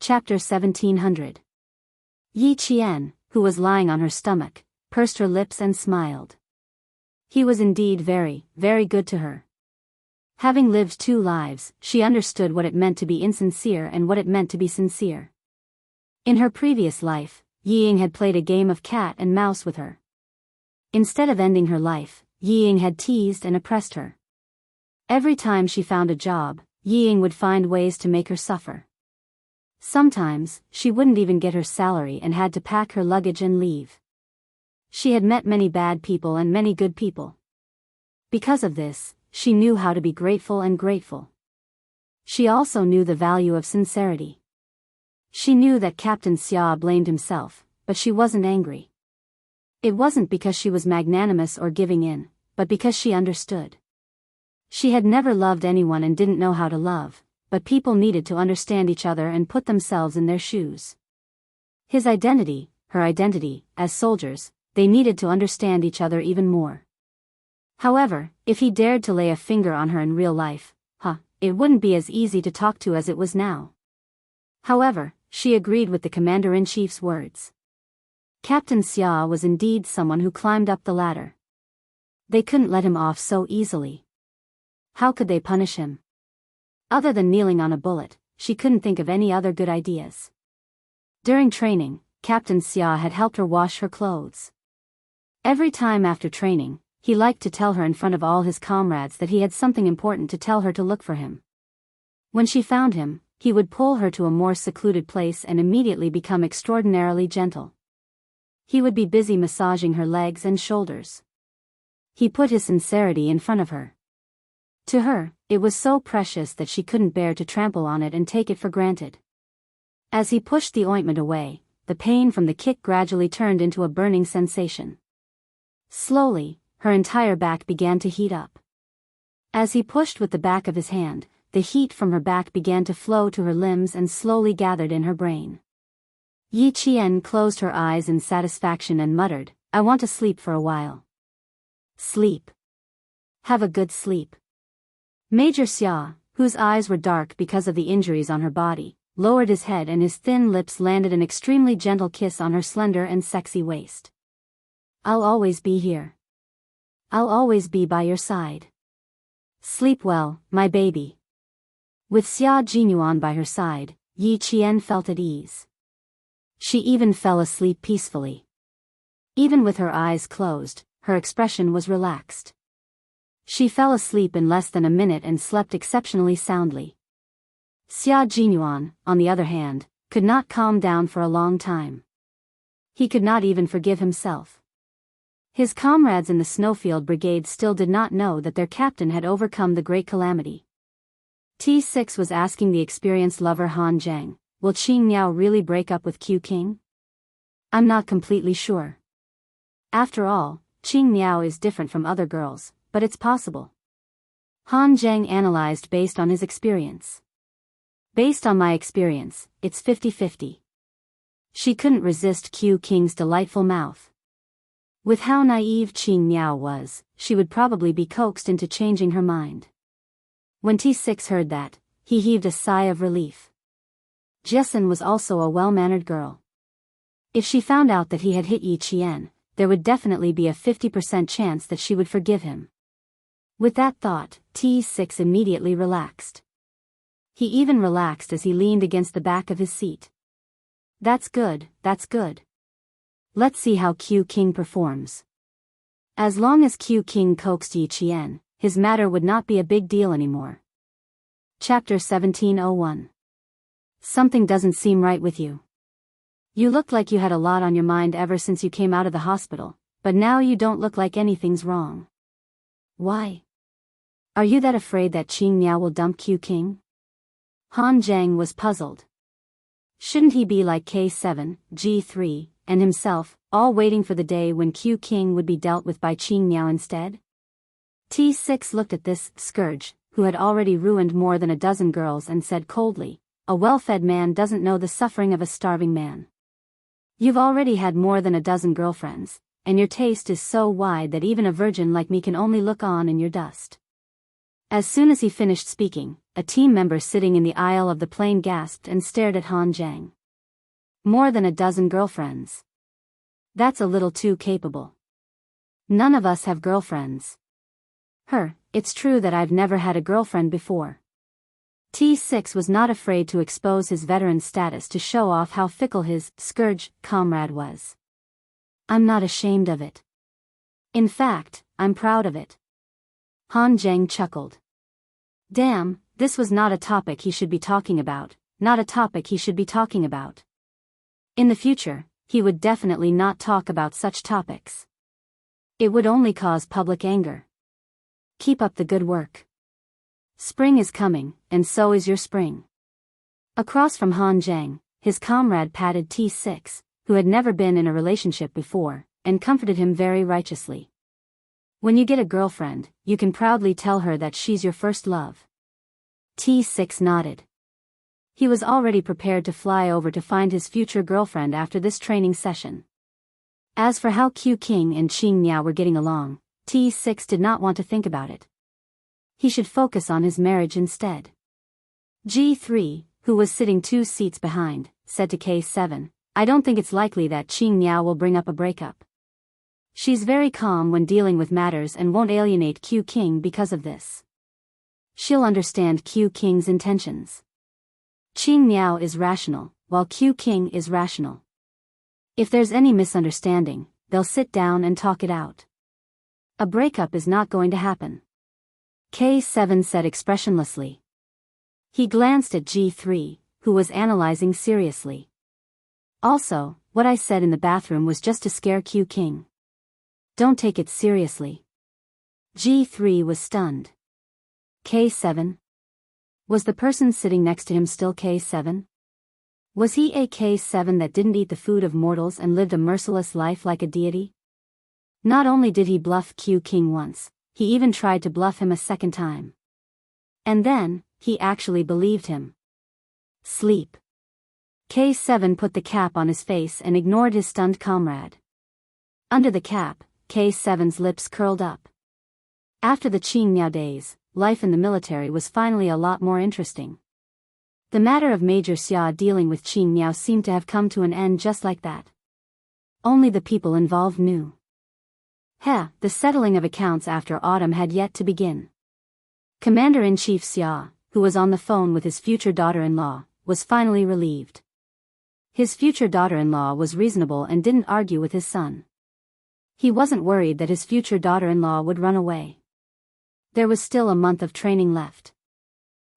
Chapter 1700. Yi Qian, who was lying on her stomach, pursed her lips and smiled. He was indeed very, very good to her. Having lived 2 lives, she understood what it meant to be insincere and what it meant to be sincere. In her previous life, Ying had played a game of cat and mouse with her. Instead of ending her life, Ying had teased and oppressed her. Every time she found a job, Ying would find ways to make her suffer. Sometimes, she wouldn't even get her salary and had to pack her luggage and leave. She had met many bad people and many good people. Because of this, she knew how to be grateful and grateful. She also knew the value of sincerity. She knew that Captain Xia blamed himself, but she wasn't angry. It wasn't because she was magnanimous or giving in, but because she understood. She had never loved anyone and didn't know how to love, but people needed to understand each other and put themselves in their shoes. His identity, her identity, as soldiers, they needed to understand each other even more. However, if he dared to lay a finger on her in real life, it wouldn't be as easy to talk to as it was now. However, she agreed with the commander-in-chief's words. Captain Xia was indeed someone who climbed up the ladder. They couldn't let him off so easily. How could they punish him? Other than kneeling on a bullet, she couldn't think of any other good ideas. During training, Captain Xia had helped her wash her clothes. Every time after training, he liked to tell her in front of all his comrades that he had something important to tell her to look for him. When she found him, he would pull her to a more secluded place and immediately become extraordinarily gentle. He would be busy massaging her legs and shoulders. He put his sincerity in front of her. To her, it was so precious that she couldn't bear to trample on it and take it for granted. As he pushed the ointment away, the pain from the kick gradually turned into a burning sensation. Slowly, her entire back began to heat up. As he pushed with the back of his hand, the heat from her back began to flow to her limbs and slowly gathered in her brain. Yi Qian closed her eyes in satisfaction and muttered, "I want to sleep for a while." "Sleep. Have a good sleep." Major Xia, whose eyes were dark because of the injuries on her body, lowered his head and his thin lips landed an extremely gentle kiss on her slender and sexy waist. "I'll always be here. I'll always be by your side. Sleep well, my baby." With Xia Jinyuan by her side, Yi Qian felt at ease. She even fell asleep peacefully. Even with her eyes closed, her expression was relaxed. She fell asleep in less than a minute and slept exceptionally soundly. Xia Jinyuan, on the other hand, could not calm down for a long time. He could not even forgive himself. His comrades in the Snowfield Brigade still did not know that their captain had overcome the great calamity. T6 was asking the experienced lover Han Zheng, "Will Qing Miao really break up with Q King? I'm not completely sure. After all, Qing Miao is different from other girls, but it's possible." Han Zheng analyzed based on his experience. "Based on my experience, it's 50-50. She couldn't resist Q King's delightful mouth. With how naive Qing Miao was, she would probably be coaxed into changing her mind." When T6 heard that, he heaved a sigh of relief. Jessen was also a well-mannered girl. If she found out that he had hit Yi Qian, there would definitely be a 50% chance that she would forgive him. With that thought, T6 immediately relaxed. He even relaxed as he leaned against the back of his seat. That's good, that's good. Let's see how Q King performs. As long as Q King coaxed Yi Qian, his matter would not be a big deal anymore. Chapter 1701. Something doesn't seem right with you. You look like you had a lot on your mind ever since you came out of the hospital, but now you don't look like anything's wrong. Why? Are you that afraid that Qing Miao will dump Q King? Han Zheng was puzzled. Shouldn't he be like K7, G3, and himself, all waiting for the day when Q King would be dealt with by Qing Miao instead? T6 looked at this scourge, who had already ruined more than a dozen girls, and said coldly, "A well-fed man doesn't know the suffering of a starving man. You've already had more than a dozen girlfriends, and your taste is so wide that even a virgin like me can only look on in your dust." As soon as he finished speaking, a team member sitting in the aisle of the plane gasped and stared at Han Zhang. More than a dozen girlfriends. That's a little too capable. None of us have girlfriends. It's true that I've never had a girlfriend before. T6 was not afraid to expose his veteran status to show off how fickle his scourge comrade was. I'm not ashamed of it. In fact, I'm proud of it. Han Zhang chuckled. Damn, this was not a topic he should be talking about, not a topic he should be talking about. In the future, he would definitely not talk about such topics. It would only cause public anger. Keep up the good work. Spring is coming, and so is your spring. Across from Han Zhang, his comrade patted T6, who had never been in a relationship before, and comforted him very righteously. When you get a girlfriend, you can proudly tell her that she's your first love. T6 nodded. He was already prepared to fly over to find his future girlfriend after this training session. As for how Q King and Qing Miao were getting along, T6 did not want to think about it. He should focus on his marriage instead. G3, who was sitting 2 seats behind, said to K7, I don't think it's likely that Qing Miao will bring up a breakup. She's very calm when dealing with matters and won't alienate Q King because of this. She'll understand Q King's intentions. Qing Miao is rational, while Q King is rational. If there's any misunderstanding, they'll sit down and talk it out. A breakup is not going to happen. K7 said expressionlessly. He glanced at G3, who was analyzing seriously. Also, what I said in the bathroom was just to scare Q King. Don't take it seriously. G3 was stunned. K7? Was the person sitting next to him still K7? Was he a K7 that didn't eat the food of mortals and lived a merciless life like a deity? Not only did he bluff Q King once, he even tried to bluff him a second time. And then, he actually believed him. Sleep. K7 put the cap on his face and ignored his stunned comrade. Under the cap, K7's lips curled up. After the Qing Miao days, life in the military was finally a lot more interesting. The matter of Major Xia dealing with Qing Miao seemed to have come to an end just like that. Only the people involved knew. The settling of accounts after autumn had yet to begin. Commander-in-Chief Xia, who was on the phone with his future daughter-in-law, was finally relieved. His future daughter-in-law was reasonable and didn't argue with his son. He wasn't worried that his future daughter-in-law would run away. There was still a month of training left.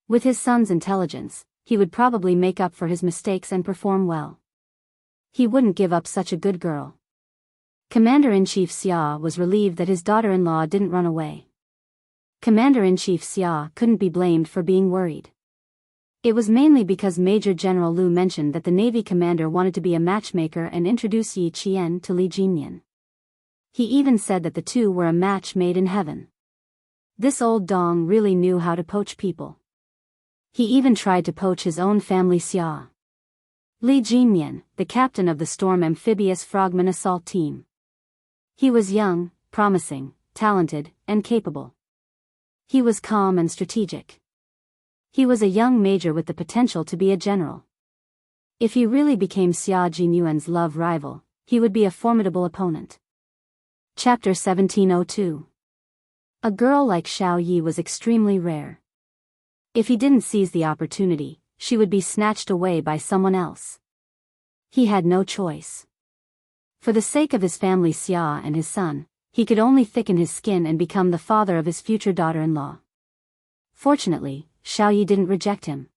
With his son's intelligence, he would probably make up for his mistakes and perform well. He wouldn't give up such a good girl. Commander-in-Chief Xia was relieved that his daughter-in-law didn't run away. Commander-in-Chief Xia couldn't be blamed for being worried. It was mainly because Major General Lu mentioned that the Navy commander wanted to be a matchmaker and introduce Yi Qian to Li Jinyan. He even said that the two were a match made in heaven. This old dong really knew how to poach people. He even tried to poach his own family Xia. Li Jinyan, the captain of the Storm Amphibious Frogman Assault Team. He was young, promising, talented, and capable. He was calm and strategic. He was a young major with the potential to be a general. If he really became Xia Jinyuan's love rival, he would be a formidable opponent. Chapter 1702. A girl like Xiao Yi was extremely rare. If he didn't seize the opportunity, she would be snatched away by someone else. He had no choice. For the sake of his family Xia and his son, he could only thicken his skin and become the father of his future daughter-in-law. Fortunately, Xiao Yi didn't reject him.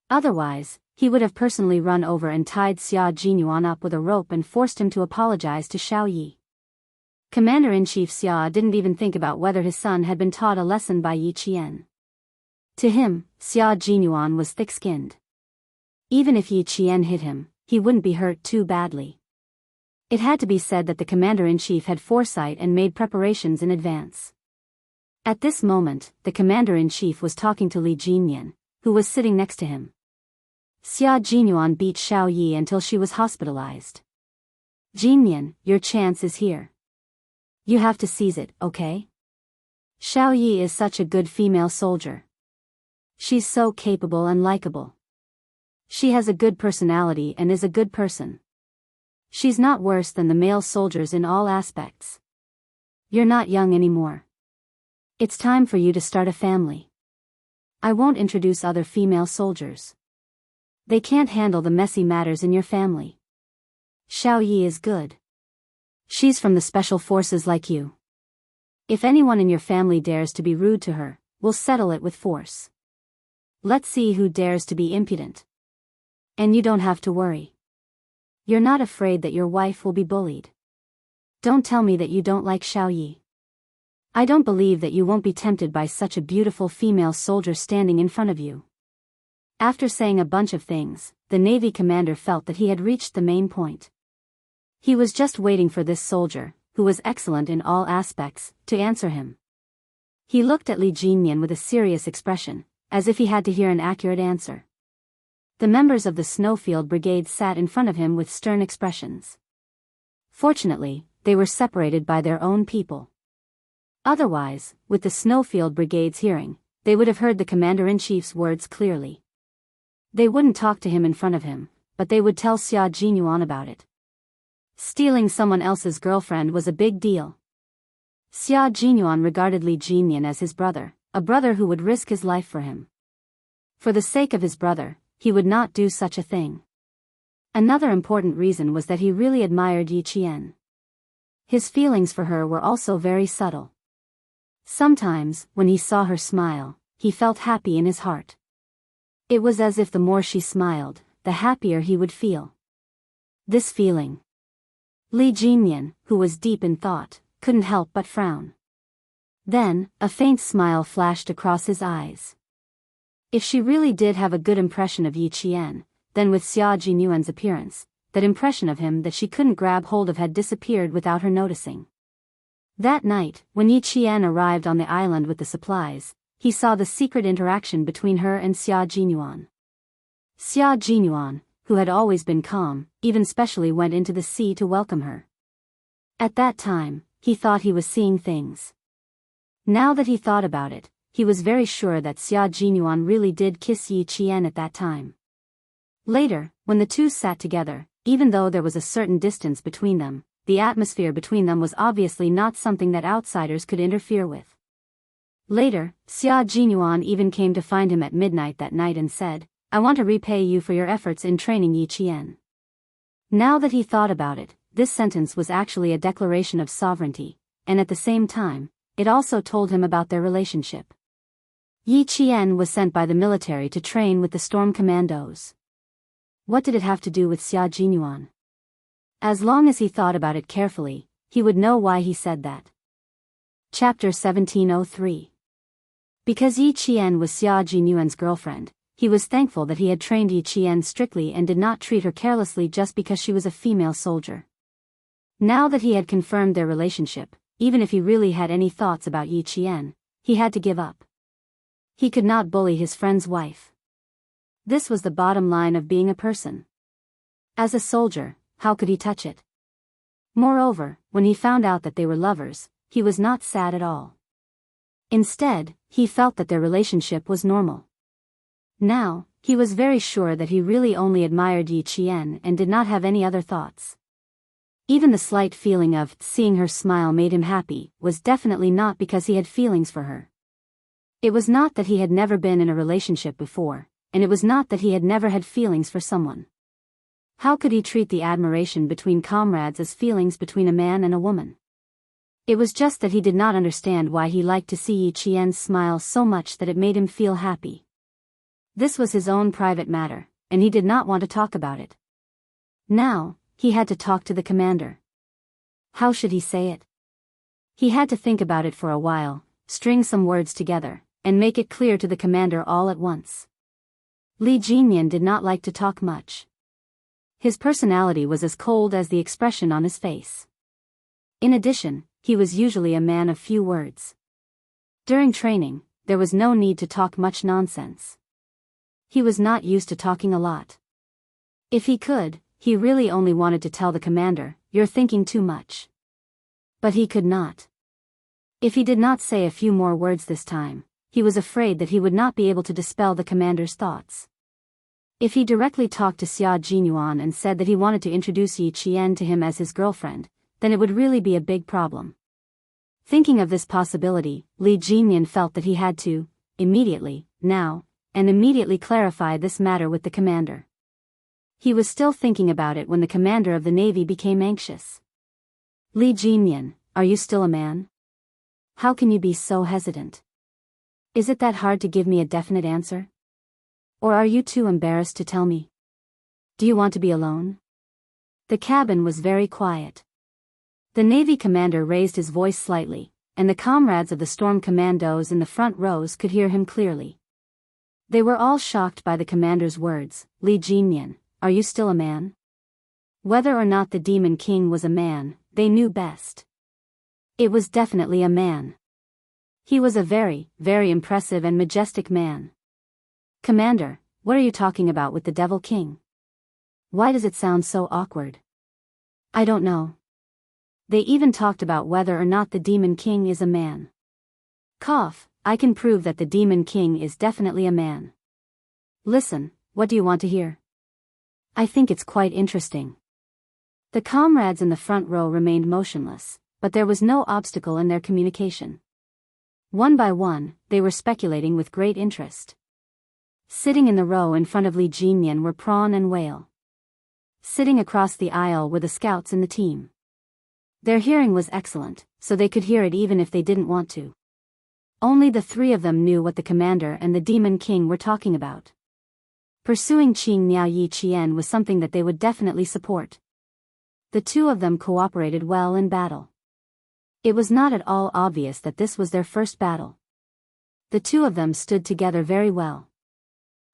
Otherwise, he would have personally run over and tied Xia Jinyuan up with a rope and forced him to apologize to Xiao Yi. Commander-in-Chief Xia didn't even think about whether his son had been taught a lesson by Yi Qian. To him, Xia Jinyuan was thick-skinned. Even if Yi Qian hit him, he wouldn't be hurt too badly. It had to be said that the commander-in-chief had foresight and made preparations in advance. At this moment, the commander-in-chief was talking to Li Jinyan, who was sitting next to him. Xia Jinyuan beat Xiao Yi until she was hospitalized. Jinyan, your chance is here. You have to seize it, okay? Xiao Yi is such a good female soldier. She's so capable and likable. She has a good personality and is a good person. She's not worse than the male soldiers in all aspects. You're not young anymore. It's time for you to start a family. I won't introduce other female soldiers. They can't handle the messy matters in your family. Xiao Yi is good. She's from the special forces like you. If anyone in your family dares to be rude to her, we'll settle it with force. Let's see who dares to be impudent. And you don't have to worry. You're not afraid that your wife will be bullied. Don't tell me that you don't like Xiao Yi. I don't believe that you won't be tempted by such a beautiful female soldier standing in front of you. After saying a bunch of things, the Navy commander felt that he had reached the main point. He was just waiting for this soldier, who was excellent in all aspects, to answer him. He looked at Li Jinyan with a serious expression, as if he had to hear an accurate answer. The members of the Snowfield Brigade sat in front of him with stern expressions. Fortunately, they were separated by their own people. Otherwise, with the Snowfield Brigade's hearing, they would have heard the Commander-in-Chief's words clearly. They wouldn't talk to him in front of him, but they would tell Xia Jinyuan about it. Stealing someone else's girlfriend was a big deal. Xia Jinyuan regarded Li Jinyan as his brother, a brother who would risk his life for him. For the sake of his brother, he would not do such a thing. Another important reason was that he really admired Yi Qian. His feelings for her were also very subtle. Sometimes, when he saw her smile, he felt happy in his heart. It was as if the more she smiled, the happier he would feel. This feeling. Li Jinyan, who was deep in thought, couldn't help but frown. Then, a faint smile flashed across his eyes. If she really did have a good impression of Yi Qian, then with Xia Jinyuan's appearance, that impression of him that she couldn't grab hold of had disappeared without her noticing. That night, when Yi Qian arrived on the island with the supplies, he saw the secret interaction between her and Xia Jinyuan. Xia Jinyuan, who had always been calm, even specially went into the sea to welcome her. At that time, he thought he was seeing things. Now that he thought about it, he was very sure that Xia Jinyuan really did kiss Yi Qian at that time. Later, when the two sat together, even though there was a certain distance between them, the atmosphere between them was obviously not something that outsiders could interfere with. Later, Xia Jinyuan even came to find him at midnight that night and said, "I want to repay you for your efforts in training Yi Qian." Now that he thought about it, this sentence was actually a declaration of sovereignty, and at the same time, it also told him about their relationship. Yi Qian was sent by the military to train with the Storm Commandos. What did it have to do with Xia Jinyuan? As long as he thought about it carefully, he would know why he said that. Chapter 1703. Because Yi Qian was Xia Jinyuan's girlfriend, he was thankful that he had trained Yi Qian strictly and did not treat her carelessly just because she was a female soldier. Now that he had confirmed their relationship, even if he really had any thoughts about Yi Qian, he had to give up. He could not bully his friend's wife. This was the bottom line of being a person. As a soldier, how could he touch it? Moreover, when he found out that they were lovers, he was not sad at all. Instead, he felt that their relationship was normal. Now, he was very sure that he really only admired Yi Qian and did not have any other thoughts. Even the slight feeling of seeing her smile made him happy was definitely not because he had feelings for her. It was not that he had never been in a relationship before, and it was not that he had never had feelings for someone. How could he treat the admiration between comrades as feelings between a man and a woman? It was just that he did not understand why he liked to see Yi Qian's smile so much that it made him feel happy. This was his own private matter, and he did not want to talk about it. Now, he had to talk to the commander. How should he say it? He had to think about it for a while, string some words together, and make it clear to the commander all at once. Li Jinyan did not like to talk much. His personality was as cold as the expression on his face. In addition, he was usually a man of few words. During training, there was no need to talk much nonsense. He was not used to talking a lot. If he could, he really only wanted to tell the commander, "You're thinking too much." But he could not. If he did not say a few more words this time, he was afraid that he would not be able to dispel the commander's thoughts. If he directly talked to Xia Jinyuan and said that he wanted to introduce Yi Qian to him as his girlfriend, then it would really be a big problem. Thinking of this possibility, Li Jinyan felt that he had to, immediately clarify this matter with the commander. He was still thinking about it when the commander of the navy became anxious. Li Jinyan, are you still a man? How can you be so hesitant? Is it that hard to give me a definite answer? Or are you too embarrassed to tell me? Do you want to be alone? The cabin was very quiet. The Navy commander raised his voice slightly, and the comrades of the storm commandos in the front rows could hear him clearly. They were all shocked by the commander's words. Li Jinyan, are you still a man? Whether or not the Demon King was a man, they knew best. It was definitely a man. He was a very, very impressive and majestic man. Commander, what are you talking about with the Devil King? Why does it sound so awkward? I don't know. They even talked about whether or not the Demon King is a man. Cough, I can prove that the Demon King is definitely a man. Listen, what do you want to hear? I think it's quite interesting. The comrades in the front row remained motionless, but there was no obstacle in their communication. One by one, they were speculating with great interest. Sitting in the row in front of Li Jinyan were Prawn and Whale. Sitting across the aisle were the scouts in the team. Their hearing was excellent, so they could hear it even if they didn't want to. Only the three of them knew what the commander and the Demon King were talking about. Pursuing Qing Niao Yi Qian was something that they would definitely support. The two of them cooperated well in battle. It was not at all obvious that this was their first battle. The two of them stood together very well.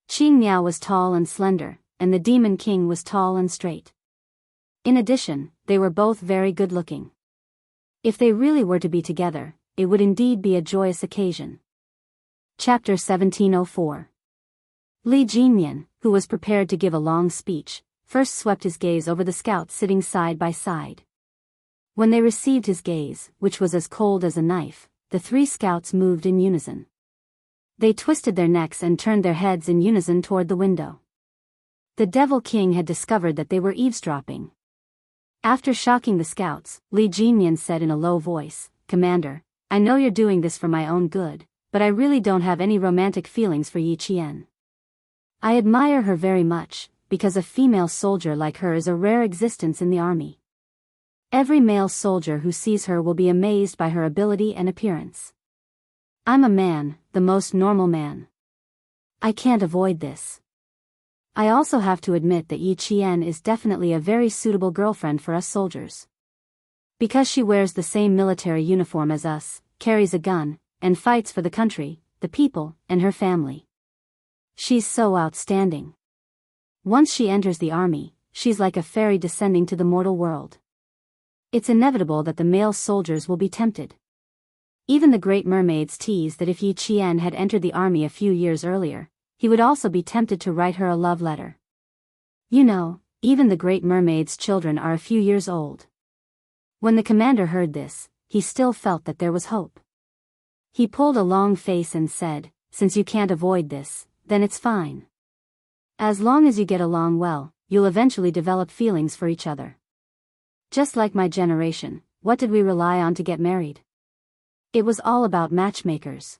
Qing Niao was tall and slender, and the Demon King was tall and straight. In addition, they were both very good-looking. If they really were to be together, it would indeed be a joyous occasion. Chapter 1704. Li Jinyan, who was prepared to give a long speech, first swept his gaze over the scouts sitting side by side. When they received his gaze, which was as cold as a knife, the three scouts moved in unison. They twisted their necks and turned their heads in unison toward the window. The Devil King had discovered that they were eavesdropping. After shocking the scouts, Li Jinyan said in a low voice, Commander, I know you're doing this for my own good, but I really don't have any romantic feelings for Yi Qian. I admire her very much, because a female soldier like her is a rare existence in the army. Every male soldier who sees her will be amazed by her ability and appearance. I'm a man, the most normal man. I can't avoid this. I also have to admit that Yi Qian is definitely a very suitable girlfriend for us soldiers. Because she wears the same military uniform as us, carries a gun, and fights for the country, the people, and her family. She's so outstanding. Once she enters the army, she's like a fairy descending to the mortal world. It's inevitable that the male soldiers will be tempted. Even the great mermaids tease that if Yi Qian had entered the army a few years earlier, he would also be tempted to write her a love letter. You know, even the great mermaid's children are a few years old. When the commander heard this, he still felt that there was hope. He pulled a long face and said, Since you can't avoid this, then it's fine. As long as you get along well, you'll eventually develop feelings for each other. Just like my generation, what did we rely on to get married? It was all about matchmakers.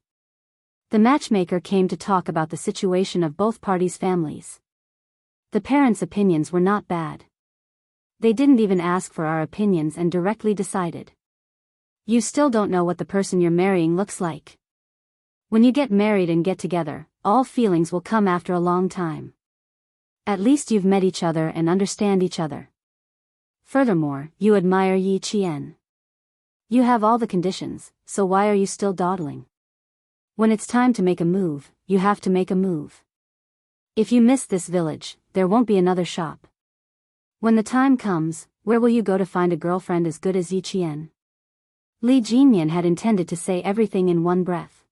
The matchmaker came to talk about the situation of both parties' families. The parents' opinions were not bad. They didn't even ask for our opinions and directly decided. You still don't know what the person you're marrying looks like. When you get married and get together, all feelings will come after a long time. At least you've met each other and understand each other. Furthermore, you admire Yi Qian. You have all the conditions, so why are you still dawdling? When it's time to make a move, you have to make a move. If you miss this village, there won't be another shop. When the time comes, where will you go to find a girlfriend as good as Yi Qian? Li Jinyan had intended to say everything in one breath.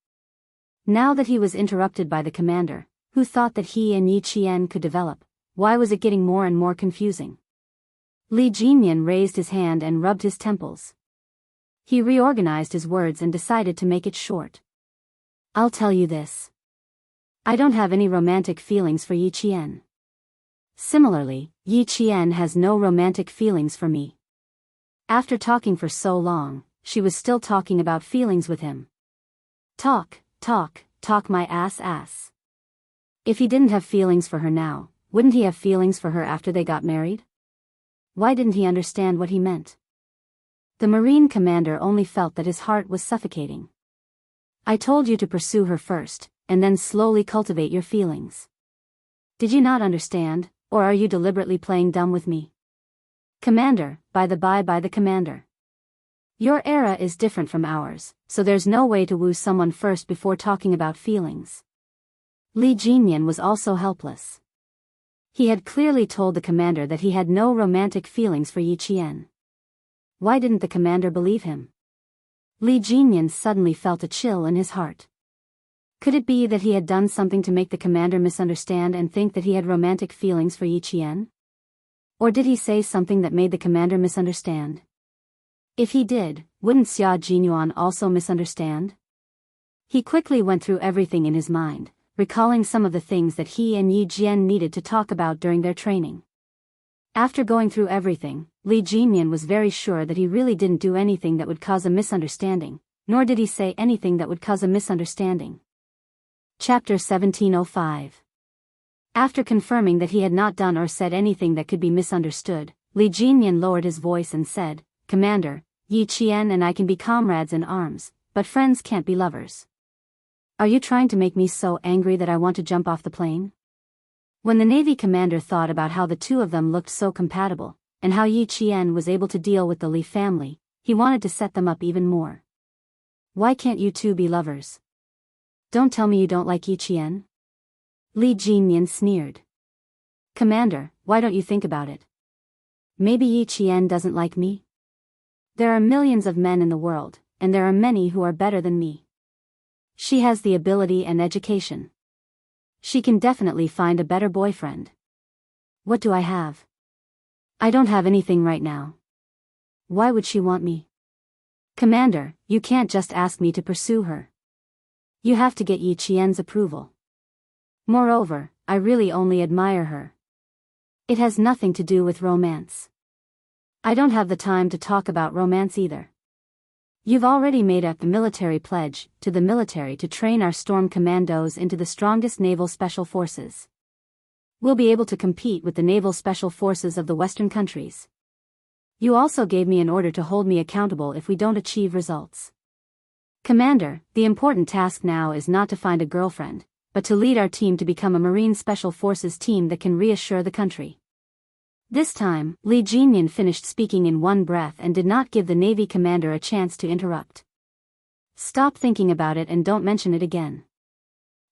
Now that he was interrupted by the commander, who thought that he and Yi Qian could develop, why was it getting more and more confusing? Li Jinyan raised his hand and rubbed his temples. He reorganized his words and decided to make it short. I'll tell you this. I don't have any romantic feelings for Yi Qian. Similarly, Yi Qian has no romantic feelings for me. After talking for so long, she was still talking about feelings with him. Talk my ass. If he didn't have feelings for her now, wouldn't he have feelings for her after they got married? Why didn't he understand what he meant? The Marine commander only felt that his heart was suffocating. I told you to pursue her first, and then slowly cultivate your feelings. Did you not understand, or are you deliberately playing dumb with me? Commander, by the commander. Your era is different from ours, so there's no way to woo someone first before talking about feelings. Li Jinyan was also helpless. He had clearly told the commander that he had no romantic feelings for Yi Qian. Why didn't the commander believe him? Li Jinyan suddenly felt a chill in his heart. Could it be that he had done something to make the commander misunderstand and think that he had romantic feelings for Yi Qian? Or did he say something that made the commander misunderstand? If he did, wouldn't Xia Jinyuan also misunderstand? He quickly went through everything in his mind, recalling some of the things that he and Yi Jian needed to talk about during their training. After going through everything, Li Jinyan was very sure that he really didn't do anything that would cause a misunderstanding, nor did he say anything that would cause a misunderstanding. Chapter 1705. After confirming that he had not done or said anything that could be misunderstood, Li Jinyan lowered his voice and said, "Commander, Yi Qian and I can be comrades in arms, but friends can't be lovers. Are you trying to make me so angry that I want to jump off the plane?" When the Navy commander thought about how the two of them looked so compatible, and how Yi Qian was able to deal with the Li family, he wanted to set them up even more. Why can't you two be lovers? Don't tell me you don't like Yi Qian? Li Jinyan sneered. Commander, why don't you think about it? Maybe Yi Qian doesn't like me? There are millions of men in the world, and there are many who are better than me. She has the ability and education. She can definitely find a better boyfriend. What do I have? I don't have anything right now. Why would she want me? Commander, you can't just ask me to pursue her. You have to get Yi Qian's approval. Moreover, I really only admire her. It has nothing to do with romance. I don't have the time to talk about romance either. You've already made up the military pledge to the military to train our storm commandos into the strongest naval special forces. We'll be able to compete with the naval special forces of the Western countries. You also gave me an order to hold me accountable if we don't achieve results. Commander, the important task now is not to find a girlfriend, but to lead our team to become a Marine Special Forces team that can reassure the country. This time, Li Jinyan finished speaking in one breath and did not give the Navy commander a chance to interrupt. Stop thinking about it and don't mention it again.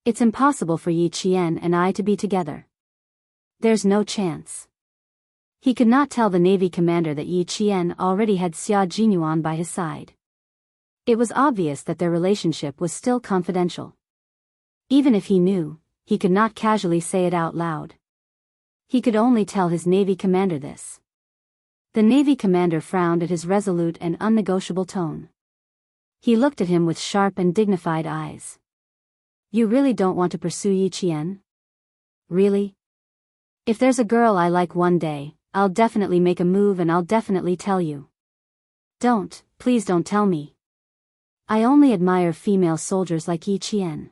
It's impossible for Yi Qian and I to be together. There's no chance. He could not tell the Navy commander that Yi Qian already had Xia Jinyuan by his side. It was obvious that their relationship was still confidential. Even if he knew, he could not casually say it out loud. He could only tell his Navy commander this. The Navy commander frowned at his resolute and unnegotiable tone. He looked at him with sharp and dignified eyes. You really don't want to pursue Yi Qian? Really? If there's a girl I like one day, I'll definitely make a move and I'll definitely tell you. Please don't tell me. I only admire female soldiers like Yi Qian.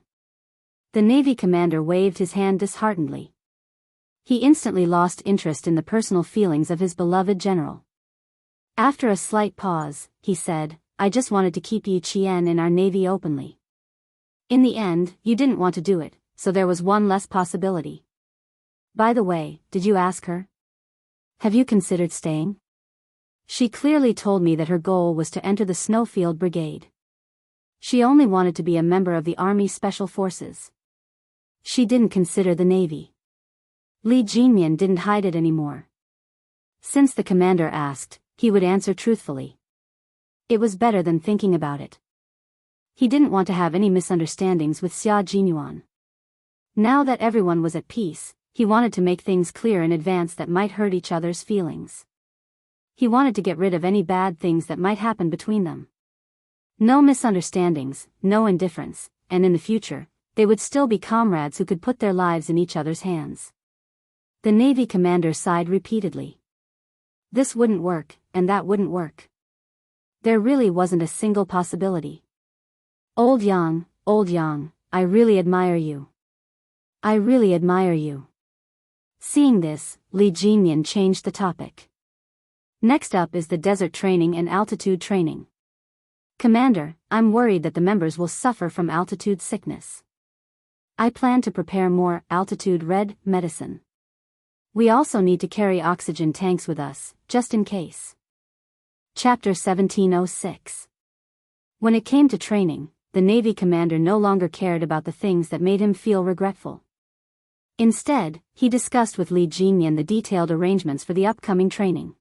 The Navy commander waved his hand disheartenedly. He instantly lost interest in the personal feelings of his beloved general. After a slight pause, he said, I just wanted to keep Yi Qian in our Navy openly. In the end, you didn't want to do it, so there was one less possibility. By the way, did you ask her? Have you considered staying? She clearly told me that her goal was to enter the Snowfield Brigade. She only wanted to be a member of the Army Special Forces. She didn't consider the Navy. Li Jinyan didn't hide it anymore. Since the commander asked, he would answer truthfully. It was better than thinking about it. He didn't want to have any misunderstandings with Xia Jinyuan. Now that everyone was at peace, he wanted to make things clear in advance that might hurt each other's feelings. He wanted to get rid of any bad things that might happen between them. No misunderstandings, no indifference, and in the future, they would still be comrades who could put their lives in each other's hands. The Navy commander sighed repeatedly. This wouldn't work, and that wouldn't work. There really wasn't a single possibility. Old Yang, I really admire you. I really admire you. Seeing this, Li Jinyan changed the topic. Next up is the desert training and altitude training. Commander, I'm worried that the members will suffer from altitude sickness. I plan to prepare more altitude red medicine. We also need to carry oxygen tanks with us, just in case. Chapter 1706. When it came to training, the Navy commander no longer cared about the things that made him feel regretful. Instead, he discussed with Li Jinyan the detailed arrangements for the upcoming training.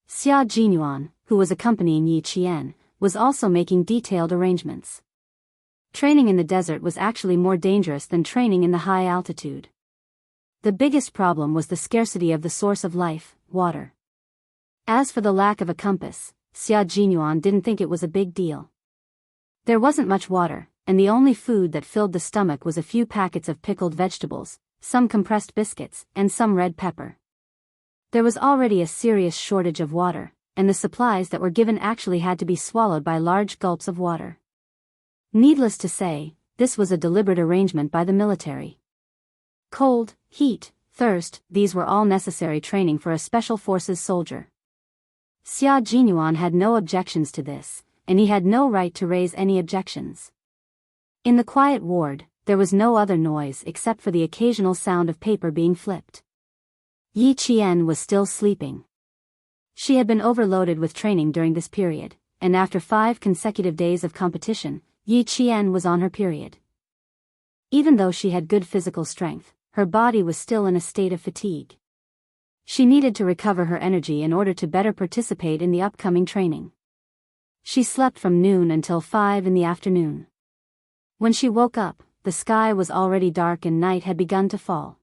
Xia Jinyuan, who was accompanying Yi Qian, was also making detailed arrangements. Training in the desert was actually more dangerous than training in the high altitude. The biggest problem was the scarcity of the source of life, water. As for the lack of a compass, Xia Jinyuan didn't think it was a big deal. There wasn't much water, and the only food that filled the stomach was a few packets of pickled vegetables, some compressed biscuits, and some red pepper. There was already a serious shortage of water, and the supplies that were given actually had to be swallowed by large gulps of water. Needless to say, this was a deliberate arrangement by the military. Cold, heat, thirst, these were all necessary training for a special forces soldier. Xia Jinyuan had no objections to this, and he had no right to raise any objections. In the quiet ward, there was no other noise except for the occasional sound of paper being flipped. Yi Qian was still sleeping. She had been overloaded with training during this period, and after 5 consecutive days of competition, Yi Qian was on her period. Even though she had good physical strength, her body was still in a state of fatigue. She needed to recover her energy in order to better participate in the upcoming training. She slept from noon until 5 in the afternoon. When she woke up, the sky was already dark and night had begun to fall.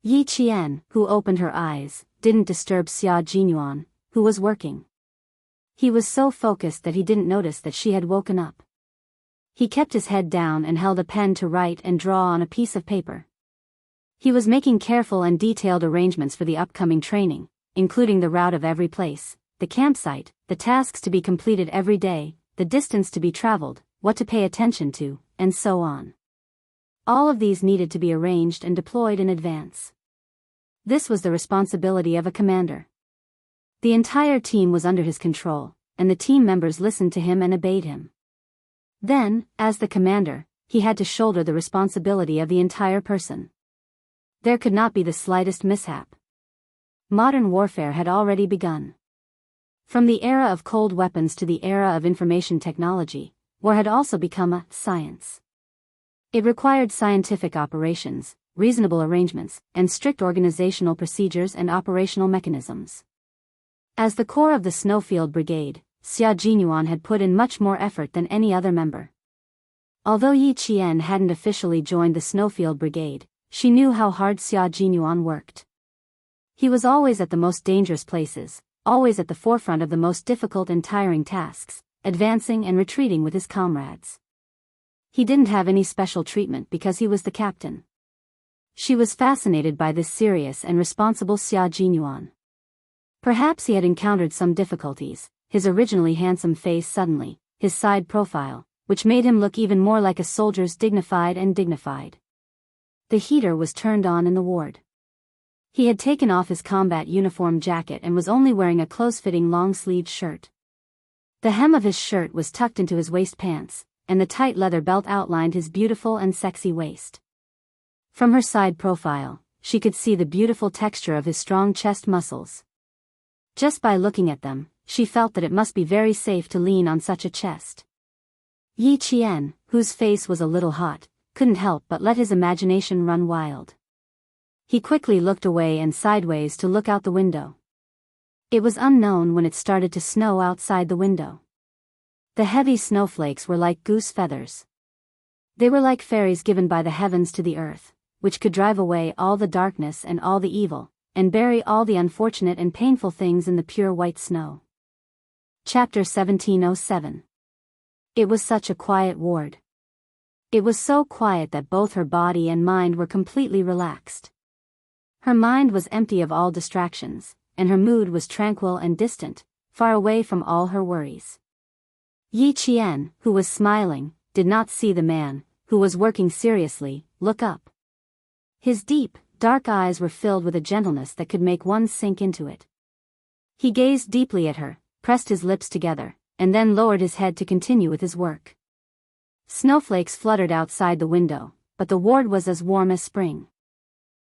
Yi Qian, who opened her eyes, didn't disturb Xia Jinyuan, who was working. He was so focused that he didn't notice that she had woken up. He kept his head down and held a pen to write and draw on a piece of paper. He was making careful and detailed arrangements for the upcoming training, including the route of every place, the campsite, the tasks to be completed every day, the distance to be traveled, what to pay attention to, and so on. All of these needed to be arranged and deployed in advance. This was the responsibility of a commander. The entire team was under his control, and the team members listened to him and obeyed him. Then, as the commander, he had to shoulder the responsibility of the entire person. There could not be the slightest mishap. Modern warfare had already begun. From the era of cold weapons to the era of information technology, war had also become a science. It required scientific operations, reasonable arrangements, and strict organizational procedures and operational mechanisms. As the core of the Snowfield Brigade, Xia Jinyuan had put in much more effort than any other member. Although Yi Qian hadn't officially joined the Snowfield Brigade, she knew how hard Xia Jinyuan worked. He was always at the most dangerous places, always at the forefront of the most difficult and tiring tasks, advancing and retreating with his comrades. He didn't have any special treatment because he was the captain. She was fascinated by this serious and responsible Xia Jinyuan. Perhaps he had encountered some difficulties, his originally handsome face suddenly, his side profile, which made him look even more like a soldier's dignified. The heater was turned on in the ward. He had taken off his combat uniform jacket and was only wearing a close-fitting long-sleeved shirt. The hem of his shirt was tucked into his waist pants, and the tight leather belt outlined his beautiful and sexy waist. From her side profile, she could see the beautiful texture of his strong chest muscles. Just by looking at them, she felt that it must be very safe to lean on such a chest. Yi Qian, whose face was a little hot, couldn't help but let his imagination run wild. He quickly looked away and sideways to look out the window. It was unknown when it started to snow outside the window. The heavy snowflakes were like goose feathers. They were like fairies given by the heavens to the earth, which could drive away all the darkness and all the evil, and bury all the unfortunate and painful things in the pure white snow. Chapter 1707. It was such a quiet ward. It was so quiet that both her body and mind were completely relaxed. Her mind was empty of all distractions, and her mood was tranquil and distant, far away from all her worries. Yi Qian, who was smiling, did not see the man, who was working seriously, look up. His deep, dark eyes were filled with a gentleness that could make one sink into it. He gazed deeply at her, pressed his lips together, and then lowered his head to continue with his work. Snowflakes fluttered outside the window, but the ward was as warm as spring.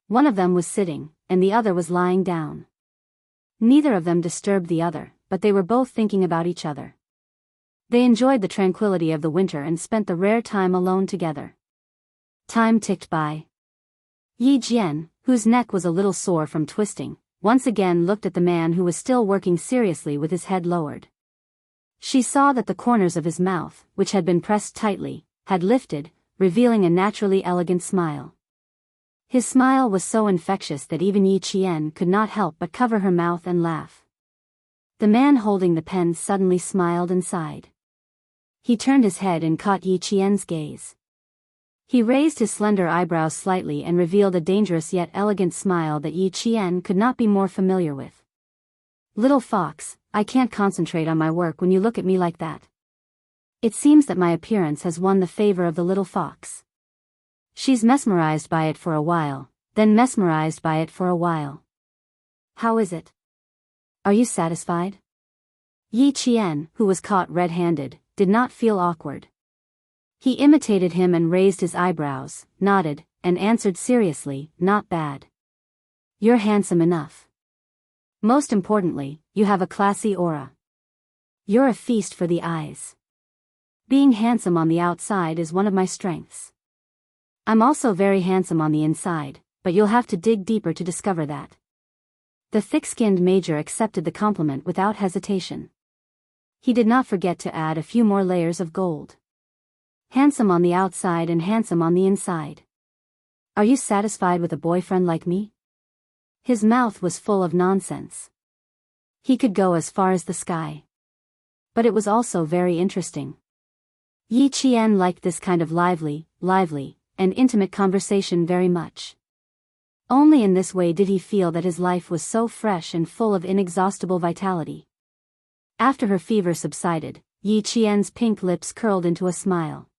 One of them was sitting, and the other was lying down. Neither of them disturbed the other, but they were both thinking about each other. They enjoyed the tranquility of the winter and spent the rare time alone together. Time ticked by. Yi Jian, whose neck was a little sore from twisting, once again looked at the man who was still working seriously with his head lowered. She saw that the corners of his mouth, which had been pressed tightly, had lifted, revealing a naturally elegant smile. His smile was so infectious that even Yi Qian could not help but cover her mouth and laugh. The man holding the pen suddenly smiled and sighed. He turned his head and caught Yi Qian's gaze. He raised his slender eyebrows slightly and revealed a dangerous yet elegant smile that Yi Qian could not be more familiar with. "Little fox, I can't concentrate on my work when you look at me like that. It seems that my appearance has won the favor of the little fox. She's mesmerized by it for a while, then mesmerized by it for a while. How is it? Are you satisfied?" Yi Qian, who was caught red-handed, did not feel awkward. He imitated him and raised his eyebrows, nodded, and answered seriously, "Not bad. You're handsome enough. Most importantly, you have a classy aura. You're a feast for the eyes. Being handsome on the outside is one of my strengths. I'm also very handsome on the inside, but you'll have to dig deeper to discover that." The thick-skinned major accepted the compliment without hesitation. He did not forget to add a few more layers of gold. "Handsome on the outside and handsome on the inside. Are you satisfied with a boyfriend like me?" His mouth was full of nonsense. He could go as far as the sky. But it was also very interesting. Yi Qian liked this kind of lively, and intimate conversation very much. Only in this way did he feel that his life was so fresh and full of inexhaustible vitality. After her fever subsided, Yi Qian's pink lips curled into a smile.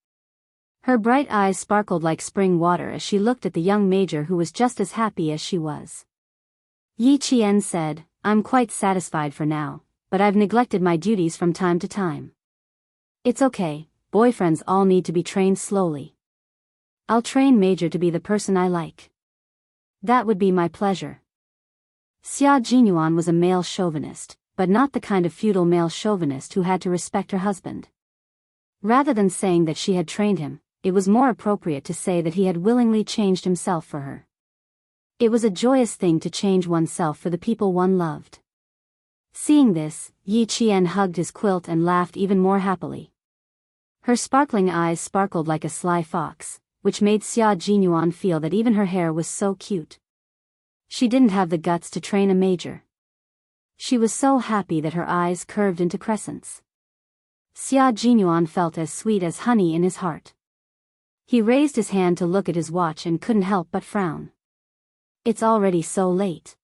Her bright eyes sparkled like spring water as she looked at the young major who was just as happy as she was. Yi Qian said, "I'm quite satisfied for now, but I've neglected my duties from time to time. It's okay, boyfriends all need to be trained slowly. I'll train Major to be the person I like. That would be my pleasure." Xia Jinyuan was a male chauvinist, but not the kind of feudal male chauvinist who had to respect her husband. Rather than saying that she had trained him, it was more appropriate to say that he had willingly changed himself for her. It was a joyous thing to change oneself for the people one loved. Seeing this, Yi Qian hugged his quilt and laughed even more happily. Her sparkling eyes sparkled like a sly fox, which made Xia Jinyuan feel that even her hair was so cute. She didn't have the guts to train a major. She was so happy that her eyes curved into crescents. Xia Jinyuan felt as sweet as honey in his heart. He raised his hand to look at his watch and couldn't help but frown. It's already so late.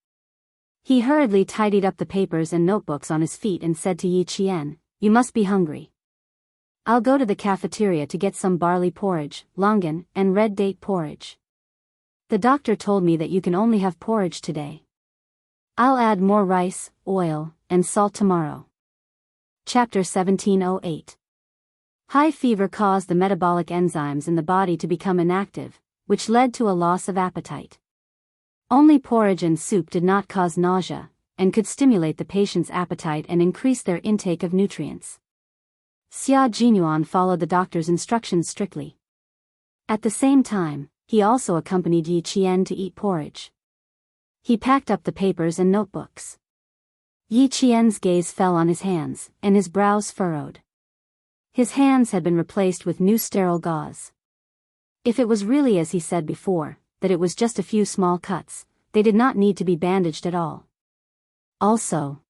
He hurriedly tidied up the papers and notebooks on his feet and said to Yi Qian, "You must be hungry. I'll go to the cafeteria to get some barley porridge, longan, and red date porridge. The doctor told me that you can only have porridge today. I'll add more rice, oil, and salt tomorrow." Chapter 1708. High fever caused the metabolic enzymes in the body to become inactive, which led to a loss of appetite. Only porridge and soup did not cause nausea, and could stimulate the patient's appetite and increase their intake of nutrients. Xia Jinyuan followed the doctor's instructions strictly. At the same time, he also accompanied Yi Qian to eat porridge. He packed up the papers and notebooks. Yi Qian's gaze fell on his hands, and his brows furrowed. His hands had been replaced with new sterile gauze. If it was really as he said before, that it was just a few small cuts, they did not need to be bandaged at all. Also,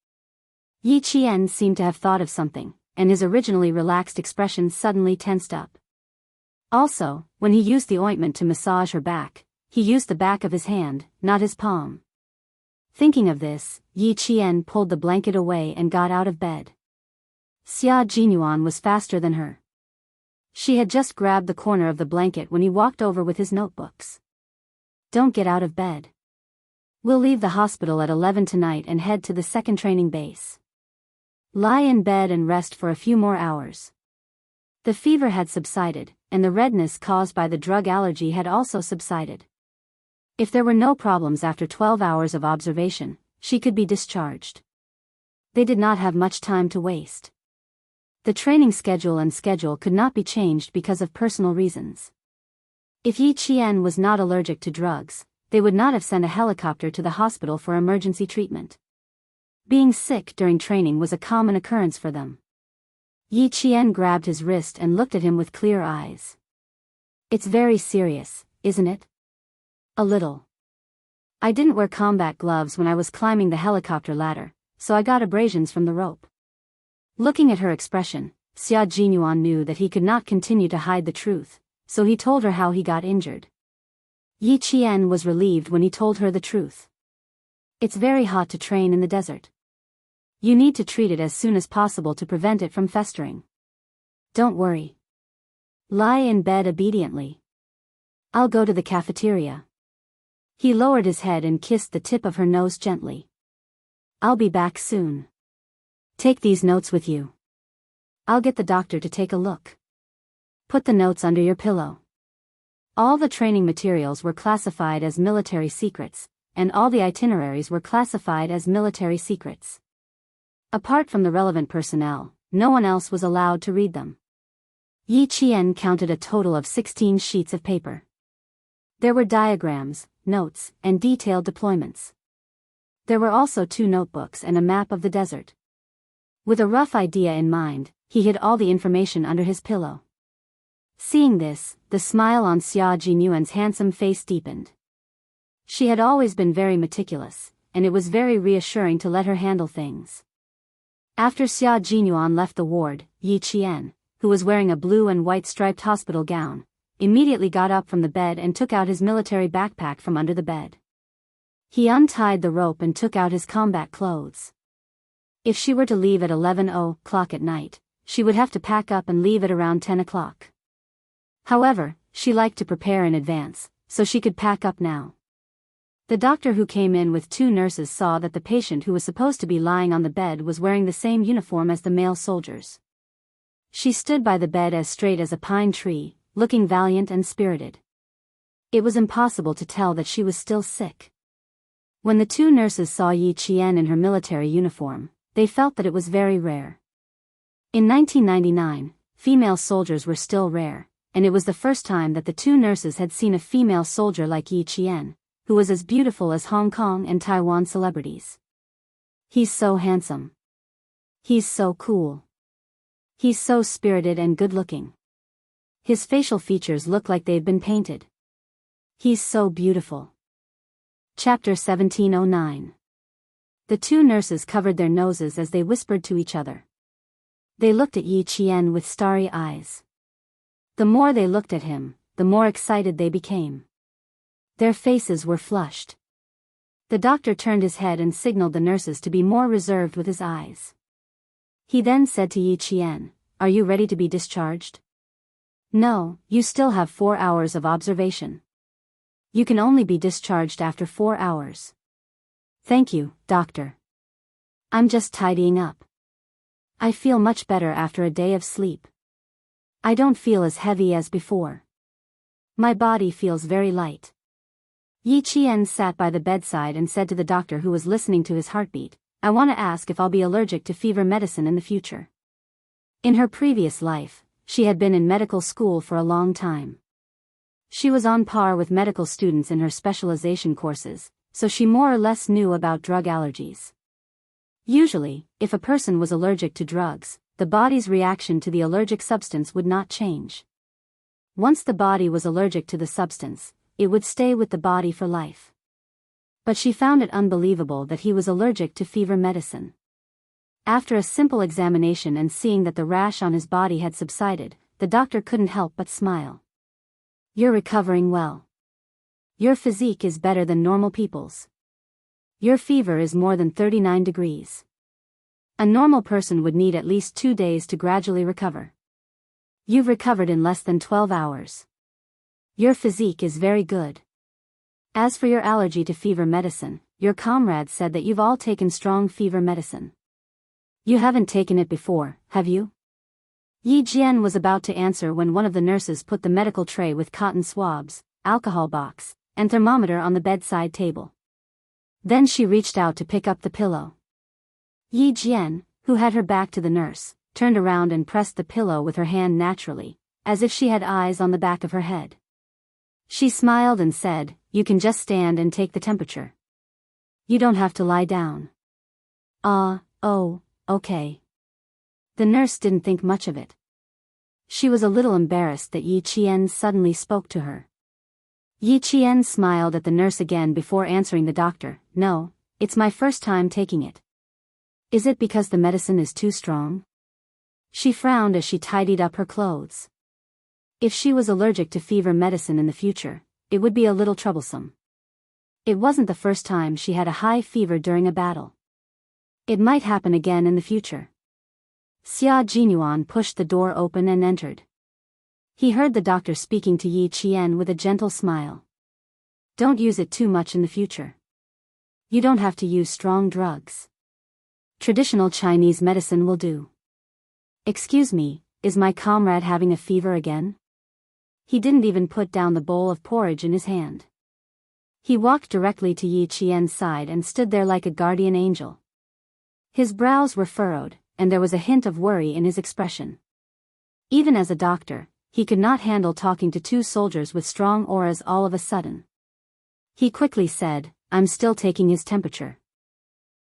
Yi Qian seemed to have thought of something, and his originally relaxed expression suddenly tensed up. Also, when he used the ointment to massage her back, he used the back of his hand, not his palm. Thinking of this, Yi Qian pulled the blanket away and got out of bed. Xia Jinyuan was faster than her. She had just grabbed the corner of the blanket when he walked over with his notebooks. Don't get out of bed. We'll leave the hospital at 11 tonight and head to the second training base. Lie in bed and rest for a few more hours. The fever had subsided, and the redness caused by the drug allergy had also subsided. If there were no problems after 12 hours of observation, she could be discharged. They did not have much time to waste. The training schedule could not be changed because of personal reasons. If Yi Qian was not allergic to drugs, they would not have sent a helicopter to the hospital for emergency treatment. Being sick during training was a common occurrence for them. Yi Qian grabbed his wrist and looked at him with clear eyes. It's very serious, isn't it? A little. I didn't wear combat gloves when I was climbing the helicopter ladder, so I got abrasions from the rope. Looking at her expression, Xia Jinyuan knew that he could not continue to hide the truth, so he told her how he got injured. Yi Qian was relieved when he told her the truth. It's very hot to train in the desert. You need to treat it as soon as possible to prevent it from festering. Don't worry. Lie in bed obediently. I'll go to the cafeteria. He lowered his head and kissed the tip of her nose gently. I'll be back soon. Take these notes with you. I'll get the doctor to take a look. Put the notes under your pillow. All the training materials were classified as military secrets, and all the itineraries were classified as military secrets. Apart from the relevant personnel, no one else was allowed to read them. Yi Qian counted a total of 16 sheets of paper. There were diagrams, notes, and detailed deployments. There were also 2 notebooks and a map of the desert. With a rough idea in mind, he hid all the information under his pillow. Seeing this, the smile on Xia Jinyuan's handsome face deepened. She had always been very meticulous, and it was very reassuring to let her handle things. After Xia Jinyuan left the ward, Yi Qian, who was wearing a blue and white striped hospital gown, immediately got up from the bed and took out his military backpack from under the bed. He untied the rope and took out his combat clothes. If she were to leave at 11:00 at night, she would have to pack up and leave at around 10 o'clock. However, she liked to prepare in advance, so she could pack up now. The doctor who came in with 2 nurses saw that the patient who was supposed to be lying on the bed was wearing the same uniform as the male soldiers. She stood by the bed as straight as a pine tree, looking valiant and spirited. It was impossible to tell that she was still sick. When the 2 nurses saw Yi Qian in her military uniform, they felt that it was very rare. In 1999, female soldiers were still rare, and it was the first time that the 2 nurses had seen a female soldier like Yi Qian, who was as beautiful as Hong Kong and Taiwan celebrities. He's so handsome. He's so cool. He's so spirited and good-looking. His facial features look like they've been painted. He's so beautiful. Chapter 1709. The 2 nurses covered their noses as they whispered to each other. They looked at Yi Qian with starry eyes. The more they looked at him, the more excited they became. Their faces were flushed. The doctor turned his head and signaled the nurses to be more reserved with his eyes. He then said to Yi Qian, "Are you ready to be discharged?" "No, you still have 4 hours of observation. You can only be discharged after 4 hours. Thank you, doctor. I'm just tidying up. I feel much better after a day of sleep. I don't feel as heavy as before. My body feels very light." Yi Qian sat by the bedside and said to the doctor who was listening to his heartbeat, "I want to ask if I'll be allergic to fever medicine in the future." In her previous life, she had been in medical school for a long time. She was on par with medical students in her specialization courses, so she more or less knew about drug allergies. Usually, if a person was allergic to drugs, the body's reaction to the allergic substance would not change. Once the body was allergic to the substance, it would stay with the body for life. But she found it unbelievable that he was allergic to fever medicine. After a simple examination and seeing that the rash on his body had subsided, the doctor couldn't help but smile. You're recovering well. Your physique is better than normal people's. Your fever is more than 39 degrees. A normal person would need at least 2 days to gradually recover. You've recovered in less than 12 hours. Your physique is very good. As for your allergy to fever medicine, your comrades said that you've all taken strong fever medicine. You haven't taken it before, have you? Yi Jian was about to answer when one of the nurses put the medical tray with cotton swabs, alcohol box, and thermometer on the bedside table. Then she reached out to pick up the pillow. Yi Jian, who had her back to the nurse, turned around and pressed the pillow with her hand naturally, as if she had eyes on the back of her head. She smiled and said, "You can just stand and take the temperature. You don't have to lie down." Oh, okay. The nurse didn't think much of it. She was a little embarrassed that Yi Qian suddenly spoke to her. Yi Qian smiled at the nurse again before answering the doctor, "No, it's my first time taking it." "Is it because the medicine is too strong?" She frowned as she tidied up her clothes. If she was allergic to fever medicine in the future, it would be a little troublesome. It wasn't the first time she had a high fever during a battle. It might happen again in the future. Xia Jinyuan pushed the door open and entered. He heard the doctor speaking to Yi Qian with a gentle smile. "Don't use it too much in the future. You don't have to use strong drugs. Traditional Chinese medicine will do." "Excuse me, is my comrade having a fever again?" He didn't even put down the bowl of porridge in his hand. He walked directly to Yi Qian's side and stood there like a guardian angel. His brows were furrowed, and there was a hint of worry in his expression. Even as a doctor, he could not handle talking to two soldiers with strong auras all of a sudden. He quickly said, "I'm still taking his temperature."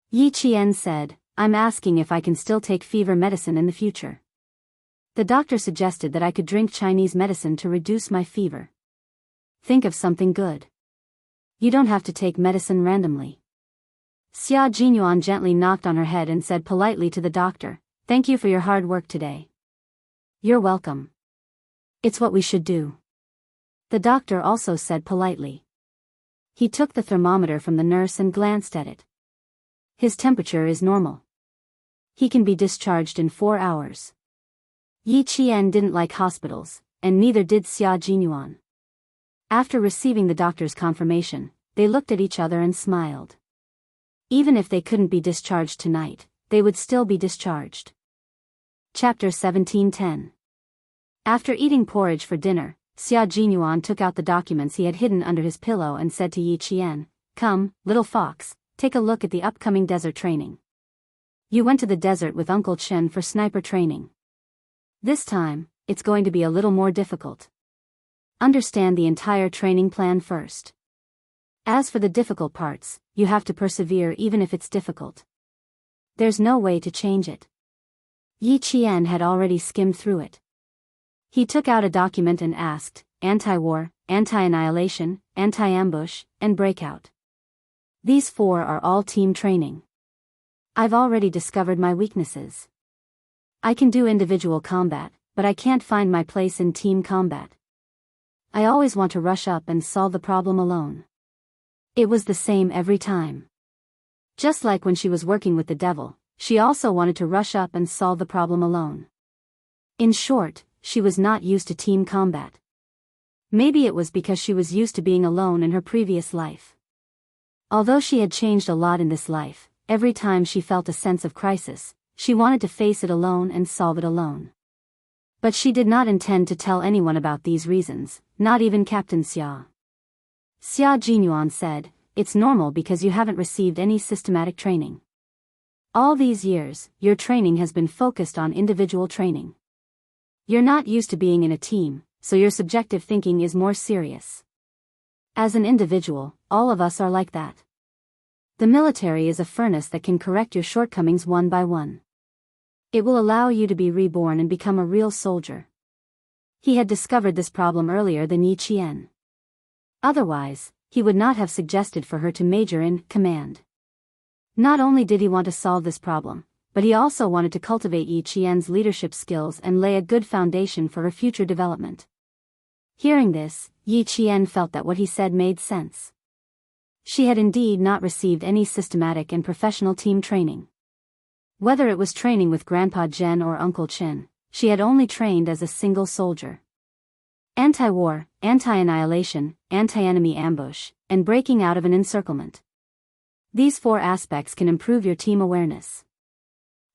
Yi Qian said, "I'm asking if I can still take fever medicine in the future." The doctor suggested that I could drink Chinese medicine to reduce my fever. Think of something good. You don't have to take medicine randomly. Xia Jinyuan gently knocked on her head and said politely to the doctor, "Thank you for your hard work today." "You're welcome. It's what we should do." The doctor also said politely. He took the thermometer from the nurse and glanced at it. His temperature is normal. He can be discharged in 4 hours. Yi Qian didn't like hospitals, and neither did Xia Jinyuan. After receiving the doctor's confirmation, they looked at each other and smiled. Even if they couldn't be discharged tonight, they would still be discharged. Chapter 17:10. After eating porridge for dinner, Xia Jinyuan took out the documents he had hidden under his pillow and said to Yi Qian, "Come, little fox, take a look at the upcoming desert training. You went to the desert with Uncle Chen for sniper training. This time, it's going to be a little more difficult. Understand the entire training plan first. As for the difficult parts, you have to persevere even if it's difficult. There's no way to change it." Yi Qian had already skimmed through it. He took out a document and asked, "Anti-war, anti-annihilation, anti-ambush, and breakout. These 4 are all team training. I've already discovered my weaknesses. I can do individual combat, but I can't find my place in team combat. I always want to rush up and solve the problem alone. It was the same every time. Just like when she was working with the devil, she also wanted to rush up and solve the problem alone. In short, she was not used to team combat. Maybe it was because she was used to being alone in her previous life. Although she had changed a lot in this life, every time she felt a sense of crisis, she wanted to face it alone and solve it alone. But she did not intend to tell anyone about these reasons, not even Captain Xia. Xia Jinyuan said, "It's normal because you haven't received any systematic training. All these years, your training has been focused on individual training. You're not used to being in a team, so your subjective thinking is more serious. As an individual, all of us are like that. The military is a furnace that can correct your shortcomings one by one. It will allow you to be reborn and become a real soldier." He had discovered this problem earlier than Yi Qian. Otherwise, he would not have suggested for her to major in command. Not only did he want to solve this problem, but he also wanted to cultivate Yi Qian's leadership skills and lay a good foundation for her future development. Hearing this, Yi Qian felt that what he said made sense. She had indeed not received any systematic and professional team training. Whether it was training with Grandpa Zhen or Uncle Qin, she had only trained as a single soldier. Anti-war, anti-annihilation, anti-enemy ambush, and breaking out of an encirclement. These 4 aspects can improve your team awareness.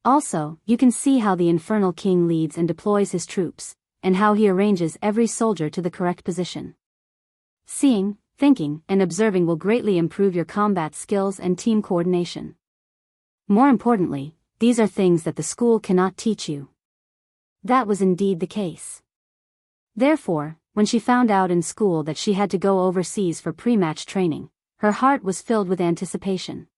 Also, you can see how the Infernal King leads and deploys his troops, and how he arranges every soldier to the correct position. Seeing, thinking, and observing will greatly improve your combat skills and team coordination. More importantly, these are things that the school cannot teach you. That was indeed the case. Therefore, when she found out in school that she had to go overseas for pre-match training, her heart was filled with anticipation.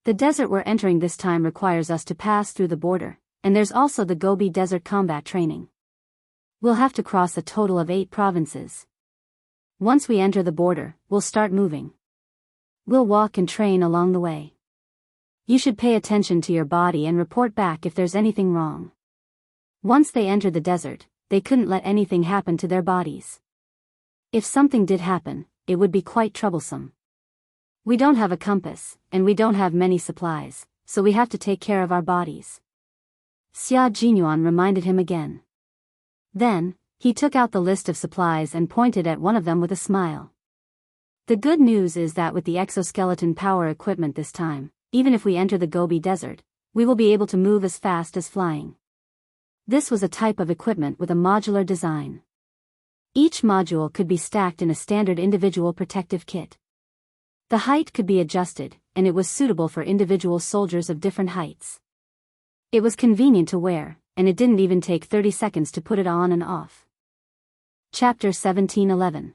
The desert we're entering this time requires us to pass through the border, and there's also the Gobi Desert combat training. We'll have to cross a total of 8 provinces. Once we enter the border, we'll start moving. We'll walk and train along the way. You should pay attention to your body and report back if there's anything wrong. Once they entered the desert, they couldn't let anything happen to their bodies. If something did happen, it would be quite troublesome. We don't have a compass, and we don't have many supplies, so we have to take care of our bodies. Xia Jinyuan reminded him again. Then, he took out the list of supplies and pointed at one of them with a smile. The good news is that with the exoskeleton power equipment this time, even if we enter the Gobi Desert, we will be able to move as fast as flying. This was a type of equipment with a modular design. Each module could be stacked in a standard individual protective kit. The height could be adjusted, and it was suitable for individual soldiers of different heights. It was convenient to wear, and it didn't even take 30 seconds to put it on and off. Chapter 1711.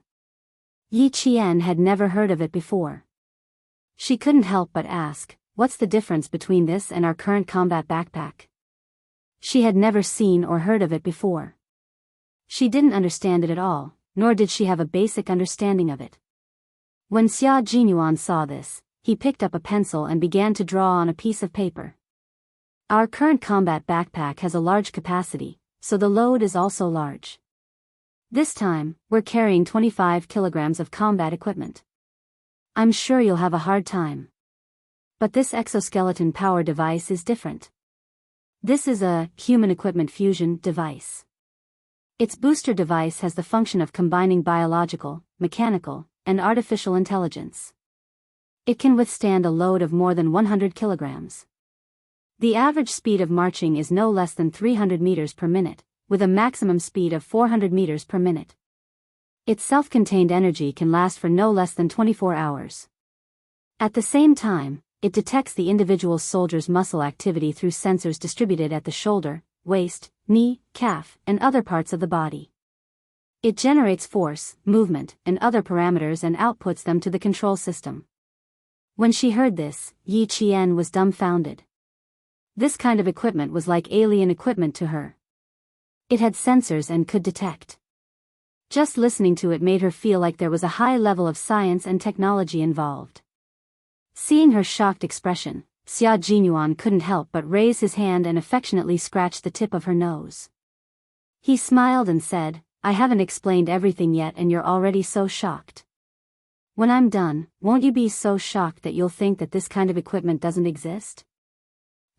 Yi Qian had never heard of it before. She couldn't help but ask, what's the difference between this and our current combat backpack? She had never seen or heard of it before. She didn't understand it at all, nor did she have a basic understanding of it. When Xia Jinyuan saw this, he picked up a pencil and began to draw on a piece of paper. Our current combat backpack has a large capacity, so the load is also large. This time, we're carrying 25 kilograms of combat equipment. I'm sure you'll have a hard time. But this exoskeleton power device is different. This is a human equipment fusion device. Its booster device has the function of combining biological, mechanical, and artificial intelligence. It can withstand a load of more than 100 kilograms. The average speed of marching is no less than 300 meters per minute, with a maximum speed of 400 meters per minute. Its self-contained energy can last for no less than 24 hours. At the same time, it detects the individual soldier's muscle activity through sensors distributed at the shoulder, waist, knee, calf, and other parts of the body. It generates force, movement, and other parameters and outputs them to the control system. When she heard this, Yi Qian was dumbfounded. This kind of equipment was like alien equipment to her. It had sensors and could detect. Just listening to it made her feel like there was a high level of science and technology involved. Seeing her shocked expression, Xia Jinyuan couldn't help but raise his hand and affectionately scratch the tip of her nose. He smiled and said, I haven't explained everything yet and you're already so shocked. When I'm done, won't you be so shocked that you'll think that this kind of equipment doesn't exist?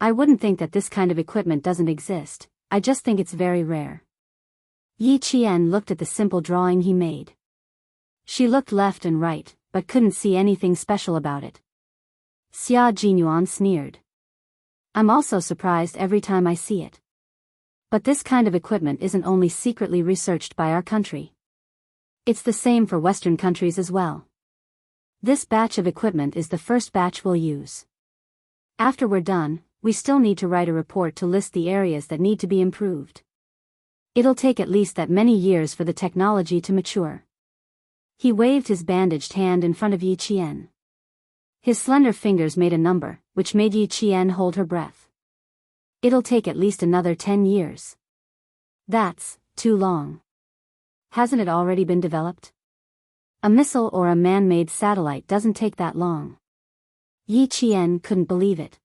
I wouldn't think that this kind of equipment doesn't exist, I just think it's very rare. Yi Qian looked at the simple drawing he made. She looked left and right, but couldn't see anything special about it. Xia Jinyuan sneered. I'm also surprised every time I see it. But this kind of equipment isn't only secretly researched by our country. It's the same for Western countries as well. This batch of equipment is the first batch we'll use. After we're done, we still need to write a report to list the areas that need to be improved. It'll take at least that many years for the technology to mature. He waved his bandaged hand in front of Yi Qian. His slender fingers made a number, which made Yi Qian hold her breath. It'll take at least another 10 years. That's too long. Hasn't it already been developed? A missile or a man-made satellite doesn't take that long. Yi Qian couldn't believe it.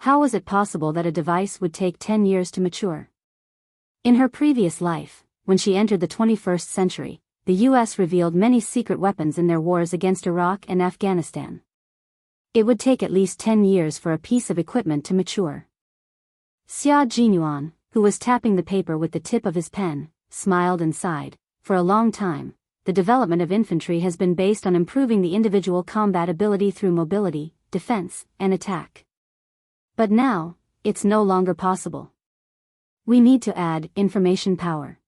How was it possible that a device would take 10 years to mature? In her previous life, when she entered the 21st century, the US revealed many secret weapons in their wars against Iraq and Afghanistan. It would take at least 10 years for a piece of equipment to mature. Xia Jinyuan, who was tapping the paper with the tip of his pen, smiled and sighed. For a long time, the development of infantry has been based on improving the individual combat ability through mobility, defense, and attack. But now, it's no longer possible. We need to add information power.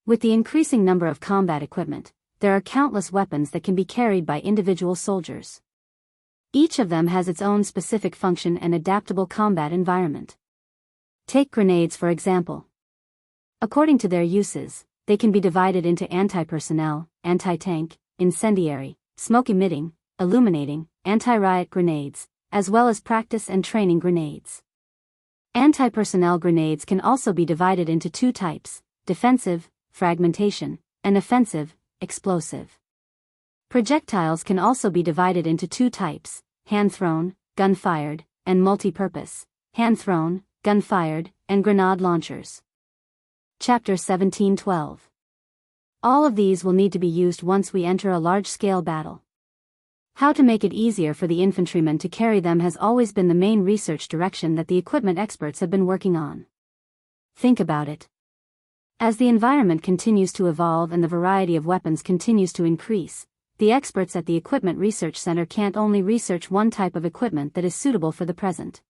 With the increasing number of combat equipment, there are countless weapons that can be carried by individual soldiers. Each of them has its own specific function and adaptable combat environment. Take grenades for example. According to their uses, they can be divided into anti-personnel, anti-tank, incendiary, smoke-emitting, illuminating, anti-riot grenades, as well as practice and training grenades. Anti-personnel grenades can also be divided into two types: defensive, fragmentation, and offensive, explosive. Projectiles can also be divided into two types: hand-thrown, gun-fired, and multi-purpose, hand-thrown, gun-fired, and grenade launchers. Chapter 17:12. All of these will need to be used once we enter a large-scale battle. How to make it easier for the infantrymen to carry them has always been the main research direction that the equipment experts have been working on. Think about it. As the environment continues to evolve and the variety of weapons continues to increase, the experts at the Equipment Research Center can't only research one type of equipment that is suitable for the present.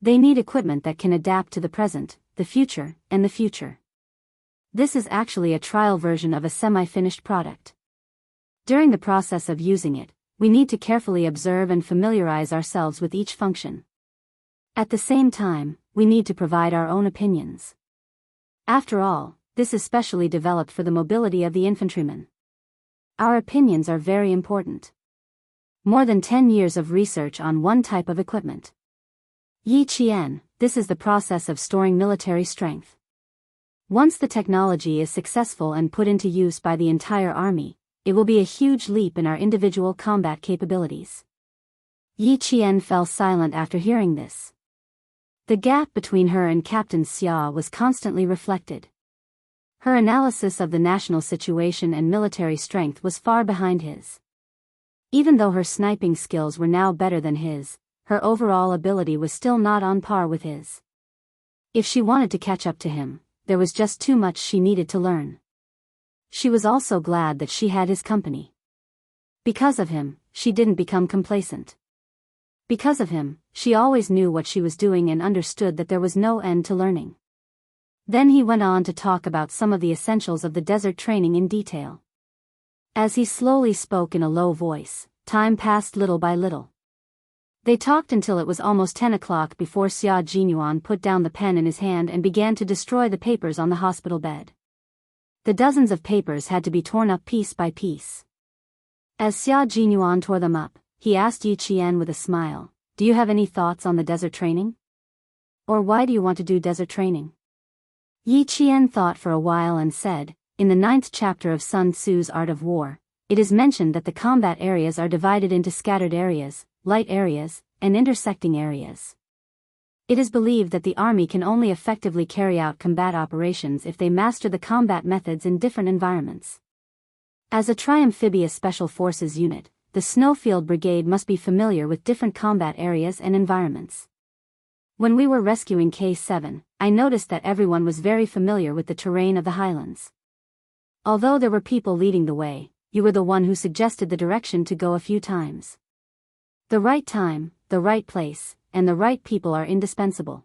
They need equipment that can adapt to the present, the future, and the future. This is actually a trial version of a semi-finished product. During the process of using it, we need to carefully observe and familiarize ourselves with each function. At the same time, we need to provide our own opinions. After all, this is specially developed for the mobility of the infantrymen. Our opinions are very important. More than 10 years of research on one type of equipment. Yi Qian, this is the process of storing military strength. Once the technology is successful and put into use by the entire army, it will be a huge leap in our individual combat capabilities. Yi Qian fell silent after hearing this. The gap between her and Captain Xia was constantly reflected. Her analysis of the national situation and military strength was far behind his. Even though her sniping skills were now better than his, her overall ability was still not on par with his. If she wanted to catch up to him, there was just too much she needed to learn. She was also glad that she had his company. Because of him, she didn't become complacent. Because of him, she always knew what she was doing and understood that there was no end to learning. Then he went on to talk about some of the essentials of the desert training in detail. As he slowly spoke in a low voice, time passed little by little. They talked until it was almost 10 o'clock before Xia Jinyuan put down the pen in his hand and began to destroy the papers on the hospital bed. The dozens of papers had to be torn up piece by piece. As Xia Jinyuan tore them up, he asked Yi Qian with a smile, "Do you have any thoughts on the desert training? Or why do you want to do desert training?" Yi Qian thought for a while and said, "In the 9th chapter of Sun Tzu's Art of War, it is mentioned that the combat areas are divided into scattered areas, light areas, and intersecting areas. It is believed that the army can only effectively carry out combat operations if they master the combat methods in different environments. As a tri-amphibious special forces unit, the Snowfield Brigade must be familiar with different combat areas and environments. When we were rescuing K7, I noticed that everyone was very familiar with the terrain of the highlands. Although there were people leading the way, you were the one who suggested the direction to go a few times. The right time, the right place, and the right people are indispensable.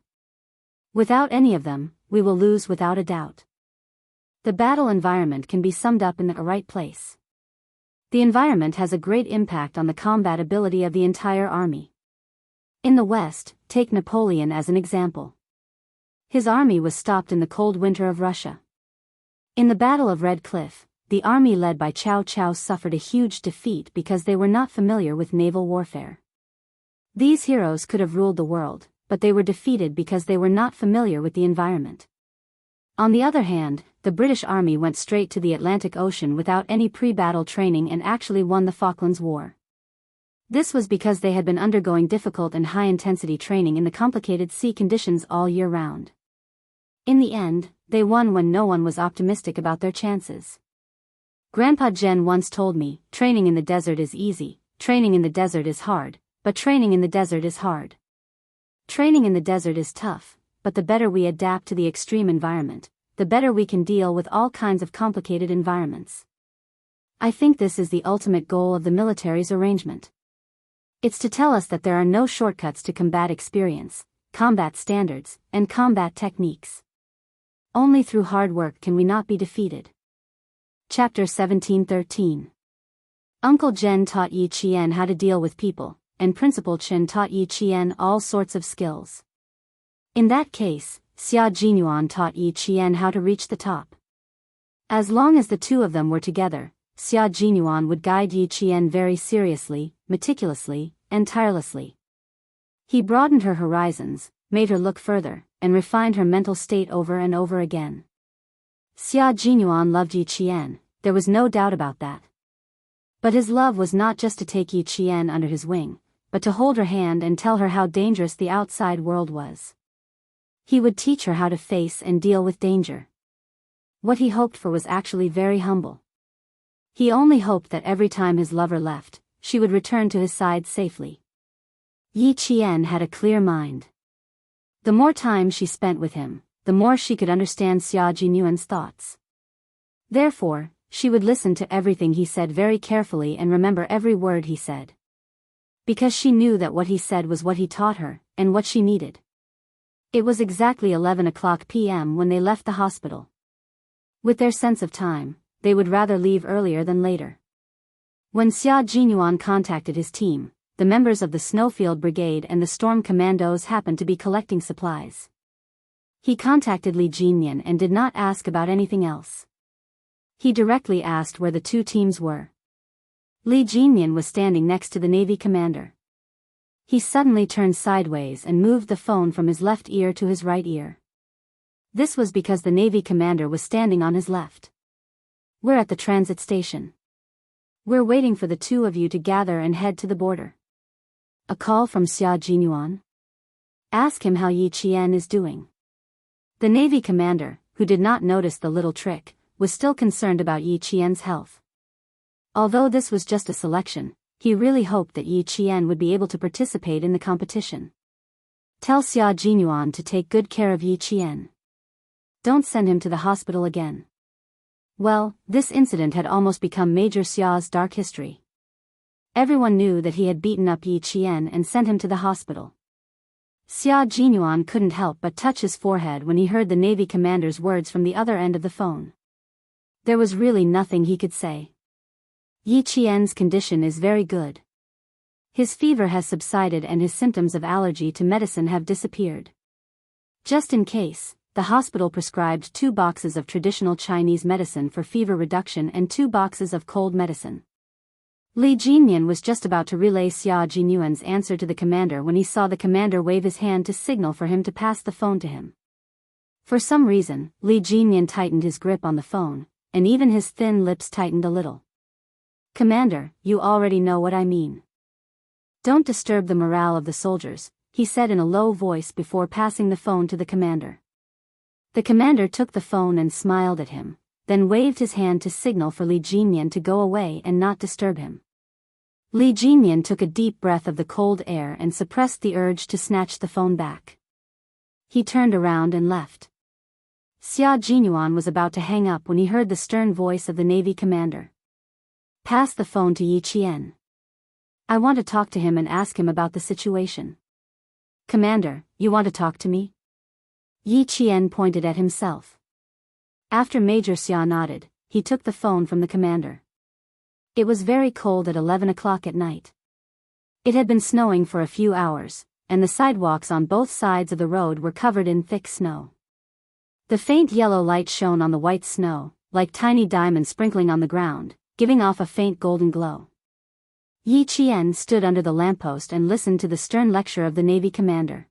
Without any of them, we will lose without a doubt. The battle environment can be summed up in the right place. The environment has a great impact on the combat ability of the entire army. In the West, take Napoleon as an example. His army was stopped in the cold winter of Russia. In the Battle of Red Cliff, the army led by Cao Cao suffered a huge defeat because they were not familiar with naval warfare. These heroes could have ruled the world, but they were defeated because they were not familiar with the environment. On the other hand, the British Army went straight to the Atlantic Ocean without any pre-battle training and actually won the Falklands War. This was because they had been undergoing difficult and high-intensity training in the complicated sea conditions all year round. In the end, they won when no one was optimistic about their chances. Grandpa Jen once told me, training in the desert is easy, training in the desert is hard, but training in the desert is hard. Training in the desert is tough, but the better we adapt to the extreme environment, the better we can deal with all kinds of complicated environments. I think this is the ultimate goal of the military's arrangement. It's to tell us that there are no shortcuts to combat experience, combat standards, and combat techniques. Only through hard work can we not be defeated. Chapter 17:13. Uncle Jen taught Yi Qian how to deal with people, and Principal Chen taught Yi Qian all sorts of skills. In that case, Xia Jinyuan taught Yi Qian how to reach the top. As long as the two of them were together, Xia Jinyuan would guide Yi Qian very seriously, meticulously, and tirelessly. He broadened her horizons, made her look further, and refined her mental state over and over again. Xia Jinyuan loved Yi Qian, there was no doubt about that. But his love was not just to take Yi Qian under his wing, but to hold her hand and tell her how dangerous the outside world was. He would teach her how to face and deal with danger. What he hoped for was actually very humble. He only hoped that every time his lover left, she would return to his side safely. Yi Qian had a clear mind. The more time she spent with him, the more she could understand Xia Jinyuan's thoughts. Therefore, she would listen to everything he said very carefully and remember every word he said. Because she knew that what he said was what he taught her, and what she needed. It was exactly 11 p.m. when they left the hospital. With their sense of time, they would rather leave earlier than later. When Xia Jinyuan contacted his team, the members of the Snowfield Brigade and the Storm Commandos happened to be collecting supplies. He contacted Li Jinyan and did not ask about anything else. He directly asked where the two teams were. Li Jinyan was standing next to the Navy commander. He suddenly turned sideways and moved the phone from his left ear to his right ear. This was because the Navy commander was standing on his left. "We're at the transit station. We're waiting for the two of you to gather and head to the border." A call from Xia Jinyuan? Ask him how Yi Qian is doing. The Navy commander, who did not notice the little trick, was still concerned about Yi Qian's health. Although this was just a selection, he really hoped that Yi Qian would be able to participate in the competition. Tell Xia Jinyuan to take good care of Yi Qian. Don't send him to the hospital again. Well, this incident had almost become Major Xia's dark history. Everyone knew that he had beaten up Yi Qian and sent him to the hospital. Xia Jinyuan couldn't help but touch his forehead when he heard the Navy commander's words from the other end of the phone. There was really nothing he could say. Yi Qian's condition is very good. His fever has subsided and his symptoms of allergy to medicine have disappeared. Just in case, the hospital prescribed 2 boxes of traditional Chinese medicine for fever reduction and 2 boxes of cold medicine. Li Jinyan was just about to relay Xia Jinyuan's answer to the commander when he saw the commander wave his hand to signal for him to pass the phone to him. For some reason, Li Jinyan tightened his grip on the phone, and even his thin lips tightened a little. "Commander, you already know what I mean. Don't disturb the morale of the soldiers," he said in a low voice before passing the phone to the commander. The commander took the phone and smiled at him, then waved his hand to signal for Li Jinyan to go away and not disturb him. Li Jinyan took a deep breath of the cold air and suppressed the urge to snatch the phone back. He turned around and left. Xia Jinyuan was about to hang up when he heard the stern voice of the Navy commander. "Pass the phone to Yi Qian. I want to talk to him and ask him about the situation." "Commander, you want to talk to me?" Yi Qian pointed at himself. After Major Xia nodded, he took the phone from the commander. It was very cold at 11 o'clock at night. It had been snowing for a few hours, and the sidewalks on both sides of the road were covered in thick snow. The faint yellow light shone on the white snow, like tiny diamonds sprinkling on the ground, giving off a faint golden glow. Yi Qian stood under the lamppost and listened to the stern lecture of the Navy commander.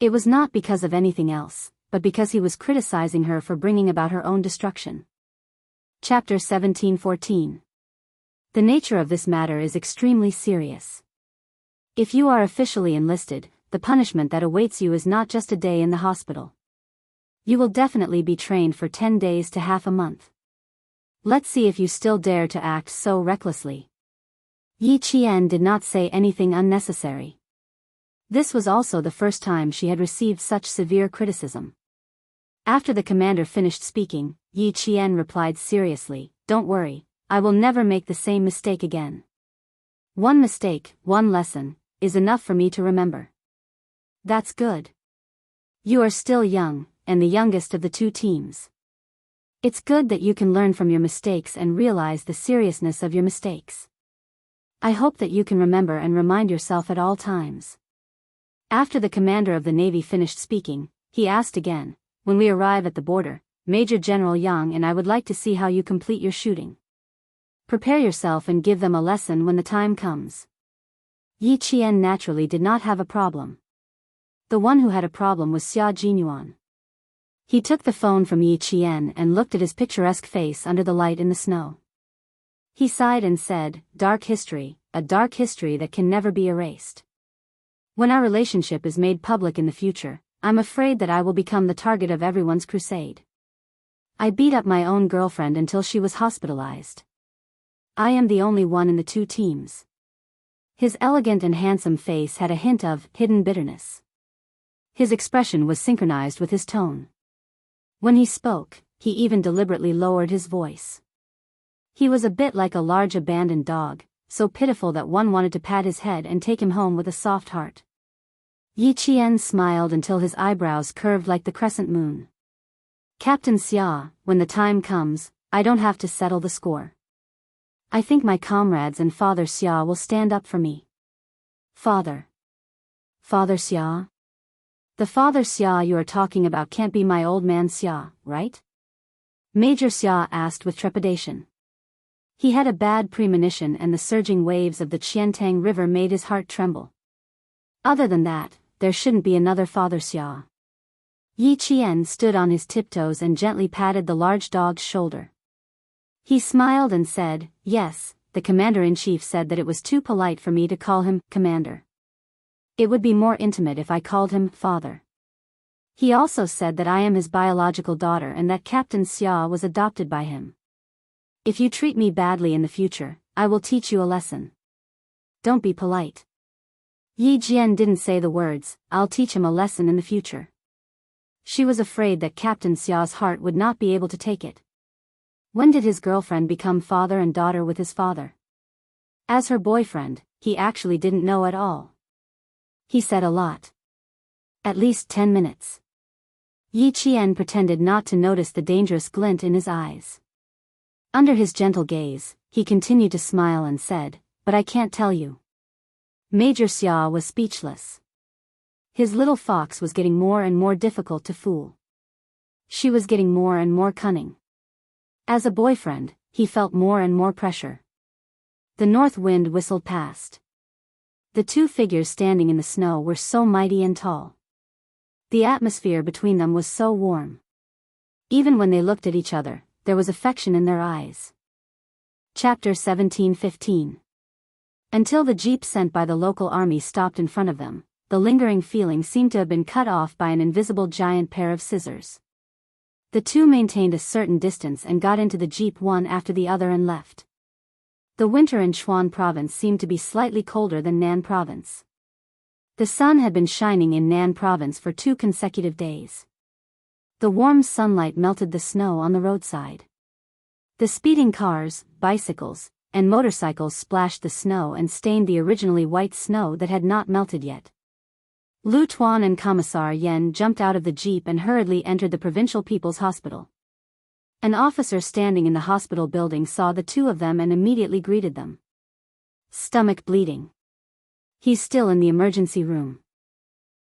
It was not because of anything else, but because he was criticizing her for bringing about her own destruction. Chapter 17:14. The nature of this matter is extremely serious. If you are officially enlisted, the punishment that awaits you is not just a day in the hospital. You will definitely be trained for 10 days to half a month. Let's see if you still dare to act so recklessly. Yi Qian did not say anything unnecessary. This was also the first time she had received such severe criticism. After the commander finished speaking, Yi Qian replied seriously, "Don't worry, I will never make the same mistake again. One mistake, one lesson, is enough for me to remember." That's good. You are still young, and the youngest of the two teams. It's good that you can learn from your mistakes and realize the seriousness of your mistakes. I hope that you can remember and remind yourself at all times. After the commander of the Navy finished speaking, he asked again, "When we arrive at the border, Major General Yang and I would like to see how you complete your shooting. Prepare yourself and give them a lesson when the time comes." Yi Qian naturally did not have a problem. The one who had a problem was Xia Jinyuan. He took the phone from Yi Qian and looked at his picturesque face under the light in the snow. He sighed and said, "Dark history, a dark history that can never be erased. When our relationship is made public in the future, I'm afraid that I will become the target of everyone's crusade. I beat up my own girlfriend until she was hospitalized. I am the only one in the two teams." His elegant and handsome face had a hint of hidden bitterness. His expression was synchronized with his tone. When he spoke, he even deliberately lowered his voice. He was a bit like a large abandoned dog, so pitiful that one wanted to pat his head and take him home with a soft heart. Yi Qian smiled until his eyebrows curved like the crescent moon. "Captain Xia, when the time comes, I don't have to settle the score. I think my comrades and Father Xia will stand up for me." "Father? Father Xia? The Father Xia you are talking about can't be my old man Xia, right?" Major Xia asked with trepidation. He had a bad premonition and the surging waves of the Qiantang River made his heart tremble. Other than that, there shouldn't be another Father Xia. Yi Qian stood on his tiptoes and gently patted the large dog's shoulder. He smiled and said, "Yes, the commander-in-chief said that it was too polite for me to call him commander. It would be more intimate if I called him father. He also said that I am his biological daughter and that Captain Xia was adopted by him. If you treat me badly in the future, I will teach you a lesson. Don't be polite." Yi Jian didn't say the words, "I'll teach him a lesson in the future." She was afraid that Captain Xia's heart would not be able to take it. When did his girlfriend become father and daughter with his father? As her boyfriend, he actually didn't know at all. He said a lot. At least 10 minutes. Yi Qian pretended not to notice the dangerous glint in his eyes. Under his gentle gaze, he continued to smile and said, "But I can't tell you." Major Xia was speechless. His little fox was getting more and more difficult to fool. She was getting more and more cunning. As a boyfriend, he felt more and more pressure. The north wind whistled past. The two figures standing in the snow were so mighty and tall. The atmosphere between them was so warm. Even when they looked at each other, there was affection in their eyes. Chapter 17:15. Until the jeep sent by the local army stopped in front of them, the lingering feeling seemed to have been cut off by an invisible giant pair of scissors. The two maintained a certain distance and got into the jeep one after the other and left. The winter in Chuan province seemed to be slightly colder than Nan province. The sun had been shining in Nan province for 2 consecutive days. The warm sunlight melted the snow on the roadside. The speeding cars, bicycles, and motorcycles splashed the snow and stained the originally white snow that had not melted yet. Lu Tuan and Commissar Yen jumped out of the jeep and hurriedly entered the Provincial People's Hospital. An officer standing in the hospital building saw the two of them and immediately greeted them. "Stomach bleeding. He's still in the emergency room.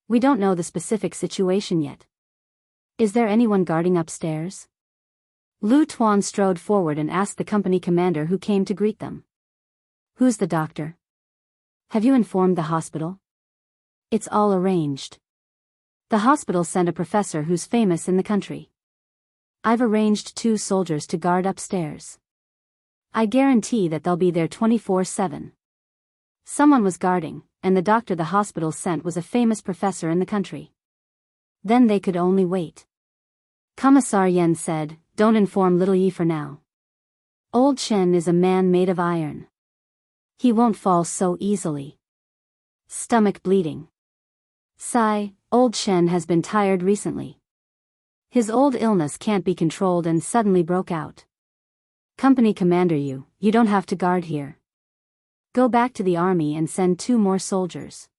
We don't know the specific situation yet. Is there anyone guarding upstairs?" Lu Tuan strode forward and asked the company commander who came to greet them. "Who's the doctor? Have you informed the hospital?" "It's all arranged. The hospital sent a professor who's famous in the country. I've arranged 2 soldiers to guard upstairs. I guarantee that they'll be there 24/7. Someone was guarding, and the doctor the hospital sent was a famous professor in the country. Then they could only wait." Commissar Yen said, don't inform little Yi for now. Old Chen is a man made of iron. He won't fall so easily. Stomach bleeding. Sigh, old Chen has been tired recently. His old illness can't be controlled and suddenly broke out. Company commander, you don't have to guard here. Go back to the army and send 2 more soldiers.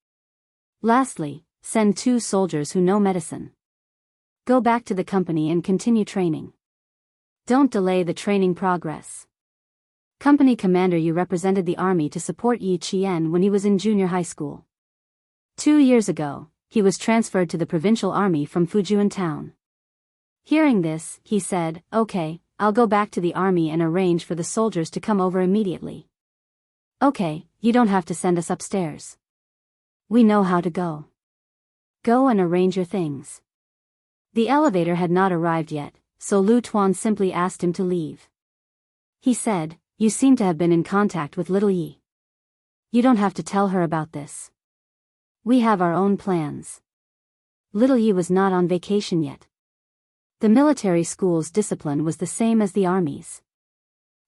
Lastly, send 2 soldiers who know medicine. Go back to the company and continue training. Don't delay the training progress. Company commander, you represented the army to support Yi Qian when he was in junior high school. 2 years ago, he was transferred to the provincial army from Fujian town. Hearing this, he said, okay, I'll go back to the army and arrange for the soldiers to come over immediately. Okay, you don't have to send us upstairs. We know how to go. Go and arrange your things. The elevator had not arrived yet, so Lu Tuan simply asked him to leave. He said, you seem to have been in contact with little Yi. You don't have to tell her about this. We have our own plans. Little Yi was not on vacation yet. The military school's discipline was the same as the army's.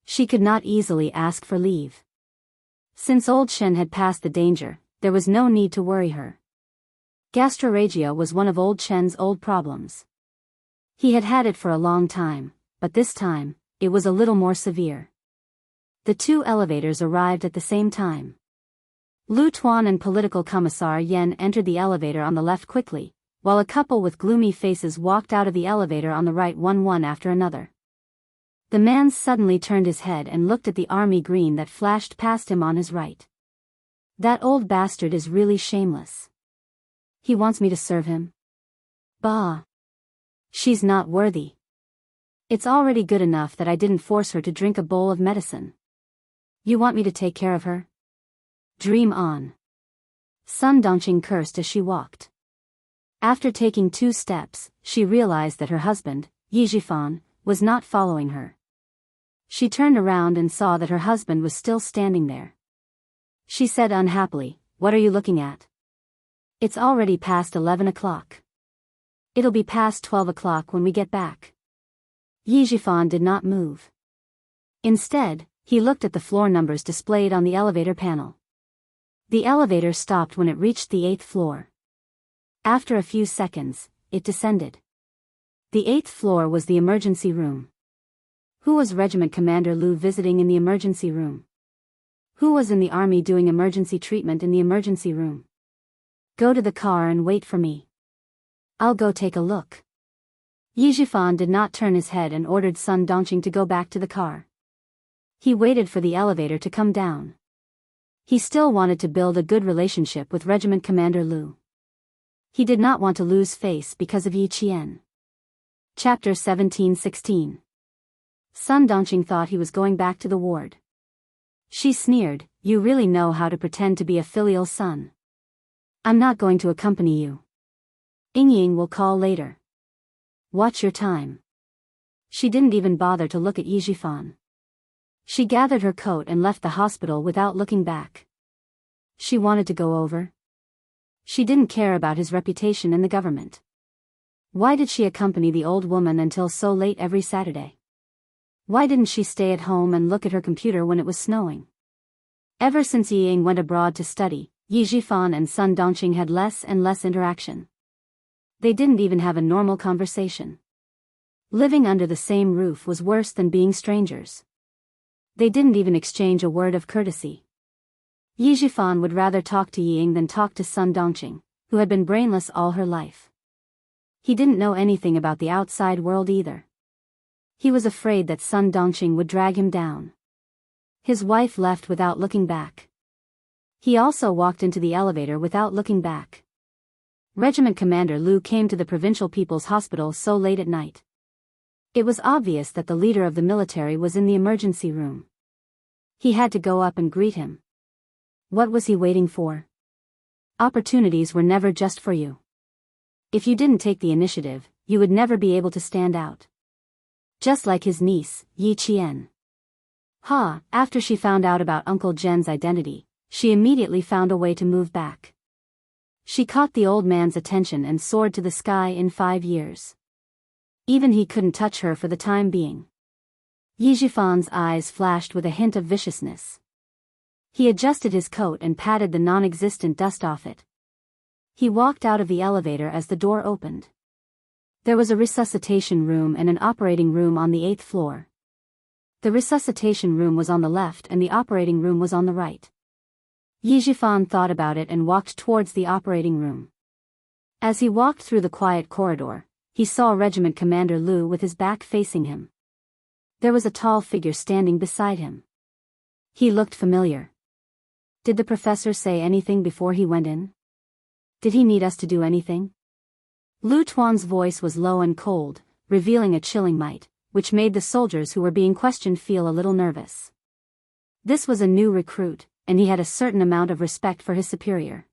She could not easily ask for leave. Since old Shen had passed the danger, there was no need to worry her. Gastrorrhea was one of old Shen's old problems. He had had it for a long time, but this time, it was a little more severe. The 2 elevators arrived at the same time. Lu Tuan and Political Commissar Yen entered the elevator on the left quickly, while a couple with gloomy faces walked out of the elevator on the right, one after another. The man suddenly turned his head and looked at the army green that flashed past him on his right. That old bastard is really shameless. He wants me to serve him? Bah! She's not worthy. It's already good enough that I didn't force her to drink a bowl of medicine. You want me to take care of her? Dream on. Sun Dongqing cursed as she walked. After taking 2 steps, she realized that her husband, Yi Jifan, was not following her. She turned around and saw that her husband was still standing there. She said unhappily, what are you looking at? It's already past 11 o'clock. It'll be past 12 o'clock when we get back. Yi Jifan did not move. Instead, he looked at the floor numbers displayed on the elevator panel. The elevator stopped when it reached the 8th floor. After a few seconds, it descended. The 8th floor was the emergency room. Who was Regiment Commander Lu visiting in the emergency room? Who was in the army doing emergency treatment in the emergency room? Go to the car and wait for me. I'll go take a look. Yi Jifan did not turn his head and ordered Sun Dongqing to go back to the car. He waited for the elevator to come down. He still wanted to build a good relationship with Regiment Commander Lu. He did not want to lose face because of Yi Qian. Chapter 17-16. Sun Dongqing thought he was going back to the ward. She sneered, you really know how to pretend to be a filial son. I'm not going to accompany you. Ying will call later. Watch your time. She didn't even bother to look at Yi Jifan. She gathered her coat and left the hospital without looking back. She wanted to go over. She didn't care about his reputation in the government. Why did she accompany the old woman until so late every Saturday? Why didn't she stay at home and look at her computer when it was snowing? Ever since Yi Ying went abroad to study, Yi Jifan and Sun Dongqing had less and less interaction. They didn't even have a normal conversation. Living under the same roof was worse than being strangers. They didn't even exchange a word of courtesy. Yi Jifan would rather talk to Yi Ying than talk to Sun Dongqing, who had been brainless all her life. He didn't know anything about the outside world either. He was afraid that Sun Dongqing would drag him down. His wife left without looking back. He also walked into the elevator without looking back. Regiment Commander Lu came to the Provincial People's Hospital so late at night. It was obvious that the leader of the military was in the emergency room. He had to go up and greet him. What was he waiting for? Opportunities were never just for you. If you didn't take the initiative, you would never be able to stand out. Just like his niece, Yi Qian. After she found out about Uncle Zhen's identity, she immediately found a way to move back. She caught the old man's attention and soared to the sky in 5 years. Even he couldn't touch her for the time being. Yi Jifan's eyes flashed with a hint of viciousness. He adjusted his coat and patted the non-existent dust off it. He walked out of the elevator as the door opened. There was a resuscitation room and an operating room on the 8th floor. The resuscitation room was on the left and the operating room was on the right. Yi Jifan thought about it and walked towards the operating room. As he walked through the quiet corridor, he saw Regiment Commander Lu with his back facing him. There was a tall figure standing beside him. He looked familiar. Did the professor say anything before he went in? Did he need us to do anything? Lu Tuan's voice was low and cold, revealing a chilling might, which made the soldiers who were being questioned feel a little nervous. This was a new recruit, and he had a certain amount of respect for his superior.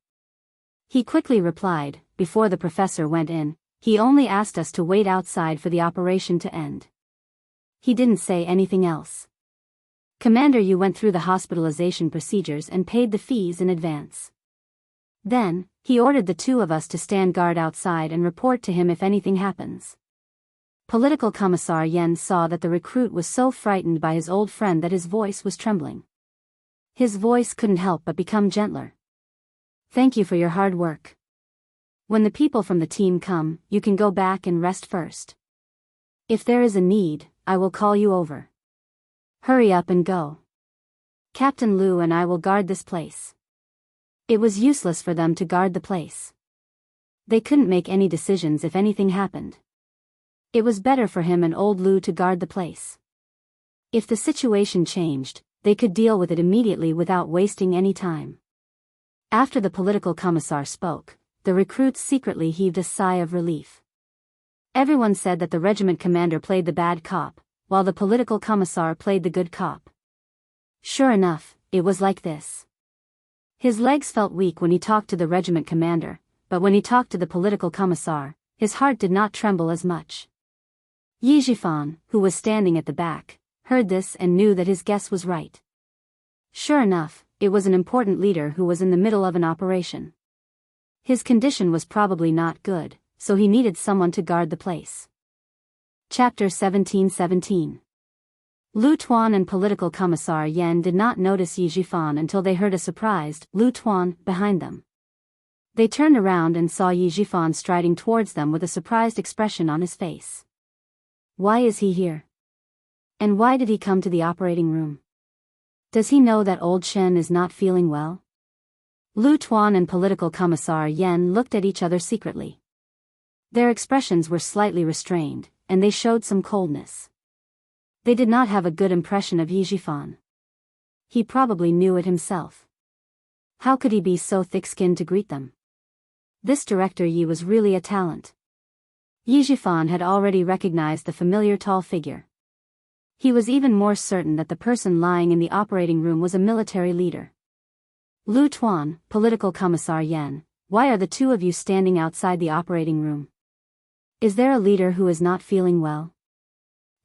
He quickly replied, before the professor went in, he only asked us to wait outside for the operation to end. He didn't say anything else. Commander Yu went through the hospitalization procedures and paid the fees in advance. Then, he ordered the two of us to stand guard outside and report to him if anything happens. Political Commissar Yen saw that the recruit was so frightened by his old friend that his voice was trembling. His voice couldn't help but become gentler. Thank you for your hard work. When the people from the team come, you can go back and rest first. If there is a need, I will call you over. Hurry up and go. Captain Lu and I will guard this place. It was useless for them to guard the place. They couldn't make any decisions if anything happened. It was better for him and old Lu to guard the place. If the situation changed, they could deal with it immediately without wasting any time. After the political commissar spoke, the recruits secretly heaved a sigh of relief. Everyone said that the regiment commander played the bad cop, while the political commissar played the good cop. Sure enough, it was like this. His legs felt weak when he talked to the regiment commander, but when he talked to the political commissar, his heart did not tremble as much. Yi Jifan, who was standing at the back, heard this and knew that his guess was right. Sure enough, it was an important leader who was in the middle of an operation. His condition was probably not good, so he needed someone to guard the place. Chapter 1717. Lu Tuan and political commissar Yen did not notice Yi Jifan until they heard a surprised Lu Tuan behind them. They turned around and saw Yi Jifan striding towards them with a surprised expression on his face. Why is he here? And why did he come to the operating room? Does he know that old Chen is not feeling well? Lu Tuan and political commissar Yen looked at each other secretly. Their expressions were slightly restrained, and they showed some coldness. They did not have a good impression of Yi Jifan. He probably knew it himself. How could he be so thick-skinned to greet them? This director Yi was really a talent. Yi Jifan had already recognized the familiar tall figure. He was even more certain that the person lying in the operating room was a military leader. Lu Tuan, political commissar Yen, why are the two of you standing outside the operating room? Is there a leader who is not feeling well?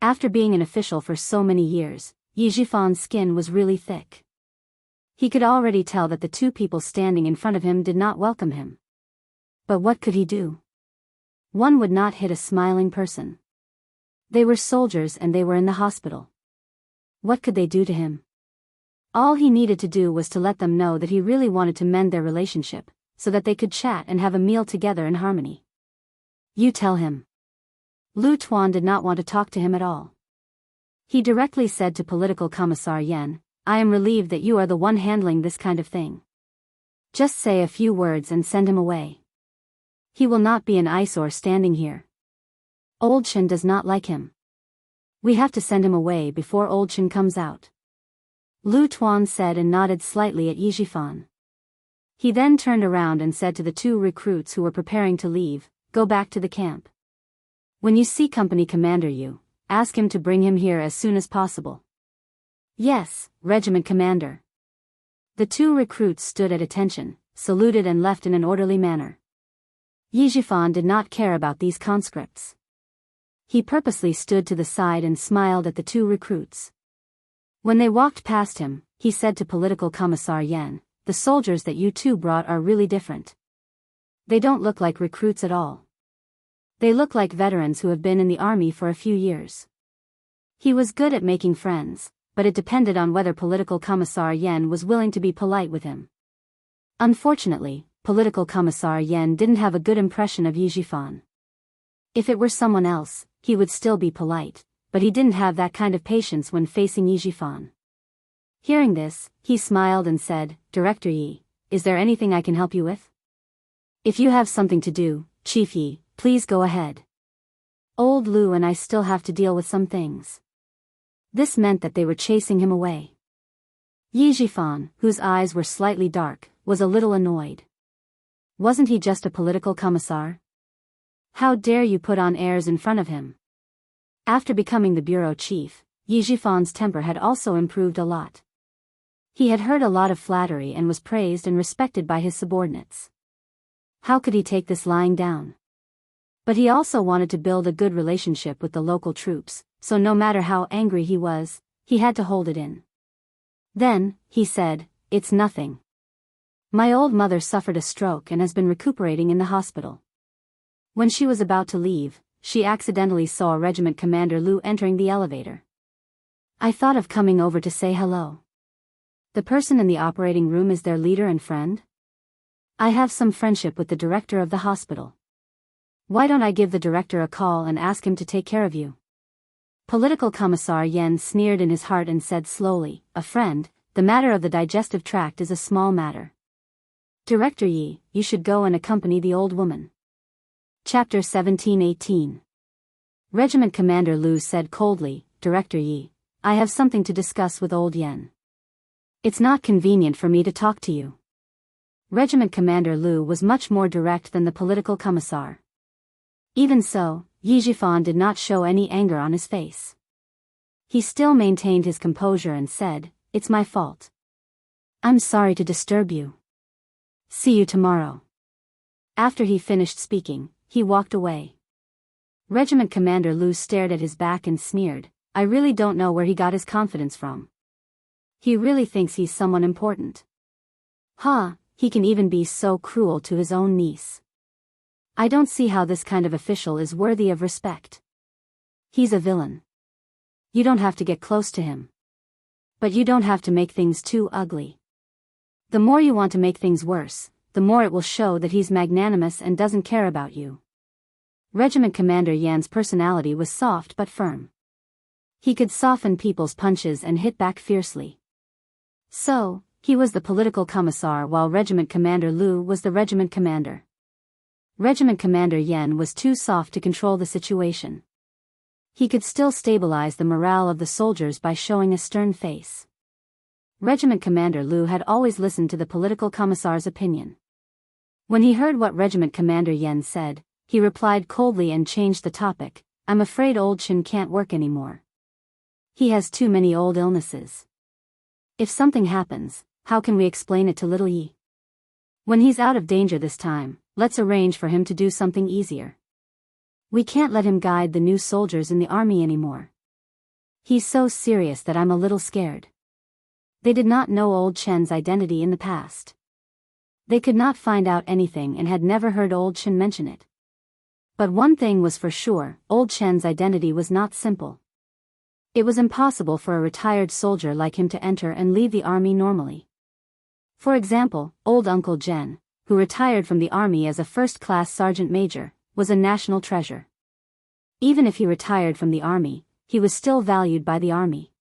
After being an official for so many years, Yi Jifan's skin was really thick. He could already tell that the two people standing in front of him did not welcome him. But what could he do? One would not hit a smiling person. They were soldiers and they were in the hospital. What could they do to him? All he needed to do was to let them know that he really wanted to mend their relationship, so that they could chat and have a meal together in harmony. You tell him. Lu Tuan did not want to talk to him at all. He directly said to political commissar Yen, I am relieved that you are the one handling this kind of thing. Just say a few words and send him away. He will not be an eyesore standing here. Old Chen does not like him. We have to send him away before Old Chen comes out. Lu Tuan said and nodded slightly at Yi Jifan. He then turned around and said to the two recruits who were preparing to leave, go back to the camp. When you see Company Commander Yu, ask him to bring him here as soon as possible. Yes, Regiment Commander. The two recruits stood at attention, saluted and left in an orderly manner. Yi Jifan did not care about these conscripts. He purposely stood to the side and smiled at the two recruits. When they walked past him, he said to political commissar Yen, the soldiers that you two brought are really different. They don't look like recruits at all. They look like veterans who have been in the army for a few years. He was good at making friends, but it depended on whether Political Commissar Yen was willing to be polite with him. Unfortunately, Political Commissar Yen didn't have a good impression of Yi Jifan. If it were someone else, he would still be polite, but he didn't have that kind of patience when facing Yi Jifan. Hearing this, he smiled and said, "Director Yi, is there anything I can help you with? If you have something to do, Chief Yi, please go ahead. Old Lu and I still have to deal with some things." This meant that they were chasing him away. Yi Jifan, whose eyes were slightly dark, was a little annoyed. Wasn't he just a political commissar? How dare you put on airs in front of him? After becoming the bureau chief, Yi Jifan's temper had also improved a lot. He had heard a lot of flattery and was praised and respected by his subordinates. How could he take this lying down? But he also wanted to build a good relationship with the local troops, so no matter how angry he was, he had to hold it in. Then, he said, "It's nothing. My old mother suffered a stroke and has been recuperating in the hospital." When she was about to leave, she accidentally saw Regiment Commander Lu entering the elevator. "I thought of coming over to say hello. The person in the operating room is their leader and friend? I have some friendship with the director of the hospital. Why don't I give the director a call and ask him to take care of you?" Political Commissar Yen sneered in his heart and said slowly, "A friend, the matter of the digestive tract is a small matter. Director Yi, you should go and accompany the old woman." Chapter 17-18. Regiment Commander Lu said coldly, "Director Yi, I have something to discuss with old Yen. It's not convenient for me to talk to you." Regiment Commander Lu was much more direct than the political commissar. Even so, Yi Jifan did not show any anger on his face. He still maintained his composure and said, "It's my fault. I'm sorry to disturb you. See you tomorrow." After he finished speaking, he walked away. Regiment Commander Lu stared at his back and sneered, "I really don't know where he got his confidence from. He really thinks he's someone important. Ha, he can even be so cruel to his own niece. I don't see how this kind of official is worthy of respect. He's a villain. You don't have to get close to him. But you don't have to make things too ugly. The more you want to make things worse, the more it will show that he's magnanimous and doesn't care about you." Regiment Commander Yan's personality was soft but firm. He could soften people's punches and hit back fiercely. So, he was the political commissar while Regiment Commander Lu was the regiment commander. Regiment Commander Yen was too soft to control the situation. He could still stabilize the morale of the soldiers by showing a stern face. Regiment Commander Lu had always listened to the political commissar's opinion. When he heard what Regiment Commander Yen said, he replied coldly and changed the topic, "I'm afraid old Chen can't work anymore. He has too many old illnesses. If something happens, how can we explain it to little Yi? When he's out of danger this time, let's arrange for him to do something easier. We can't let him guide the new soldiers in the army anymore. He's so serious that I'm a little scared." They did not know old Chen's identity in the past. They could not find out anything and had never heard old Chen mention it. But one thing was for sure, old Chen's identity was not simple. It was impossible for a retired soldier like him to enter and leave the army normally. For example, old Uncle Jen, who retired from the army as a first-class sergeant major, was a national treasure. Even if he retired from the army, he was still valued by the army.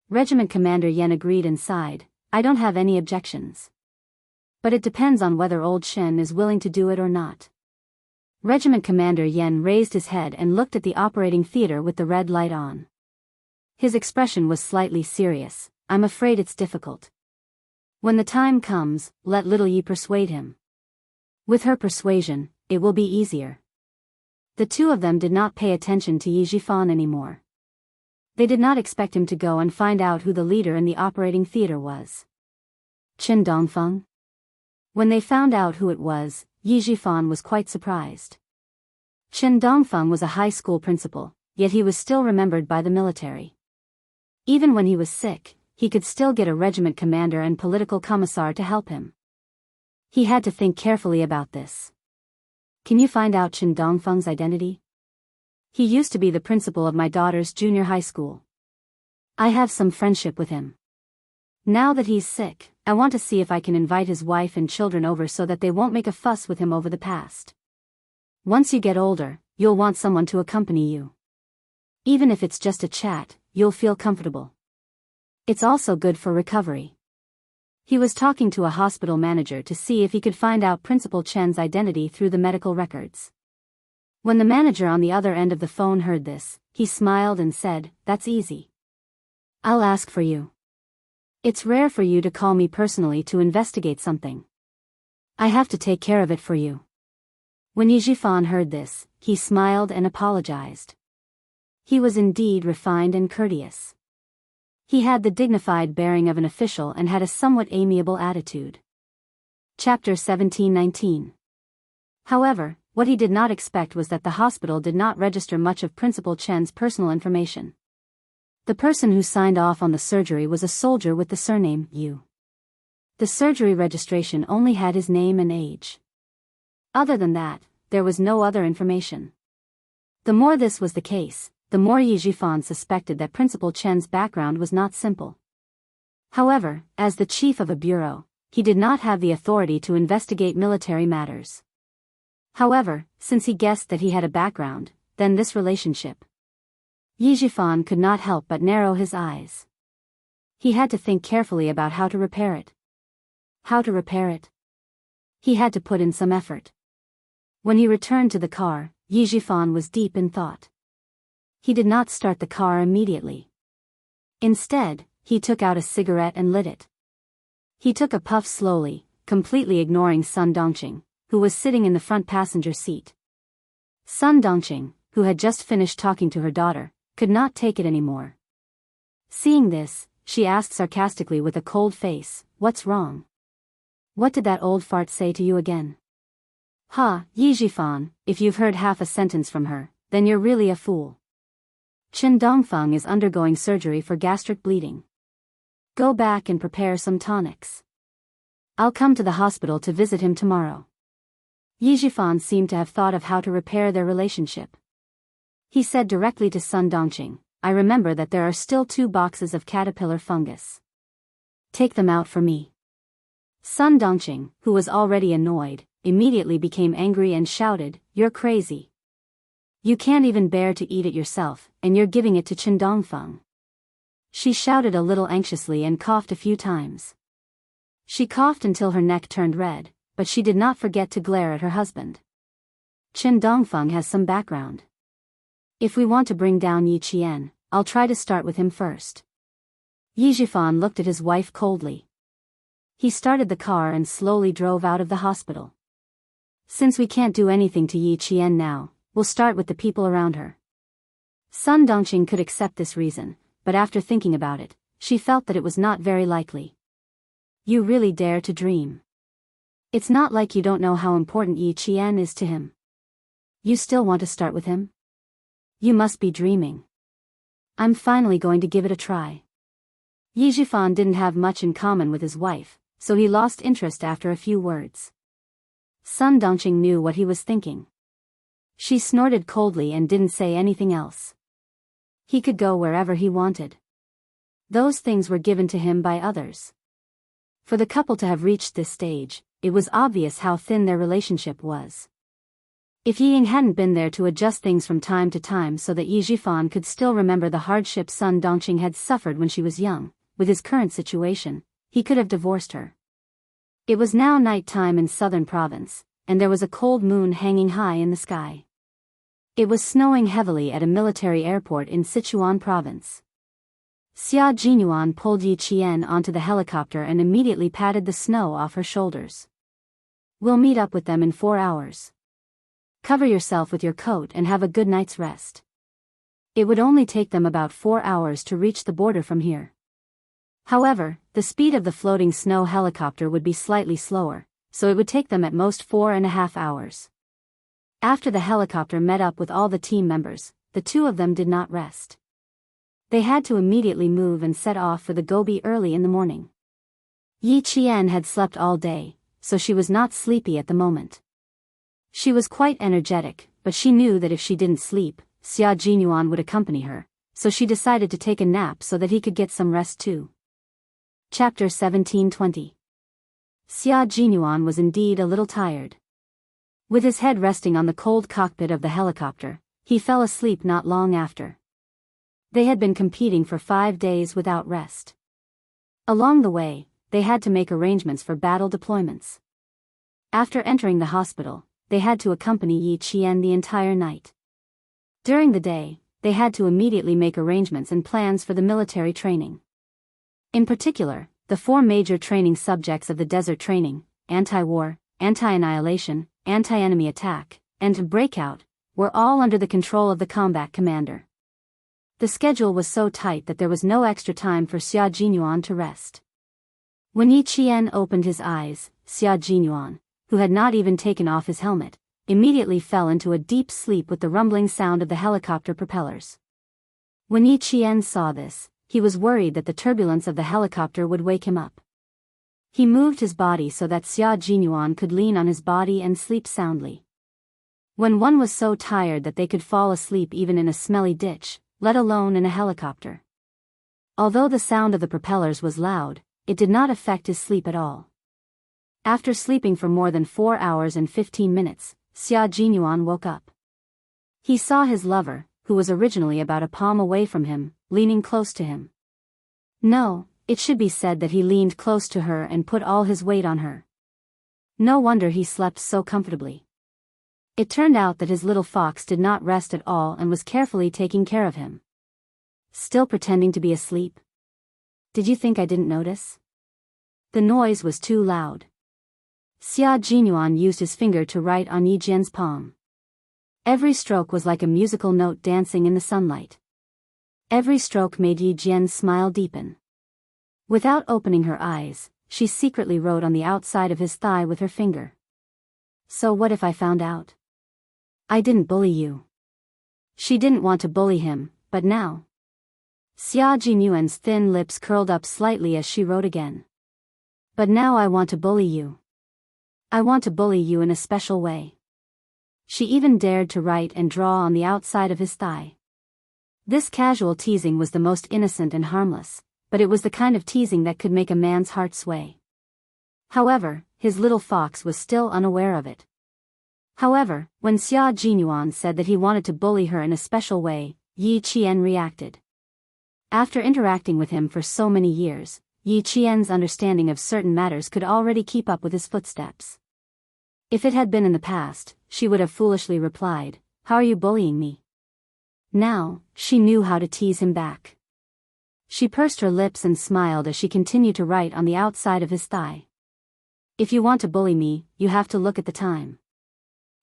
Regiment Commander Yen agreed and sighed, "I don't have any objections. But it depends on whether old Chen is willing to do it or not." Regiment Commander Yen raised his head and looked at the operating theater with the red light on. His expression was slightly serious. "I'm afraid it's difficult. When the time comes, let little Yi persuade him. With her persuasion, it will be easier." The two of them did not pay attention to Yi Jifan anymore. They did not expect him to go and find out who the leader in the operating theater was. Chen Dongfeng? When they found out who it was, Yi Jifan was quite surprised. Chen Dongfeng was a high school principal, yet he was still remembered by the military. Even when he was sick, he could still get a regiment commander and political commissar to help him. He had to think carefully about this. Can you find out Chen Dongfeng's identity? He used to be the principal of my daughter's junior high school. I have some friendship with him. Now that he's sick, I want to see if I can invite his wife and children over so that they won't make a fuss with him over the past. Once you get older, you'll want someone to accompany you. Even if it's just a chat, you'll feel comfortable. It's also good for recovery. He was talking to a hospital manager to see if he could find out Principal Chen's identity through the medical records. When the manager on the other end of the phone heard this, he smiled and said, "That's easy. I'll ask for you. It's rare for you to call me personally to investigate something. I have to take care of it for you." When Yi Jifan heard this, he smiled and apologized. He was indeed refined and courteous. He had the dignified bearing of an official and had a somewhat amiable attitude. Chapter 17-19. However, what he did not expect was that the hospital did not register much of Principal Chen's personal information. The person who signed off on the surgery was a soldier with the surname Yu. The surgery registration only had his name and age. Other than that, there was no other information. The more this was the case, the more Yi Jifan suspected that Principal Chen's background was not simple. However, as the chief of a bureau, he did not have the authority to investigate military matters. However, since he guessed that he had a background, then this relationship. Yi Jifan could not help but narrow his eyes. He had to think carefully about how to repair it. How to repair it? He had to put in some effort. When he returned to the car, Yi Jifan was deep in thought. He did not start the car immediately. Instead, he took out a cigarette and lit it. He took a puff slowly, completely ignoring Sun Dongqing, who was sitting in the front passenger seat. Sun Dongqing, who had just finished talking to her daughter, could not take it anymore. Seeing this, she asked sarcastically with a cold face, "What's wrong? What did that old fart say to you again?" "Ha, Yi Jifan, if you've heard half a sentence from her, then you're really a fool. Chen Dongfeng is undergoing surgery for gastric bleeding. Go back and prepare some tonics. I'll come to the hospital to visit him tomorrow." Yi Jifan seemed to have thought of how to repair their relationship. He said directly to Sun Dongqing, "I remember that there are still 2 boxes of caterpillar fungus. Take them out for me." Sun Dongqing, who was already annoyed, immediately became angry and shouted, "You're crazy. You can't even bear to eat it yourself, and you're giving it to Chen Dongfeng." She shouted a little anxiously and coughed a few times. She coughed until her neck turned red, but she did not forget to glare at her husband. Chen Dongfeng has some background. If we want to bring down Yi Qian, I'll try to start with him first. Yi Jifan looked at his wife coldly. He started the car and slowly drove out of the hospital. "Since we can't do anything to Yi Qian now, we'll start with the people around her." Sun Dongqing could accept this reason, but after thinking about it, she felt that it was not very likely. "You really dare to dream. It's not like you don't know how important Yi Qian is to him. You still want to start with him? You must be dreaming. I'm finally going to give it a try." Yi Jifan didn't have much in common with his wife, so he lost interest after a few words. Sun Dongqing knew what he was thinking. She snorted coldly and didn't say anything else. He could go wherever he wanted. Those things were given to him by others. For the couple to have reached this stage, it was obvious how thin their relationship was. If Yi Ying hadn't been there to adjust things from time to time so that Yi Jifan could still remember the hardship Sun Dongqing had suffered when she was young, with his current situation, he could have divorced her. It was now night time in southern province, and there was a cold moon hanging high in the sky. It was snowing heavily at a military airport in Sichuan province. Xia Jinyuan pulled Yi Qian onto the helicopter and immediately patted the snow off her shoulders. "We'll meet up with them in 4 hours. Cover yourself with your coat and have a good night's rest. It would only take them about 4 hours to reach the border from here." However, the speed of the floating snow helicopter would be slightly slower, so it would take them at most 4.5 hours. After the helicopter met up with all the team members, the 2 of them did not rest. They had to immediately move and set off for the Gobi early in the morning. Yi Qian had slept all day, so she was not sleepy at the moment. She was quite energetic, but she knew that if she didn't sleep, Xia Jinyuan would accompany her, so she decided to take a nap so that he could get some rest too. Chapter 1720. Xia Jinyuan was indeed a little tired. With his head resting on the cold cockpit of the helicopter, he fell asleep not long after. They had been competing for 5 days without rest. Along the way, they had to make arrangements for battle deployments. After entering the hospital, they had to accompany Yi Qian the entire night. During the day, they had to immediately make arrangements and plans for the military training. In particular, the 4 major training subjects of the desert training, anti-war, anti-annihilation, anti-enemy attack, and breakout, were all under the control of the combat commander. The schedule was so tight that there was no extra time for Xia Jinyuan to rest. When Yi Qian opened his eyes, Xia Jinyuan, who had not even taken off his helmet, immediately fell into a deep sleep with the rumbling sound of the helicopter propellers. When Yi Qian saw this, he was worried that the turbulence of the helicopter would wake him up. He moved his body so that Xia Jinyuan could lean on his body and sleep soundly. When one was so tired that they could fall asleep even in a smelly ditch, let alone in a helicopter. Although the sound of the propellers was loud, it did not affect his sleep at all. After sleeping for more than 4 hours and 15 minutes, Xia Jinyuan woke up. He saw his lover, who was originally about a palm away from him, leaning close to him. No, it should be said that he leaned close to her and put all his weight on her. No wonder he slept so comfortably. It turned out that his little fox did not rest at all and was carefully taking care of him. Still pretending to be asleep? Did you think I didn't notice? The noise was too loud. Xia Jinyuan used his finger to write on Yi Jian's palm. Every stroke was like a musical note dancing in the sunlight. Every stroke made Yi Jian's smile deepen. Without opening her eyes, she secretly wrote on the outside of his thigh with her finger. So what if I found out? I didn't bully you. She didn't want to bully him, but now. Xia Jinyuan's thin lips curled up slightly as she wrote again. But now I want to bully you. I want to bully you in a special way. She even dared to write and draw on the outside of his thigh. This casual teasing was the most innocent and harmless, but it was the kind of teasing that could make a man's heart sway. However, his little fox was still unaware of it. However, when Xia Jinyuan said that he wanted to bully her in a special way, Yi Qian reacted. After interacting with him for so many years, Yi Qian's understanding of certain matters could already keep up with his footsteps. If it had been in the past, she would have foolishly replied, "How are you bullying me?" Now, she knew how to tease him back. She pursed her lips and smiled as she continued to write on the outside of his thigh. "If you want to bully me, you have to look at the time.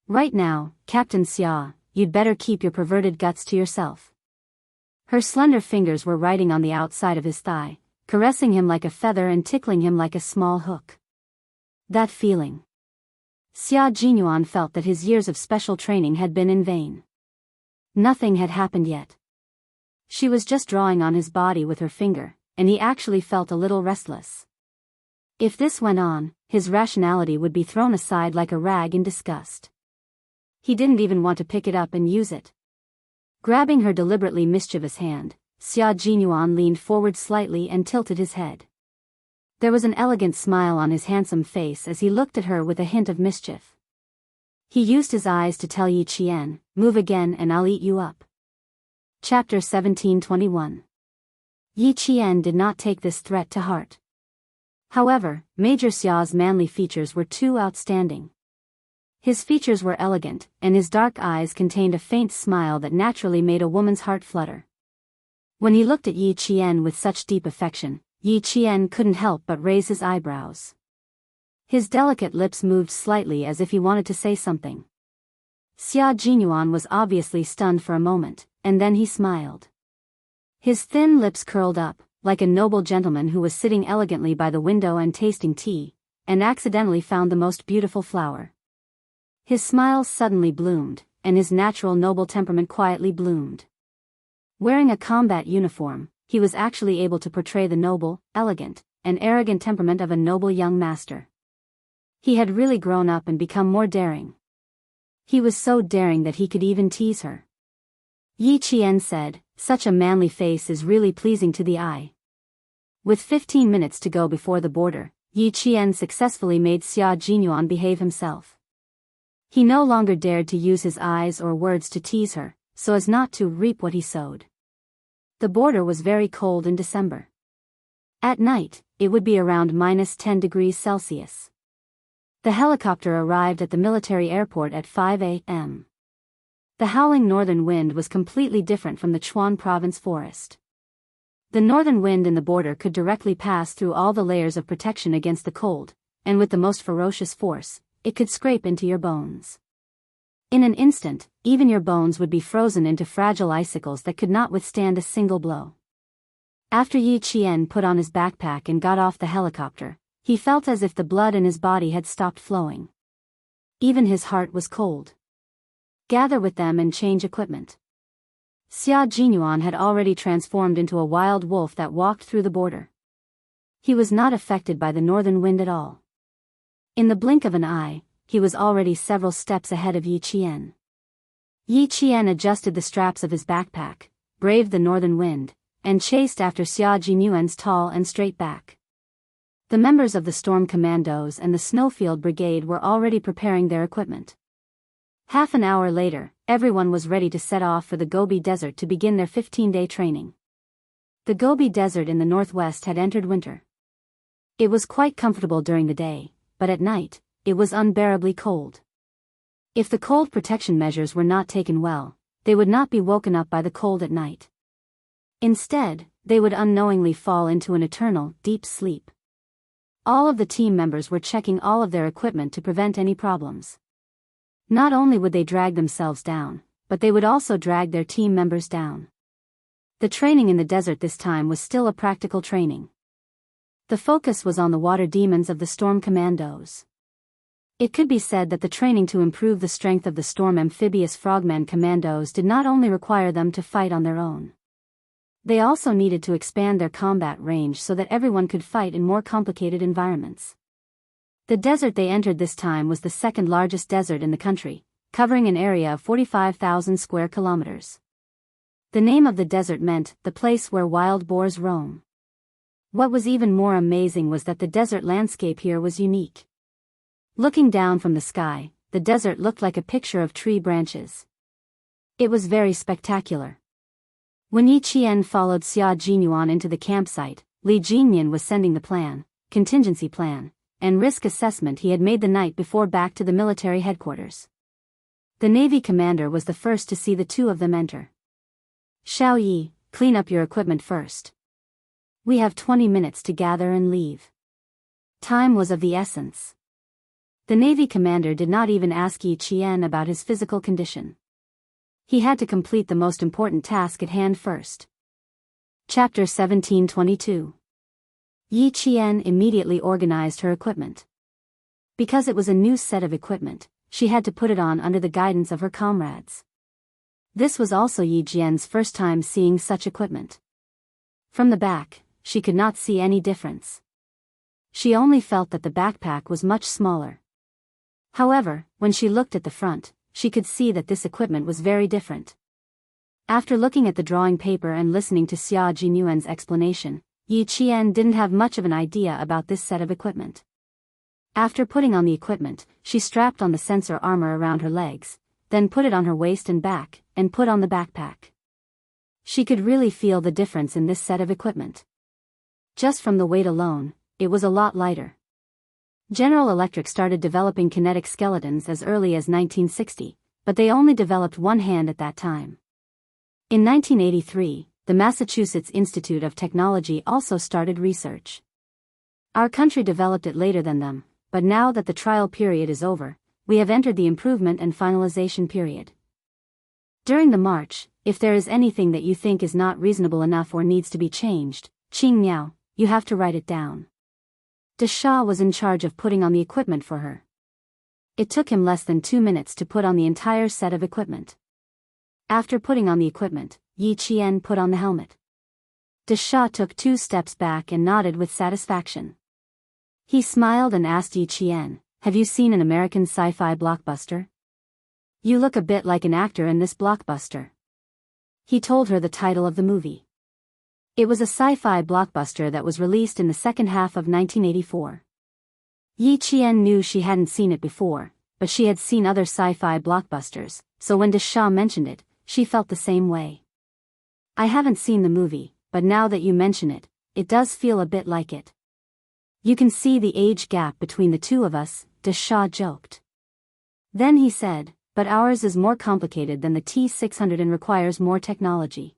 Right now, Captain Xia, you'd better keep your perverted guts to yourself." Her slender fingers were writing on the outside of his thigh, caressing him like a feather and tickling him like a small hook. That feeling. Xia Jinyuan felt that his years of special training had been in vain. Nothing had happened yet. She was just drawing on his body with her finger, and he actually felt a little restless. If this went on, his rationality would be thrown aside like a rag in disgust. He didn't even want to pick it up and use it. Grabbing her deliberately mischievous hand, Xia Jinyuan leaned forward slightly and tilted his head. There was an elegant smile on his handsome face as he looked at her with a hint of mischief. He used his eyes to tell Yi Qian, "Move again and I'll eat you up." Chapter 1721. Yi Qian did not take this threat to heart. However, Major Xia's manly features were too outstanding. His features were elegant, and his dark eyes contained a faint smile that naturally made a woman's heart flutter. When he looked at Yi Qian with such deep affection, Yi Qian couldn't help but raise his eyebrows. His delicate lips moved slightly as if he wanted to say something. Xia Jinyuan was obviously stunned for a moment, and then he smiled. His thin lips curled up, like a noble gentleman who was sitting elegantly by the window and tasting tea, and accidentally found the most beautiful flower. His smile suddenly bloomed, and his natural noble temperament quietly bloomed. Wearing a combat uniform, he was actually able to portray the noble, elegant, and arrogant temperament of a noble young master. He had really grown up and become more daring. He was so daring that he could even tease her. Yi Qian said, "Such a manly face is really pleasing to the eye." With 15 minutes to go before the border, Yi Qian successfully made Xia Jinyuan behave himself. He no longer dared to use his eyes or words to tease her, so as not to reap what he sowed. The border was very cold in December. At night, it would be around -10 degrees Celsius. The helicopter arrived at the military airport at 5 a.m. The howling northern wind was completely different from the Chuan province forest. The northern wind in the border could directly pass through all the layers of protection against the cold, and with the most ferocious force, it could scrape into your bones. In an instant, even your bones would be frozen into fragile icicles that could not withstand a single blow. After Yi Qian put on his backpack and got off the helicopter, he felt as if the blood in his body had stopped flowing. Even his heart was cold. Gather with them and change equipment. Xia Jinyuan had already transformed into a wild wolf that walked through the border. He was not affected by the northern wind at all. In the blink of an eye, he was already several steps ahead of Yi Qian. Yi Qian adjusted the straps of his backpack, braved the northern wind, and chased after Xia Jinyuan's tall and straight back. The members of the Storm Commandos and the Snowfield Brigade were already preparing their equipment. Half an hour later, everyone was ready to set off for the Gobi Desert to begin their 15-day training. The Gobi Desert in the northwest had entered winter. It was quite comfortable during the day, but at night, it was unbearably cold. If the cold protection measures were not taken well, they would not be woken up by the cold at night. Instead, they would unknowingly fall into an eternal, deep sleep. All of the team members were checking all of their equipment to prevent any problems. Not only would they drag themselves down, but they would also drag their team members down. The training in the desert this time was still a practical training. The focus was on the water demons of the Storm Commandos. It could be said that the training to improve the strength of the Storm Amphibious Frogmen Commandos did not only require them to fight on their own. They also needed to expand their combat range so that everyone could fight in more complicated environments. The desert they entered this time was the second largest desert in the country, covering an area of 45,000 square kilometers. The name of the desert meant, the place where wild boars roam. What was even more amazing was that the desert landscape here was unique. Looking down from the sky, the desert looked like a picture of tree branches. It was very spectacular. When Yi Qian followed Xia Jinyuan into the campsite, Li Jingyan was sending the contingency plan, and risk assessment he had made the night before back to the military headquarters. The Navy commander was the first to see the two of them enter. "Xiao Yi, clean up your equipment first. We have 20 minutes to gather and leave." Time was of the essence. The Navy commander did not even ask Yi Qian about his physical condition. He had to complete the most important task at hand first. Chapter 1722. Yi Qian immediately organized her equipment. Because it was a new set of equipment, she had to put it on under the guidance of her comrades. This was also Yi Qian's first time seeing such equipment. From the back, she could not see any difference. She only felt that the backpack was much smaller. However, when she looked at the front, she could see that this equipment was very different. After looking at the drawing paper and listening to Xia Jinyuan's explanation, Yi Qian didn't have much of an idea about this set of equipment. After putting on the equipment, she strapped on the sensor armor around her legs, then put it on her waist and back, and put on the backpack. She could really feel the difference in this set of equipment. Just from the weight alone, it was a lot lighter. General Electric started developing kinetic skeletons as early as 1960, but they only developed one hand at that time. In 1983, the Massachusetts Institute of Technology also started research. Our country developed it later than them, but now that the trial period is over, we have entered the improvement and finalization period. During the march, if there is anything that you think is not reasonable enough or needs to be changed, Qing Miao, you have to write it down. De Shah was in charge of putting on the equipment for her. It took him less than 2 minutes to put on the entire set of equipment. After putting on the equipment, Yi Qian put on the helmet. De Shah took 2 steps back and nodded with satisfaction. He smiled and asked Yi Qian, "Have you seen an American sci-fi blockbuster?" You look a bit like an actor in this blockbuster. He told her the title of the movie. It was a sci-fi blockbuster that was released in the second half of 1984. Yi Qian knew she hadn't seen it before, but she had seen other sci-fi blockbusters, so when Desha mentioned it, she felt the same way. I haven't seen the movie, but now that you mention it, it does feel a bit like it. You can see the age gap between the two of us, Desha joked. Then he said, but ours is more complicated than the T-600 and requires more technology.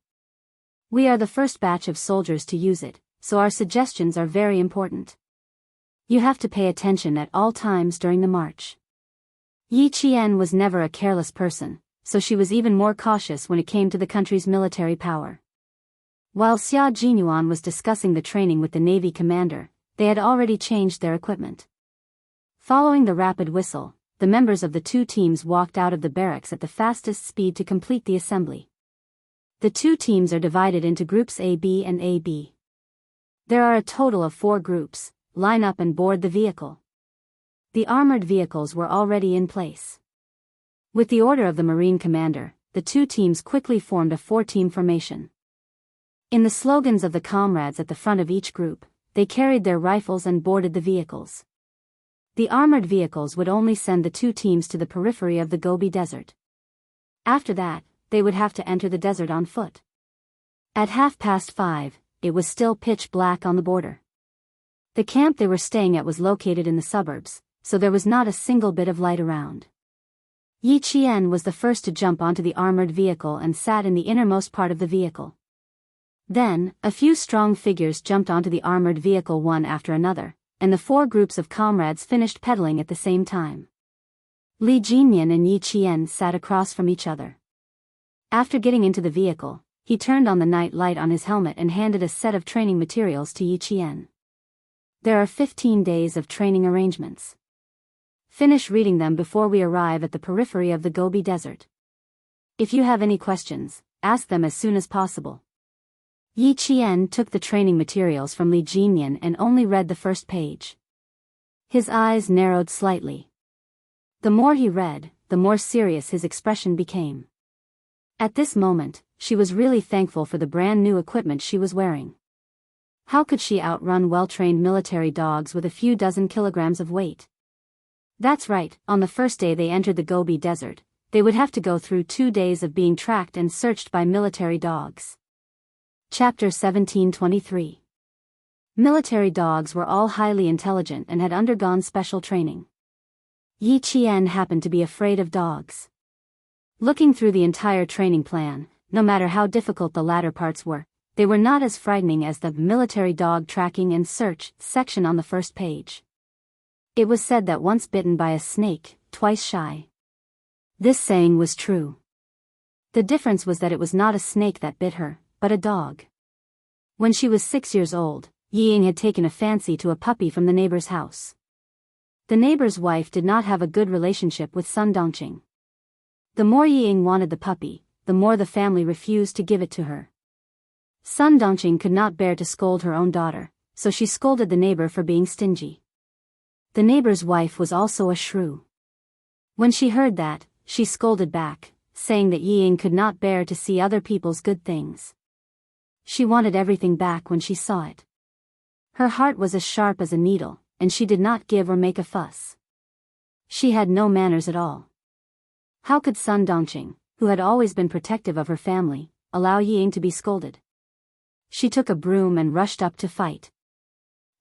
We are the first batch of soldiers to use it, so our suggestions are very important. You have to pay attention at all times during the march. Yi Qian was never a careless person, so she was even more cautious when it came to the country's military power. While Xia Jinyuan was discussing the training with the Navy commander, they had already changed their equipment. Following the rapid whistle, the members of the two teams walked out of the barracks at the fastest speed to complete the assembly. The two teams are divided into groups AB and AB. There are a total of 4 groups. Line up and board the vehicle. The armored vehicles were already in place. With the order of the Marine commander, the two teams quickly formed a 4-team formation. In the slogans of the comrades at the front of each group, they carried their rifles and boarded the vehicles. The armored vehicles would only send the two teams to the periphery of the Gobi Desert. After that, they would have to enter the desert on foot. At 5:30, it was still pitch black on the border. The camp they were staying at was located in the suburbs, so there was not a single bit of light around. Yi Qian was the first to jump onto the armored vehicle and sat in the innermost part of the vehicle. Then, a few strong figures jumped onto the armored vehicle one after another, and the 4 groups of comrades finished pedaling at the same time. Li Jinyan and Yi Qian sat across from each other. After getting into the vehicle, he turned on the night light on his helmet and handed a set of training materials to Yi Qian. There are 15 days of training arrangements. Finish reading them before we arrive at the periphery of the Gobi Desert. If you have any questions, ask them as soon as possible. Yi Qian took the training materials from Li Jinyan and only read the first page. His eyes narrowed slightly. The more he read, the more serious his expression became. At this moment, she was really thankful for the brand new equipment she was wearing. How could she outrun well-trained military dogs with a few dozen kilograms of weight? That's right, on the first day they entered the Gobi Desert, they would have to go through 2 days of being tracked and searched by military dogs. Chapter 1723. Military dogs were all highly intelligent and had undergone special training. Yi Qian happened to be afraid of dogs. Looking through the entire training plan, no matter how difficult the latter parts were, they were not as frightening as the military dog tracking and search section on the first page. It was said that once bitten by a snake, twice shy. This saying was true. The difference was that it was not a snake that bit her, but a dog. When she was 6 years old, Ying had taken a fancy to a puppy from the neighbor's house. The neighbor's wife did not have a good relationship with Sun Dongqing. The more Ying wanted the puppy, the more the family refused to give it to her. Sun Dongqing could not bear to scold her own daughter, so she scolded the neighbor for being stingy. The neighbor's wife was also a shrew. When she heard that, she scolded back, saying that Ying could not bear to see other people's good things. She wanted everything back when she saw it. Her heart was as sharp as a needle, and she did not give or make a fuss. She had no manners at all. How could Sun Dongqing, who had always been protective of her family, allow Ying to be scolded? She took a broom and rushed up to fight.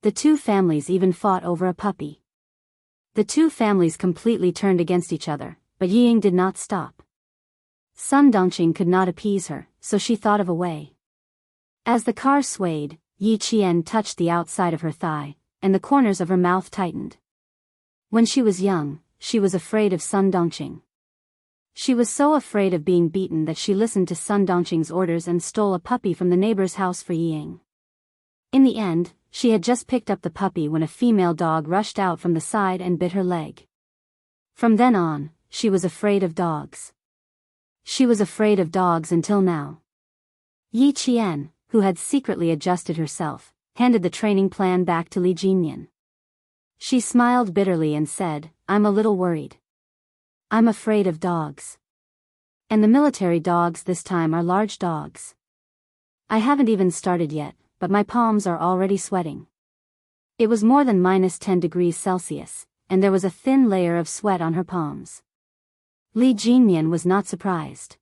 The two families even fought over a puppy. The two families completely turned against each other, but Ying did not stop. Sun Dongqing could not appease her, so she thought of a way. As the car swayed, Yi Qian touched the outside of her thigh, and the corners of her mouth tightened. When she was young, she was afraid of Sun Dongqing. She was so afraid of being beaten that she listened to Sun Dongqing's orders and stole a puppy from the neighbor's house for Ying. In the end, she had just picked up the puppy when a female dog rushed out from the side and bit her leg. From then on, she was afraid of dogs. She was afraid of dogs until now. Yi Qian, who had secretly adjusted herself, handed the training plan back to Li Jinyan. She smiled bitterly and said, "I'm a little worried." I'm afraid of dogs. And the military dogs this time are large dogs. I haven't even started yet, but my palms are already sweating. It was more than -10 degrees Celsius, and there was a thin layer of sweat on her palms. Li Jinmian was not surprised.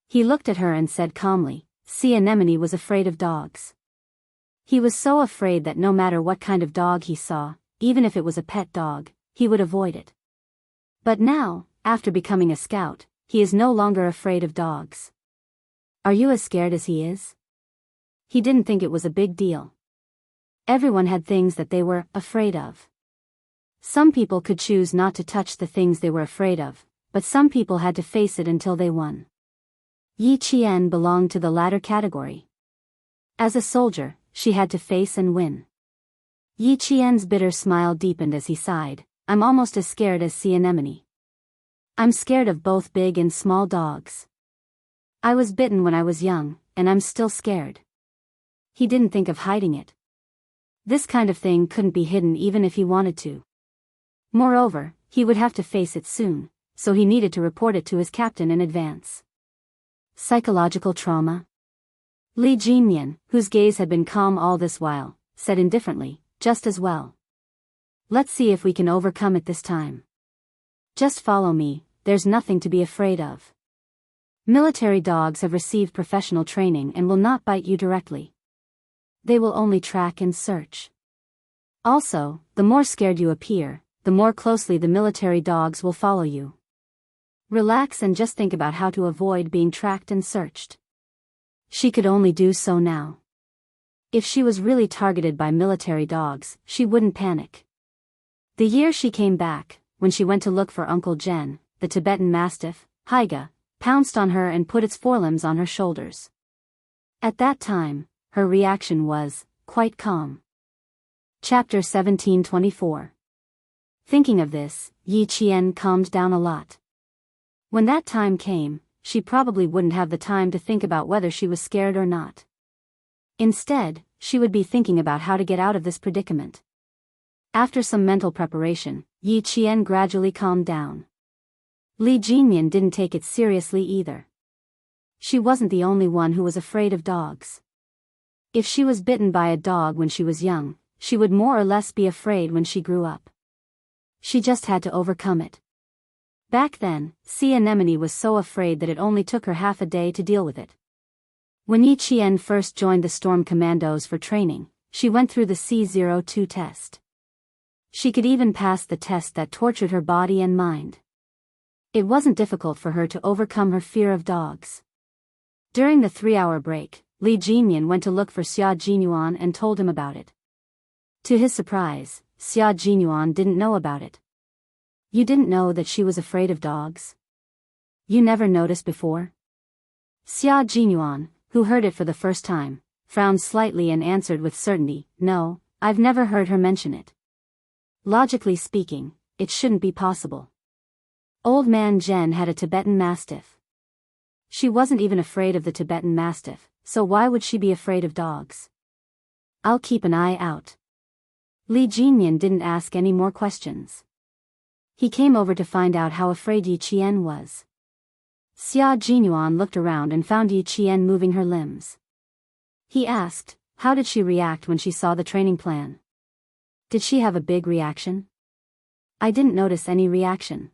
He looked at her and said calmly, "Sea Anemone was afraid of dogs." He was so afraid that no matter what kind of dog he saw, even if it was a pet dog, he would avoid it. But now, after becoming a scout, he is no longer afraid of dogs. Are you as scared as he is? He didn't think it was a big deal. Everyone had things that they were afraid of. Some people could choose not to touch the things they were afraid of, but some people had to face it until they won. Yi Qian belonged to the latter category. As a soldier, she had to face and win. Yi Qian's bitter smile deepened as he sighed, "I'm almost as scared as Sea Anemone. I'm scared of both big and small dogs. I was bitten when I was young, and I'm still scared." He didn't think of hiding it. This kind of thing couldn't be hidden even if he wanted to. Moreover, he would have to face it soon, so he needed to report it to his captain in advance. Psychological trauma? Li Jinmian, whose gaze had been calm all this while, said indifferently, "Just as well. Let's see if we can overcome it this time. Just follow me, there's nothing to be afraid of. Military dogs have received professional training and will not bite you directly. They will only track and search. Also, the more scared you appear, the more closely the military dogs will follow you. Relax and just think about how to avoid being tracked and searched." She could only do so now. If she was really targeted by military dogs, she wouldn't panic. The year she came back, when she went to look for Uncle Jen, the Tibetan Mastiff, Haiga, pounced on her and put its forelimbs on her shoulders. At that time, her reaction was quite calm. Chapter 1724. Thinking of this, Yi Qian calmed down a lot. When that time came, she probably wouldn't have the time to think about whether she was scared or not. Instead, she would be thinking about how to get out of this predicament. After some mental preparation, Yi Qian gradually calmed down. Li Jinmian didn't take it seriously either. She wasn't the only one who was afraid of dogs. If she was bitten by a dog when she was young, she would more or less be afraid when she grew up. She just had to overcome it. Back then, Sea Anemone was so afraid that it only took her half a day to deal with it. When Yi Qian first joined the Storm Commandos for training, she went through the C-02 test. She could even pass the test that tortured her body and mind. It wasn't difficult for her to overcome her fear of dogs. During the 3-hour break, Li Jinmian went to look for Xia Jinyuan and told him about it. To his surprise, Xia Jinyuan didn't know about it. "You didn't know that she was afraid of dogs? You never noticed before?" Xia Jinyuan, who heard it for the first time, frowned slightly and answered with certainty, "No, I've never heard her mention it. Logically speaking, it shouldn't be possible. Old man Zhen had a Tibetan Mastiff. She wasn't even afraid of the Tibetan Mastiff, so why would she be afraid of dogs? I'll keep an eye out." Li Jinmian didn't ask any more questions. He came over to find out how afraid Yi Qian was. Xia Jinyuan looked around and found Yi Qian moving her limbs. He asked, how did she react when she saw the training plan? Did she have a big reaction? I didn't notice any reaction.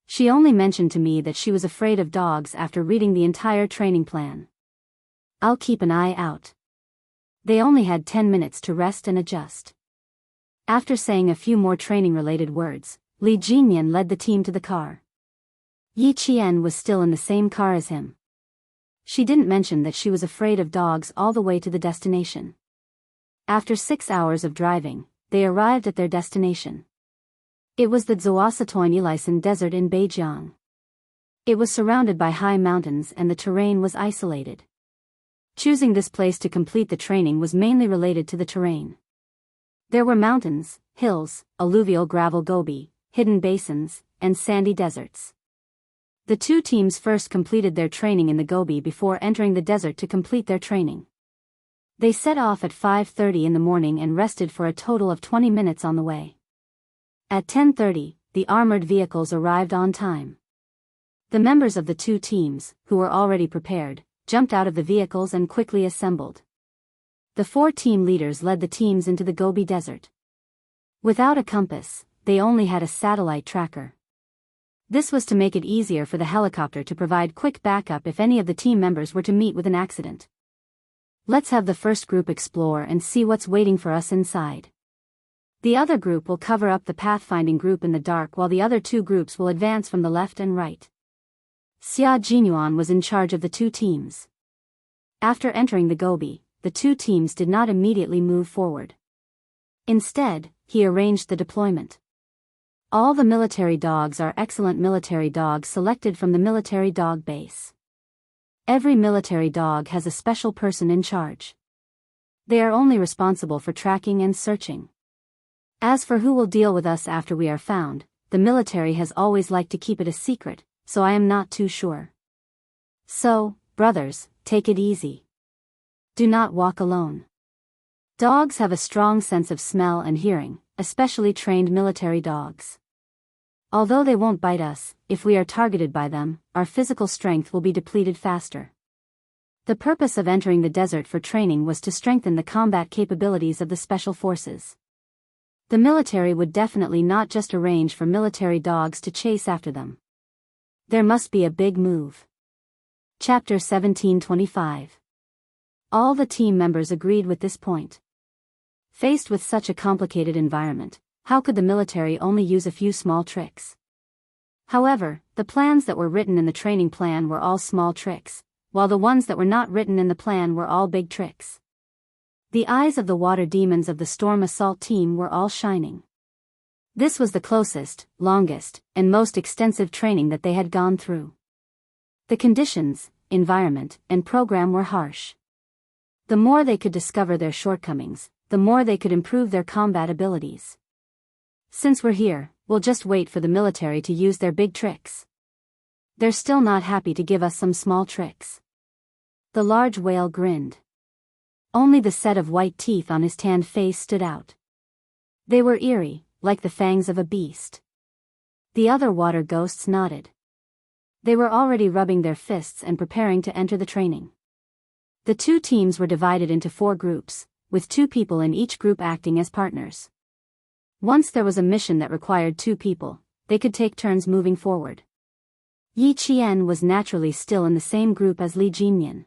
She only mentioned to me that she was afraid of dogs after reading the entire training plan. I'll keep an eye out. They only had 10 minutes to rest and adjust. After saying a few more training-related words, Li Jinmian led the team to the car. Yi Qian was still in the same car as him. She didn't mention that she was afraid of dogs all the way to the destination. After 6 hours of driving, they arrived at their destination. It was the Zhuasatoin Desert in Beijiang. It was surrounded by high mountains and the terrain was isolated. Choosing this place to complete the training was mainly related to the terrain. There were mountains, hills, alluvial gravel gobi, hidden basins, and sandy deserts. The two teams first completed their training in the gobi before entering the desert to complete their training. They set off at 5:30 in the morning and rested for a total of 20 minutes on the way. At 10:30, the armored vehicles arrived on time. The members of the two teams, who were already prepared, jumped out of the vehicles and quickly assembled. The four team leaders led the teams into the Gobi Desert. Without a compass, they only had a satellite tracker. This was to make it easier for the helicopter to provide quick backup if any of the team members were to meet with an accident. Let's have the first group explore and see what's waiting for us inside. The other group will cover up the pathfinding group in the dark while the other two groups will advance from the left and right. Xia Jinyuan was in charge of the two teams. After entering the Gobi, the two teams did not immediately move forward. Instead, he arranged the deployment. All the military dogs are excellent military dogs selected from the military dog base. Every military dog has a special person in charge. They are only responsible for tracking and searching. As for who will deal with us after we are found, the military has always liked to keep it a secret, so I am not too sure. So, brothers, take it easy. Do not walk alone. Dogs have a strong sense of smell and hearing, especially trained military dogs. Although they won't bite us, if we are targeted by them, our physical strength will be depleted faster. The purpose of entering the desert for training was to strengthen the combat capabilities of the special forces. The military would definitely not just arrange for military dogs to chase after them. There must be a big move. Chapter 1725. All the team members agreed with this point. Faced with such a complicated environment, how could the military only use a few small tricks? However, the plans that were written in the training plan were all small tricks, while the ones that were not written in the plan were all big tricks. The eyes of the water demons of the Storm Assault team were all shining. This was the closest, longest, and most extensive training that they had gone through. The conditions, environment, and program were harsh. The more they could discover their shortcomings, the more they could improve their combat abilities. Since we're here, we'll just wait for the military to use their big tricks. They're still not happy to give us some small tricks. The large whale grinned. Only the set of white teeth on his tanned face stood out. They were eerie, like the fangs of a beast. The other water ghosts nodded. They were already rubbing their fists and preparing to enter the training. The two teams were divided into 4 groups, with 2 people in each group acting as partners. Once there was a mission that required 2 people, they could take turns moving forward. Yi Qian was naturally still in the same group as Li Jinyan.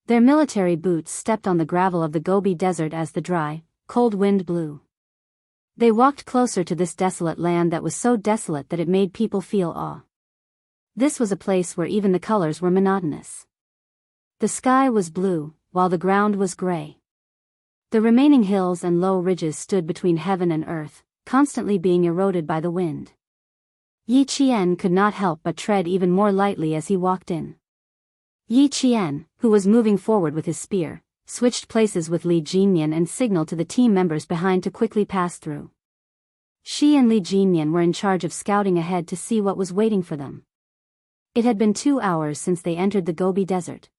Their military boots stepped on the gravel of the Gobi Desert as the dry, cold wind blew. They walked closer to this desolate land that was so desolate that it made people feel awe. This was a place where even the colors were monotonous. The sky was blue, while the ground was gray. The remaining hills and low ridges stood between heaven and earth, constantly being eroded by the wind. Yi Qian could not help but tread even more lightly as he walked in. Yi Qian, who was moving forward with his spear, switched places with Li Jinyan and signaled to the team members behind to quickly pass through. She and Li Jinyan were in charge of scouting ahead to see what was waiting for them. It had been 2 hours since they entered the Gobi Desert.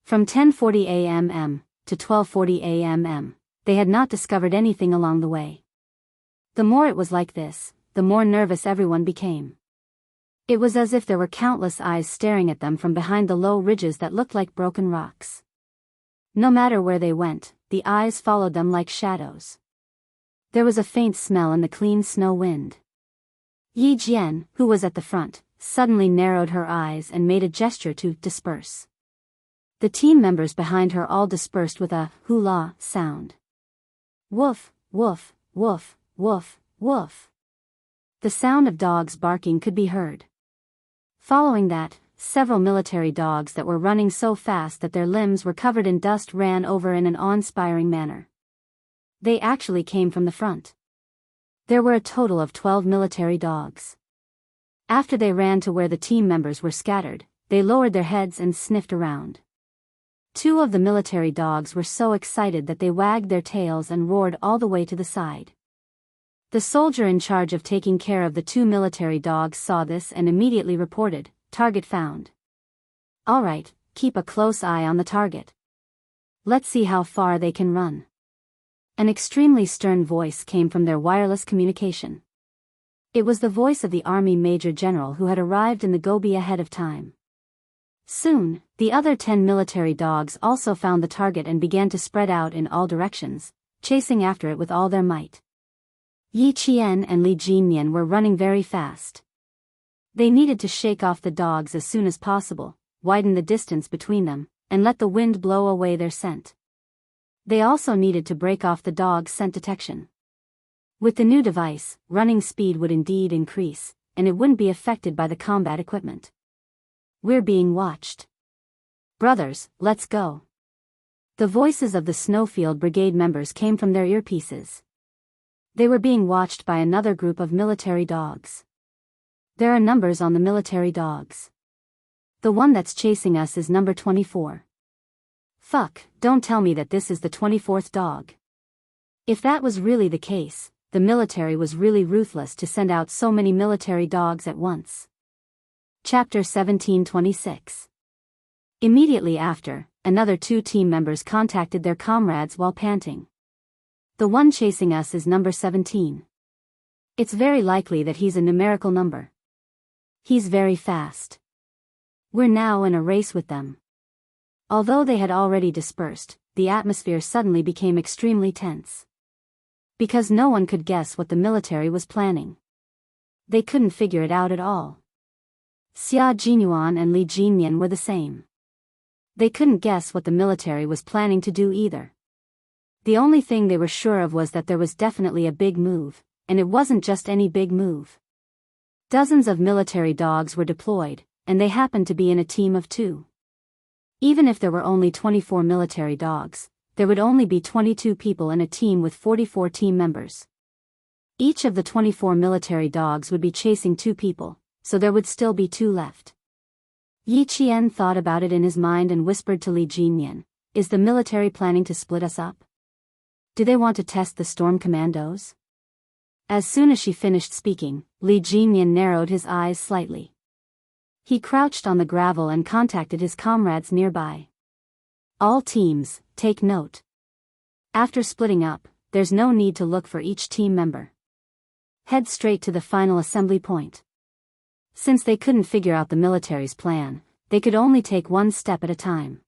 From 10:40 a.m. to 12:40 a.m., they had not discovered anything along the way. The more it was like this, the more nervous everyone became. It was as if there were countless eyes staring at them from behind the low ridges that looked like broken rocks. No matter where they went, the eyes followed them like shadows. There was a faint smell in the clean snow wind. Yi Jian, who was at the front, suddenly narrowed her eyes and made a gesture to disperse. The team members behind her all dispersed with a hula sound. Woof, woof, woof, woof, woof. The sound of dogs barking could be heard. Following that, several military dogs that were running so fast that their limbs were covered in dust ran over in an awe-inspiring manner. They actually came from the front. There were a total of 12 military dogs. After they ran to where the team members were scattered, they lowered their heads and sniffed around. 2 of the military dogs were so excited that they wagged their tails and roared all the way to the side. The soldier in charge of taking care of the 2 military dogs saw this and immediately reported, "Target found." "All right, keep a close eye on the target. Let's see how far they can run." An extremely stern voice came from their wireless communication. It was the voice of the army major general who had arrived in the Gobi ahead of time. Soon, the other 10 military dogs also found the target and began to spread out in all directions, chasing after it with all their might. Yi Qian and Li Jinyan were running very fast. They needed to shake off the dogs as soon as possible, widen the distance between them, and let the wind blow away their scent. They also needed to break off the dogs' scent detection. With the new device, running speed would indeed increase, and it wouldn't be affected by the combat equipment. We're being watched. Brothers, let's go. The voices of the Snowfield Brigade members came from their earpieces. They were being watched by another group of military dogs. There are numbers on the military dogs. The one that's chasing us is number 24. Fuck, don't tell me that this is the 24th dog. If that was really the case, the military was really ruthless to send out so many military dogs at once. Chapter 1726. Immediately after, another 2 team members contacted their comrades while panting. The one chasing us is number 17. It's very likely that he's a numerical number. He's very fast. We're now in a race with them. Although they had already dispersed, the atmosphere suddenly became extremely tense. Because no one could guess what the military was planning. They couldn't figure it out at all. Xia Jinyuan and Li Jinyan were the same. They couldn't guess what the military was planning to do either. The only thing they were sure of was that there was definitely a big move, and it wasn't just any big move. Dozens of military dogs were deployed, and they happened to be in a team of 2. Even if there were only 24 military dogs, there would only be 22 people in a team with 44 team members. Each of the 24 military dogs would be chasing 2 people, so there would still be 2 left. Yi Qian thought about it in his mind and whispered to Li Jinyan, "Is the military planning to split us up? Do they want to test the storm commandos?" As soon as she finished speaking, Li Jinyan narrowed his eyes slightly. He crouched on the gravel and contacted his comrades nearby. "All teams, take note. After splitting up, there's no need to look for each team member. Head straight to the final assembly point." Since they couldn't figure out the military's plan, they could only take one step at a time.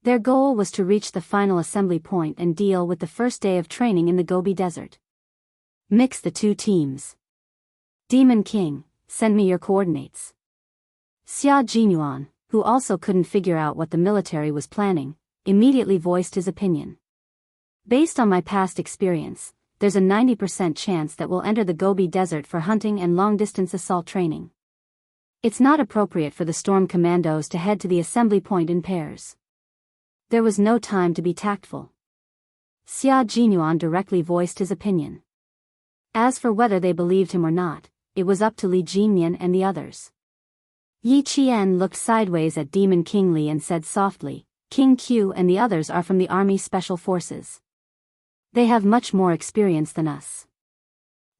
Their goal was to reach the final assembly point and deal with the first day of training in the Gobi Desert. Mix the 2 teams. Demon King, send me your coordinates. Xia Jinyuan, who also couldn't figure out what the military was planning, immediately voiced his opinion. "Based on my past experience, there's a 90% chance that we'll enter the Gobi Desert for hunting and long-distance assault training. It's not appropriate for the storm commandos to head to the assembly point in pairs." There was no time to be tactful. Xia Jinyuan directly voiced his opinion. As for whether they believed him or not, it was up to Li Jinyan and the others. Yi Qian looked sideways at Demon King Li and said softly, "King Q and the others are from the Army Special Forces. They have much more experience than us.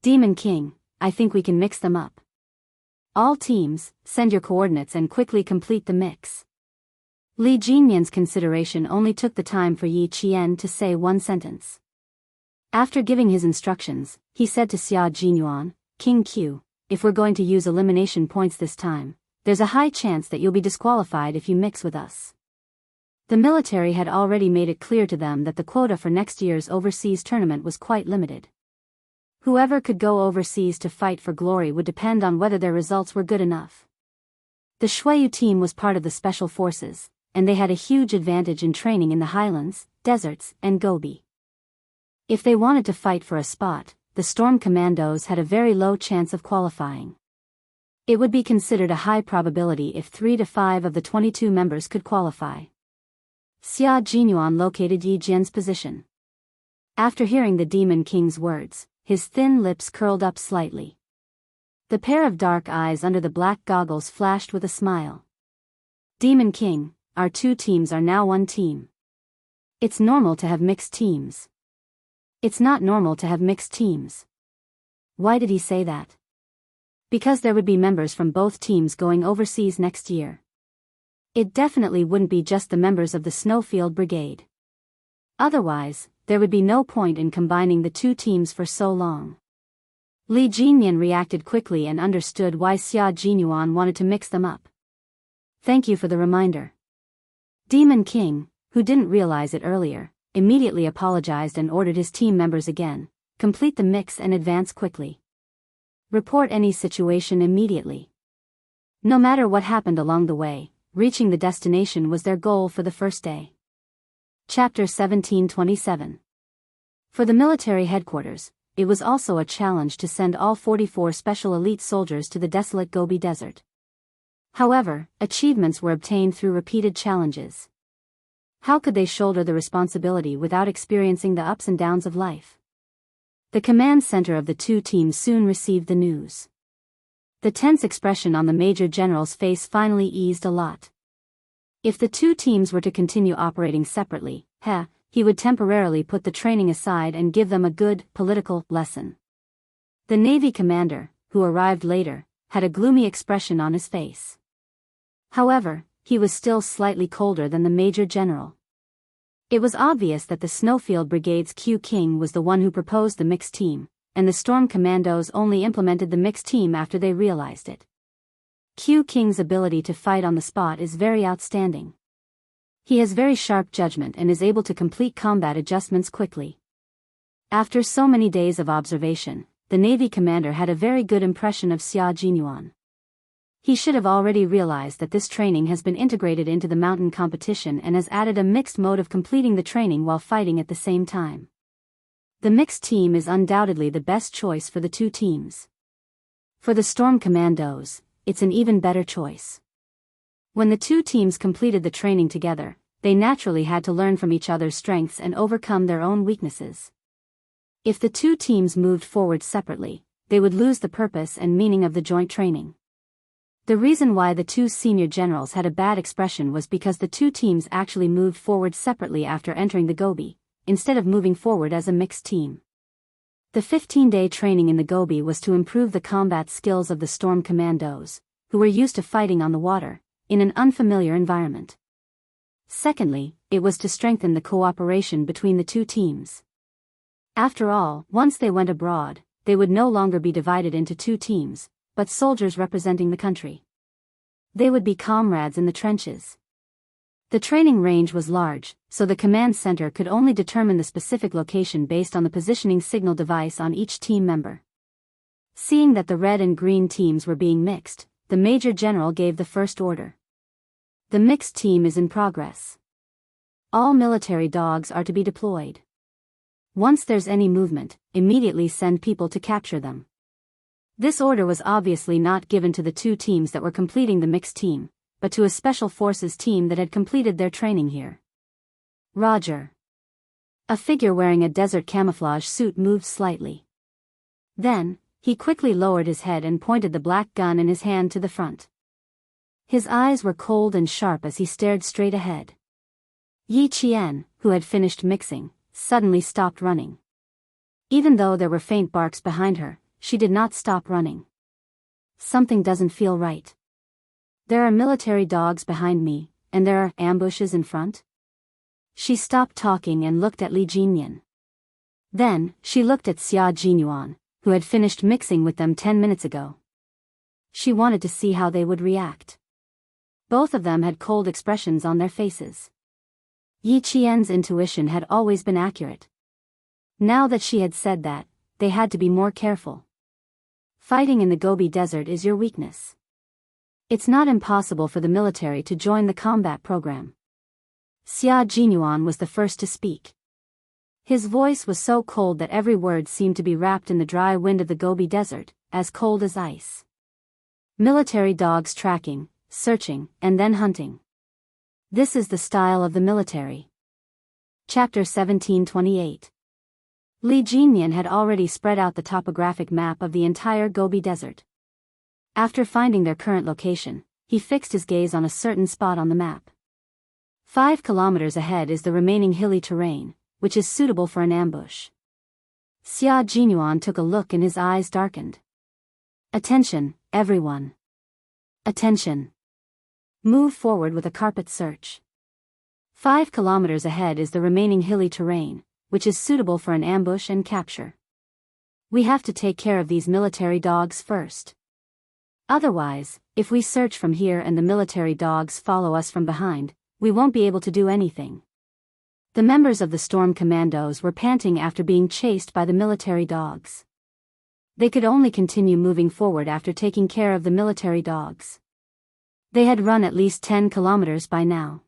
Demon King, I think we can mix them up. All teams, send your coordinates and quickly complete the mix." Li Jinyan's consideration only took the time for Yi Qian to say one sentence. After giving his instructions, he said to Xia Jinyuan, "King Q, if we're going to use elimination points this time, there's a high chance that you'll be disqualified if you mix with us." The military had already made it clear to them that the quota for next year's overseas tournament was quite limited. Whoever could go overseas to fight for glory would depend on whether their results were good enough. The Shuayu team was part of the Special Forces, and they had a huge advantage in training in the highlands, deserts, and Gobi. If they wanted to fight for a spot, the Storm Commandos had a very low chance of qualifying. It would be considered a high probability if 3 to 5 of the 22 members could qualify. Xia Jinyuan located Yi Jian's position. After hearing the Demon King's words, his thin lips curled up slightly. The pair of dark eyes under the black goggles flashed with a smile. "Demon King, our 2 teams are now 1 team. It's normal to have mixed teams." "It's not normal to have mixed teams." Why did he say that? Because there would be members from both teams going overseas next year. It definitely wouldn't be just the members of the Snowfield Brigade. Otherwise, there would be no point in combining the 2 teams for so long. Li Jinyan reacted quickly and understood why Xia Jinyuan wanted to mix them up. Thank you for the reminder. Demon King, who didn't realize it earlier, immediately apologized and ordered his team members again, complete the mix and advance quickly. Report any situation immediately. No matter what happened along the way, reaching the destination was their goal for the first day. Chapter 1727. For the military headquarters, it was also a challenge to send all 44 special elite soldiers to the desolate Gobi Desert. However, achievements were obtained through repeated challenges. How could they shoulder the responsibility without experiencing the ups and downs of life? The command center of the two teams soon received the news. The tense expression on the Major General's face finally eased a lot. If the two teams were to continue operating separately, he would temporarily put the training aside and give them a good, political lesson. The Navy commander, who arrived later, had a gloomy expression on his face. However, he was still slightly colder than the Major General. It was obvious that the Snowfield Brigade's Q King was the one who proposed the mixed team, and the Storm Commandos only implemented the mixed team after they realized it. Q King's ability to fight on the spot is very outstanding. He has very sharp judgment and is able to complete combat adjustments quickly. After so many days of observation, the Navy commander had a very good impression of Xia Jinyuan. He should have already realized that this training has been integrated into the mountain competition and has added a mixed mode of completing the training while fighting at the same time. The mixed team is undoubtedly the best choice for the two teams. For the Storm Commandos, it's an even better choice. When the two teams completed the training together, they naturally had to learn from each other's strengths and overcome their own weaknesses. If the two teams moved forward separately, they would lose the purpose and meaning of the joint training. The reason why the two senior generals had a bad expression was because the two teams actually moved forward separately after entering the Gobi, instead of moving forward as a mixed team. The 15-day training in the Gobi was to improve the combat skills of the Storm Commandos, who were used to fighting on the water, in an unfamiliar environment. Secondly, it was to strengthen the cooperation between the two teams. After all, once they went abroad, they would no longer be divided into two teams, but soldiers representing the country. They would be comrades in the trenches. The training range was large, so the command center could only determine the specific location based on the positioning signal device on each team member. Seeing that the red and green teams were being mixed, the Major General gave the first order. The mixed team is in progress. All military dogs are to be deployed. Once there's any movement, immediately send people to capture them. This order was obviously not given to the two teams that were completing the mixed team, but to a special forces team that had completed their training here. Roger. A figure wearing a desert camouflage suit moved slightly. Then, he quickly lowered his head and pointed the black gun in his hand to the front. His eyes were cold and sharp as he stared straight ahead. Yi Qian, who had finished mixing, suddenly stopped running. Even though there were faint barks behind her, she did not stop running. Something doesn't feel right. There are military dogs behind me, and there are ambushes in front. She stopped talking and looked at Li Jinyan. Then, she looked at Xia Jinyuan, who had finished mixing with them 10 minutes ago. She wanted to see how they would react. Both of them had cold expressions on their faces. Yi Qian's intuition had always been accurate. Now that she had said that, they had to be more careful. Fighting in the Gobi Desert is your weakness. It's not impossible for the military to join the combat program. Xia Jinyuan was the first to speak. His voice was so cold that every word seemed to be wrapped in the dry wind of the Gobi Desert, as cold as ice. Military dogs tracking, searching, and then hunting. This is the style of the military. Chapter 1728. Li Jinyan had already spread out the topographic map of the entire Gobi Desert. After finding their current location, he fixed his gaze on a certain spot on the map. 5 kilometers ahead is the remaining hilly terrain, which is suitable for an ambush. Xia Jinyuan took a look and his eyes darkened. Attention, everyone. Attention. Move forward with a carpet search. 5 kilometers ahead is the remaining hilly terrain, which is suitable for an ambush and capture. We have to take care of these military dogs first. Otherwise, if we search from here and the military dogs follow us from behind, we won't be able to do anything. The members of the storm commandos were panting after being chased by the military dogs. They could only continue moving forward after taking care of the military dogs. They had run at least 10 kilometers by now.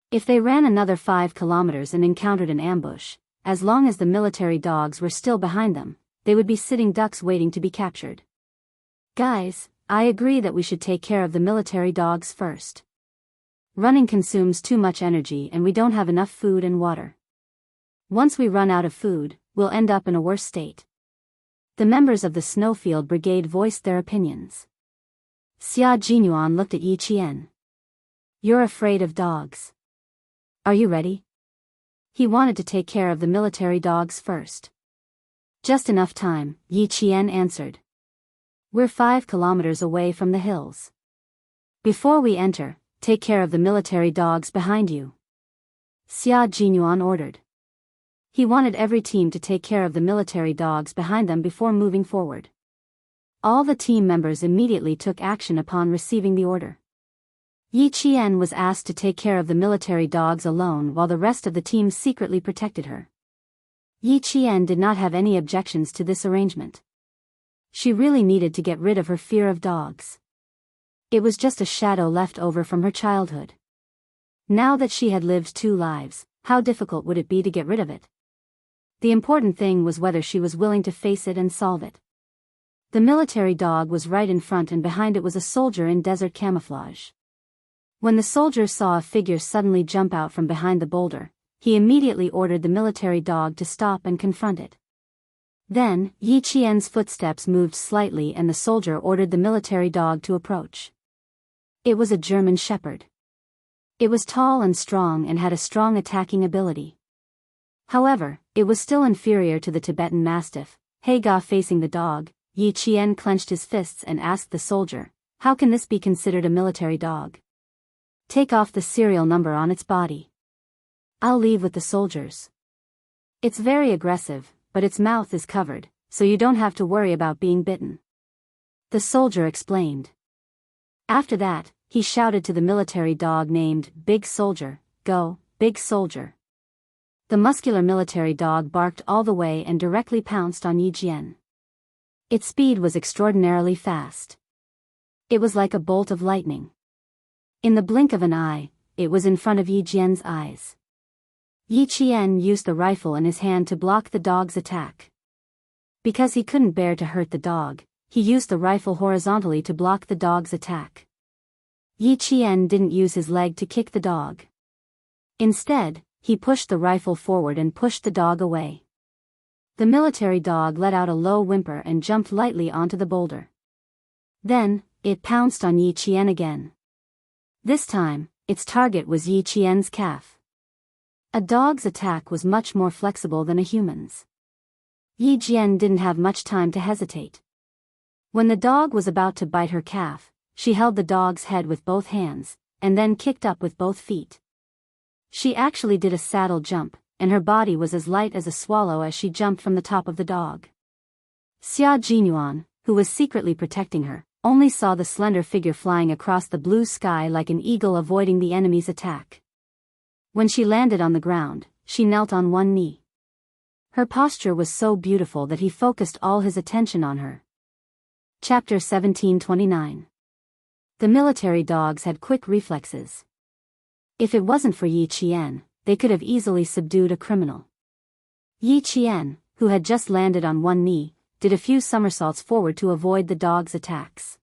If they ran another 5 kilometers and encountered an ambush, as long as the military dogs were still behind them, they would be sitting ducks waiting to be captured. Guys, I agree that we should take care of the military dogs first. Running consumes too much energy and we don't have enough food and water. Once we run out of food, we'll end up in a worse state. The members of the Snowfield Brigade voiced their opinions. Xia Jinyuan looked at Yi Qian. You're afraid of dogs. Are you ready? He wanted to take care of the military dogs first. Just enough time, Yi Qian answered. We're 5 kilometers away from the hills. Before we enter, take care of the military dogs behind you. Xia Jinyuan ordered. He wanted every team to take care of the military dogs behind them before moving forward. All the team members immediately took action upon receiving the order. Yi Qian was asked to take care of the military dogs alone while the rest of the team secretly protected her. Yi Qian did not have any objections to this arrangement. She really needed to get rid of her fear of dogs. It was just a shadow left over from her childhood. Now that she had lived 2 lives, how difficult would it be to get rid of it? The important thing was whether she was willing to face it and solve it. The military dog was right in front and behind it was a soldier in desert camouflage. When the soldier saw a figure suddenly jump out from behind the boulder, he immediately ordered the military dog to stop and confront it. Then, Yi Qian's footsteps moved slightly and the soldier ordered the military dog to approach. It was a German shepherd. It was tall and strong and had a strong attacking ability. However, it was still inferior to the Tibetan Mastiff. Haga facing the dog, Yi Qian clenched his fists and asked the soldier, how can this be considered a military dog? Take off the serial number on its body. I'll leave with the soldiers. It's very aggressive, but its mouth is covered, so you don't have to worry about being bitten. The soldier explained. After that, he shouted to the military dog named Big Soldier, go, Big Soldier. The muscular military dog barked all the way and directly pounced on Yi Qian. Its speed was extraordinarily fast. It was like a bolt of lightning. In the blink of an eye, it was in front of Yi Qian's eyes. Yi Qian used the rifle in his hand to block the dog's attack. Because he couldn't bear to hurt the dog, he used the rifle horizontally to block the dog's attack. Yi Qian didn't use his leg to kick the dog. Instead, he pushed the rifle forward and pushed the dog away. The military dog let out a low whimper and jumped lightly onto the boulder. Then, it pounced on Yi Qian again. This time, its target was Yi Qian's calf. A dog's attack was much more flexible than a human's. Yi Qian didn't have much time to hesitate. When the dog was about to bite her calf, she held the dog's head with both hands, and then kicked up with both feet. She actually did a saddle jump, and her body was as light as a swallow as she jumped from the top of the dog. Xia Jinyuan, who was secretly protecting her, only saw the slender figure flying across the blue sky like an eagle avoiding the enemy's attack. When she landed on the ground, she knelt on one knee. Her posture was so beautiful that he focused all his attention on her. Chapter 1729. The military dogs had quick reflexes. If it wasn't for Yi Qian, they could have easily subdued a criminal. Yi Qian, who had just landed on one knee, did a few somersaults forward to avoid the dog's attacks.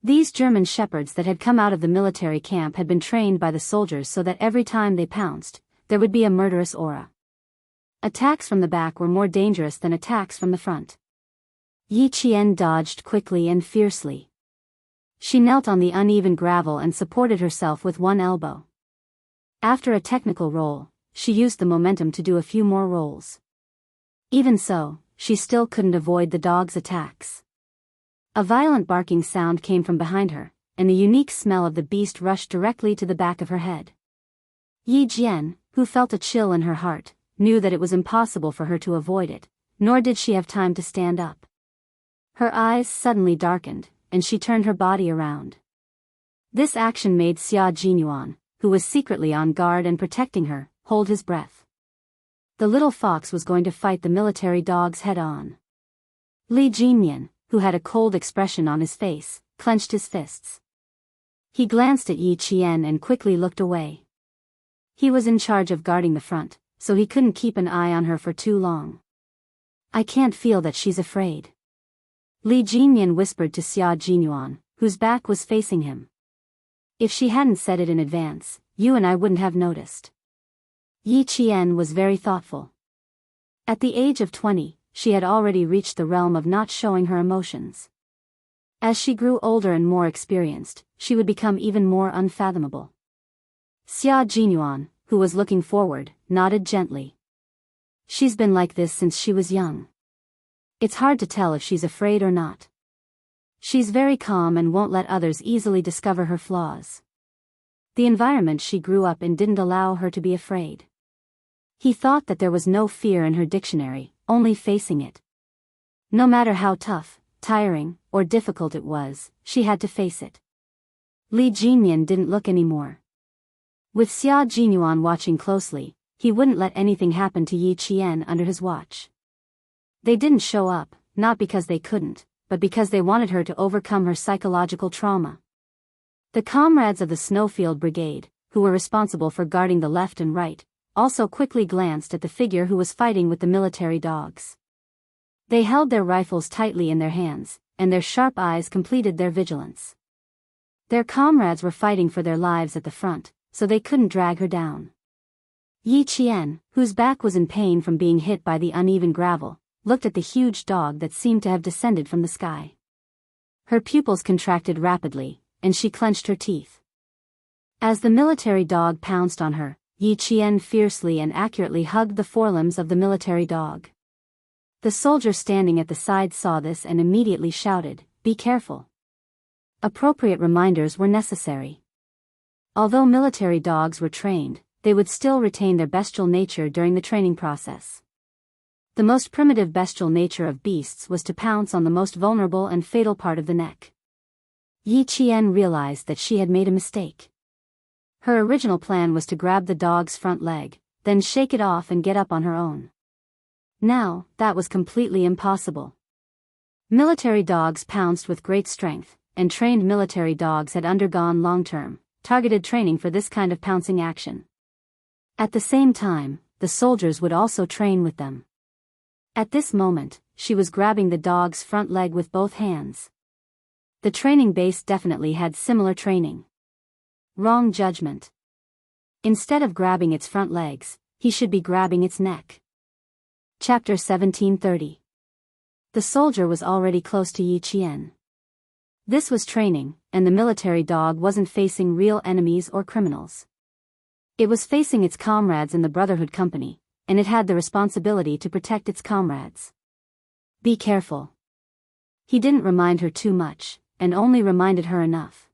These German shepherds that had come out of the military camp had been trained by the soldiers so that every time they pounced, there would be a murderous aura. Attacks from the back were more dangerous than attacks from the front. Yi Qian dodged quickly and fiercely. She knelt on the uneven gravel and supported herself with one elbow. After a technical roll, she used the momentum to do a few more rolls. Even so, she still couldn't avoid the dog's attacks. A violent barking sound came from behind her, and the unique smell of the beast rushed directly to the back of her head. Yi Qian, who felt a chill in her heart, knew that it was impossible for her to avoid it, nor did she have time to stand up. Her eyes suddenly darkened, and she turned her body around. This action made Xia Jinyuan, who was secretly on guard and protecting her, hold his breath. The little fox was going to fight the military dogs head-on. Li Jinyan, who had a cold expression on his face, clenched his fists. He glanced at Yi Qian and quickly looked away. He was in charge of guarding the front, so he couldn't keep an eye on her for too long. I can't feel that she's afraid. Li Jinyan whispered to Xia Jinyuan, whose back was facing him. If she hadn't said it in advance, you and I wouldn't have noticed. Yi Qian was very thoughtful. At the age of 20, she had already reached the realm of not showing her emotions. As she grew older and more experienced, she would become even more unfathomable. Xia Jinyuan, who was looking forward, nodded gently. She's been like this since she was young. It's hard to tell if she's afraid or not. She's very calm and won't let others easily discover her flaws. The environment she grew up in didn't allow her to be afraid. He thought that there was no fear in her dictionary, only facing it. No matter how tough, tiring, or difficult it was, she had to face it. Li Jinyan didn't look anymore. With Xia Jinyuan watching closely, he wouldn't let anything happen to Yi Qian under his watch. They didn't show up, not because they couldn't, but because they wanted her to overcome her psychological trauma. The comrades of the Snowfield Brigade, who were responsible for guarding the left and right, also quickly glanced at the figure who was fighting with the military dogs. They held their rifles tightly in their hands, and their sharp eyes completed their vigilance. Their comrades were fighting for their lives at the front, so they couldn't drag her down. Yi Qian, whose back was in pain from being hit by the uneven gravel, looked at the huge dog that seemed to have descended from the sky. Her pupils contracted rapidly, and she clenched her teeth. As the military dog pounced on her, Yi Qian fiercely and accurately hugged the forelimbs of the military dog. The soldier standing at the side saw this and immediately shouted, "Be careful." Appropriate reminders were necessary. Although military dogs were trained, they would still retain their bestial nature during the training process. The most primitive bestial nature of beasts was to pounce on the most vulnerable and fatal part of the neck. Yi Qian realized that she had made a mistake. Her original plan was to grab the dog's front leg, then shake it off and get up on her own. Now, that was completely impossible. Military dogs pounced with great strength, and trained military dogs had undergone long-term, targeted training for this kind of pouncing action. At the same time, the soldiers would also train with them. At this moment, she was grabbing the dog's front leg with both hands. The training base definitely had similar training. Wrong judgment. Instead of grabbing its front legs, he should be grabbing its neck. Chapter 1730. The soldier was already close to Yi Qian. This was training, and the military dog wasn't facing real enemies or criminals. It was facing its comrades in the Brotherhood Company, and it had the responsibility to protect its comrades. Be careful. He didn't remind her too much, and only reminded her enough.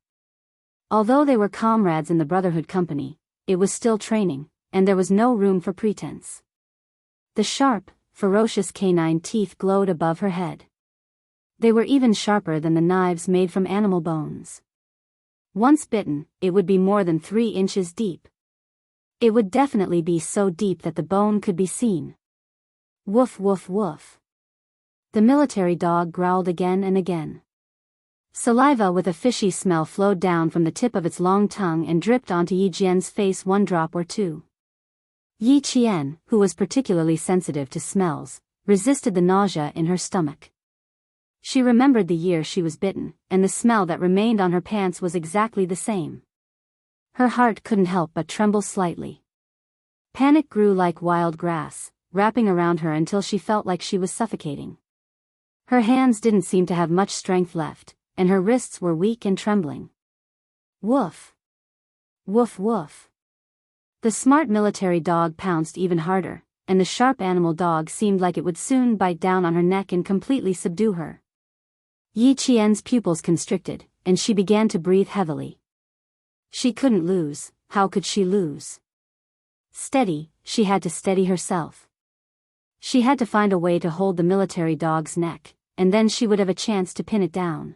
Although they were comrades in the Brotherhood Company, it was still training, and there was no room for pretense. The sharp, ferocious canine teeth glowed above her head. They were even sharper than the knives made from animal bones. Once bitten, it would be more than 3 inches deep. It would definitely be so deep that the bone could be seen. Woof woof woof. The military dog growled again and again. Saliva with a fishy smell flowed down from the tip of its long tongue and dripped onto Yi Qian's face 1 drop or 2. Yi Qian, who was particularly sensitive to smells, resisted the nausea in her stomach. She remembered the year she was bitten, and the smell that remained on her pants was exactly the same. Her heart couldn't help but tremble slightly. Panic grew like wild grass, wrapping around her until she felt like she was suffocating. Her hands didn't seem to have much strength left, and her wrists were weak and trembling. Woof! Woof woof! The smart military dog pounced even harder, and the sharp animal dog seemed like it would soon bite down on her neck and completely subdue her. Yi Qian's pupils constricted, and she began to breathe heavily. She couldn't lose. How could she lose? Steady, she had to steady herself. She had to find a way to hold the military dog's neck, and then she would have a chance to pin it down.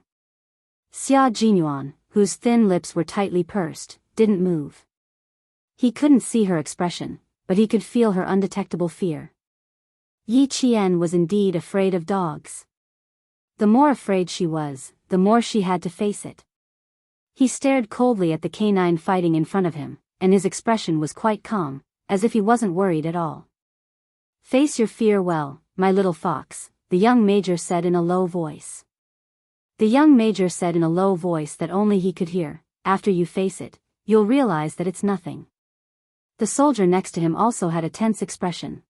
Xia Jinyuan, whose thin lips were tightly pursed, didn't move. He couldn't see her expression, but he could feel her undetectable fear. Yi Qian was indeed afraid of dogs. The more afraid she was, the more she had to face it. He stared coldly at the canine fighting in front of him, and his expression was quite calm, as if he wasn't worried at all. "Face your fear well, my little fox," the young major said in a low voice. The young major said in a low voice that only he could hear, "After you face it, you'll realize that it's nothing." The soldier next to him also had a tense expression.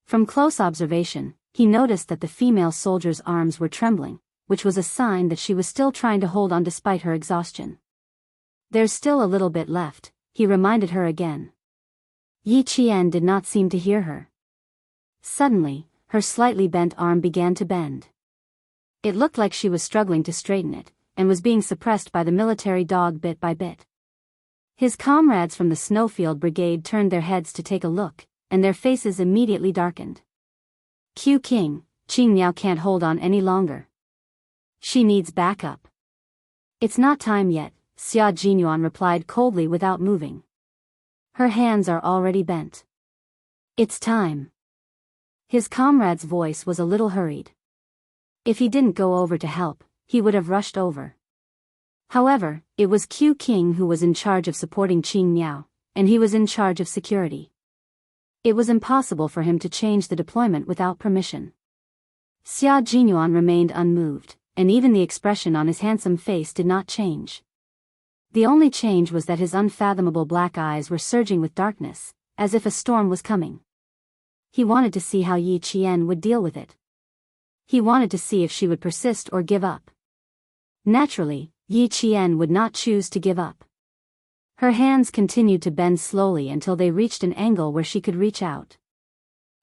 From close observation, he noticed that the female soldier's arms were trembling, which was a sign that she was still trying to hold on despite her exhaustion. "There's still a little bit left," he reminded her again. Yi Qian did not seem to hear her. Suddenly, her slightly bent arm began to bend. It looked like she was struggling to straighten it, and was being suppressed by the military dog bit by bit. His comrades from the Snowfield Brigade turned their heads to take a look, and their faces immediately darkened. "Q King, Qing Miao can't hold on any longer. She needs backup." "It's not time yet," Xia Jinyuan replied coldly without moving. "Her hands are already bent. It's time." His comrade's voice was a little hurried. If he didn't go over to help, he would have rushed over. However, it was Q King who was in charge of supporting Qing Miao, and he was in charge of security. It was impossible for him to change the deployment without permission. Xia Jinyuan remained unmoved, and even the expression on his handsome face did not change. The only change was that his unfathomable black eyes were surging with darkness, as if a storm was coming. He wanted to see how Yi Qian would deal with it. He wanted to see if she would persist or give up. Naturally, Yi Qian would not choose to give up. Her hands continued to bend slowly until they reached an angle where she could reach out.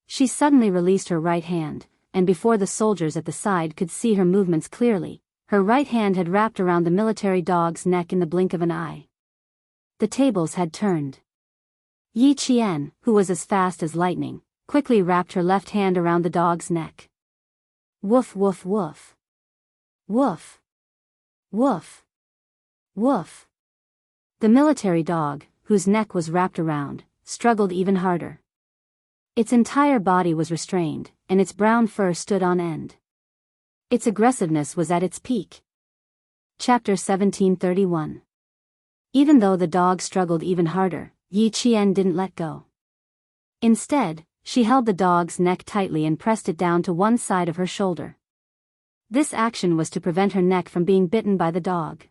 She suddenly released her right hand, and before the soldiers at the side could see her movements clearly, her right hand had wrapped around the military dog's neck in the blink of an eye. The tables had turned. Yi Qian, who was as fast as lightning, quickly wrapped her left hand around the dog's neck. Woof woof woof. Woof. Woof. Woof. The military dog, whose neck was wrapped around, struggled even harder. Its entire body was restrained, and its brown fur stood on end. Its aggressiveness was at its peak. Chapter 1731. Even though the dog struggled even harder, Yi Qian didn't let go. Instead, she held the dog's neck tightly and pressed it down to one side of her shoulder. This action was to prevent her neck from being bitten by the dog.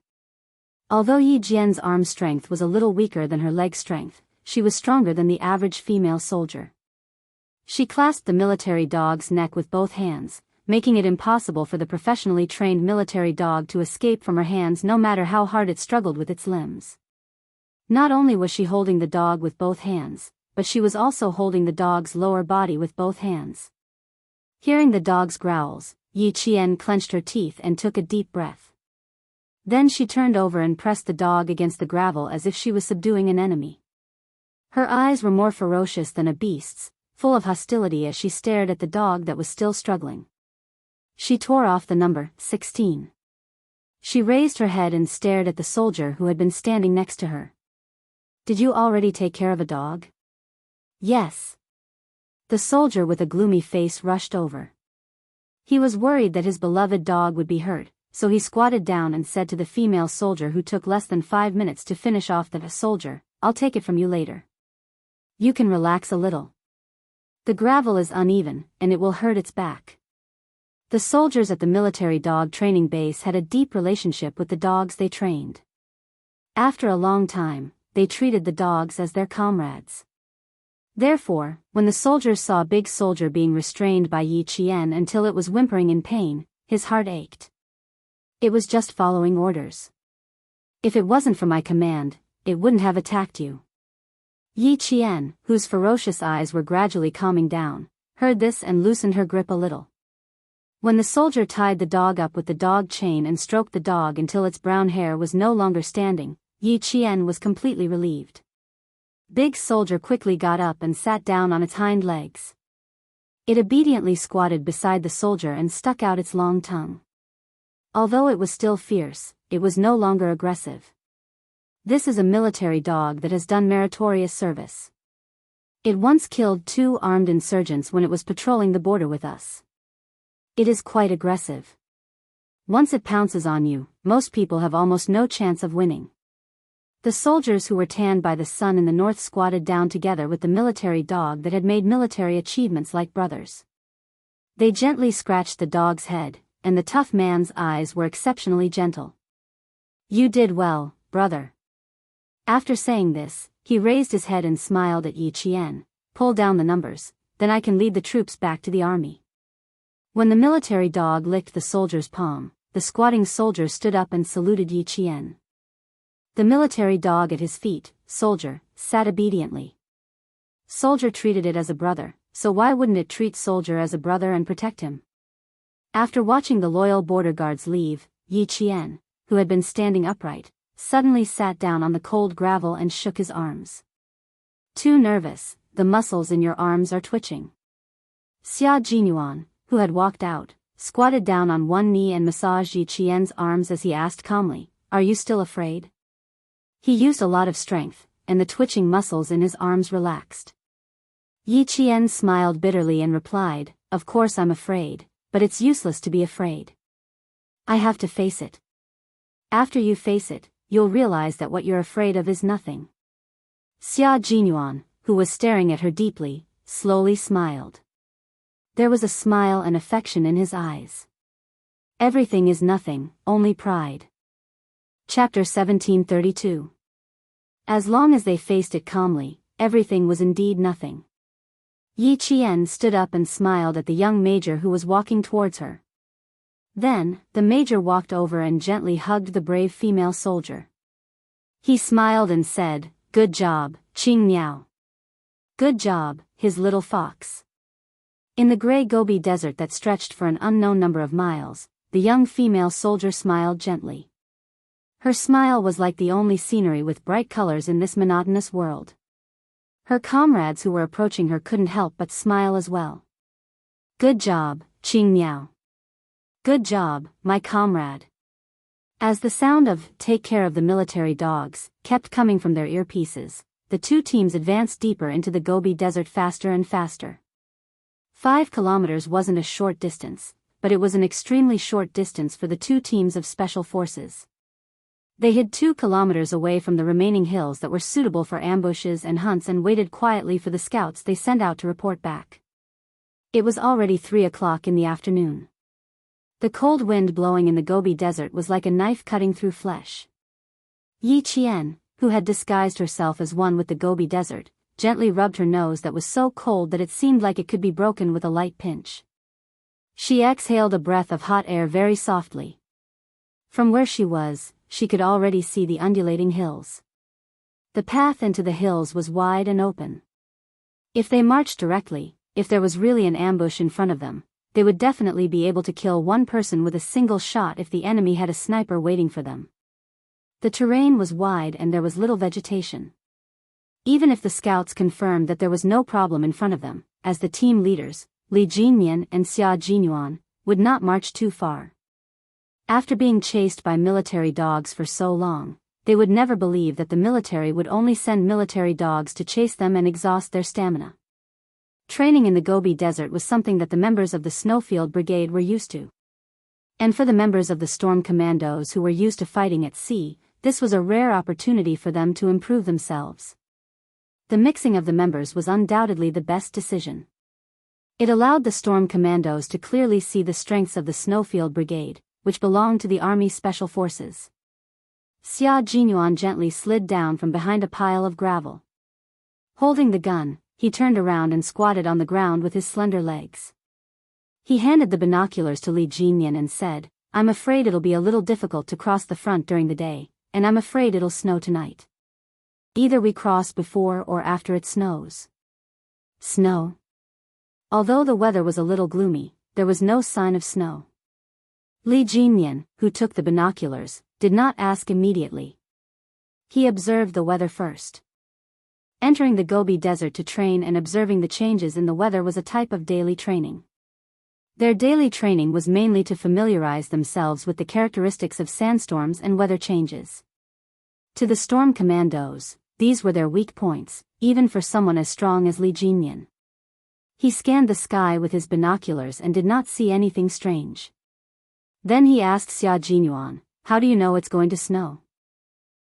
Although Yi Jian's arm strength was a little weaker than her leg strength, she was stronger than the average female soldier. She clasped the military dog's neck with both hands, making it impossible for the professionally trained military dog to escape from her hands no matter how hard it struggled with its limbs. Not only was she holding the dog with both hands, but she was also holding the dog's lower body with both hands. Hearing the dog's growls, Yi Qian clenched her teeth and took a deep breath. Then she turned over and pressed the dog against the gravel as if she was subduing an enemy. Her eyes were more ferocious than a beast's, full of hostility as she stared at the dog that was still struggling. She tore off the number 16. She raised her head and stared at the soldier who had been standing next to her. "Did you already take care of a dog?" "Yes." The soldier with a gloomy face rushed over. He was worried that his beloved dog would be hurt, so he squatted down and said to the female soldier who took less than 5 minutes to finish off the soldier, "I'll take it from you later. You can relax a little. The gravel is uneven, and it will hurt its back." The soldiers at the military dog training base had a deep relationship with the dogs they trained. After a long time, they treated the dogs as their comrades. Therefore, when the soldiers saw a big soldier being restrained by Yi Qian until it was whimpering in pain, his heart ached. It was just following orders. "If it wasn't for my command, it wouldn't have attacked you." Yi Qian, whose ferocious eyes were gradually calming down, heard this and loosened her grip a little. When the soldier tied the dog up with the dog chain and stroked the dog until its brown hair was no longer standing, Yi Qian was completely relieved. Big Soldier quickly got up and sat down on its hind legs. It obediently squatted beside the soldier and stuck out its long tongue. Although it was still fierce, it was no longer aggressive. This is a military dog that has done meritorious service. It once killed 2 armed insurgents when it was patrolling the border with us. It is quite aggressive. Once it pounces on you, most people have almost no chance of winning. The soldiers who were tanned by the sun in the north squatted down together with the military dog that had made military achievements like brothers. They gently scratched the dog's head, and the tough man's eyes were exceptionally gentle. "You did well, brother." After saying this, he raised his head and smiled at Yi Qian. "Pull down the numbers, then I can lead the troops back to the army." When the military dog licked the soldier's palm, the squatting soldier stood up and saluted Yi Qian. The military dog at his feet, soldier, sat obediently. Soldier treated it as a brother, so why wouldn't it treat soldier as a brother and protect him? After watching the loyal border guards leave, Yi Qian, who had been standing upright, suddenly sat down on the cold gravel and shook his arms. "Too nervous, the muscles in your arms are twitching." Xia Jinyuan, who had walked out, squatted down on one knee and massaged Yi Qian's arms as he asked calmly, "Are you still afraid?" He used a lot of strength, and the twitching muscles in his arms relaxed. Yi Qian smiled bitterly and replied, "Of course I'm afraid, but it's useless to be afraid. I have to face it. After you face it, you'll realize that what you're afraid of is nothing." Xia Jinyuan, who was staring at her deeply, slowly smiled. There was a smile and affection in his eyes. Everything is nothing, only pride. Chapter 1732. As long as they faced it calmly, everything was indeed nothing. Yi Qian stood up and smiled at the young major who was walking towards her. Then, the major walked over and gently hugged the brave female soldier. He smiled and said, "Good job, Qing Miao. Good job, his little fox." In the gray Gobi Desert that stretched for an unknown number of miles, the young female soldier smiled gently. Her smile was like the only scenery with bright colors in this monotonous world. Her comrades who were approaching her couldn't help but smile as well. "Good job, Qing Miao. Good job, my comrade." As the sound of "take care of the military dogs" kept coming from their earpieces, the 2 teams advanced deeper into the Gobi Desert faster and faster. 5 kilometers wasn't a short distance, but it was an extremely short distance for the 2 teams of special forces. They hid 2 kilometers away from the remaining hills that were suitable for ambushes and hunts and waited quietly for the scouts they sent out to report back. It was already 3 o'clock in the afternoon. The cold wind blowing in the Gobi Desert was like a knife cutting through flesh. Yi Qian, who had disguised herself as one with the Gobi Desert, gently rubbed her nose that was so cold that it seemed like it could be broken with a light pinch. She exhaled a breath of hot air very softly. From where she was, she could already see the undulating hills. The path into the hills was wide and open. If they marched directly, if there was really an ambush in front of them, they would definitely be able to kill one person with a single shot if the enemy had a sniper waiting for them. The terrain was wide and there was little vegetation. Even if the scouts confirmed that there was no problem in front of them, as the team leaders, Li Jinmian and Xia Jinyuan, would not march too far. After being chased by military dogs for so long, they would never believe that the military would only send military dogs to chase them and exhaust their stamina. Training in the Gobi Desert was something that the members of the Snowfield Brigade were used to. And for the members of the Storm Commandos who were used to fighting at sea, this was a rare opportunity for them to improve themselves. The mixing of the members was undoubtedly the best decision. It allowed the Storm Commandos to clearly see the strengths of the Snowfield Brigade, which belonged to the Army Special Forces. Xia Jinyuan gently slid down from behind a pile of gravel. Holding the gun, he turned around and squatted on the ground with his slender legs. He handed the binoculars to Li Jinmian and said, "I'm afraid it'll be a little difficult to cross the front during the day, and I'm afraid it'll snow tonight. Either we cross before or after it snows." Snow? Although the weather was a little gloomy, there was no sign of snow. Li Jinmian, who took the binoculars, did not ask immediately. He observed the weather first. Entering the Gobi Desert to train and observing the changes in the weather was a type of daily training. Their daily training was mainly to familiarize themselves with the characteristics of sandstorms and weather changes. To the storm commandos, these were their weak points, even for someone as strong as Li Jinyan. He scanned the sky with his binoculars and did not see anything strange. Then he asked Xia Jinyuan, "How do you know it's going to snow?"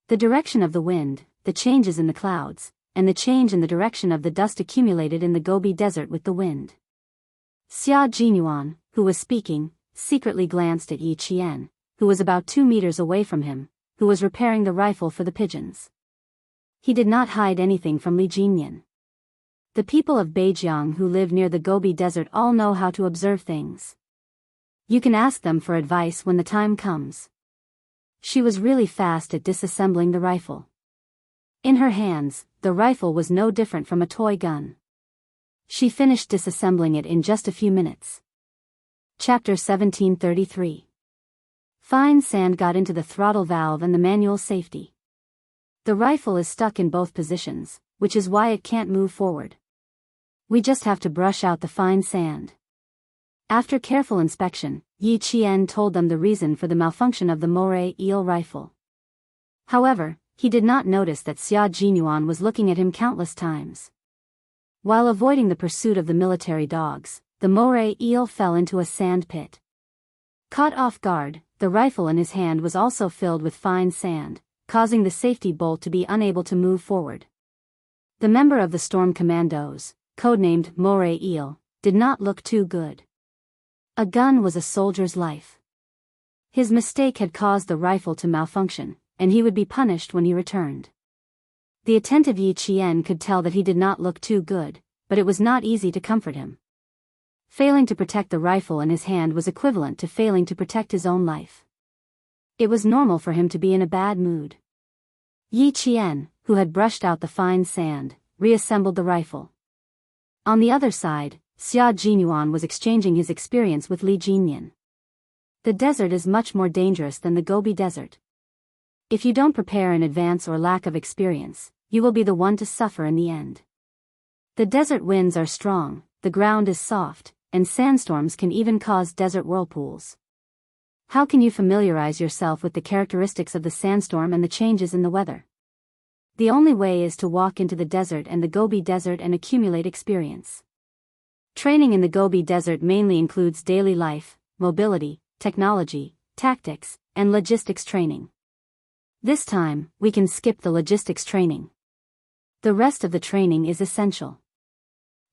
"The direction of the wind, the changes in the clouds, and the change in the direction of the dust accumulated in the Gobi Desert with the wind." Xia Jinyuan, who was speaking, secretly glanced at Yi Qian, who was about 2 meters away from him, who was repairing the rifle for the pigeons. He did not hide anything from Li Jinyan. The people of Beijiang who live near the Gobi Desert all know how to observe things. You can ask them for advice when the time comes. She was really fast at disassembling the rifle. In her hands, the rifle was no different from a toy gun. She finished disassembling it in just a few minutes. Chapter 1733. Fine sand got into the throttle valve and the manual safety. The rifle is stuck in both positions, which is why it can't move forward. We just have to brush out the fine sand. After careful inspection, Yi Qian told them the reason for the malfunction of the moray eel rifle. However, he did not notice that Xia Jinyuan was looking at him countless times. While avoiding the pursuit of the military dogs, the moray eel fell into a sand pit. Caught off guard, the rifle in his hand was also filled with fine sand, causing the safety bolt to be unable to move forward. The member of the storm commandos, codenamed Moray Eel, did not look too good. A gun was a soldier's life. His mistake had caused the rifle to malfunction, and he would be punished when he returned. The attentive Yi Qian could tell that he did not look too good, but it was not easy to comfort him. Failing to protect the rifle in his hand was equivalent to failing to protect his own life. It was normal for him to be in a bad mood. Yi Qian, who had brushed out the fine sand, reassembled the rifle. On the other side, Xia Jinyuan was exchanging his experience with Li Jinyan. The desert is much more dangerous than the Gobi Desert. If you don't prepare in advance or lack of experience, you will be the one to suffer in the end. The desert winds are strong, the ground is soft, and sandstorms can even cause desert whirlpools. How can you familiarize yourself with the characteristics of the sandstorm and the changes in the weather? The only way is to walk into the desert and the Gobi Desert and accumulate experience. Training in the Gobi Desert mainly includes daily life, mobility, technology, tactics, and logistics training. This time, we can skip the logistics training. The rest of the training is essential.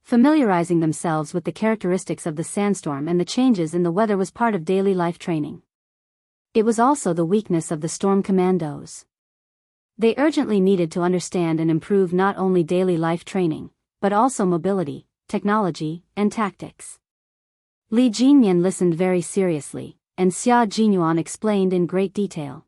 Familiarizing themselves with the characteristics of the sandstorm and the changes in the weather was part of daily life training. It was also the weakness of the storm commandos. They urgently needed to understand and improve not only daily life training, but also mobility, technology, and tactics. Li Jinyan listened very seriously, and Xia Jinyuan explained in great detail.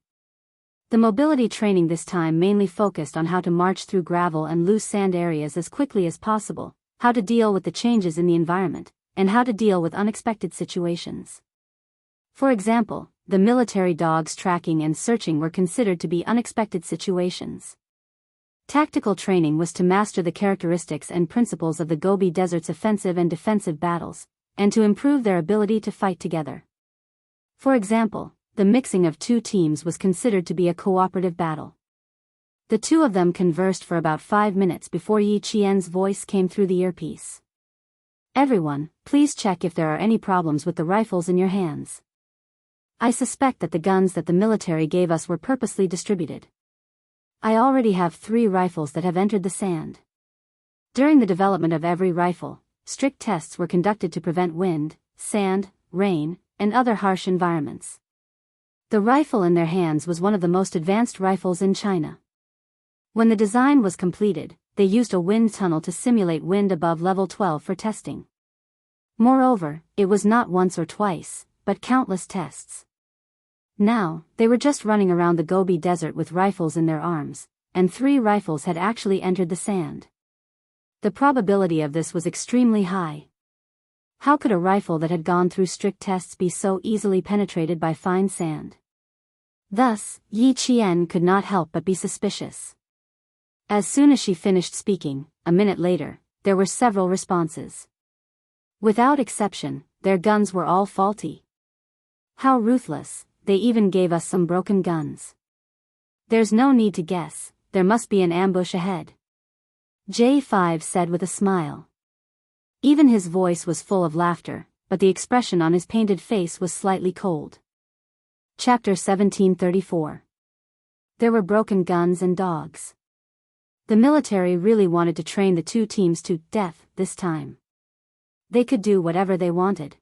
The mobility training this time mainly focused on how to march through gravel and loose sand areas as quickly as possible, how to deal with the changes in the environment, and how to deal with unexpected situations. For example, the military dogs tracking and searching were considered to be unexpected situations. Tactical training was to master the characteristics and principles of the Gobi Desert's offensive and defensive battles, and to improve their ability to fight together. For example, the mixing of two teams was considered to be a cooperative battle. The two of them conversed for about 5 minutes before Yi Qian's voice came through the earpiece. "Everyone, please check if there are any problems with the rifles in your hands. I suspect that the guns that the military gave us were purposely distributed. I already have 3 rifles that have entered the sand. During the development of every rifle, strict tests were conducted to prevent wind, sand, rain, and other harsh environments. The rifle in their hands was one of the most advanced rifles in China. When the design was completed, they used a wind tunnel to simulate wind above level 12 for testing. Moreover, it was not once or twice, but countless tests. Now, they were just running around the Gobi Desert with rifles in their arms, and 3 rifles had actually entered the sand. The probability of this was extremely high. How could a rifle that had gone through strict tests be so easily penetrated by fine sand? Thus, Yi Qian could not help but be suspicious. As soon as she finished speaking, a minute later, there were several responses. Without exception, their guns were all faulty. How ruthless, they even gave us some broken guns. There's no need to guess, there must be an ambush ahead. J5 said with a smile. Even his voice was full of laughter, but the expression on his painted face was slightly cold. Chapter 1734. There were broken guns and dogs. The military really wanted to train the two teams to death this time. They could do whatever they wanted.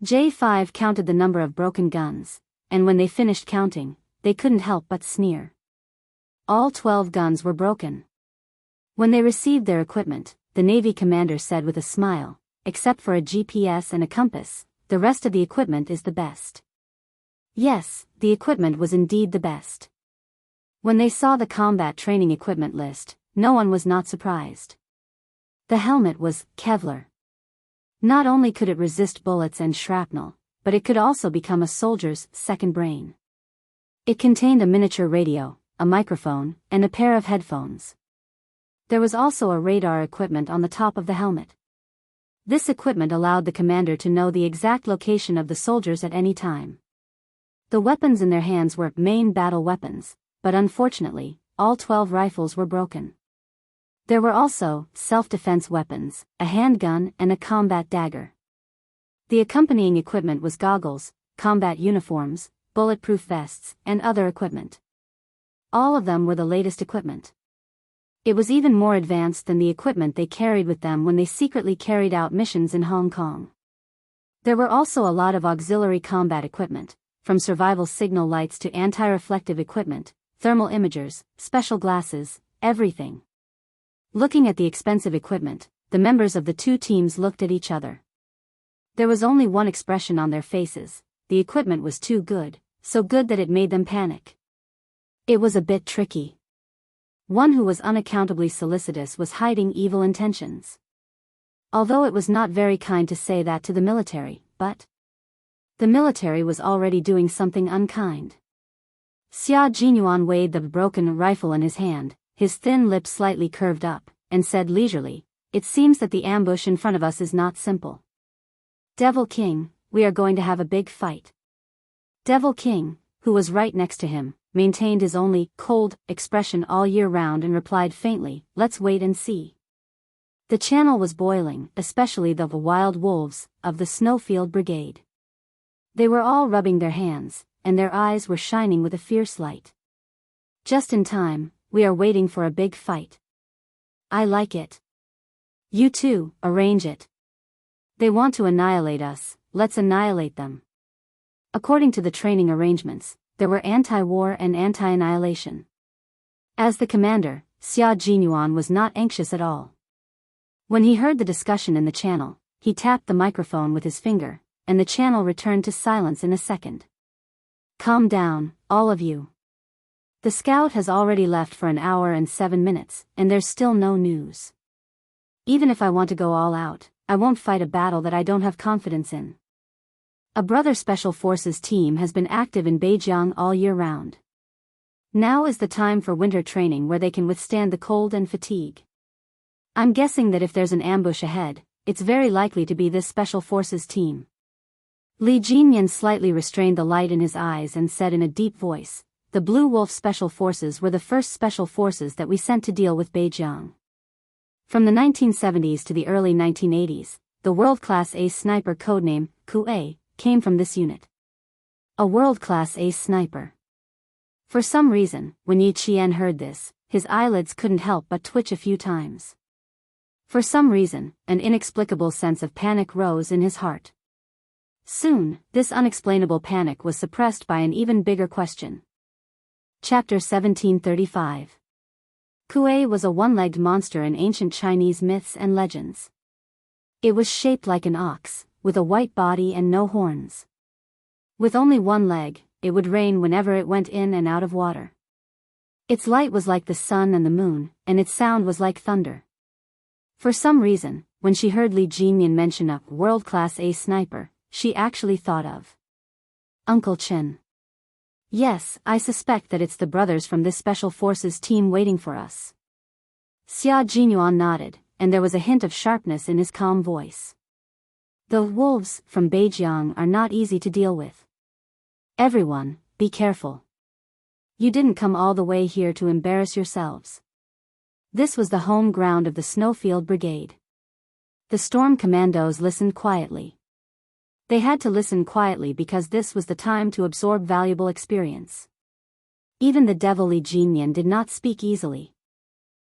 J5 counted the number of broken guns, and when they finished counting, they couldn't help but sneer. All 12 guns were broken. When they received their equipment, the Navy commander said with a smile, except for a GPS and a compass, the rest of the equipment is the best. Yes, the equipment was indeed the best. When they saw the combat training equipment list, no one was not surprised. The helmet was Kevlar. Not only could it resist bullets and shrapnel, but it could also become a soldier's second brain. It contained a miniature radio, a microphone, and a pair of headphones. There was also a radar equipment on the top of the helmet. This equipment allowed the commander to know the exact location of the soldiers at any time. The weapons in their hands were main battle weapons, but unfortunately, all 12 rifles were broken. There were also self-defense weapons, a handgun and a combat dagger. The accompanying equipment was goggles, combat uniforms, bulletproof vests, and other equipment. All of them were the latest equipment. It was even more advanced than the equipment they carried with them when they secretly carried out missions in Hong Kong. There were also a lot of auxiliary combat equipment, from survival signal lights to anti-reflective equipment, thermal imagers, special glasses, everything. Looking at the expensive equipment, the members of the two teams looked at each other. There was only one expression on their faces: the equipment was too good, so good that it made them panic. It was a bit tricky. One who was unaccountably solicitous was hiding evil intentions. Although it was not very kind to say that to the military, but the military was already doing something unkind. Xia Jinyuan weighed the broken rifle in his hand, his thin lips slightly curved up, and said leisurely, "It seems that the ambush in front of us is not simple. Devil King, we are going to have a big fight." Devil King, who was right next to him, maintained his only cold expression all year round and replied faintly, "Let's wait and see." The channel was boiling, especially the wild wolves of the Snowfield Brigade. They were all rubbing their hands, and their eyes were shining with a fierce light. "Just in time, we are waiting for a big fight. I like it. You two, arrange it. They want to annihilate us, let's annihilate them." According to the training arrangements, there were anti-war and anti-annihilation. As the commander, Xia Jinyuan was not anxious at all. When he heard the discussion in the channel, he tapped the microphone with his finger, and the channel returned to silence in a second. "Calm down, all of you. The scout has already left for an hour and 7 minutes, and there's still no news. Even if I want to go all out, I won't fight a battle that I don't have confidence in. A brother Special Forces team has been active in Beijing all year round. Now is the time for winter training where they can withstand the cold and fatigue. I'm guessing that if there's an ambush ahead, it's very likely to be this Special Forces team." Li Jinyan slightly restrained the light in his eyes and said in a deep voice, "The Blue Wolf Special Forces were the first special forces that we sent to deal with Beijing. From the 1970s to the early 1980s, the world-class ace sniper codename, Kuei, came from this unit. A world-class ace sniper." For some reason, when Yi Qian heard this, his eyelids couldn't help but twitch a few times. For some reason, an inexplicable sense of panic rose in his heart. Soon, this unexplainable panic was suppressed by an even bigger question. Chapter 1735. Kuei was a one-legged monster in ancient Chinese myths and legends. It was shaped like an ox, with a white body and no horns. With only one leg, it would rain whenever it went in and out of water. Its light was like the sun and the moon, and its sound was like thunder. For some reason, when she heard Li Jinyan mention a world-class ace sniper, she actually thought of Uncle Chen. "Yes, I suspect that it's the brothers from this Special Forces team waiting for us." Xia Jinyuan nodded, and there was a hint of sharpness in his calm voice. The wolves from Beijiang are not easy to deal with. Everyone, be careful. You didn't come all the way here to embarrass yourselves. This was the home ground of the Snowfield Brigade. The Storm Commandos listened quietly. They had to listen quietly because this was the time to absorb valuable experience. Even the devil Li Jinyan did not speak easily.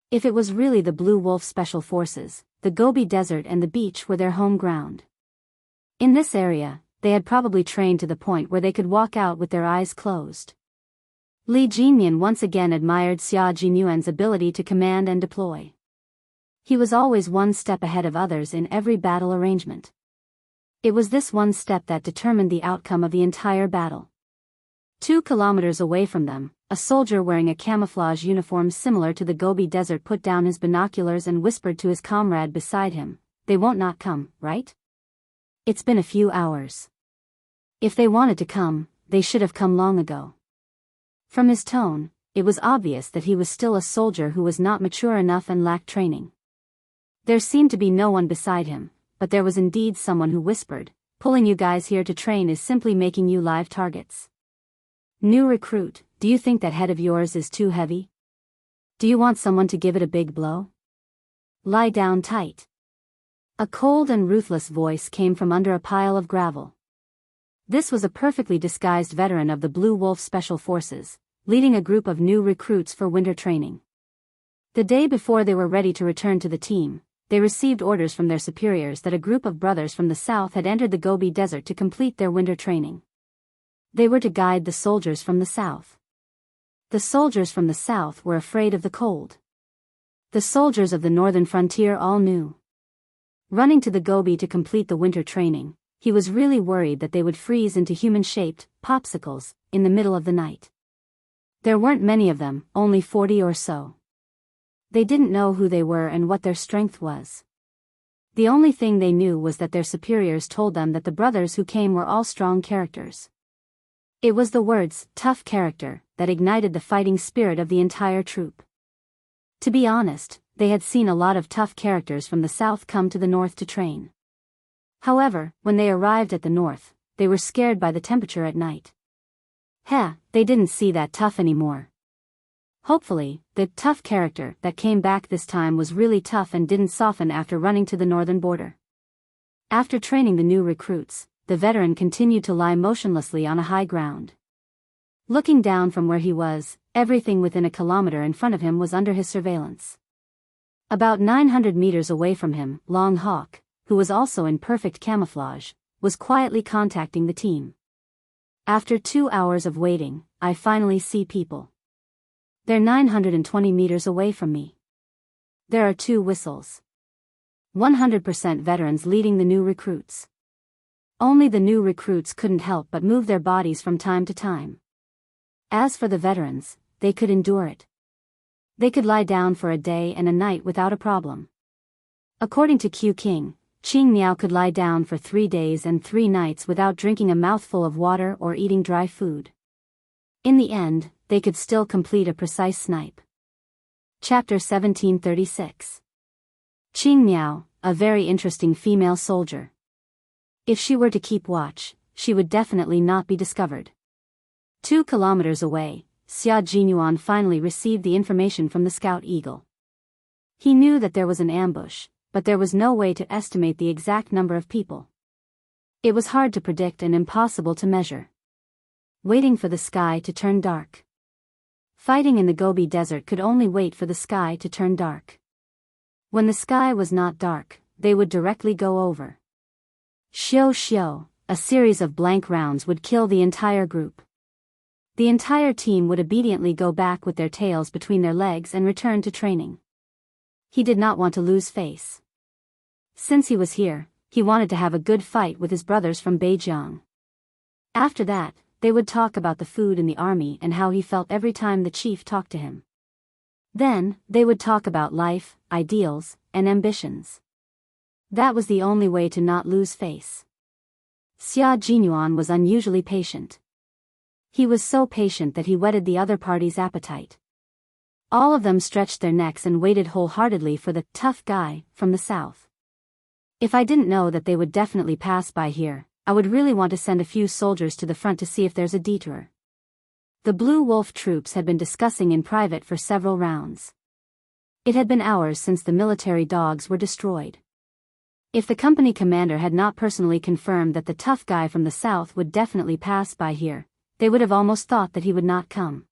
If it was really the Blue Wolf Special Forces, the Gobi Desert and the beach were their home ground. In this area, they had probably trained to the point where they could walk out with their eyes closed. Li Jinyan once again admired Xia Jinyuan's ability to command and deploy. He was always one step ahead of others in every battle arrangement. It was this one step that determined the outcome of the entire battle. 2 kilometers away from them, a soldier wearing a camouflage uniform similar to the Gobi Desert put down his binoculars and whispered to his comrade beside him, "They won't not come, right? It's been a few hours. If they wanted to come, they should have come long ago." From his tone, it was obvious that he was still a soldier who was not mature enough and lacked training. There seemed to be no one beside him, but there was indeed someone who whispered, "Pulling you guys here to train is simply making you live targets. New recruit, do you think that head of yours is too heavy? Do you want someone to give it a big blow? Lie down tight." A cold and ruthless voice came from under a pile of gravel. This was a perfectly disguised veteran of the Blue Wolf Special Forces, leading a group of new recruits for winter training. The day before they were ready to return to the team, they received orders from their superiors that a group of brothers from the south had entered the Gobi Desert to complete their winter training. They were to guide the soldiers from the south. The soldiers from the south were afraid of the cold. The soldiers of the northern frontier all knew. Running to the Gobi to complete the winter training, he was really worried that they would freeze into human-shaped popsicles in the middle of the night. There weren't many of them, only 40 or so. They didn't know who they were and what their strength was. The only thing they knew was that their superiors told them that the brothers who came were all strong characters. It was the words, "tough character," that ignited the fighting spirit of the entire troop. To be honest, they had seen a lot of tough characters from the south come to the north to train. However, when they arrived at the north, they were scared by the temperature at night. They didn't see that tough anymore. Hopefully, the tough character that came back this time was really tough and didn't soften after running to the northern border. After training the new recruits, the veteran continued to lie motionlessly on a high ground. Looking down from where he was, everything within a kilometer in front of him was under his surveillance. About 900 meters away from him, Long Hawk, who was also in perfect camouflage, was quietly contacting the team. "After 2 hours of waiting, I finally see people. They're 920 meters away from me. There are 2 whistles. 100% veterans leading the new recruits. Only the new recruits couldn't help but move their bodies from time to time. As for the veterans, they could endure it. They could lie down for a day and a night without a problem. According to Q King, Qing Miao could lie down for 3 days and 3 nights without drinking a mouthful of water or eating dry food. In the end, they could still complete a precise snipe. Chapter 1736. Qing Miao, a very interesting female soldier. If she were to keep watch, she would definitely not be discovered. 2 kilometers away, Xia Jinyuan finally received the information from the Scout Eagle. He knew that there was an ambush, but there was no way to estimate the exact number of people. It was hard to predict and impossible to measure. Waiting for the sky to turn dark. Fighting in the Gobi Desert could only wait for the sky to turn dark. When the sky was not dark, they would directly go over. Xiao, a series of blank rounds would kill the entire group. The entire team would obediently go back with their tails between their legs and return to training. He did not want to lose face. Since he was here, he wanted to have a good fight with his brothers from Beijiang. After that, they would talk about the food in the army and how he felt every time the chief talked to him. Then, they would talk about life, ideals, and ambitions. That was the only way to not lose face. Xia Jinyuan was unusually patient. He was so patient that he whetted the other party's appetite. All of them stretched their necks and waited wholeheartedly for the tough guy from the south. If I didn't know that they would definitely pass by here, I would really want to send a few soldiers to the front to see if there's a detour. The Blue Wolf troops had been discussing in private for several rounds. It had been hours since the military dogs were destroyed. If the company commander had not personally confirmed that the tough guy from the south would definitely pass by here, they would have almost thought that he would not come.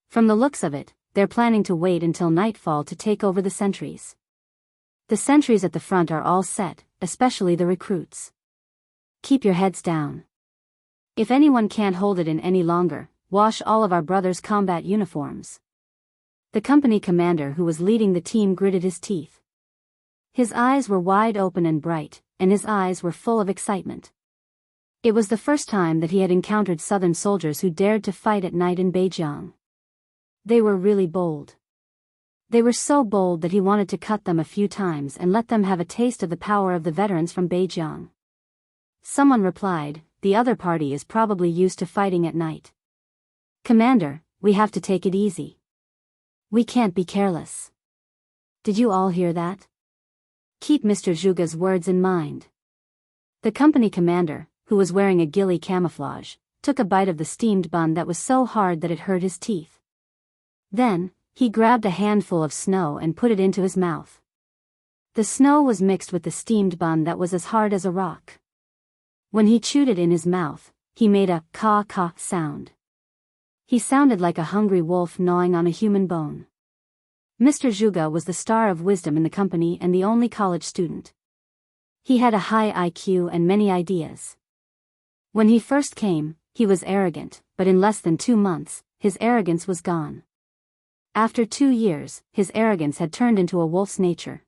From the looks of it, they're planning to wait until nightfall to take over the sentries. The sentries at the front are all set, especially the recruits. Keep your heads down. If anyone can't hold it in any longer, wash all of our brothers' combat uniforms. The company commander who was leading the team gritted his teeth. His eyes were wide open and bright, and his eyes were full of excitement. It was the first time that he had encountered southern soldiers who dared to fight at night in Beijiang. They were really bold. They were so bold that he wanted to cut them a few times and let them have a taste of the power of the veterans from Beijiang. Someone replied, "The other party is probably used to fighting at night. Commander, we have to take it easy. We can't be careless." Did you all hear that? Keep Mr. Zhuge's words in mind. The company commander, who was wearing a ghillie camouflage, took a bite of the steamed bun that was so hard that it hurt his teeth. Then, he grabbed a handful of snow and put it into his mouth. The snow was mixed with the steamed bun that was as hard as a rock. When he chewed it in his mouth, he made a caw-caw sound. He sounded like a hungry wolf gnawing on a human bone. Mr. Zhuge was the star of wisdom in the company and the only college student. He had a high IQ and many ideas. When he first came, he was arrogant, but in less than 2 months, his arrogance was gone. After 2 years, his arrogance had turned into a wolf's nature.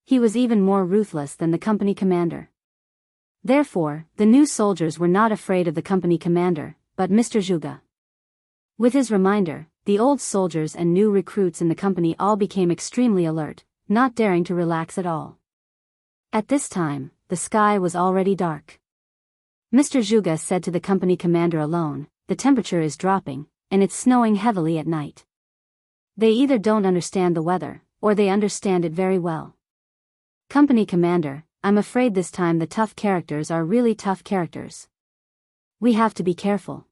He was even more ruthless than the company commander. Therefore, the new soldiers were not afraid of the company commander, but Mr. Zhuge. With his reminder, the old soldiers and new recruits in the company all became extremely alert, not daring to relax at all. At this time, the sky was already dark. Mr. Zhuge said to the company commander alone, "The temperature is dropping, and it's snowing heavily at night." They either don't understand the weather, or they understand it very well. Company commander, I'm afraid this time the tough characters are really tough characters. We have to be careful.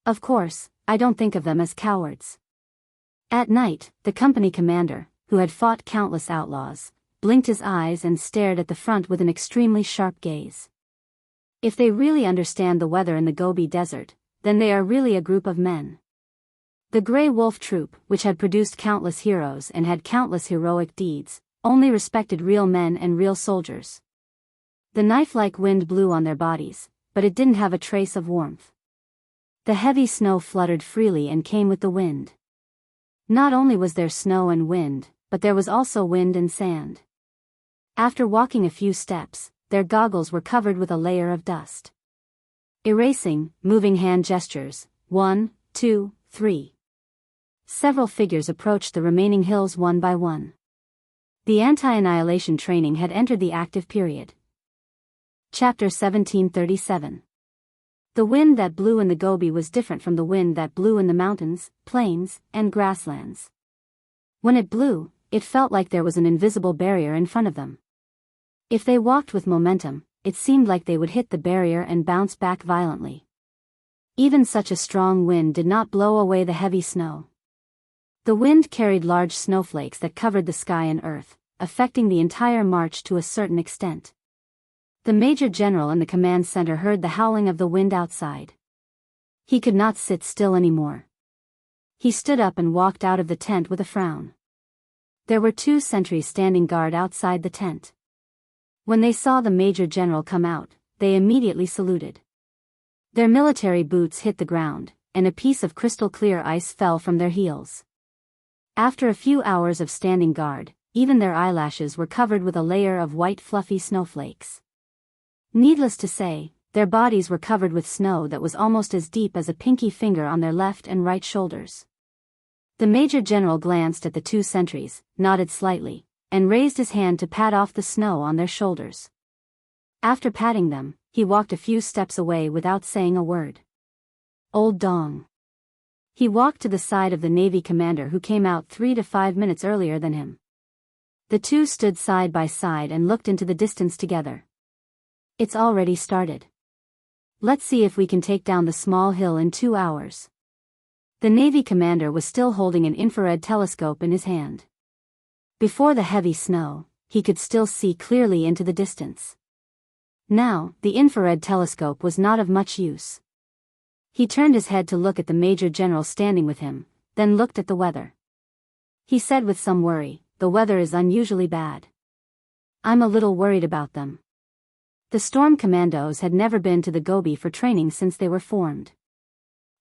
Of course, I don't think of them as cowards. At night, the company commander, who had fought countless outlaws, blinked his eyes and stared at the front with an extremely sharp gaze. If they really understand the weather in the Gobi Desert, then they are really a group of men. The Grey Wolf Troop, which had produced countless heroes and had countless heroic deeds, only respected real men and real soldiers. The knife-like wind blew on their bodies, but it didn't have a trace of warmth. The heavy snow fluttered freely and came with the wind. Not only was there snow and wind, but there was also wind and sand. After walking a few steps, their goggles were covered with a layer of dust. Erasing, moving hand gestures, 1, 2, 3. Several figures approached the remaining hills one by one. The anti-annihilation training had entered the active period. Chapter 1737. The wind that blew in the Gobi was different from the wind that blew in the mountains, plains, and grasslands. When it blew, it felt like there was an invisible barrier in front of them. If they walked with momentum, it seemed like they would hit the barrier and bounce back violently. Even such a strong wind did not blow away the heavy snow. The wind carried large snowflakes that covered the sky and earth, affecting the entire march to a certain extent. The Major General in the command center heard the howling of the wind outside. He could not sit still anymore. He stood up and walked out of the tent with a frown. There were 2 sentries standing guard outside the tent. When they saw the Major General come out, they immediately saluted. Their military boots hit the ground, and a piece of crystal-clear ice fell from their heels. After a few hours of standing guard, even their eyelashes were covered with a layer of white fluffy snowflakes. Needless to say, their bodies were covered with snow that was almost as deep as a pinky finger on their left and right shoulders. The Major General glanced at the 2 sentries, nodded slightly, and raised his hand to pat off the snow on their shoulders. After patting them, he walked a few steps away without saying a word. Old Dong. He walked to the side of the Navy commander who came out 3 to 5 minutes earlier than him. The two stood side by side and looked into the distance together. It's already started. Let's see if we can take down the small hill in 2 hours. The Navy commander was still holding an infrared telescope in his hand. Before the heavy snow, he could still see clearly into the distance. Now, the infrared telescope was not of much use. He turned his head to look at the Major General standing with him, then looked at the weather. He said with some worry, "The weather is unusually bad. I'm a little worried about them." The Storm Commandos had never been to the Gobi for training since they were formed.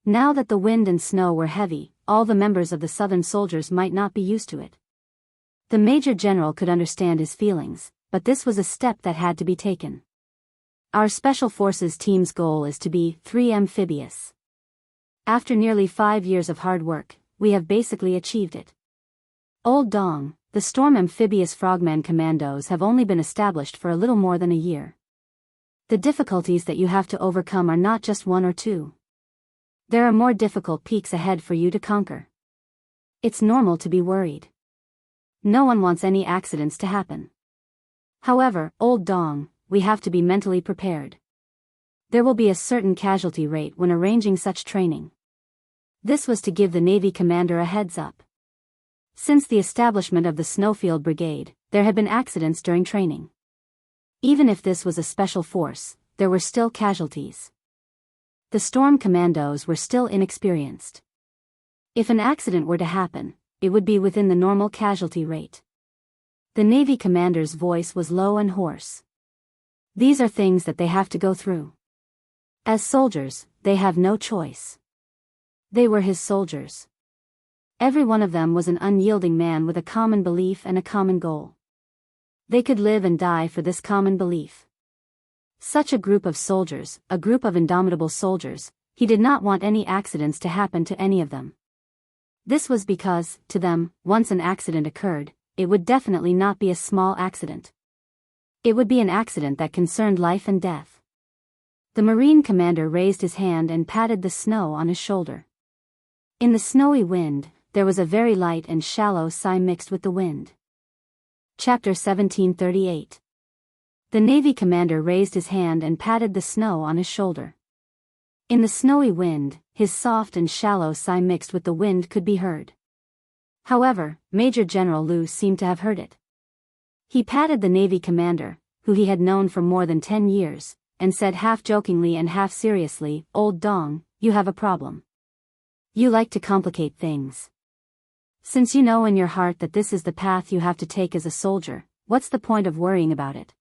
Now that the wind and snow were heavy, all the members of the Southern soldiers might not be used to it. The Major General could understand his feelings, but this was a step that had to be taken. Our Special Forces team's goal is to be 3 amphibious. After nearly 5 years of hard work, we have basically achieved it. Old Dong, the Storm Amphibious Frogman Commandos have only been established for a little more than a year. The difficulties that you have to overcome are not just 1 or 2. There are more difficult peaks ahead for you to conquer. It's normal to be worried. No one wants any accidents to happen. However, Old Dong, we have to be mentally prepared. There will be a certain casualty rate when arranging such training. This was to give the Navy commander a heads up. Since the establishment of the Snowfield Brigade, there had been accidents during training. Even if this was a special force, there were still casualties. The Storm Commandos were still inexperienced. If an accident were to happen, it would be within the normal casualty rate. The Navy commander's voice was low and hoarse. These are things that they have to go through. As soldiers, they have no choice. They were his soldiers. Every one of them was an unyielding man with a common belief and a common goal. They could live and die for this common belief. Such a group of soldiers, a group of indomitable soldiers, he did not want any accidents to happen to any of them. This was because, to them, once an accident occurred, it would definitely not be a small accident. It would be an accident that concerned life and death. The Marine commander raised his hand and patted the snow on his shoulder. In the snowy wind, there was a very light and shallow sigh mixed with the wind. Chapter 1738. The Navy commander raised his hand and patted the snow on his shoulder. In the snowy wind, his soft and shallow sigh mixed with the wind could be heard. However, Major General Liu seemed to have heard it. He patted the Navy commander, who he had known for more than 10 years, and said half jokingly and half seriously, "Old Dong, you have a problem. You like to complicate things. Since you know in your heart that this is the path you have to take as a soldier, what's the point of worrying about it?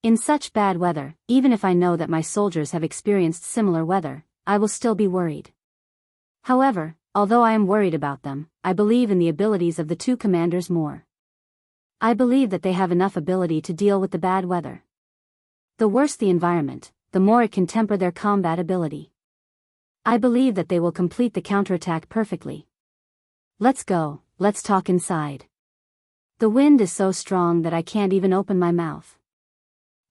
In such bad weather, even if I know that my soldiers have experienced similar weather, I will still be worried. However, although I am worried about them, I believe in the abilities of the two commanders more. I believe that they have enough ability to deal with the bad weather. The worse the environment, the more it can temper their combat ability. I believe that they will complete the counterattack perfectly. Let's go, let's talk inside. The wind is so strong that I can't even open my mouth."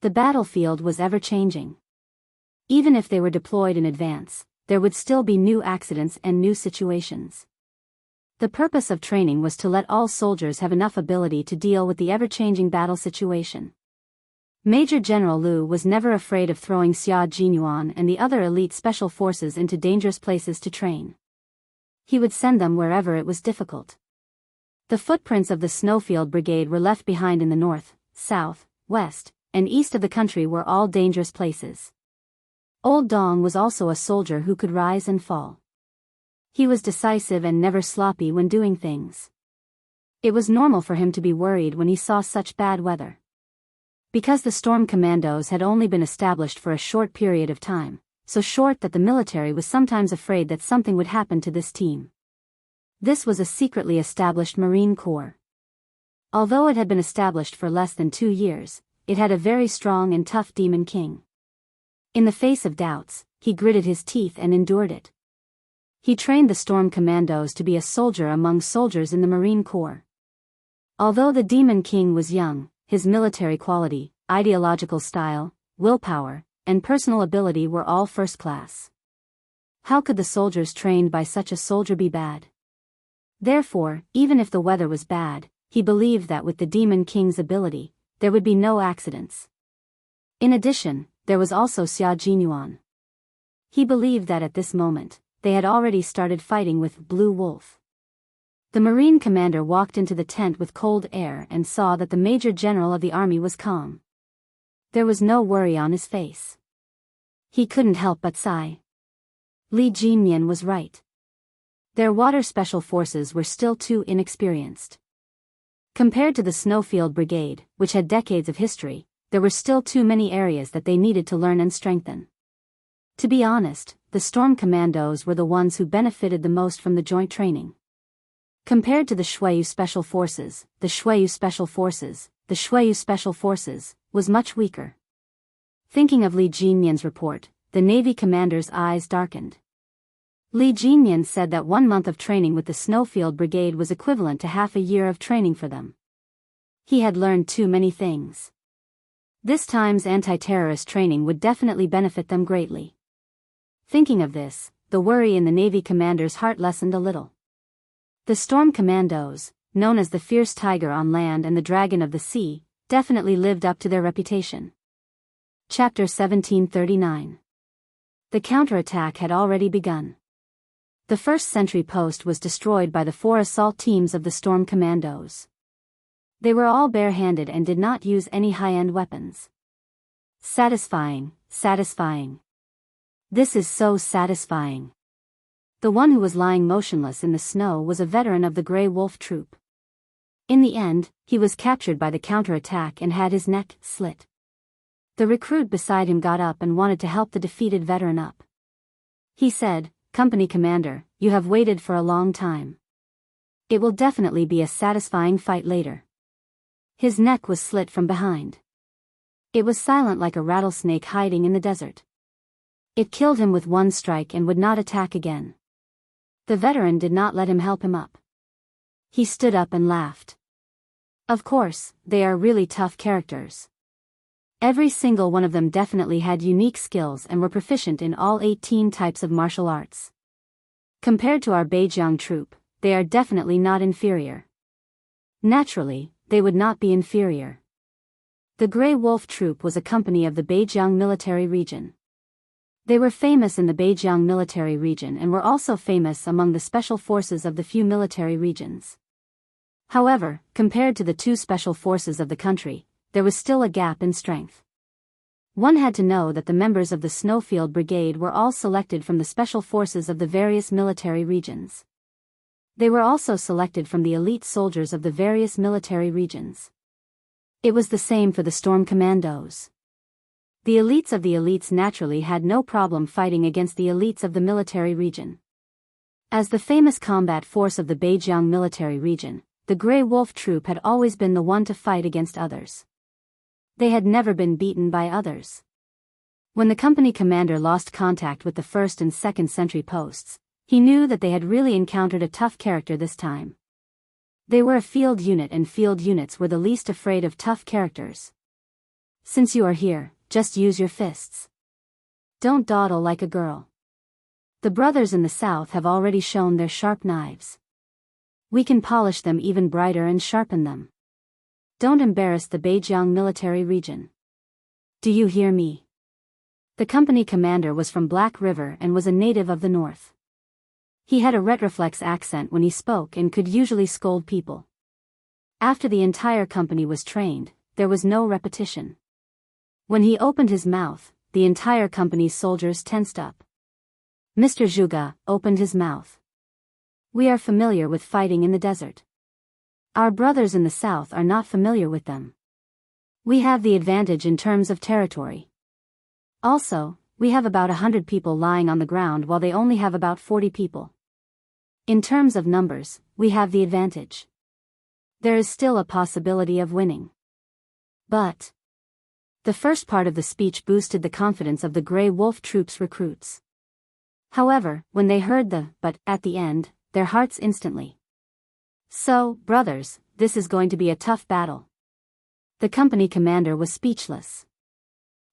The battlefield was ever-changing. Even if they were deployed in advance, there would still be new accidents and new situations. The purpose of training was to let all soldiers have enough ability to deal with the ever-changing battle situation. Major General Liu was never afraid of throwing Xia Jinyuan and the other elite special forces into dangerous places to train. He would send them wherever it was difficult. The footprints of the Snowfield Brigade were left behind in the north, south, west, and east of the country were all dangerous places. Old Dong was also a soldier who could rise and fall. He was decisive and never sloppy when doing things. It was normal for him to be worried when he saw such bad weather. Because the Storm Commandos had only been established for a short period of time, so short that the military was sometimes afraid that something would happen to this team. This was a secretly established Marine Corps. Although it had been established for less than 2 years, it had a very strong and tough Demon King. In the face of doubts, he gritted his teeth and endured it. He trained the Storm Commandos to be a soldier among soldiers in the Marine Corps. Although the Demon King was young, his military quality, ideological style, willpower, and personal ability were all first class. How could the soldiers trained by such a soldier be bad? Therefore, even if the weather was bad, he believed that with the Demon King's ability, there would be no accidents. In addition, there was also Xia Jinyuan. He believed that at this moment, they had already started fighting with Blue Wolf. The Marine commander walked into the tent with cold air and saw that the Major General of the army was calm. There was no worry on his face. He couldn't help but sigh. Li Jinyan was right. Their water special forces were still too inexperienced. Compared to the Snowfield Brigade, which had decades of history, there were still too many areas that they needed to learn and strengthen. To be honest, the Storm Commandos were the ones who benefited the most from the joint training. Compared to the Shuayu Special Forces, the Shuayu Special Forces was much weaker. Thinking of Li Jinyan's report, the Navy commander's eyes darkened. Li Jinyan said that 1 month of training with the Snowfield Brigade was equivalent to half a year of training for them. He had learned too many things. This time's anti-terrorist training would definitely benefit them greatly. Thinking of this, the worry in the Navy commander's heart lessened a little. The Storm Commandos, known as the Fierce Tiger on land and the Dragon of the Sea, definitely lived up to their reputation. Chapter 1739. The counterattack had already begun. The first sentry post was destroyed by the 4 assault teams of the Storm Commandos. They were all barehanded and did not use any high-end weapons. Satisfying. This is so satisfying. The one who was lying motionless in the snow was a veteran of the Grey Wolf troop. In the end, he was captured by the counterattack and had his neck slit. The recruit beside him got up and wanted to help the defeated veteran up. He said, "Company commander, you have waited for a long time. It will definitely be a satisfying fight later." His neck was slit from behind. It was silent like a rattlesnake hiding in the desert. It killed him with 1 strike and would not attack again. The veteran did not let him help him up. He stood up and laughed. Of course, they are really tough characters. Every single one of them definitely had unique skills and were proficient in all 18 types of martial arts. Compared to our Beijiang troop, they are definitely not inferior. Naturally, they would not be inferior. The Grey Wolf troop was a company of the Beijiang military region. They were famous in the Beijiang military region and were also famous among the special forces of the few military regions. However, compared to the 2 special forces of the country, there was still a gap in strength. One had to know that the members of the Snowfield Brigade were all selected from the special forces of the various military regions. They were also selected from the elite soldiers of the various military regions. It was the same for the Storm Commandos. The elites of the elites naturally had no problem fighting against the elites of the military region. As the famous combat force of the Beijiang military region, the Grey Wolf troop had always been the one to fight against others. They had never been beaten by others. When the company commander lost contact with the 1st and 2nd sentry posts, he knew that they had really encountered a tough character this time. They were a field unit and field units were the least afraid of tough characters. Since you are here, just use your fists. Don't dawdle like a girl. The brothers in the south have already shown their sharp knives. We can polish them even brighter and sharpen them. Don't embarrass the Beijiang military region. Do you hear me? The company commander was from Black River and was a native of the north. He had a retroflex accent when he spoke and could usually scold people. After the entire company was trained, there was no repetition. When he opened his mouth, the entire company's soldiers tensed up. Mr. Zhuge opened his mouth. We are familiar with fighting in the desert. Our brothers in the south are not familiar with them. We have the advantage in terms of territory. Also, we have about 100 people lying on the ground while they only have about 40 people. In terms of numbers, we have the advantage. There is still a possibility of winning. But the first part of the speech boosted the confidence of the Grey Wolf troops recruits. However, when they heard the "but" at the end, their hearts instantly. So, brothers, this is going to be a tough battle. The company commander was speechless.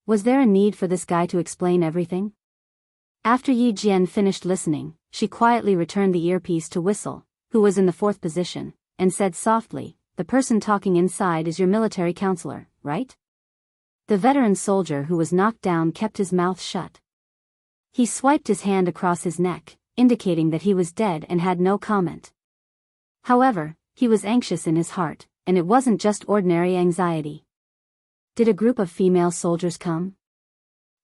Was there a need for this guy to explain everything? After Yi Jian finished listening, she quietly returned the earpiece to Whistle, who was in the fourth position, and said softly, "The person talking inside is your military counselor, right?" The veteran soldier who was knocked down kept his mouth shut. He swiped his hand across his neck, indicating that he was dead, and had no comment. However, he was anxious in his heart, and it wasn't just ordinary anxiety. Did a group of female soldiers come?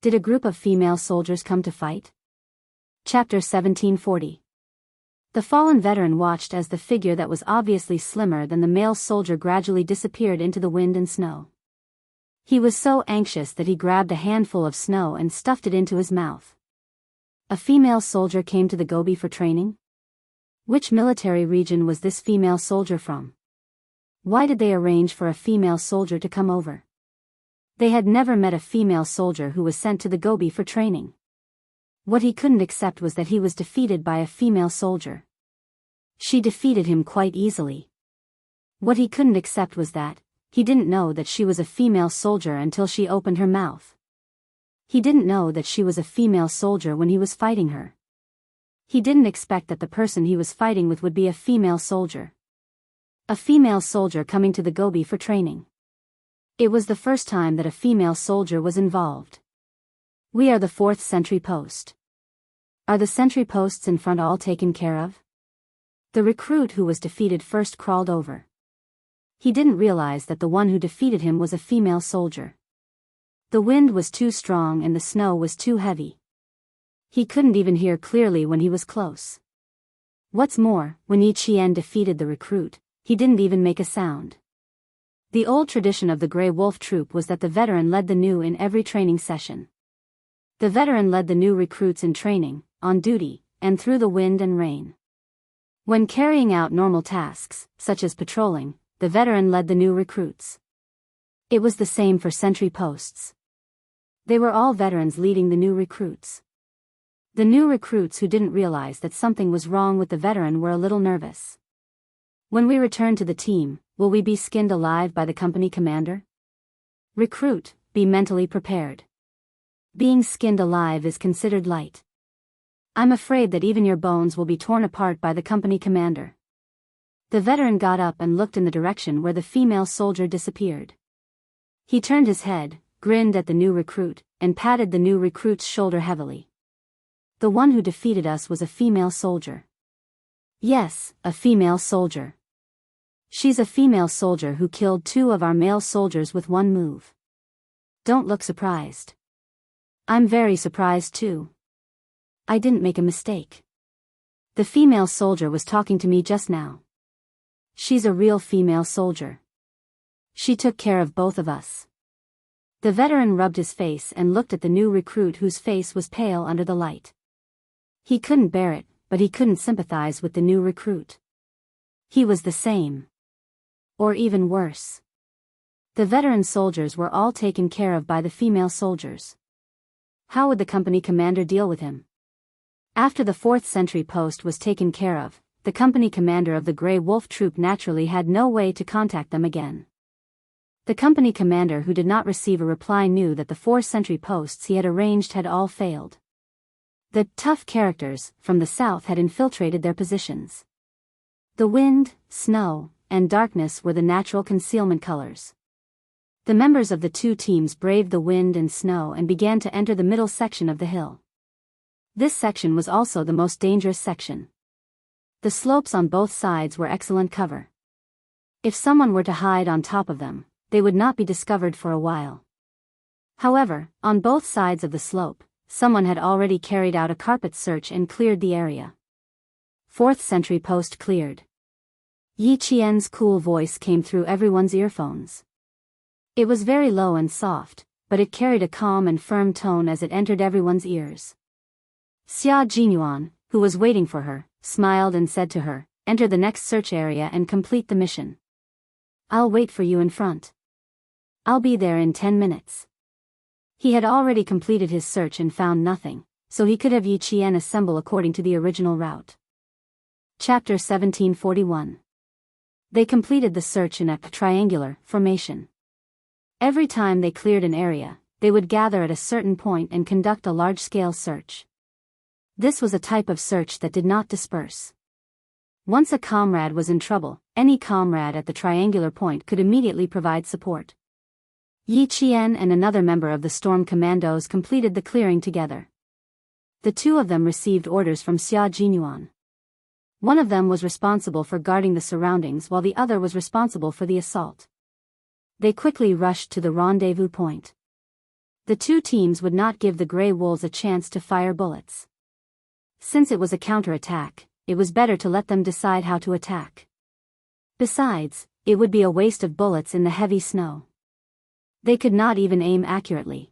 Did a group of female soldiers come to fight? Chapter 1740. The fallen veteran watched as the figure that was obviously slimmer than the male soldier gradually disappeared into the wind and snow. He was so anxious that he grabbed a handful of snow and stuffed it into his mouth. A female soldier came to the Gobi for training? Which military region was this female soldier from? Why did they arrange for a female soldier to come over? They had never met a female soldier who was sent to the Gobi for training. What he couldn't accept was that he was defeated by a female soldier. She defeated him quite easily. What he couldn't accept was that he didn't know that she was a female soldier until she opened her mouth. He didn't know that she was a female soldier when he was fighting her. He didn't expect that the person he was fighting with would be a female soldier. A female soldier coming to the Gobi for training. It was the first time that a female soldier was involved. We are the 4th sentry post. Are the sentry posts in front all taken care of? The recruit who was defeated first crawled over. He didn't realize that the one who defeated him was a female soldier. The wind was too strong and the snow was too heavy. He couldn't even hear clearly when he was close. What's more, when Yi Qian defeated the recruit, he didn't even make a sound. The old tradition of the Grey Wolf Troop was that the veteran led the new in every training session. The veteran led the new recruits in training, on duty, and through the wind and rain. When carrying out normal tasks, such as patrolling, the veteran led the new recruits. It was the same for sentry posts. They were all veterans leading the new recruits. The new recruits who didn't realize that something was wrong with the veteran were a little nervous. When we return to the team, will we be skinned alive by the company commander? Recruit, be mentally prepared. Being skinned alive is considered light. I'm afraid that even your bones will be torn apart by the company commander. The veteran got up and looked in the direction where the female soldier disappeared. He turned his head, grinned at the new recruit, and patted the new recruit's shoulder heavily. The one who defeated us was a female soldier. Yes, a female soldier. She's a female soldier who killed 2 of our male soldiers with one move. Don't look surprised. I'm very surprised too. I didn't make a mistake. The female soldier was talking to me just now. She's a real female soldier. She took care of both of us. The veteran rubbed his face and looked at the new recruit whose face was pale under the light. He couldn't bear it, but he couldn't sympathize with the new recruit. He was the same. Or even worse. The veteran soldiers were all taken care of by the female soldiers. How would the company commander deal with him? After the 4th sentry post was taken care of, the company commander of the Grey Wolf Troop naturally had no way to contact them again. The company commander who did not receive a reply knew that the 4 sentry posts he had arranged had all failed. The tough characters from the south had infiltrated their positions. The wind, snow, and darkness were the natural concealment colors. The members of the 2 teams braved the wind and snow and began to enter the middle section of the hill. This section was also the most dangerous section. The slopes on both sides were excellent cover. If someone were to hide on top of them, they would not be discovered for a while. However, on both sides of the slope, someone had already carried out a carpet search and cleared the area. 4th sentry post cleared. Yi Qian's cool voice came through everyone's earphones. It was very low and soft, but it carried a calm and firm tone as it entered everyone's ears. Xia Jinyuan, who was waiting for her, smiled and said to her, "Enter the next search area and complete the mission. I'll wait for you in front. I'll be there in 10 minutes." He had already completed his search and found nothing, so he could have Yi Qian assemble according to the original route. Chapter 1741. They completed the search in a triangular formation. Every time they cleared an area, they would gather at a certain point and conduct a large-scale search. This was a type of search that did not disperse. Once a comrade was in trouble, any comrade at the triangular point could immediately provide support. Yi Qian and another member of the Storm Commandos completed the clearing together. The two of them received orders from Xia Jinyuan. One of them was responsible for guarding the surroundings while the other was responsible for the assault. They quickly rushed to the rendezvous point. The two teams would not give the Grey Wolves a chance to fire bullets. Since it was a counterattack, it was better to let them decide how to attack. Besides, it would be a waste of bullets in the heavy snow. They could not even aim accurately.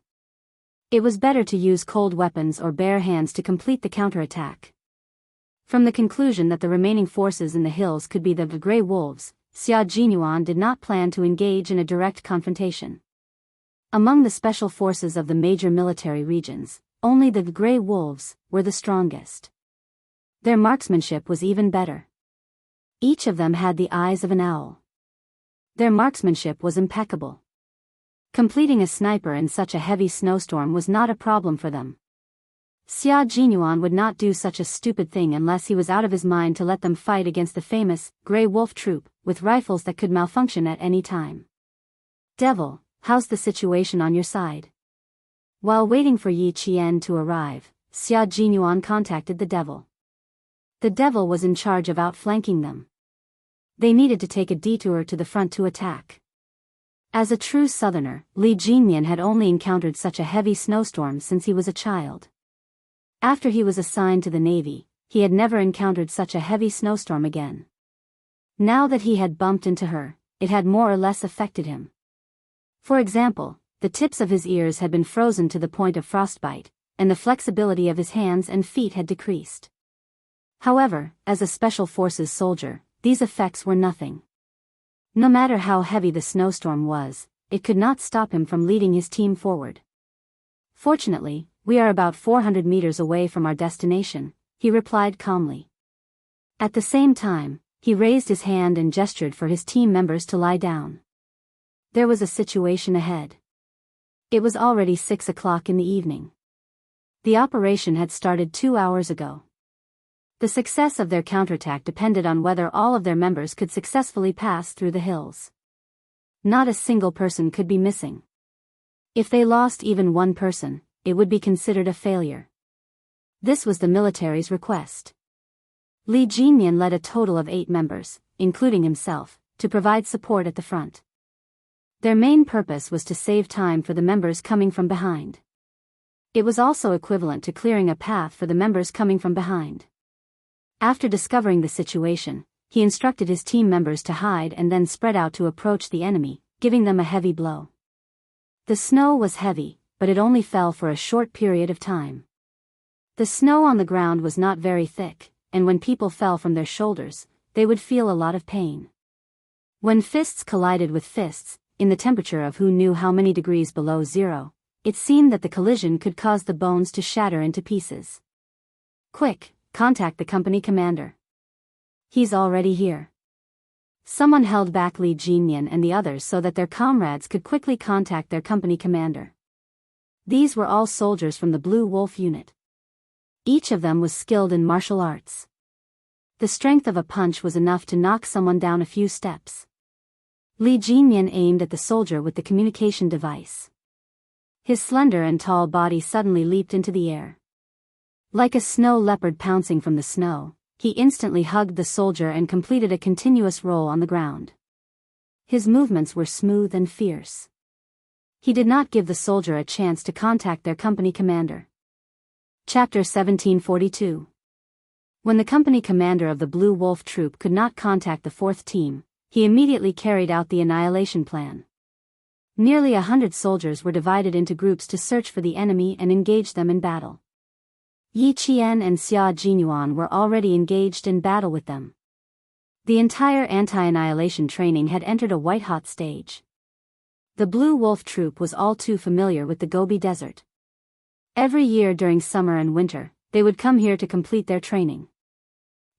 It was better to use cold weapons or bare hands to complete the counterattack. From the conclusion that the remaining forces in the hills could be the Grey Wolves, Xia Jinyuan did not plan to engage in a direct confrontation. Among the special forces of the major military regions, only the Grey Wolves were the strongest. Their marksmanship was even better. Each of them had the eyes of an owl. Their marksmanship was impeccable. Completing a sniper in such a heavy snowstorm was not a problem for them. Xia Jinyuan would not do such a stupid thing unless he was out of his mind to let them fight against the famous Grey Wolf troop, with rifles that could malfunction at any time. Devil, how's the situation on your side? While waiting for Yi Qian to arrive, Xia Jinyuan contacted the devil. The devil was in charge of outflanking them. They needed to take a detour to the front to attack. As a true southerner, Li Jinmian had only encountered such a heavy snowstorm since he was a child. After he was assigned to the Navy, he had never encountered such a heavy snowstorm again. Now that he had bumped into her, it had more or less affected him. For example, the tips of his ears had been frozen to the point of frostbite, and the flexibility of his hands and feet had decreased. However, as a Special Forces soldier, these effects were nothing. No matter how heavy the snowstorm was, it could not stop him from leading his team forward. Fortunately, we are about 400 meters away from our destination, he replied calmly. At the same time, he raised his hand and gestured for his team members to lie down. There was a situation ahead. It was already 6 o'clock in the evening. The operation had started 2 hours ago. The success of their counterattack depended on whether all of their members could successfully pass through the hills. Not a single person could be missing. If they lost even one person, it would be considered a failure. This was the military's request. Li Jinmian led a total of 8 members, including himself, to provide support at the front. Their main purpose was to save time for the members coming from behind. It was also equivalent to clearing a path for the members coming from behind. After discovering the situation, he instructed his team members to hide and then spread out to approach the enemy, giving them a heavy blow. The snow was heavy, but it only fell for a short period of time. The snow on the ground was not very thick, and when people fell from their shoulders, they would feel a lot of pain. When fists collided with fists, in the temperature of who knew how many degrees below zero, it seemed that the collision could cause the bones to shatter into pieces. Quick, contact the company commander. He's already here. Someone held back Li Jinmian and the others so that their comrades could quickly contact their company commander. These were all soldiers from the Blue Wolf unit. Each of them was skilled in martial arts. The strength of a punch was enough to knock someone down a few steps. Li Jinmian aimed at the soldier with the communication device. His slender and tall body suddenly leaped into the air. Like a snow leopard pouncing from the snow, he instantly hugged the soldier and completed a continuous roll on the ground. His movements were smooth and fierce. He did not give the soldier a chance to contact their company commander. Chapter 1742. When the company commander of the Blue Wolf troop could not contact the 4th team, he immediately carried out the annihilation plan. Nearly 100 soldiers were divided into groups to search for the enemy and engage them in battle. Yi Qian and Xia Jinyuan were already engaged in battle with them. The entire anti-annihilation training had entered a white-hot stage. The Blue Wolf troop was all too familiar with the Gobi Desert. Every year during summer and winter, they would come here to complete their training.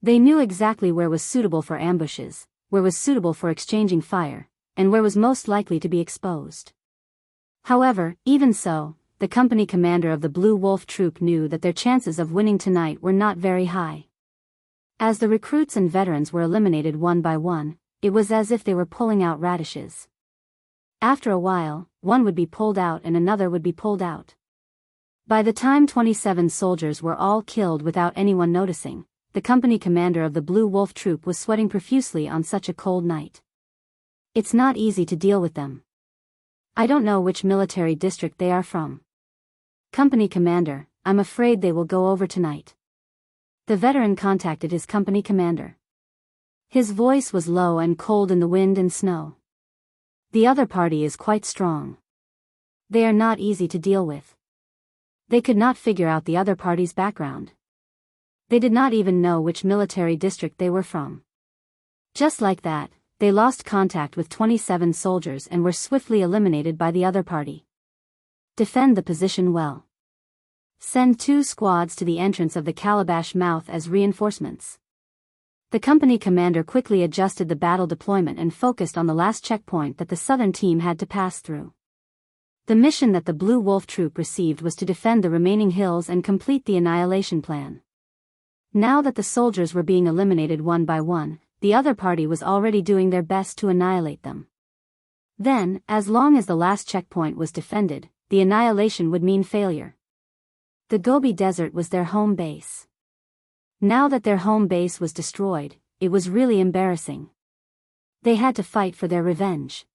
They knew exactly where was suitable for ambushes, where was suitable for exchanging fire, and where was most likely to be exposed. However, even so, the company commander of the Blue Wolf Troop knew that their chances of winning tonight were not very high. As the recruits and veterans were eliminated one by one, it was as if they were pulling out radishes. After a while, one would be pulled out and another would be pulled out. By the time 27 soldiers were all killed without anyone noticing, the company commander of the Blue Wolf Troop was sweating profusely on such a cold night. It's not easy to deal with them. I don't know which military district they are from. Company commander, I'm afraid they will go over tonight. The veteran contacted his company commander. His voice was low and cold in the wind and snow. The other party is quite strong. They are not easy to deal with. They could not figure out the other party's background. They did not even know which military district they were from. Just like that, they lost contact with 27 soldiers and were swiftly eliminated by the other party. Defend the position well. Send 2 squads to the entrance of the calabash mouth as reinforcements. The company commander quickly adjusted the battle deployment and focused on the last checkpoint that the southern team had to pass through. The mission that the Blue Wolf Troop received was to defend the remaining hills and complete the annihilation plan. Now that the soldiers were being eliminated one by one, the other party was already doing their best to annihilate them. Then, as long as the last checkpoint was defended, the annihilation would mean failure. The Gobi Desert was their home base. Now that their home base was destroyed, it was really embarrassing. They had to fight for their revenge.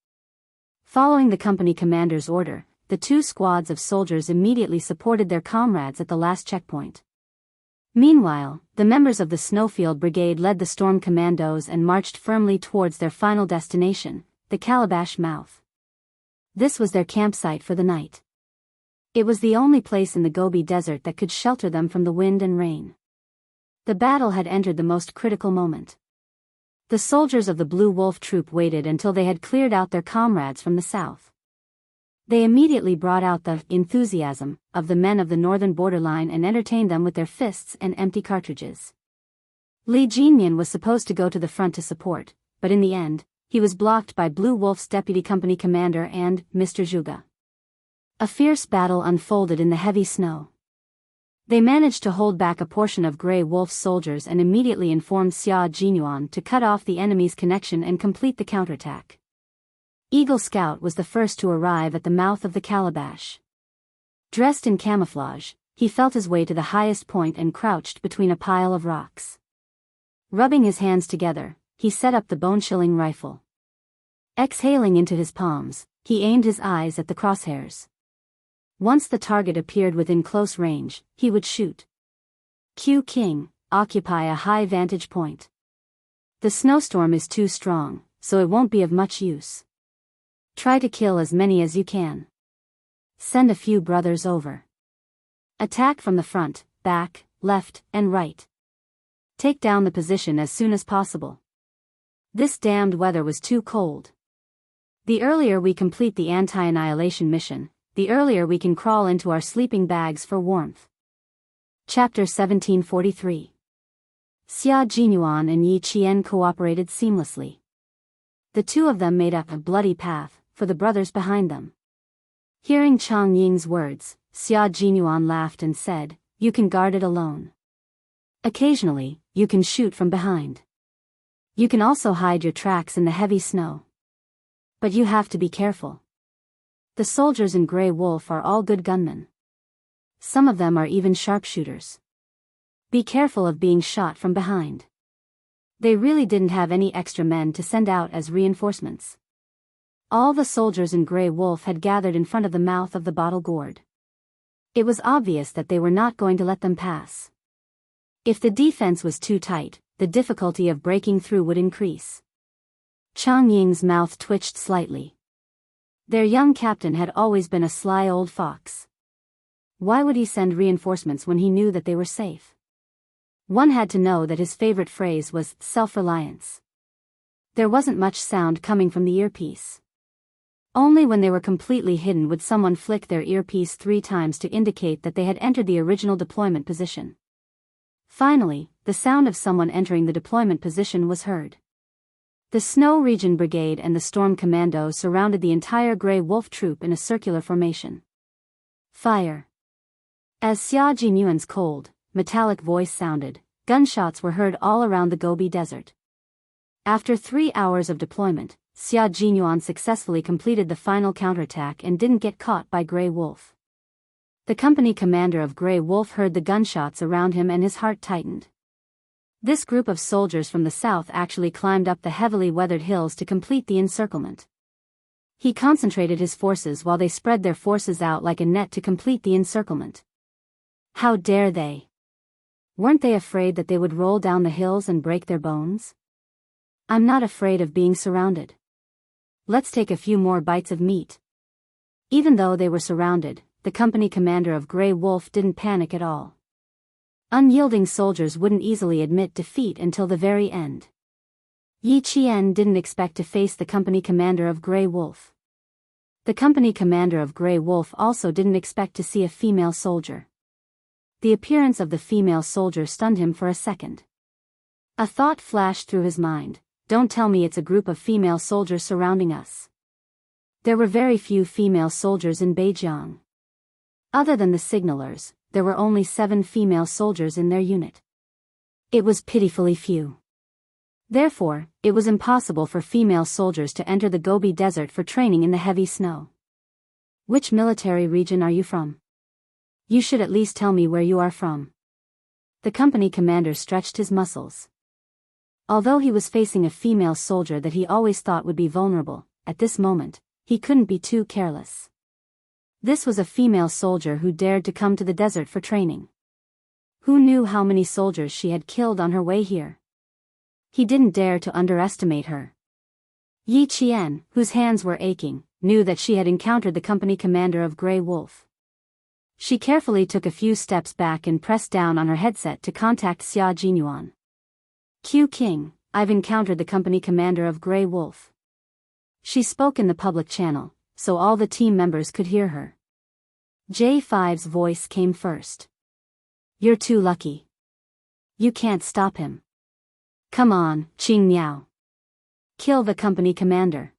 Following the company commander's order, the 2 squads of soldiers immediately supported their comrades at the last checkpoint. Meanwhile, the members of the Snowfield Brigade led the Storm Commandos and marched firmly towards their final destination, the Calabash Mouth. This was their campsite for the night. It was the only place in the Gobi Desert that could shelter them from the wind and rain. The battle had entered the most critical moment. The soldiers of the Blue Wolf Troop waited until they had cleared out their comrades from the south. They immediately brought out the enthusiasm of the men of the northern borderline and entertained them with their fists and empty cartridges. Li Jinmian was supposed to go to the front to support, but in the end, he was blocked by Blue Wolf's deputy company commander and Mr. Zhuge. A fierce battle unfolded in the heavy snow. They managed to hold back a portion of Grey Wolf's soldiers and immediately informed Xia Jinyuan to cut off the enemy's connection and complete the counterattack. Eagle Scout was the first to arrive at the mouth of the calabash. Dressed in camouflage, he felt his way to the highest point and crouched between a pile of rocks. Rubbing his hands together, he set up the bone-chilling rifle. Exhaling into his palms, he aimed his eyes at the crosshairs. Once the target appeared within close range, he would shoot. Q King, occupy a high vantage point. The snowstorm is too strong, so it won't be of much use. Try to kill as many as you can. Send a few brothers over. Attack from the front, back, left, and right. Take down the position as soon as possible. This damned weather was too cold. The earlier we complete the anti-annihilation mission, the earlier we can crawl into our sleeping bags for warmth. Chapter 1743. Xia Jinyuan and Yi Qian cooperated seamlessly. The 2 of them made up a bloody path for the brothers behind them. Hearing Chang Ying's words, Xia Jinyuan laughed and said, "You can guard it alone. Occasionally, you can shoot from behind. You can also hide your tracks in the heavy snow. But you have to be careful. The soldiers in Grey Wolf are all good gunmen. Some of them are even sharpshooters. Be careful of being shot from behind." They really didn't have any extra men to send out as reinforcements. All the soldiers in Grey Wolf had gathered in front of the mouth of the bottle gourd. It was obvious that they were not going to let them pass. If the defense was too tight, the difficulty of breaking through would increase. Chang Ying's mouth twitched slightly. Their young captain had always been a sly old fox. Why would he send reinforcements when he knew that they were safe? One had to know that his favorite phrase was self-reliance. There wasn't much sound coming from the earpiece. Only when they were completely hidden would someone flick their earpiece 3 times to indicate that they had entered the original deployment position. Finally, the sound of someone entering the deployment position was heard. The Snow Region Brigade and the Storm Commando surrounded the entire Grey Wolf Troop in a circular formation. Fire. As Xia Jinyuan's cold, metallic voice sounded, gunshots were heard all around the Gobi Desert. After 3 hours of deployment, Xia Jinyuan successfully completed the final counterattack and didn't get caught by Grey Wolf. The company commander of Grey Wolf heard the gunshots around him and his heart tightened. This group of soldiers from the south actually climbed up the heavily weathered hills to complete the encirclement. He concentrated his forces while they spread their forces out like a net to complete the encirclement. How dare they? Weren't they afraid that they would roll down the hills and break their bones? I'm not afraid of being surrounded. Let's take a few more bites of meat. Even though they were surrounded, the company commander of Grey Wolf didn't panic at all. Unyielding soldiers wouldn't easily admit defeat until the very end. Yi Qian didn't expect to face the company commander of Grey Wolf. The company commander of Grey Wolf also didn't expect to see a female soldier. The appearance of the female soldier stunned him for a second. A thought flashed through his mind. Don't tell me it's a group of female soldiers surrounding us. There were very few female soldiers in Beijiang. Other than the signalers, there were only 7 female soldiers in their unit. It was pitifully few. Therefore, it was impossible for female soldiers to enter the Gobi Desert for training in the heavy snow. Which military region are you from? You should at least tell me where you are from. The company commander stretched his muscles. Although he was facing a female soldier that he always thought would be vulnerable, at this moment, he couldn't be too careless. This was a female soldier who dared to come to the desert for training. Who knew how many soldiers she had killed on her way here? He didn't dare to underestimate her. Yi Qian, whose hands were aching, knew that she had encountered the company commander of Grey Wolf. She carefully took a few steps back and pressed down on her headset to contact Xia Jinyuan. Q King, I've encountered the company commander of Grey Wolf. She spoke in the public channel, so all the team members could hear her. J5's voice came first. You're too lucky. You can't stop him. Come on, Qing Miao. Kill the company commander.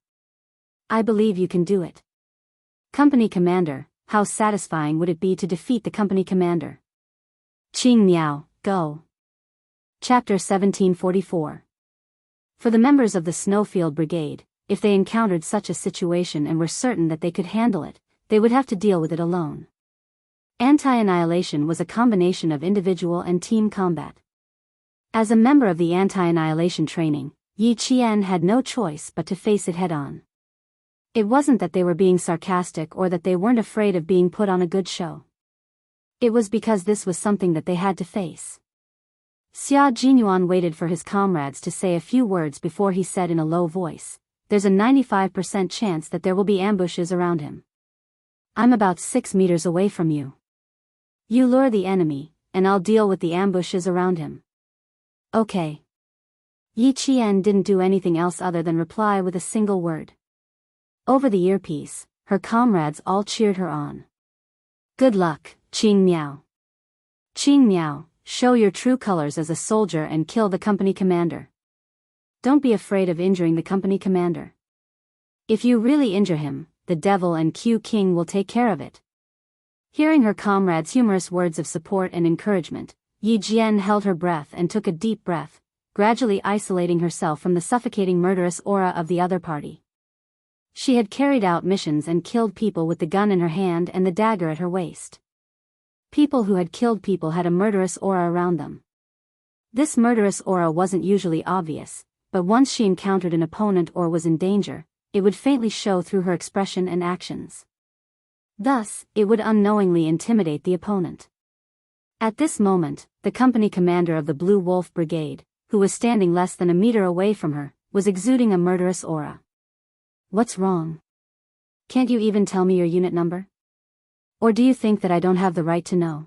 I believe you can do it. Company commander, how satisfying would it be to defeat the company commander? Qing Miao, go. Chapter 1744. For the members of the Snowfield Brigade, if they encountered such a situation and were certain that they could handle it, they would have to deal with it alone. Anti-annihilation was a combination of individual and team combat. As a member of the anti-annihilation training, Yi Qian had no choice but to face it head-on. It wasn't that they were being sarcastic or that they weren't afraid of being put on a good show. It was because this was something that they had to face. Xia Jinyuan waited for his comrades to say a few words before he said in a low voice, there's a 95% chance that there will be ambushes around him. I'm about 6 meters away from you. You lure the enemy, and I'll deal with the ambushes around him. Okay. Yi Qian didn't do anything else other than reply with a single word. Over the earpiece, her comrades all cheered her on. Good luck, Qing Miao. Qing Miao, show your true colors as a soldier and kill the company commander. Don't be afraid of injuring the company commander. If you really injure him, the devil and Q King will take care of it. Hearing her comrades' humorous words of support and encouragement, Yi Jian held her breath and took a deep breath, gradually isolating herself from the suffocating murderous aura of the other party. She had carried out missions and killed people with the gun in her hand and the dagger at her waist. People who had killed people had a murderous aura around them. This murderous aura wasn't usually obvious, but once she encountered an opponent or was in danger, it would faintly show through her expression and actions. Thus, it would unknowingly intimidate the opponent. At this moment, the company commander of the Blue Wolf Brigade, who was standing less than a meter away from her, was exuding a murderous aura. What's wrong? Can't you even tell me your unit number? Or do you think that I don't have the right to know?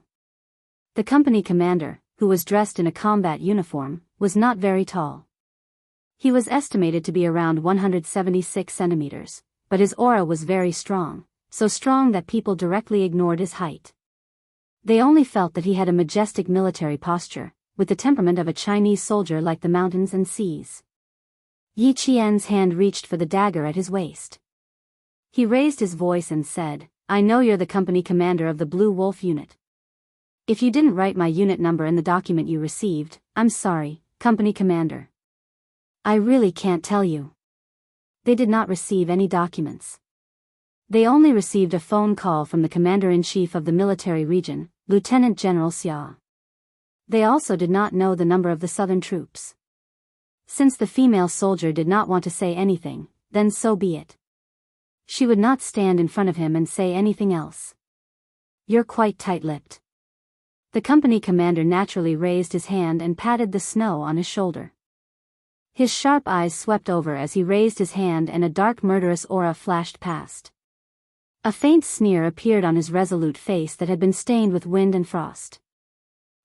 The company commander, who was dressed in a combat uniform, was not very tall. He was estimated to be around 176 centimeters, but his aura was very strong, so strong that people directly ignored his height. They only felt that he had a majestic military posture, with the temperament of a Chinese soldier like the mountains and seas. Yi Qian's hand reached for the dagger at his waist. He raised his voice and said, I know you're the company commander of the Blue Wolf unit. If you didn't write my unit number in the document you received, I'm sorry, company commander. I really can't tell you. They did not receive any documents. They only received a phone call from the commander-in-chief of the military region, Lieutenant General Xia. They also did not know the number of the southern troops. Since the female soldier did not want to say anything, then so be it. She would not stand in front of him and say anything else. You're quite tight-lipped. The company commander naturally raised his hand and patted the snow on his shoulder. His sharp eyes swept over as he raised his hand and a dark murderous aura flashed past. A faint sneer appeared on his resolute face that had been stained with wind and frost.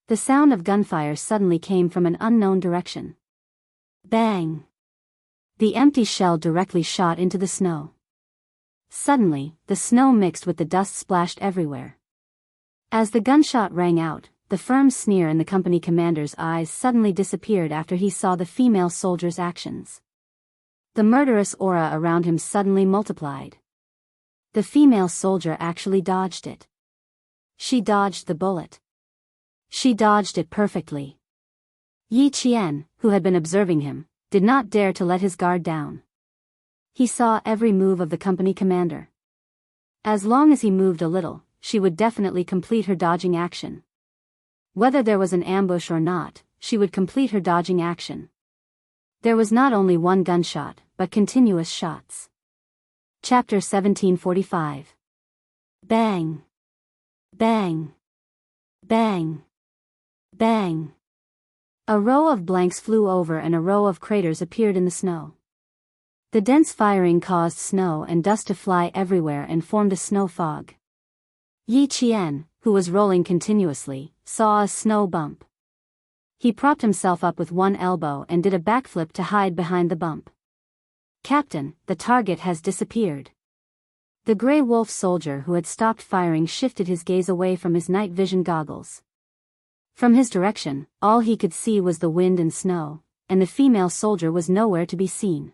The sound of gunfire suddenly came from an unknown direction. Bang! The empty shell directly shot into the snow. Suddenly, the snow mixed with the dust splashed everywhere. As the gunshot rang out, the firm sneer in the company commander's eyes suddenly disappeared after he saw the female soldier's actions. The murderous aura around him suddenly multiplied. The female soldier actually dodged it. She dodged the bullet. She dodged it perfectly. Yi Qian, who had been observing him, did not dare to let his guard down. He saw every move of the company commander. As long as he moved a little, she would definitely complete her dodging action. Whether there was an ambush or not, she would complete her dodging action. There was not only one gunshot, but continuous shots. Chapter 1745. Bang! Bang! Bang! Bang! A row of blanks flew over and a row of craters appeared in the snow. The dense firing caused snow and dust to fly everywhere and formed a snow fog. Yi Qian, who was rolling continuously, saw a snow bump. He propped himself up with one elbow and did a backflip to hide behind the bump. Captain, the target has disappeared. The Grey Wolf soldier who had stopped firing shifted his gaze away from his night vision goggles. From his direction, all he could see was the wind and snow, and the female soldier was nowhere to be seen.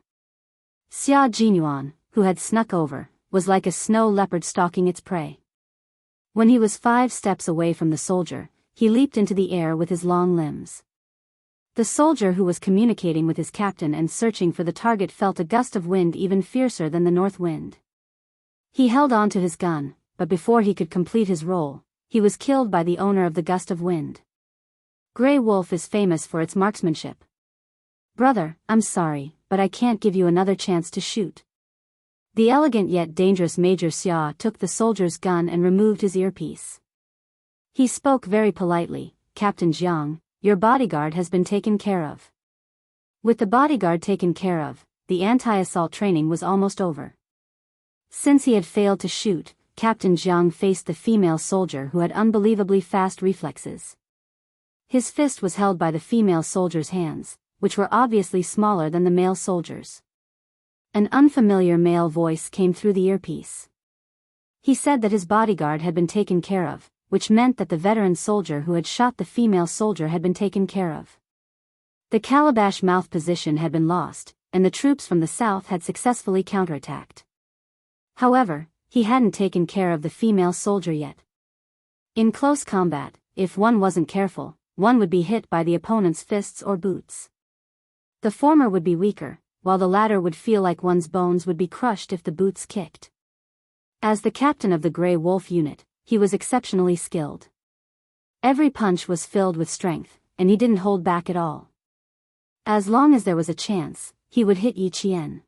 Xia Jinyuan, who had snuck over, was like a snow leopard stalking its prey. When he was 5 steps away from the soldier, he leaped into the air with his long limbs. The soldier who was communicating with his captain and searching for the target felt a gust of wind even fiercer than the north wind. He held on to his gun, but before he could complete his roll, he was killed by the owner of the gust of wind. Grey Wolf is famous for its marksmanship. Brother, I'm sorry, but I can't give you another chance to shoot. The elegant yet dangerous Major Xia took the soldier's gun and removed his earpiece. He spoke very politely, Captain Jiang, your bodyguard has been taken care of. With the bodyguard taken care of, the anti-assault training was almost over. Since he had failed to shoot, Captain Jiang faced the female soldier who had unbelievably fast reflexes. His fist was held by the female soldier's hands, which were obviously smaller than the male soldier's. An unfamiliar male voice came through the earpiece. He said that his bodyguard had been taken care of, which meant that the veteran soldier who had shot the female soldier had been taken care of. The calabash mouth position had been lost, and the troops from the south had successfully counterattacked. However, he hadn't taken care of the female soldier yet. In close combat, if one wasn't careful, one would be hit by the opponent's fists or boots. The former would be weaker, while the latter would feel like one's bones would be crushed if the boots kicked. As the captain of the Grey Wolf unit, he was exceptionally skilled. Every punch was filled with strength, and he didn't hold back at all. As long as there was a chance, he would hit Yi Qian.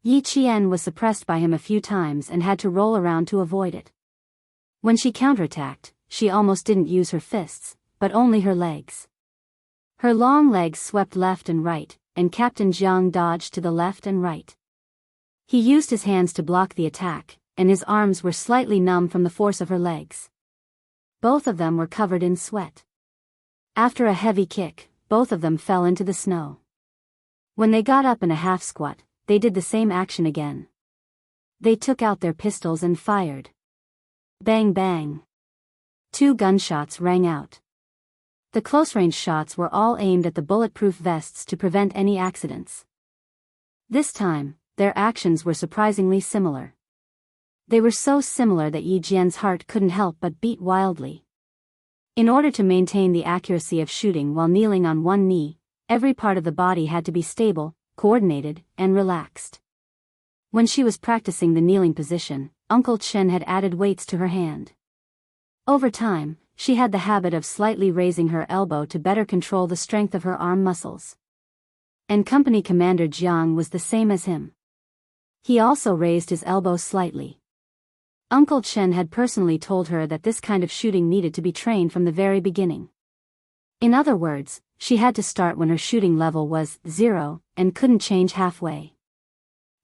Yi Qian was suppressed by him a few times and had to roll around to avoid it. When she counterattacked, she almost didn't use her fists, but only her legs. Her long legs swept left and right, and Captain Jiang dodged to the left and right. He used his hands to block the attack, and his arms were slightly numb from the force of her legs. Both of them were covered in sweat. After a heavy kick, both of them fell into the snow. When they got up in a half squat, they did the same action again. They took out their pistols and fired. Bang bang. 2 gunshots rang out. The close-range shots were all aimed at the bulletproof vests to prevent any accidents. This time, their actions were surprisingly similar. They were so similar that Yi Jian's heart couldn't help but beat wildly. In order to maintain the accuracy of shooting while kneeling on one knee, every part of the body had to be stable, coordinated, and relaxed. When she was practicing the kneeling position, Uncle Chen had added weights to her hand. Over time, she had the habit of slightly raising her elbow to better control the strength of her arm muscles. And Company Commander Jiang was the same as him. He also raised his elbow slightly. Uncle Chen had personally told her that this kind of shooting needed to be trained from the very beginning. In other words, she had to start when her shooting level was 0, and couldn't change halfway.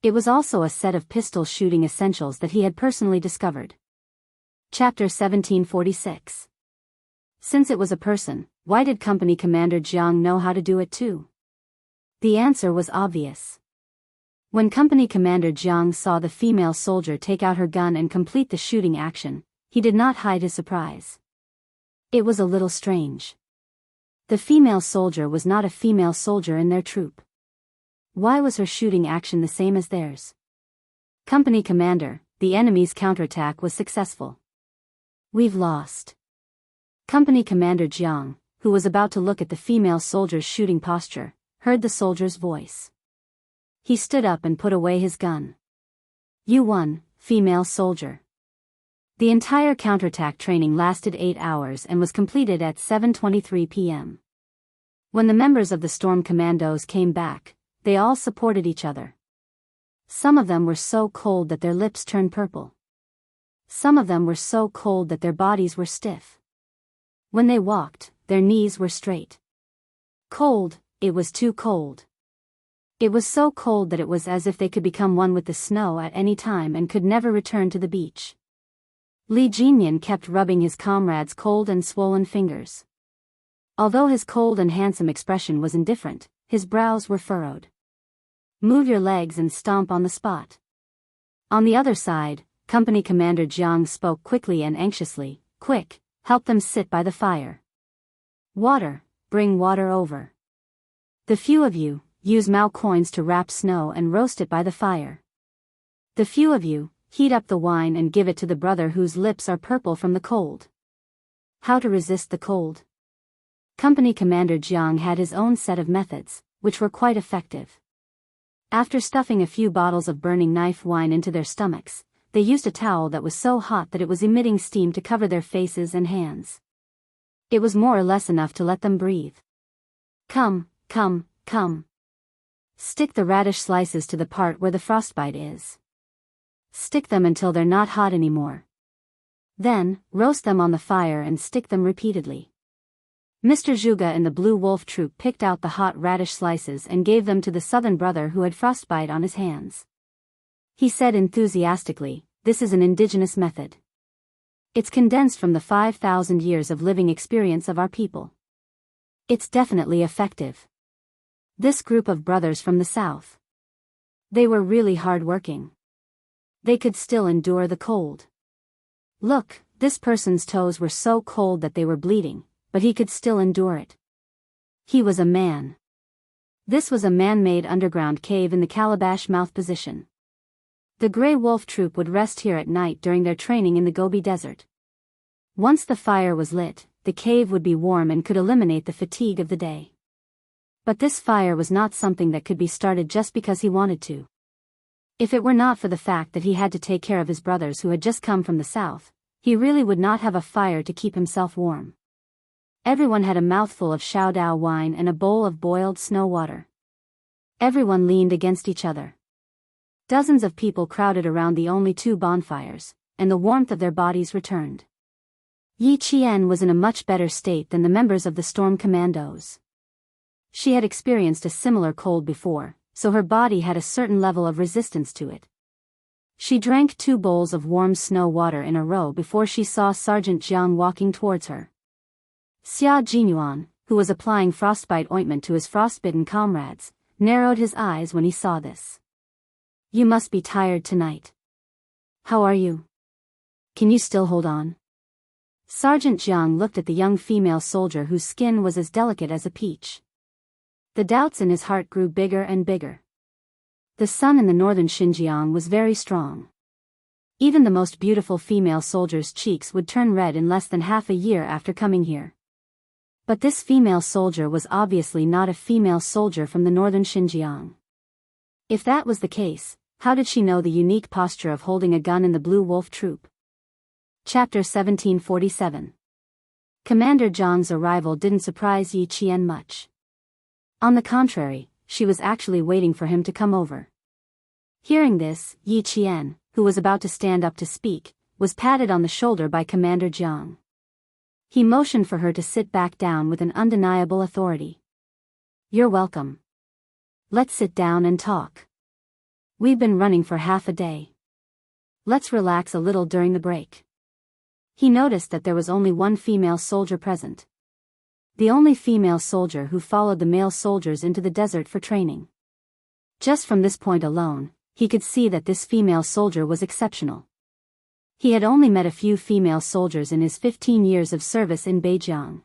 It was also a set of pistol shooting essentials that he had personally discovered. Chapter 1746. Since it was a person, why did Company Commander Jiang know how to do it too? The answer was obvious. When Company Commander Jiang saw the female soldier take out her gun and complete the shooting action, he did not hide his surprise. It was a little strange. The female soldier was not a female soldier in their troop. Why was her shooting action the same as theirs? Company Commander, the enemy's counterattack was successful. We've lost. Company Commander Jiang, who was about to look at the female soldier's shooting posture, heard the soldier's voice. He stood up and put away his gun. You won, female soldier. The entire counterattack training lasted 8 hours and was completed at 7:23 p.m. When the members of the Storm Commandos came back, they all supported each other. Some of them were so cold that their lips turned purple. Some of them were so cold that their bodies were stiff. When they walked, their knees were straight. Cold, it was too cold. It was so cold that it was as if they could become one with the snow at any time and could never return to the beach. Li Jinyan kept rubbing his comrade's cold and swollen fingers. Although his cold and handsome expression was indifferent, his brows were furrowed. Move your legs and stomp on the spot. On the other side, Company Commander Jiang spoke quickly and anxiously. Quick, help them sit by the fire. Water, bring water over. The few of you, use Mao coins to wrap snow and roast it by the fire. The few of you, heat up the wine and give it to the brother whose lips are purple from the cold. How to resist the cold? Company Commander Jiang had his own set of methods, which were quite effective. After stuffing a few bottles of burning knife wine into their stomachs, they used a towel that was so hot that it was emitting steam to cover their faces and hands. It was more or less enough to let them breathe. Come, come, come. Stick the radish slices to the part where the frostbite is. Stick them until they're not hot anymore. Then, roast them on the fire and stick them repeatedly. Mr. Zhuge and the Blue Wolf troop picked out the hot radish slices and gave them to the southern brother who had frostbite on his hands. He said enthusiastically, "This is an indigenous method. It's condensed from the 5,000 years of living experience of our people. It's definitely effective." This group of brothers from the south. They were really hard-working. They could still endure the cold. Look, this person's toes were so cold that they were bleeding, but he could still endure it. He was a man. This was a man-made underground cave in the calabash mouth position. The Grey Wolf troop would rest here at night during their training in the Gobi Desert. Once the fire was lit, the cave would be warm and could eliminate the fatigue of the day. But this fire was not something that could be started just because he wanted to. If it were not for the fact that he had to take care of his brothers who had just come from the south, he really would not have a fire to keep himself warm. Everyone had a mouthful of Shaodao wine and a bowl of boiled snow water. Everyone leaned against each other. Dozens of people crowded around the only 2 bonfires, and the warmth of their bodies returned. Yi Qian was in a much better state than the members of the Storm Commandos. She had experienced a similar cold before, so her body had a certain level of resistance to it. She drank 2 bowls of warm snow water in a row before she saw Sergeant Jiang walking towards her. Xia Jinyuan, who was applying frostbite ointment to his frostbitten comrades, narrowed his eyes when he saw this. You must be tired tonight. How are you? Can you still hold on? Sergeant Jiang looked at the young female soldier whose skin was as delicate as a peach. The doubts in his heart grew bigger and bigger. The sun in the northern Xinjiang was very strong. Even the most beautiful female soldier's cheeks would turn red in less than half a year after coming here. But this female soldier was obviously not a female soldier from the northern Xinjiang. If that was the case, how did she know the unique posture of holding a gun in the Blue Wolf Troop? Chapter 1747. Commander Zhang's arrival didn't surprise Yi Qian much. On the contrary, she was actually waiting for him to come over. Hearing this, Yi Qian, who was about to stand up to speak, was patted on the shoulder by Commander Zhang. He motioned for her to sit back down with an undeniable authority. "You're welcome. Let's sit down and talk. We've been running for half a day. Let's relax a little during the break." He noticed that there was only one female soldier present. The only female soldier who followed the male soldiers into the desert for training. Just from this point alone, he could see that this female soldier was exceptional. He had only met a few female soldiers in his 15 years of service in Beijiang.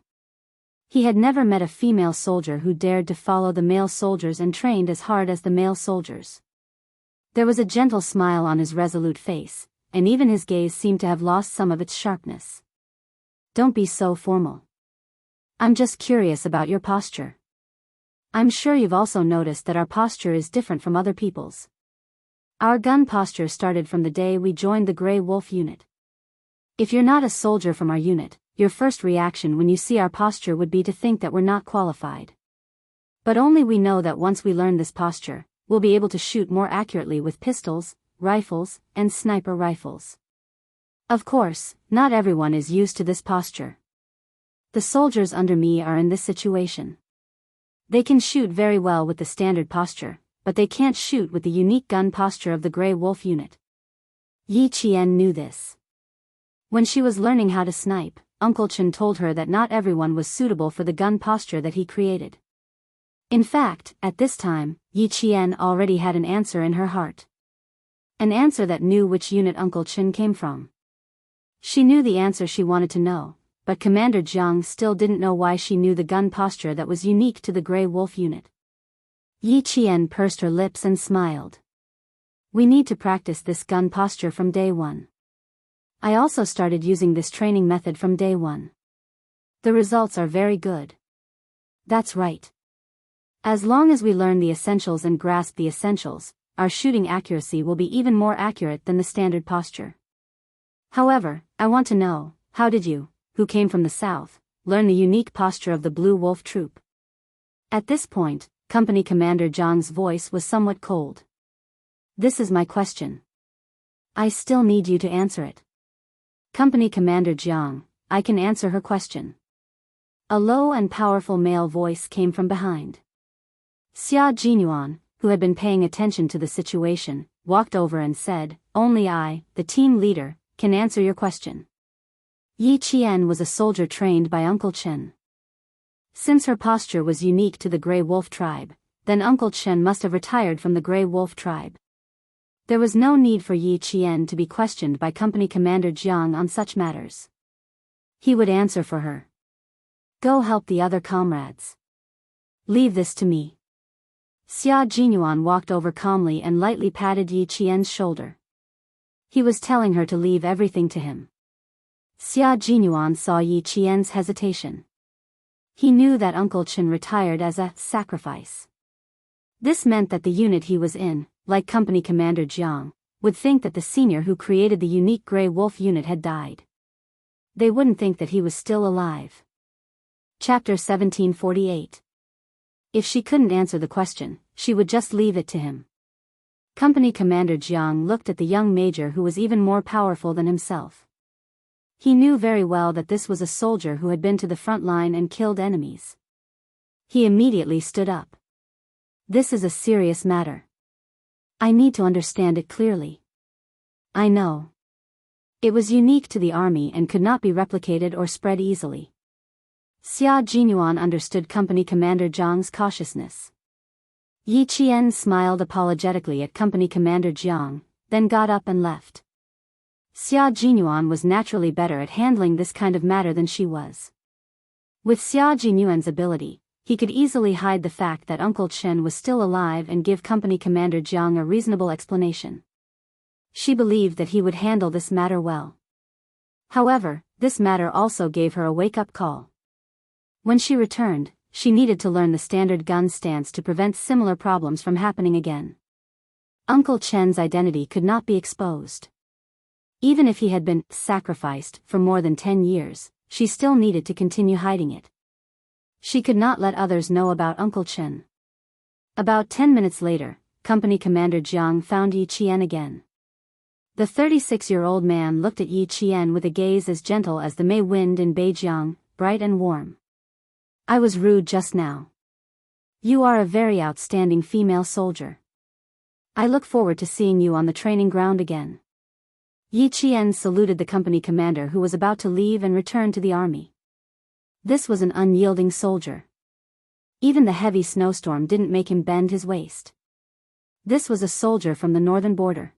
He had never met a female soldier who dared to follow the male soldiers and trained as hard as the male soldiers. There was a gentle smile on his resolute face, and even his gaze seemed to have lost some of its sharpness. "Don't be so formal. I'm just curious about your posture. I'm sure you've also noticed that our posture is different from other people's. Our gun posture started from the day we joined the Grey Wolf unit. If you're not a soldier from our unit, your first reaction when you see our posture would be to think that we're not qualified. But only we know that once we learn this posture, we'll be able to shoot more accurately with pistols, rifles, and sniper rifles. Of course, not everyone is used to this posture. The soldiers under me are in this situation. They can shoot very well with the standard posture, but they can't shoot with the unique gun posture of the Grey Wolf unit." Yi Qian knew this. When she was learning how to snipe, Uncle Chen told her that not everyone was suitable for the gun posture that he created. In fact, at this time, Yi Qian already had an answer in her heart. An answer that knew which unit Uncle Chen came from. She knew the answer she wanted to know, but Commander Zhang still didn't know why she knew the gun posture that was unique to the Grey Wolf unit. Yi Qian pursed her lips and smiled. "We need to practice this gun posture from day one. I also started using this training method from day one. The results are very good." "That's right. As long as we learn the essentials and grasp the essentials, our shooting accuracy will be even more accurate than the standard posture. However, I want to know, how did you, who came from the south, learn the unique posture of the Blue Wolf Troop?" At this point, Company Commander Zhang's voice was somewhat cold. "This is my question. I still need you to answer it." "Company Commander Zhang, I can answer her question." A low and powerful male voice came from behind. Xia Jinyuan, who had been paying attention to the situation, walked over and said, "Only I, the team leader, can answer your question." Yi Qian was a soldier trained by Uncle Chen. Since her posture was unique to the Grey Wolf tribe, then Uncle Chen must have retired from the Grey Wolf tribe. There was no need for Yi Qian to be questioned by Company Commander Jiang on such matters. He would answer for her. "Go help the other comrades. Leave this to me." Xia Jinyuan walked over calmly and lightly patted Yi Qian's shoulder. He was telling her to leave everything to him. Xia Jinyuan saw Yi Qian's hesitation. He knew that Uncle Chen retired as a sacrifice. This meant that the unit he was in, like Company Commander Jiang, would think that the senior who created the unique Grey Wolf unit had died. They wouldn't think that he was still alive. Chapter 1748. If she couldn't answer the question, she would just leave it to him. Company Commander Jiang looked at the young major who was even more powerful than himself. He knew very well that this was a soldier who had been to the front line and killed enemies. He immediately stood up. "This is a serious matter. I need to understand it clearly. I know. It was unique to the army and could not be replicated or spread easily." Xia Jinyuan understood Company Commander Jiang's cautiousness. Yi Qian smiled apologetically at Company Commander Jiang, then got up and left. Xia Jinyuan was naturally better at handling this kind of matter than she was. With Xia Jinyuan's ability, he could easily hide the fact that Uncle Chen was still alive and give Company Commander Jiang a reasonable explanation. She believed that he would handle this matter well. However, this matter also gave her a wake-up call. When she returned, she needed to learn the standard gun stance to prevent similar problems from happening again. Uncle Chen's identity could not be exposed. Even if he had been sacrificed for more than 10 years, she still needed to continue hiding it. She could not let others know about Uncle Chen. About 10 minutes later, Company Commander Jiang found Yi Qian again. The 36-year-old man looked at Yi Qian with a gaze as gentle as the May wind in Beijiang, bright and warm. "I was rude just now. You are a very outstanding female soldier. I look forward to seeing you on the training ground again." Yi Qian saluted the company commander, who was about to leave and return to the army. This was an unyielding soldier. Even the heavy snowstorm didn't make him bend his waist. This was a soldier from the northern border.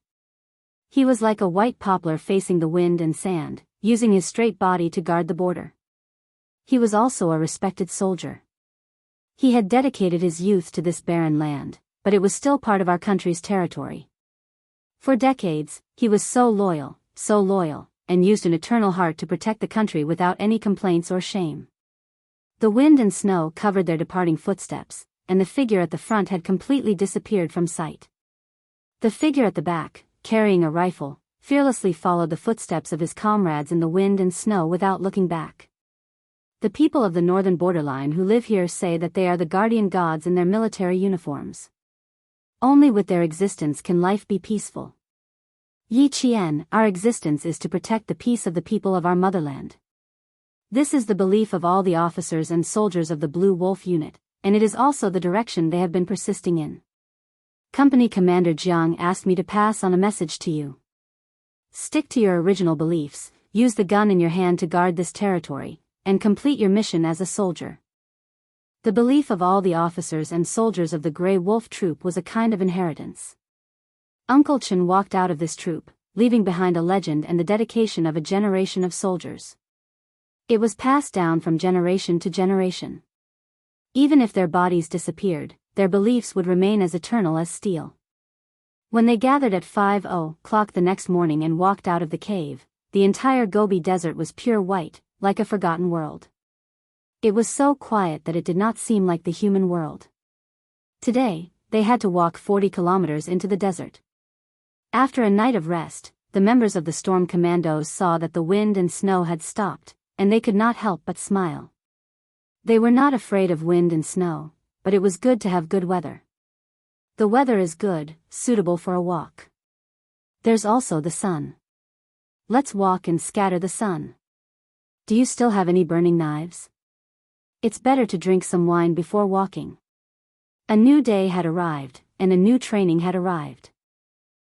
He was like a white poplar facing the wind and sand, using his straight body to guard the border. He was also a respected soldier. He had dedicated his youth to this barren land, but it was still part of our country's territory. For decades, he was so loyal, and used an eternal heart to protect the country without any complaints or shame. The wind and snow covered their departing footsteps, and the figure at the front had completely disappeared from sight. The figure at the back, carrying a rifle, fearlessly followed the footsteps of his comrades in the wind and snow without looking back. The people of the northern borderline who live here say that they are the guardian gods in their military uniforms. Only with their existence can life be peaceful. Yi Qian, our existence is to protect the peace of the people of our motherland. This is the belief of all the officers and soldiers of the Blue Wolf Unit, and it is also the direction they have been persisting in. Company Commander Jiang asked me to pass on a message to you. Stick to your original beliefs, use the gun in your hand to guard this territory, and complete your mission as a soldier. The belief of all the officers and soldiers of the Grey Wolf Troop was a kind of inheritance. Uncle Chen walked out of this troop, leaving behind a legend and the dedication of a generation of soldiers. It was passed down from generation to generation. Even if their bodies disappeared, their beliefs would remain as eternal as steel. When they gathered at 5:00 the next morning and walked out of the cave, the entire Gobi Desert was pure white, like a forgotten world. It was so quiet that it did not seem like the human world. Today, they had to walk 40 kilometers into the desert. After a night of rest, the members of the Storm Commandos saw that the wind and snow had stopped, and they could not help but smile. They were not afraid of wind and snow, but it was good to have good weather. The weather is good, suitable for a walk. There's also the sun. Let's walk and scatter the sun. Do you still have any burning knives? It's better to drink some wine before walking. A new day had arrived, and a new training had arrived.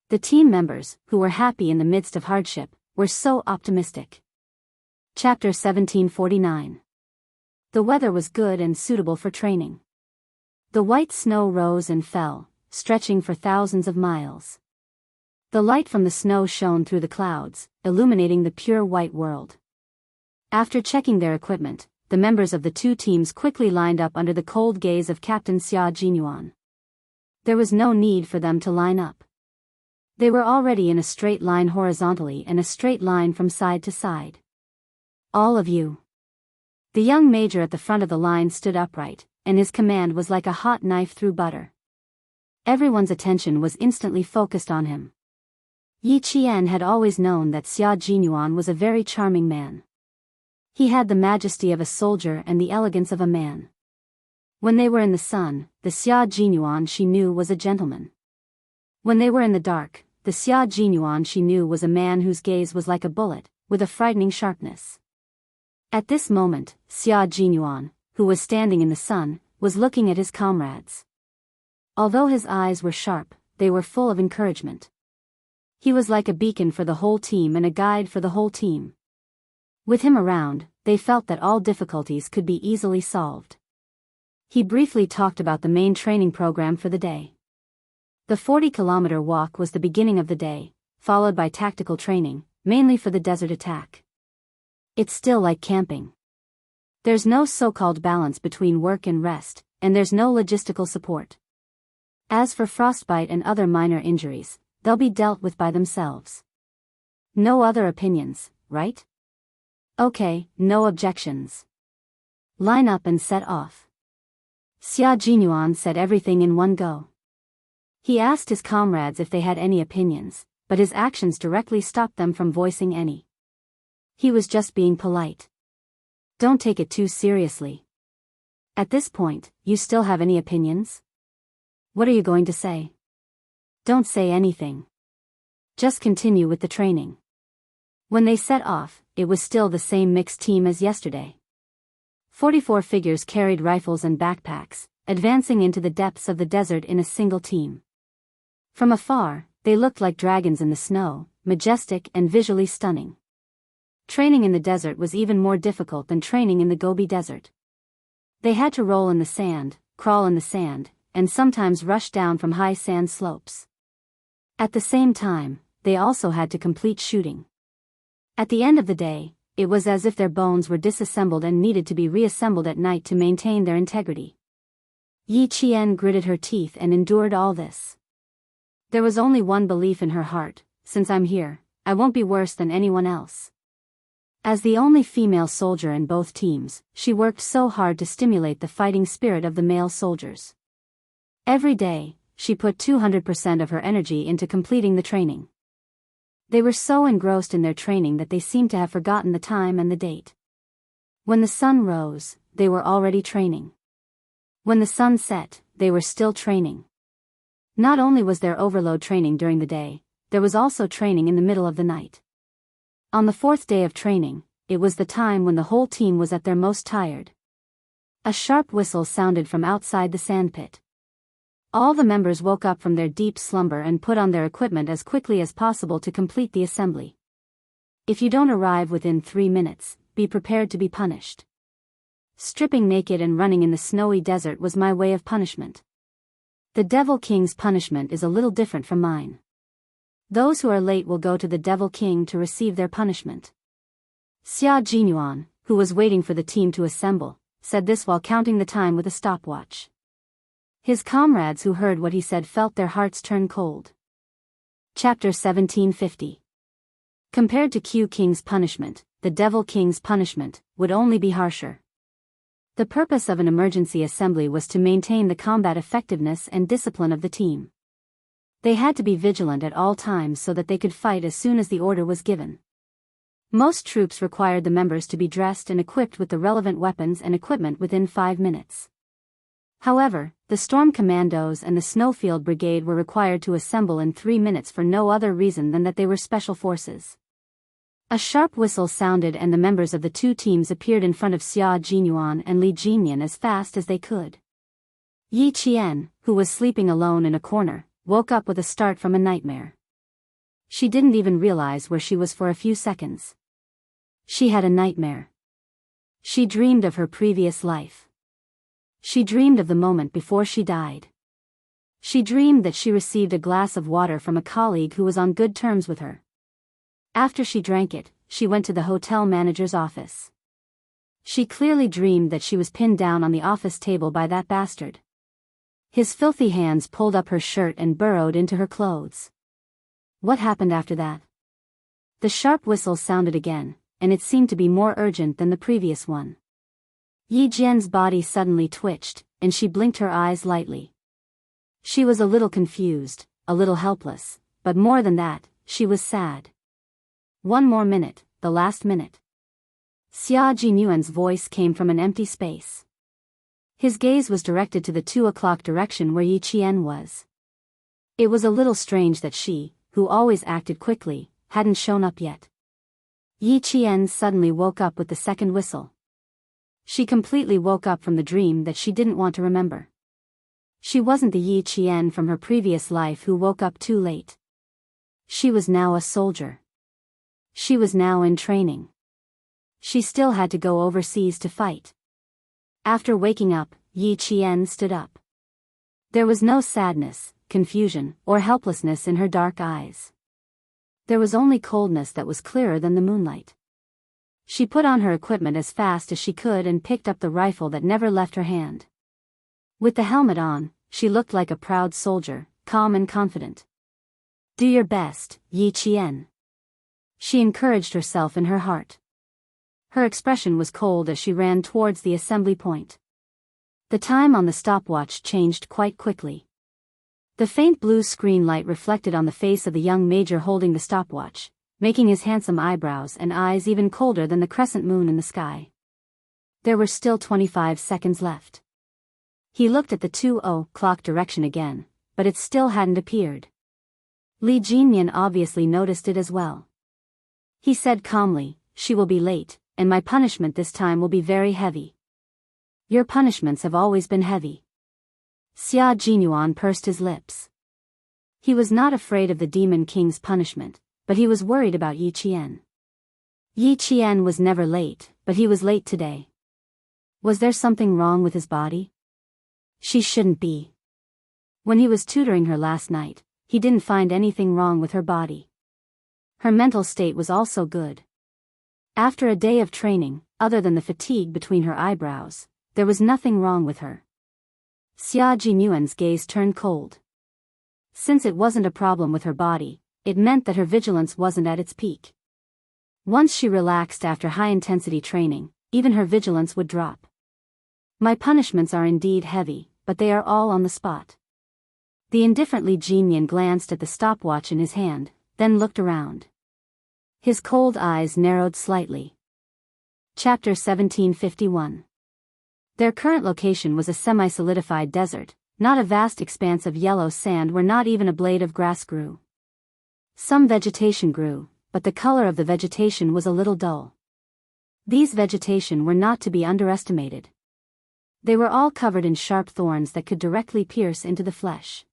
The team members, who were happy in the midst of hardship, were so optimistic. Chapter 1749. The weather was good and suitable for training. The white snow rose and fell, stretching for thousands of miles. The light from the snow shone through the clouds, illuminating the pure white world. After checking their equipment, the members of the two teams quickly lined up under the cold gaze of Captain Xia Jinyuan. There was no need for them to line up. They were already in a straight line horizontally and a straight line from side to side. All of you. The young major at the front of the line stood upright, and his command was like a hot knife through butter. Everyone's attention was instantly focused on him. Yi Qian had always known that Xia Jinyuan was a very charming man. He had the majesty of a soldier and the elegance of a man. When they were in the sun, the Xia Jinyuan she knew was a gentleman. When they were in the dark, the Xia Jinyuan she knew was a man whose gaze was like a bullet, with a frightening sharpness. At this moment, Xia Jinyuan, who was standing in the sun, was looking at his comrades. Although his eyes were sharp, they were full of encouragement. He was like a beacon for the whole team and a guide for the whole team. With him around, they felt that all difficulties could be easily solved. He briefly talked about the main training program for the day. The 40-kilometer walk was the beginning of the day, followed by tactical training, mainly for the desert attack. It's still like camping. There's no so-called balance between work and rest, and there's no logistical support. As for frostbite and other minor injuries, they'll be dealt with by themselves. No other opinions, right? Okay, no objections. Line up and set off. Xia Jinyuan said everything in one go. He asked his comrades if they had any opinions, but his actions directly stopped them from voicing any. He was just being polite. Don't take it too seriously. At this point, you still have any opinions? What are you going to say? Don't say anything. Just continue with the training. When they set off, it was still the same mixed team as yesterday. 44 figures carried rifles and backpacks, advancing into the depths of the desert in a single team. From afar, they looked like dragons in the snow, majestic and visually stunning. Training in the desert was even more difficult than training in the Gobi Desert. They had to roll in the sand, crawl in the sand, and sometimes rush down from high sand slopes. At the same time, they also had to complete shooting. At the end of the day, it was as if their bones were disassembled and needed to be reassembled at night to maintain their integrity. Yi Qian gritted her teeth and endured all this. There was only one belief in her heart: since I'm here, I won't be worse than anyone else. As the only female soldier in both teams, she worked so hard to stimulate the fighting spirit of the male soldiers. Every day, she put 200% of her energy into completing the training. They were so engrossed in their training that they seemed to have forgotten the time and the date. When the sun rose, they were already training. When the sun set, they were still training. Not only was there overload training during the day, there was also training in the middle of the night. On the fourth day of training, it was the time when the whole team was at their most tired. A sharp whistle sounded from outside the sandpit. All the members woke up from their deep slumber and put on their equipment as quickly as possible to complete the assembly. If you don't arrive within 3 minutes, be prepared to be punished. Stripping naked and running in the snowy desert was my way of punishment. The Devil King's punishment is a little different from mine. Those who are late will go to the Devil King to receive their punishment. Xia Jinyuan, who was waiting for the team to assemble, said this while counting the time with a stopwatch. His comrades who heard what he said felt their hearts turn cold. Chapter 1750. Compared to Q King's punishment, the Devil King's punishment would only be harsher. The purpose of an emergency assembly was to maintain the combat effectiveness and discipline of the team. They had to be vigilant at all times so that they could fight as soon as the order was given. Most troops required the members to be dressed and equipped with the relevant weapons and equipment within 5 minutes. However, the Storm Commandos and the Snowfield Brigade were required to assemble in 3 minutes for no other reason than that they were special forces. A sharp whistle sounded and the members of the two teams appeared in front of Xia Jinyuan and Li Jinyan as fast as they could. Yi Qian, who was sleeping alone in a corner, woke up with a start from a nightmare. She didn't even realize where she was for a few seconds. She had a nightmare. She dreamed of her previous life. She dreamed of the moment before she died. She dreamed that she received a glass of water from a colleague who was on good terms with her. After she drank it, she went to the hotel manager's office. She clearly dreamed that she was pinned down on the office table by that bastard. His filthy hands pulled up her shirt and burrowed into her clothes. What happened after that? The sharp whistle sounded again, and it seemed to be more urgent than the previous one. Yi Jian's body suddenly twitched, and she blinked her eyes lightly. She was a little confused, a little helpless, but more than that, she was sad. One more minute, the last minute. Xia Jinyuan's voice came from an empty space. His gaze was directed to the 2 o'clock direction where Yi Qian was. It was a little strange that she, who always acted quickly, hadn't shown up yet. Yi Qian suddenly woke up with the second whistle. She completely woke up from the dream that she didn't want to remember. She wasn't the Yi Qian from her previous life who woke up too late. She was now a soldier. She was now in training. She still had to go overseas to fight. After waking up, Yi Qian stood up. There was no sadness, confusion, or helplessness in her dark eyes. There was only coldness that was clearer than the moonlight. She put on her equipment as fast as she could and picked up the rifle that never left her hand. With the helmet on, she looked like a proud soldier, calm and confident. Do your best, Yi Qian. She encouraged herself in her heart. Her expression was cold as she ran towards the assembly point. The time on the stopwatch changed quite quickly. The faint blue screen light reflected on the face of the young major holding the stopwatch, making his handsome eyebrows and eyes even colder than the crescent moon in the sky. There were still 25 seconds left. He looked at the 2:00 clock direction again, but it still hadn't appeared. Li Jinyan obviously noticed it as well. He said calmly, "She will be late, and my punishment this time will be very heavy." "Your punishments have always been heavy." Xia Jinyuan pursed his lips. He was not afraid of the Demon King's punishment, but he was worried about Yi Qian. Yi Qian was never late, but he was late today. Was there something wrong with his body? She shouldn't be. When he was tutoring her last night, he didn't find anything wrong with her body. Her mental state was also good. After a day of training, other than the fatigue between her eyebrows, there was nothing wrong with her. Xia Jinyuan's gaze turned cold. Since it wasn't a problem with her body, it meant that her vigilance wasn't at its peak. Once she relaxed after high-intensity training, even her vigilance would drop. My punishments are indeed heavy, but they are all on the spot. The indifferent Li Jinyan glanced at the stopwatch in his hand, then looked around. His cold eyes narrowed slightly. Chapter 1751. Their current location was a semi-solidified desert, not a vast expanse of yellow sand where not even a blade of grass grew. Some vegetation grew, but the color of the vegetation was a little dull. These vegetation were not to be underestimated. They were all covered in sharp thorns that could directly pierce into the flesh.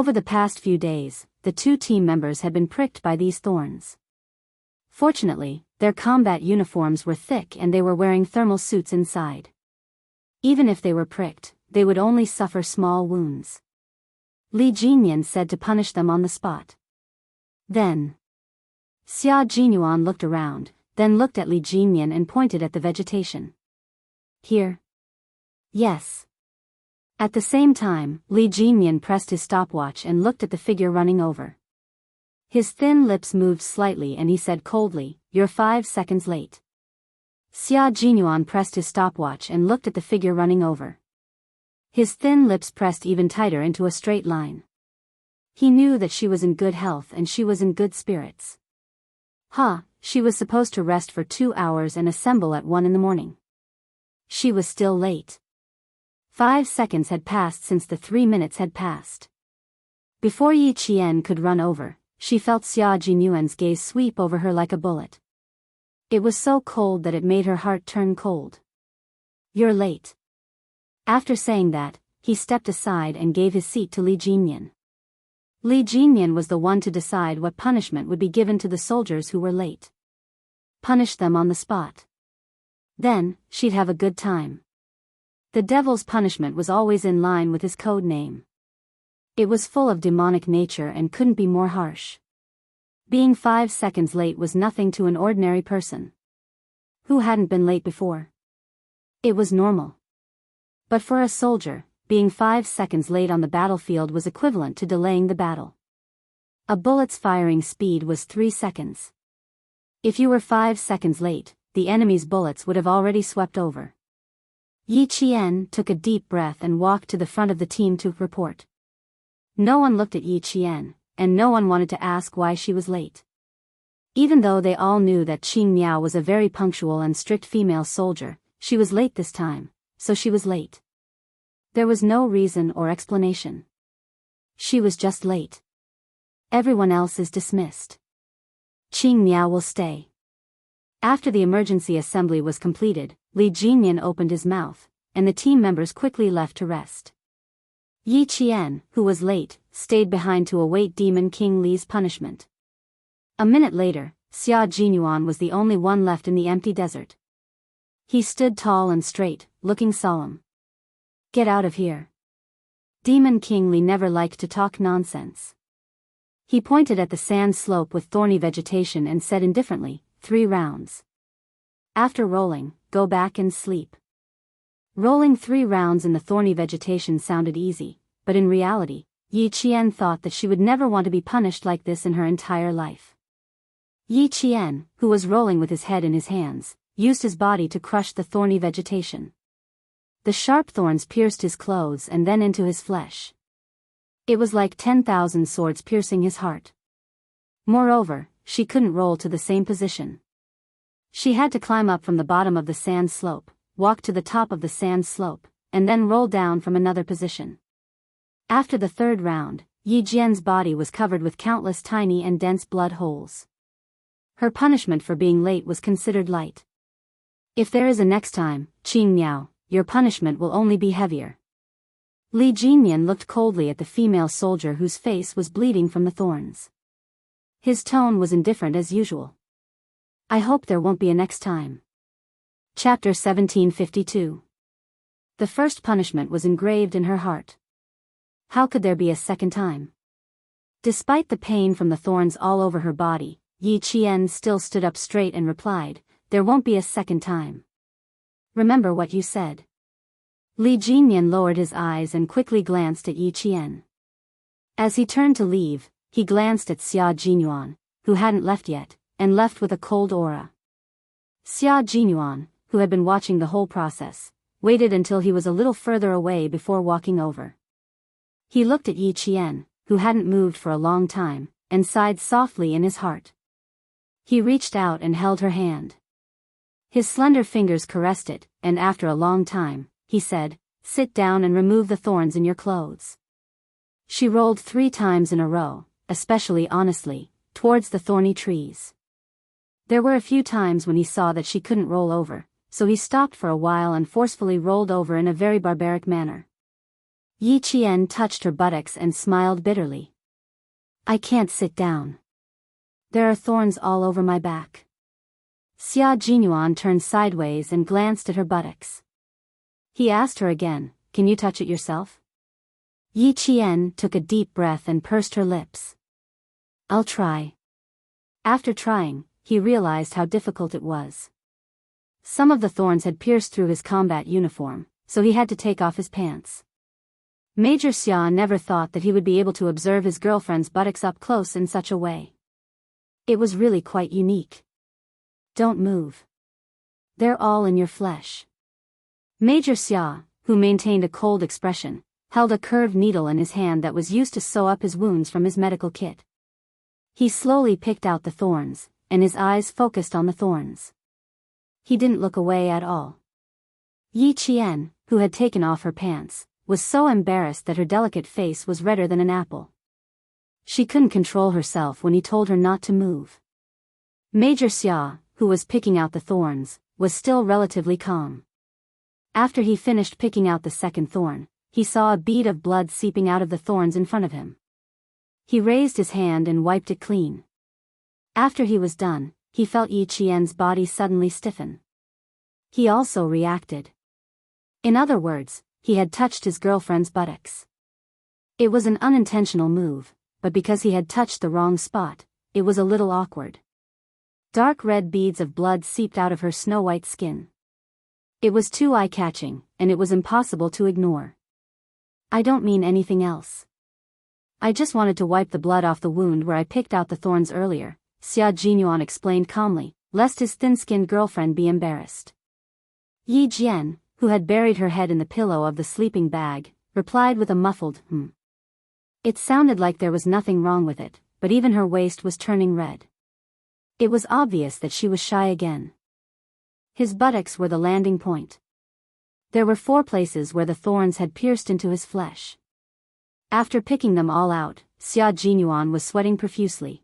Over the past few days, the two team members had been pricked by these thorns. Fortunately, their combat uniforms were thick and they were wearing thermal suits inside. Even if they were pricked, they would only suffer small wounds. Li Jinyan said to punish them on the spot. Then, Xia Jinyuan looked around, then looked at Li Jinyan and pointed at the vegetation. Here? Yes. At the same time, Li Jinyan pressed his stopwatch and looked at the figure running over. His thin lips moved slightly and he said coldly, "You're 5 seconds late." Xia Jinyuan pressed his stopwatch and looked at the figure running over. His thin lips pressed even tighter into a straight line. He knew that she was in good health and she was in good spirits. She was supposed to rest for 2 hours and assemble at 1 in the morning. She was still late. 5 seconds had passed since the 3 minutes had passed. Before Yi Qian could run over, she felt Xia Jinyuan's gaze sweep over her like a bullet. It was so cold that it made her heart turn cold. "You're late." After saying that, he stepped aside and gave his seat to Li Jinyan. Li Jinyan was the one to decide what punishment would be given to the soldiers who were late. Punish them on the spot. Then, she'd have a good time. The devil's punishment was always in line with his code name. It was full of demonic nature and couldn't be more harsh. Being 5 seconds late was nothing to an ordinary person. Who hadn't been late before? It was normal. But for a soldier, being 5 seconds late on the battlefield was equivalent to delaying the battle. A bullet's firing speed was 3 seconds. If you were 5 seconds late, the enemy's bullets would have already swept over. Yi Qian took a deep breath and walked to the front of the team to report. No one looked at Yi Qian, and no one wanted to ask why she was late. Even though they all knew that Qing Miao was a very punctual and strict female soldier, she was late this time, so she was late. There was no reason or explanation. She was just late. Everyone else is dismissed. Qing Miao will stay. After the emergency assembly was completed, Li Jinyan opened his mouth, and the team members quickly left to rest. Yi Qian, who was late, stayed behind to await Demon King Li's punishment. A minute later, Xia Jinyuan was the only one left in the empty desert. He stood tall and straight, looking solemn. "Get out of here." Demon King Li never liked to talk nonsense. He pointed at the sand slope with thorny vegetation and said indifferently, 3 rounds. After rolling, go back and sleep. Rolling 3 rounds in the thorny vegetation sounded easy, but in reality, Yi Qian thought that she would never want to be punished like this in her entire life. Yi Qian, who was rolling with his head in his hands, used his body to crush the thorny vegetation. The sharp thorns pierced his clothes and then into his flesh. It was like 10,000 swords piercing his heart. Moreover, she couldn't roll to the same position. She had to climb up from the bottom of the sand slope, walk to the top of the sand slope, and then roll down from another position. After the third round, Yi Jian's body was covered with countless tiny and dense blood holes. Her punishment for being late was considered light. If there is a next time, Qing Miao, your punishment will only be heavier. Li Jinyan looked coldly at the female soldier whose face was bleeding from the thorns. His tone was indifferent as usual. I hope there won't be a next time. Chapter 1752. The first punishment was engraved in her heart. How could there be a second time? Despite the pain from the thorns all over her body, Yi Qian still stood up straight and replied, there won't be a second time. Remember what you said. Li Jinyan lowered his eyes and quickly glanced at Yi Qian. As he turned to leave, he glanced at Xia Jinyuan, who hadn't left yet, and left with a cold aura. Xia Jinyuan, who had been watching the whole process, waited until he was a little further away before walking over. He looked at Yi Qian, who hadn't moved for a long time, and sighed softly in his heart. He reached out and held her hand. His slender fingers caressed it, and after a long time, he said, sit down and remove the thorns in your clothes. She rolled 3 times in a row, especially honestly, towards the thorny trees. There were a few times when he saw that she couldn't roll over, so he stopped for a while and forcefully rolled over in a very barbaric manner. Yi Qian touched her buttocks and smiled bitterly. I can't sit down. There are thorns all over my back. Xia Jinyuan turned sideways and glanced at her buttocks. He asked her again, can you touch it yourself? Yi Qian took a deep breath and pursed her lips. I'll try. After trying, he realized how difficult it was. Some of the thorns had pierced through his combat uniform, so he had to take off his pants. Major Xia never thought that he would be able to observe his girlfriend's buttocks up close in such a way. It was really quite unique. Don't move. They're all in your flesh. Major Xia, who maintained a cold expression, held a curved needle in his hand that was used to sew up his wounds from his medical kit. He slowly picked out the thorns, and his eyes focused on the thorns. He didn't look away at all. Yi Qian, who had taken off her pants, was so embarrassed that her delicate face was redder than an apple. She couldn't control herself when he told her not to move. Major Xia, who was picking out the thorns, was still relatively calm. After he finished picking out the second thorn, he saw a bead of blood seeping out of the thorns in front of him. He raised his hand and wiped it clean. After he was done, he felt Yi Qian's body suddenly stiffen. He also reacted. In other words, he had touched his girlfriend's buttocks. It was an unintentional move, but because he had touched the wrong spot, it was a little awkward. Dark red beads of blood seeped out of her snow-white skin. It was too eye-catching, and it was impossible to ignore. I don't mean anything else. I just wanted to wipe the blood off the wound where I picked out the thorns earlier, Xia Jinyuan explained calmly, lest his thin-skinned girlfriend be embarrassed. Yi Jian, who had buried her head in the pillow of the sleeping bag, replied with a muffled It sounded like there was nothing wrong with it, but even her waist was turning red. It was obvious that she was shy again. His buttocks were the landing point. There were 4 places where the thorns had pierced into his flesh. After picking them all out, Xia Jinyuan was sweating profusely.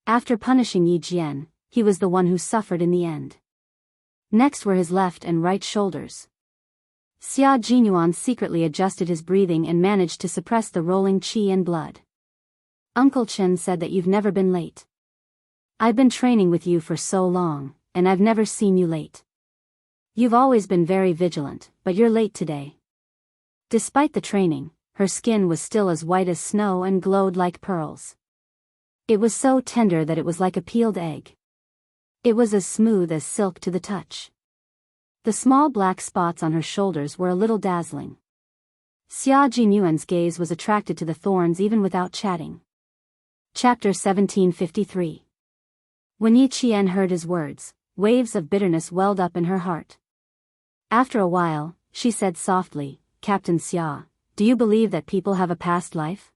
After punishing Yi Jian, he was the one who suffered in the end. Next were his left and right shoulders. Xia Jinyuan secretly adjusted his breathing and managed to suppress the rolling qi and blood. Uncle Chen said that you've never been late. I've been training with you for so long, and I've never seen you late. You've always been very vigilant, but you're late today. Despite the training, her skin was still as white as snow and glowed like pearls. It was so tender that it was like a peeled egg. It was as smooth as silk to the touch. The small black spots on her shoulders were a little dazzling. Xia Jinyuan's gaze was attracted to the thorns even without chatting. Chapter 1753. When Yi Qian heard his words, waves of bitterness welled up in her heart. After a while, she said softly, "Captain Xia, do you believe that people have a past life?"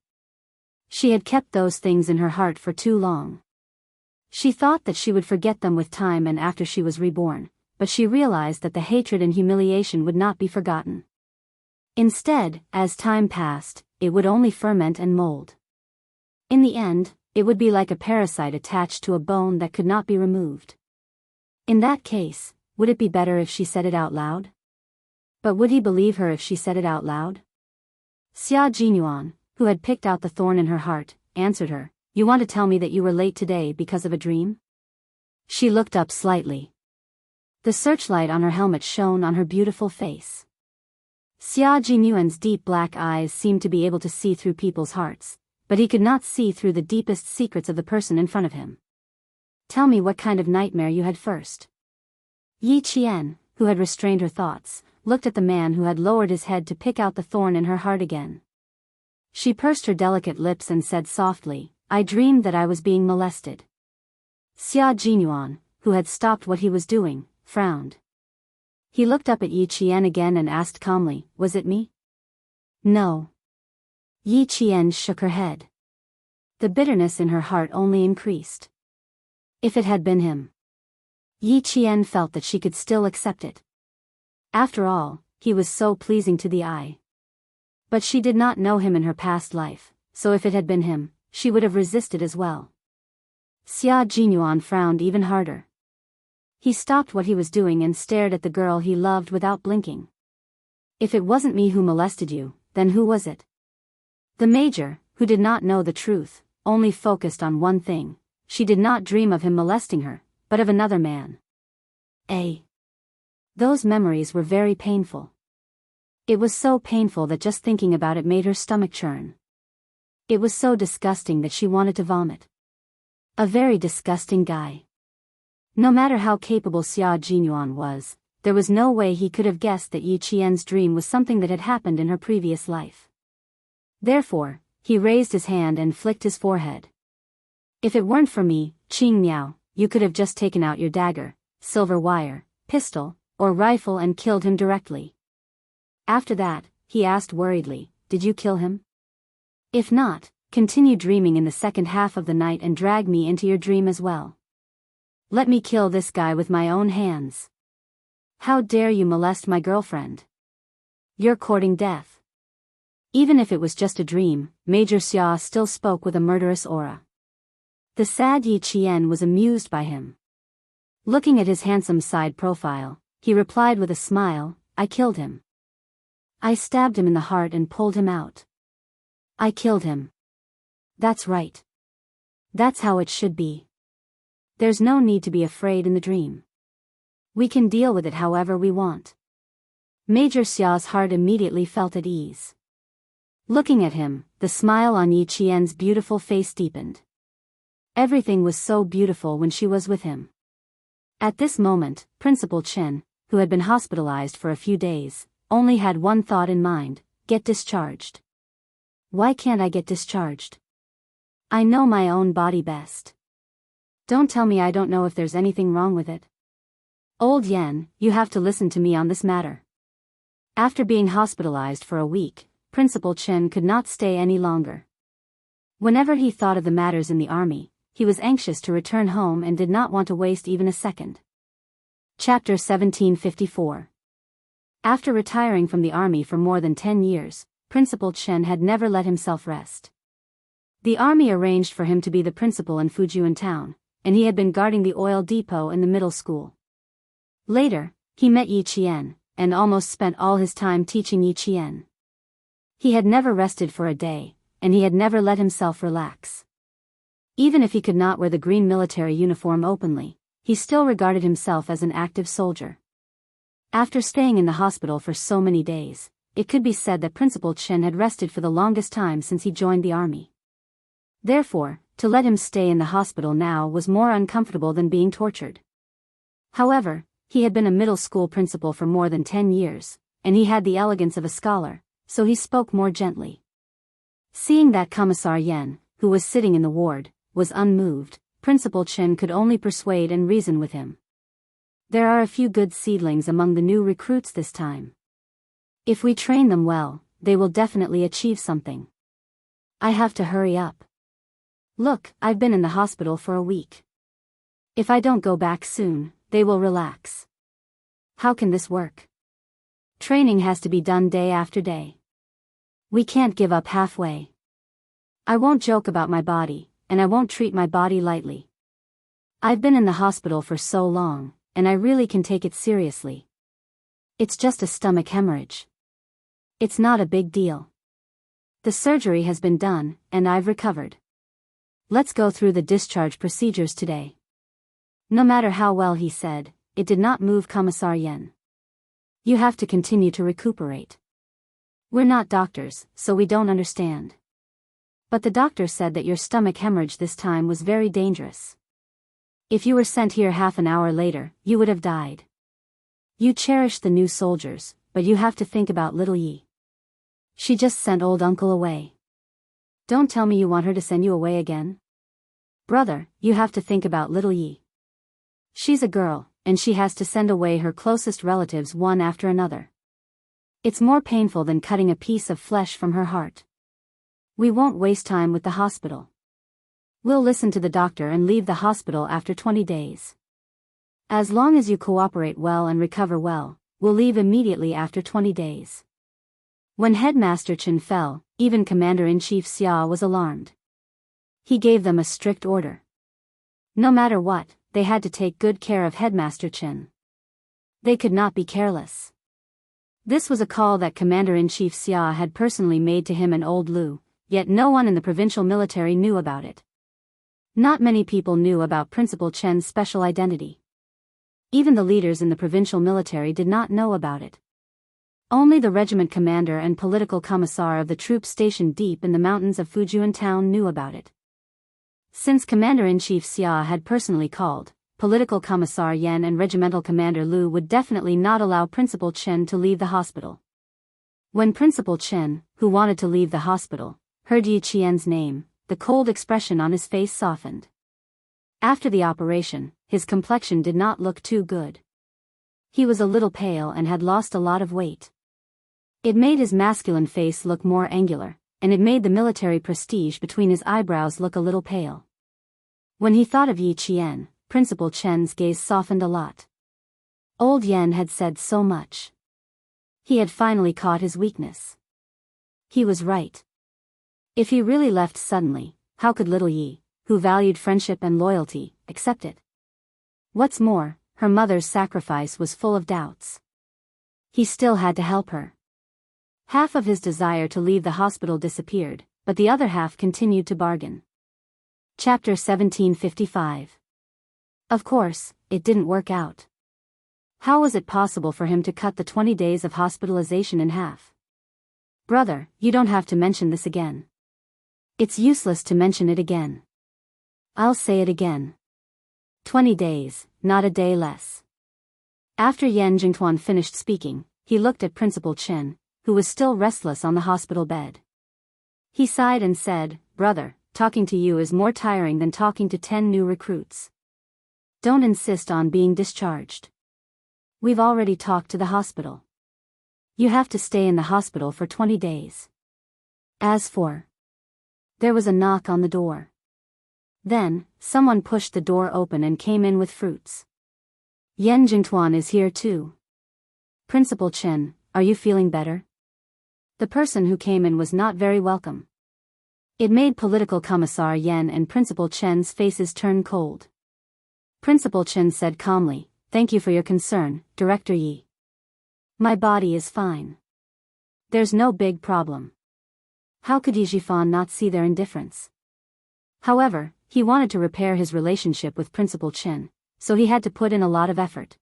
She had kept those things in her heart for too long. She thought that she would forget them with time and after she was reborn, but she realized that the hatred and humiliation would not be forgotten. Instead, as time passed, it would only ferment and mold. In the end, it would be like a parasite attached to a bone that could not be removed. In that case, would it be better if she said it out loud? But would he believe her if she said it out loud? Xia Jinyuan, who had picked out the thorn in her heart, answered her, "You want to tell me that you were late today because of a dream?" She looked up slightly. The searchlight on her helmet shone on her beautiful face. Xia Jinyuan's deep black eyes seemed to be able to see through people's hearts, but he could not see through the deepest secrets of the person in front of him. "Tell me what kind of nightmare you had first." Yi Qian, who had restrained her thoughts, looked at the man who had lowered his head to pick out the thorn in her heart again. She pursed her delicate lips and said softly, "I dreamed that I was being molested." Xia Jinyuan, who had stopped what he was doing, frowned. He looked up at Yi Qian again and asked calmly, "Was it me?" "No." Yi Qian shook her head. The bitterness in her heart only increased. If it had been him. Yi Qian felt that she could still accept it. After all, he was so pleasing to the eye. But she did not know him in her past life, so if it had been him, she would have resisted as well. Xia Jinyuan frowned even harder. He stopped what he was doing and stared at the girl he loved without blinking. "If it wasn't me who molested you, then who was it?" The major, who did not know the truth, only focused on one thing. She did not dream of him molesting her, but of another man. Those memories were very painful. It was so painful that just thinking about it made her stomach churn. It was so disgusting that she wanted to vomit. A very disgusting guy. No matter how capable Xia Jinyuan was, there was no way he could have guessed that Yi Qian's dream was something that had happened in her previous life. Therefore, he raised his hand and flicked his forehead. "If it weren't for me, Qing Miao, you could have just taken out your dagger, silver wire, pistol, or rifle and killed him directly." After that, he asked worriedly, "Did you kill him? If not, continue dreaming in the second half of the night and drag me into your dream as well. Let me kill this guy with my own hands. How dare you molest my girlfriend? You're courting death." Even if it was just a dream, Major Xia still spoke with a murderous aura. The sad Yi Qian was amused by him. Looking at his handsome side profile, he replied with a smile, "I killed him. I stabbed him in the heart and pulled him out. I killed him. That's right. That's how it should be. There's no need to be afraid in the dream. We can deal with it however we want." Major Xia's heart immediately felt at ease. Looking at him, the smile on Yi Qian's beautiful face deepened. Everything was so beautiful when she was with him. At this moment, Principal Chen, who had been hospitalized for a few days, only had one thought in mind: get discharged. Why can't I get discharged? I know my own body best. Don't tell me I don't know if there's anything wrong with it. Old Yan, you have to listen to me on this matter. After being hospitalized for a week, Principal Chen could not stay any longer. Whenever he thought of the matters in the army, he was anxious to return home and did not want to waste even a second. Chapter 1754. After retiring from the army for more than 10 years, Principal Chen had never let himself rest. The army arranged for him to be the principal in Fujian town, and he had been guarding the oil depot in the middle school. Later, he met Yi Qian, and almost spent all his time teaching Yi Qian. He had never rested for a day, and he had never let himself relax. Even if he could not wear the green military uniform openly, he still regarded himself as an active soldier. After staying in the hospital for so many days, it could be said that Principal Chen had rested for the longest time since he joined the army. Therefore, to let him stay in the hospital now was more uncomfortable than being tortured. However, he had been a middle school principal for more than 10 years, and he had the elegance of a scholar, so he spoke more gently. Seeing that Commissar Yen, who was sitting in the ward, was unmoved, Principal Chen could only persuade and reason with him. There are a few good seedlings among the new recruits this time. If we train them well, they will definitely achieve something. I have to hurry up. Look, I've been in the hospital for a week. If I don't go back soon, they will relax. How can this work? Training has to be done day after day. We can't give up halfway. I won't joke about my body, and I won't treat my body lightly. I've been in the hospital for so long, and I really can take it seriously. It's just a stomach hemorrhage. It's not a big deal. The surgery has been done, and I've recovered. Let's go through the discharge procedures today. No matter how well he said, it did not move Commissar Yen. You have to continue to recuperate. We're not doctors, so we don't understand. But the doctor said that your stomach hemorrhage this time was very dangerous. If you were sent here half an hour later, you would have died. You cherish the new soldiers, but you have to think about little Yi. She just sent old uncle away. Don't tell me you want her to send you away again. Brother, you have to think about little Yi. She's a girl, and she has to send away her closest relatives one after another. It's more painful than cutting a piece of flesh from her heart. We won't waste time with the hospital. We'll listen to the doctor and leave the hospital after 20 days. As long as you cooperate well and recover well, we'll leave immediately after 20 days. When Headmaster Chen fell, even Commander-in-Chief Xia was alarmed. He gave them a strict order. No matter what, they had to take good care of Headmaster Chen. They could not be careless. This was a call that Commander-in-Chief Xia had personally made to him and Old Lu, yet no one in the provincial military knew about it. Not many people knew about Principal Chen's special identity. Even the leaders in the provincial military did not know about it. Only the regiment commander and political commissar of the troops stationed deep in the mountains of Fujian town knew about it. Since Commander-in-Chief Xia had personally called, Political Commissar Yen and Regimental Commander Lu would definitely not allow Principal Chen to leave the hospital. When Principal Chen, who wanted to leave the hospital, heard Yi Qian's name, the cold expression on his face softened. After the operation, his complexion did not look too good. He was a little pale and had lost a lot of weight. It made his masculine face look more angular, and it made the military prestige between his eyebrows look a little pale. When he thought of Yi Qian, Principal Chen's gaze softened a lot. Old Yen had said so much. He had finally caught his weakness. He was right. If he really left suddenly, how could little Yi, who valued friendship and loyalty, accept it? What's more, her mother's sacrifice was full of doubts. He still had to help her. Half of his desire to leave the hospital disappeared, but the other half continued to bargain. Chapter 1755. Of course, it didn't work out. How was it possible for him to cut the 20 days of hospitalization in half? Brother, you don't have to mention this again. It's useless to mention it again. I'll say it again. 20 days, not a day less. After Yan Jingtuan finished speaking, he looked at Principal Chen, who was still restless on the hospital bed. He sighed and said, Brother, talking to you is more tiring than talking to 10 new recruits. Don't insist on being discharged. We've already talked to the hospital. You have to stay in the hospital for 20 days. As for... There was a knock on the door. Then, someone pushed the door open and came in with fruits. Yan Jingtuan is here too. Principal Chen, are you feeling better? The person who came in was not very welcome. It made Political Commissar Yen and Principal Chen's faces turn cold. Principal Chen said calmly, Thank you for your concern, Director Yi. My body is fine. There's no big problem. How could Yi Jifan not see their indifference? However, he wanted to repair his relationship with Principal Chen, so he had to put in a lot of effort.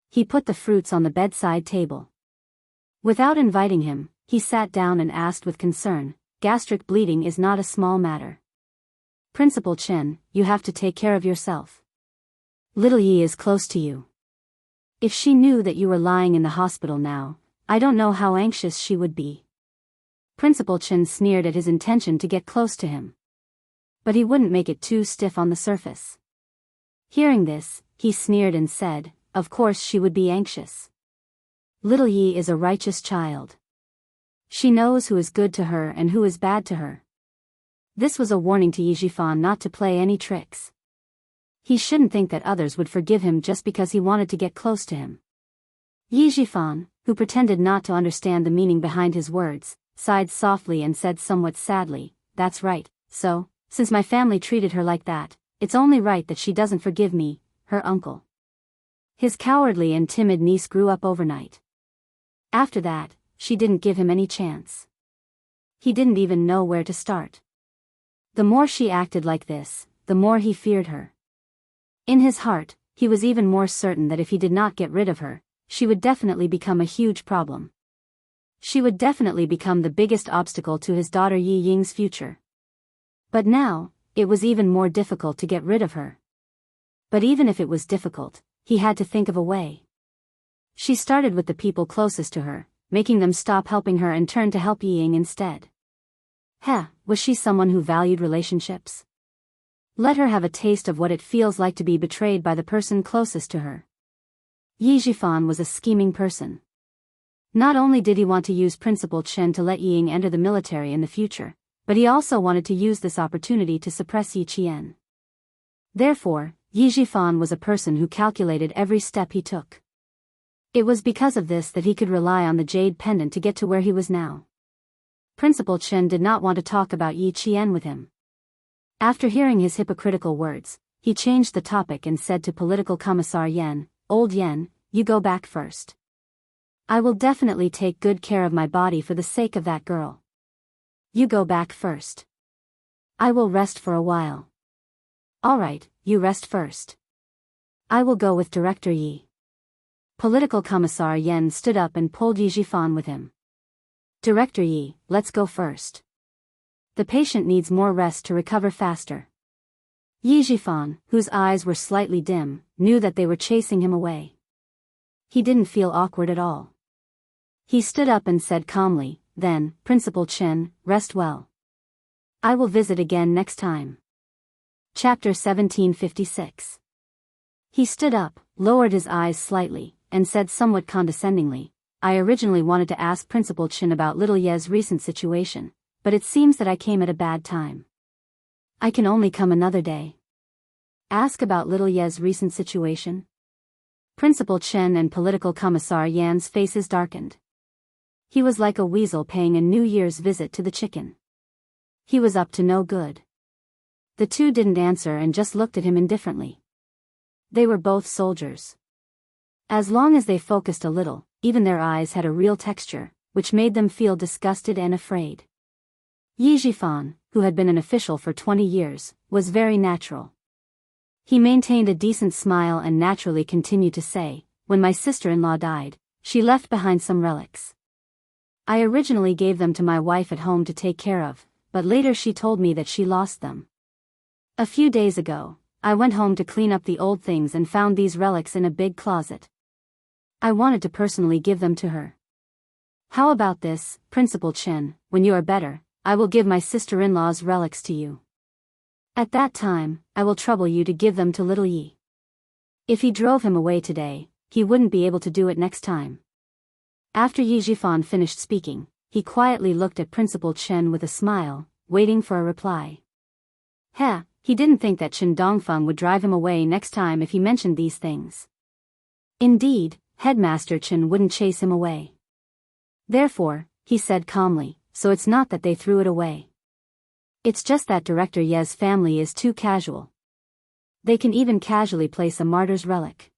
He put the fruits on the bedside table. Without inviting him, he sat down and asked with concern, Gastric bleeding is not a small matter. Principal Chen, you have to take care of yourself. Little Yi is close to you. If she knew that you were lying in the hospital now, I don't know how anxious she would be. Principal Chen sneered at his intention to get close to him. But he wouldn't make it too stiff on the surface. Hearing this, he sneered and said, "Of course she would be anxious. Little Yi is a righteous child. She knows who is good to her and who is bad to her." This was a warning to Yi Jifan not to play any tricks. He shouldn't think that others would forgive him just because he wanted to get close to him. Yi Jifan, who pretended not to understand the meaning behind his words, sighed softly and said somewhat sadly, "That's right, so, since my family treated her like that, it's only right that she doesn't forgive me, her uncle." His cowardly and timid niece grew up overnight. After that, she didn't give him any chance. He didn't even know where to start. The more she acted like this, the more he feared her. In his heart, he was even more certain that if he did not get rid of her, she would definitely become a huge problem. She would definitely become the biggest obstacle to his daughter Yi Ying's future. But now, it was even more difficult to get rid of her. But even if it was difficult, he had to think of a way. She started with the people closest to her, making them stop helping her and turn to help Yi Ying instead. Was she someone who valued relationships? Let her have a taste of what it feels like to be betrayed by the person closest to her. Yi Jifan was a scheming person. Not only did he want to use Principal Chen to let Yi Ying enter the military in the future, but he also wanted to use this opportunity to suppress Yi Qian. Therefore, Yi Jifan was a person who calculated every step he took. It was because of this that he could rely on the jade pendant to get to where he was now. Principal Chen did not want to talk about Yi Qian with him. After hearing his hypocritical words, he changed the topic and said to Political Commissar Yen, "Old Yen, you go back first. I will definitely take good care of my body for the sake of that girl. You go back first. I will rest for a while." "All right, you rest first. I will go with Director Yi." Political Commissar Yen stood up and pulled Yi Jifan with him. "Director Yi, let's go first. The patient needs more rest to recover faster." Yi Jifan, whose eyes were slightly dim, knew that they were chasing him away. He didn't feel awkward at all. He stood up and said calmly, "Then, Principal Chen, rest well. I will visit again next time." Chapter 1756. He stood up, lowered his eyes slightly, and said somewhat condescendingly, "I originally wanted to ask Principal Chen about little Ye's recent situation, but it seems that I came at a bad time. I can only come another day." "Ask about little Ye's recent situation?" Principal Chen and Political Commissar Yan's faces darkened. He was like a weasel paying a New Year's visit to the chicken. He was up to no good. The two didn't answer and just looked at him indifferently. They were both soldiers. As long as they focused a little, even their eyes had a real texture, which made them feel disgusted and afraid. Yi Jifan, who had been an official for 20 years, was very natural. He maintained a decent smile and naturally continued to say, "When my sister-in-law died, she left behind some relics. I originally gave them to my wife at home to take care of, but later she told me that she lost them. A few days ago, I went home to clean up the old things and found these relics in a big closet. I wanted to personally give them to her. How about this, Principal Chen, when you are better, I will give my sister-in-law's relics to you. At that time, I will trouble you to give them to little Yi. If he drove him away today, he wouldn't be able to do it next time." After Yi Jifan finished speaking, he quietly looked at Principal Chen with a smile, waiting for a reply. He didn't think that Chen Dongfeng would drive him away next time if he mentioned these things. Indeed, Headmaster Chen wouldn't chase him away. Therefore, he said calmly, "So it's not that they threw it away. It's just that Director Ye's family is too casual. They can even casually place a martyr's relic."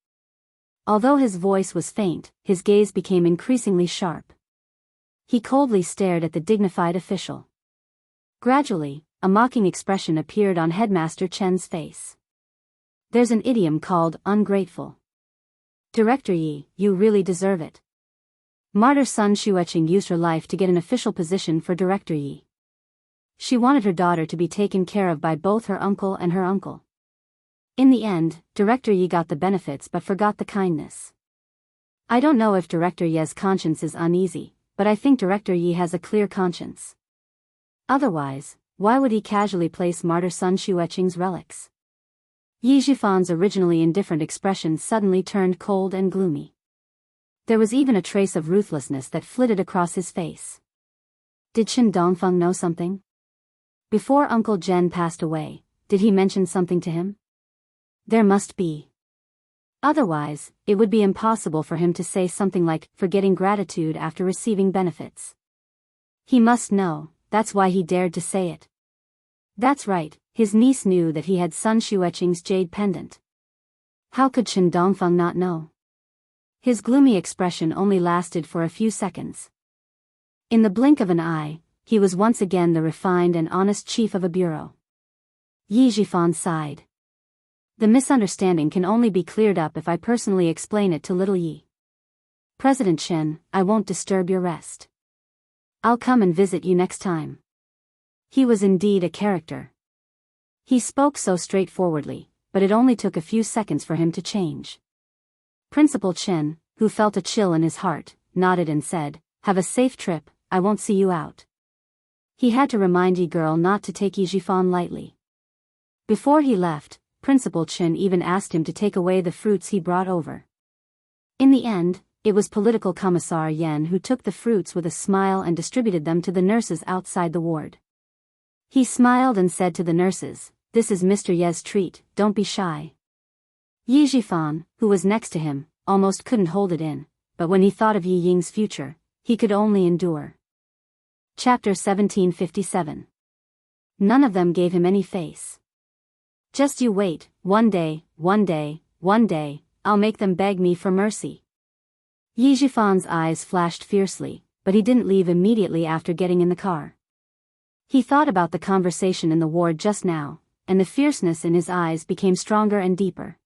Although his voice was faint, his gaze became increasingly sharp. He coldly stared at the dignified official. Gradually, a mocking expression appeared on Headmaster Chen's face. "There's an idiom called ungrateful. Director Yi, you really deserve it. Martyr Sun Xueqing used her life to get an official position for Director Yi. She wanted her daughter to be taken care of by both her uncle and her uncle. In the end, Director Yi got the benefits but forgot the kindness. I don't know if Director Ye's conscience is uneasy, but I think Director Yi has a clear conscience. Otherwise, why would he casually place martyr Sun Xueqing's relics? Yi Zhifan's originally indifferent expression suddenly turned cold and gloomy. There was even a trace of ruthlessness that flitted across his face. Did Chen Dongfeng know something? Before Uncle Zhen passed away, did he mention something to him? There must be. Otherwise, it would be impossible for him to say something like, forgetting gratitude after receiving benefits. He must know, that's why he dared to say it. That's right, his niece knew that he had Sun Xueqing's jade pendant. How could Chen Dongfeng not know? His gloomy expression only lasted for a few seconds. In the blink of an eye, he was once again the refined and honest chief of a bureau. Yi Zhifan sighed. The misunderstanding can only be cleared up if I personally explain it to little Yi. President Chen, I won't disturb your rest. I'll come and visit you next time. He was indeed a character. He spoke so straightforwardly, but it only took a few seconds for him to change. Principal Chen, who felt a chill in his heart, nodded and said, have a safe trip, I won't see you out. He had to remind Yi girl not to take Yi Zhifan lightly. Before he left, Principal Chen even asked him to take away the fruits he brought over. In the end, it was Political Commissar Yan who took the fruits with a smile and distributed them to the nurses outside the ward. He smiled and said to the nurses, this is Mr. Ye's treat, don't be shy. Yi Zhifan, who was next to him, almost couldn't hold it in, but when he thought of Yi Ying's future, he could only endure. Chapter 1757. None of them gave him any face. Just you wait, one day, I'll make them beg me for mercy. Yi Zhifan's eyes flashed fiercely, but he didn't leave immediately after getting in the car. He thought about the conversation in the ward just now, and the fierceness in his eyes became stronger and deeper.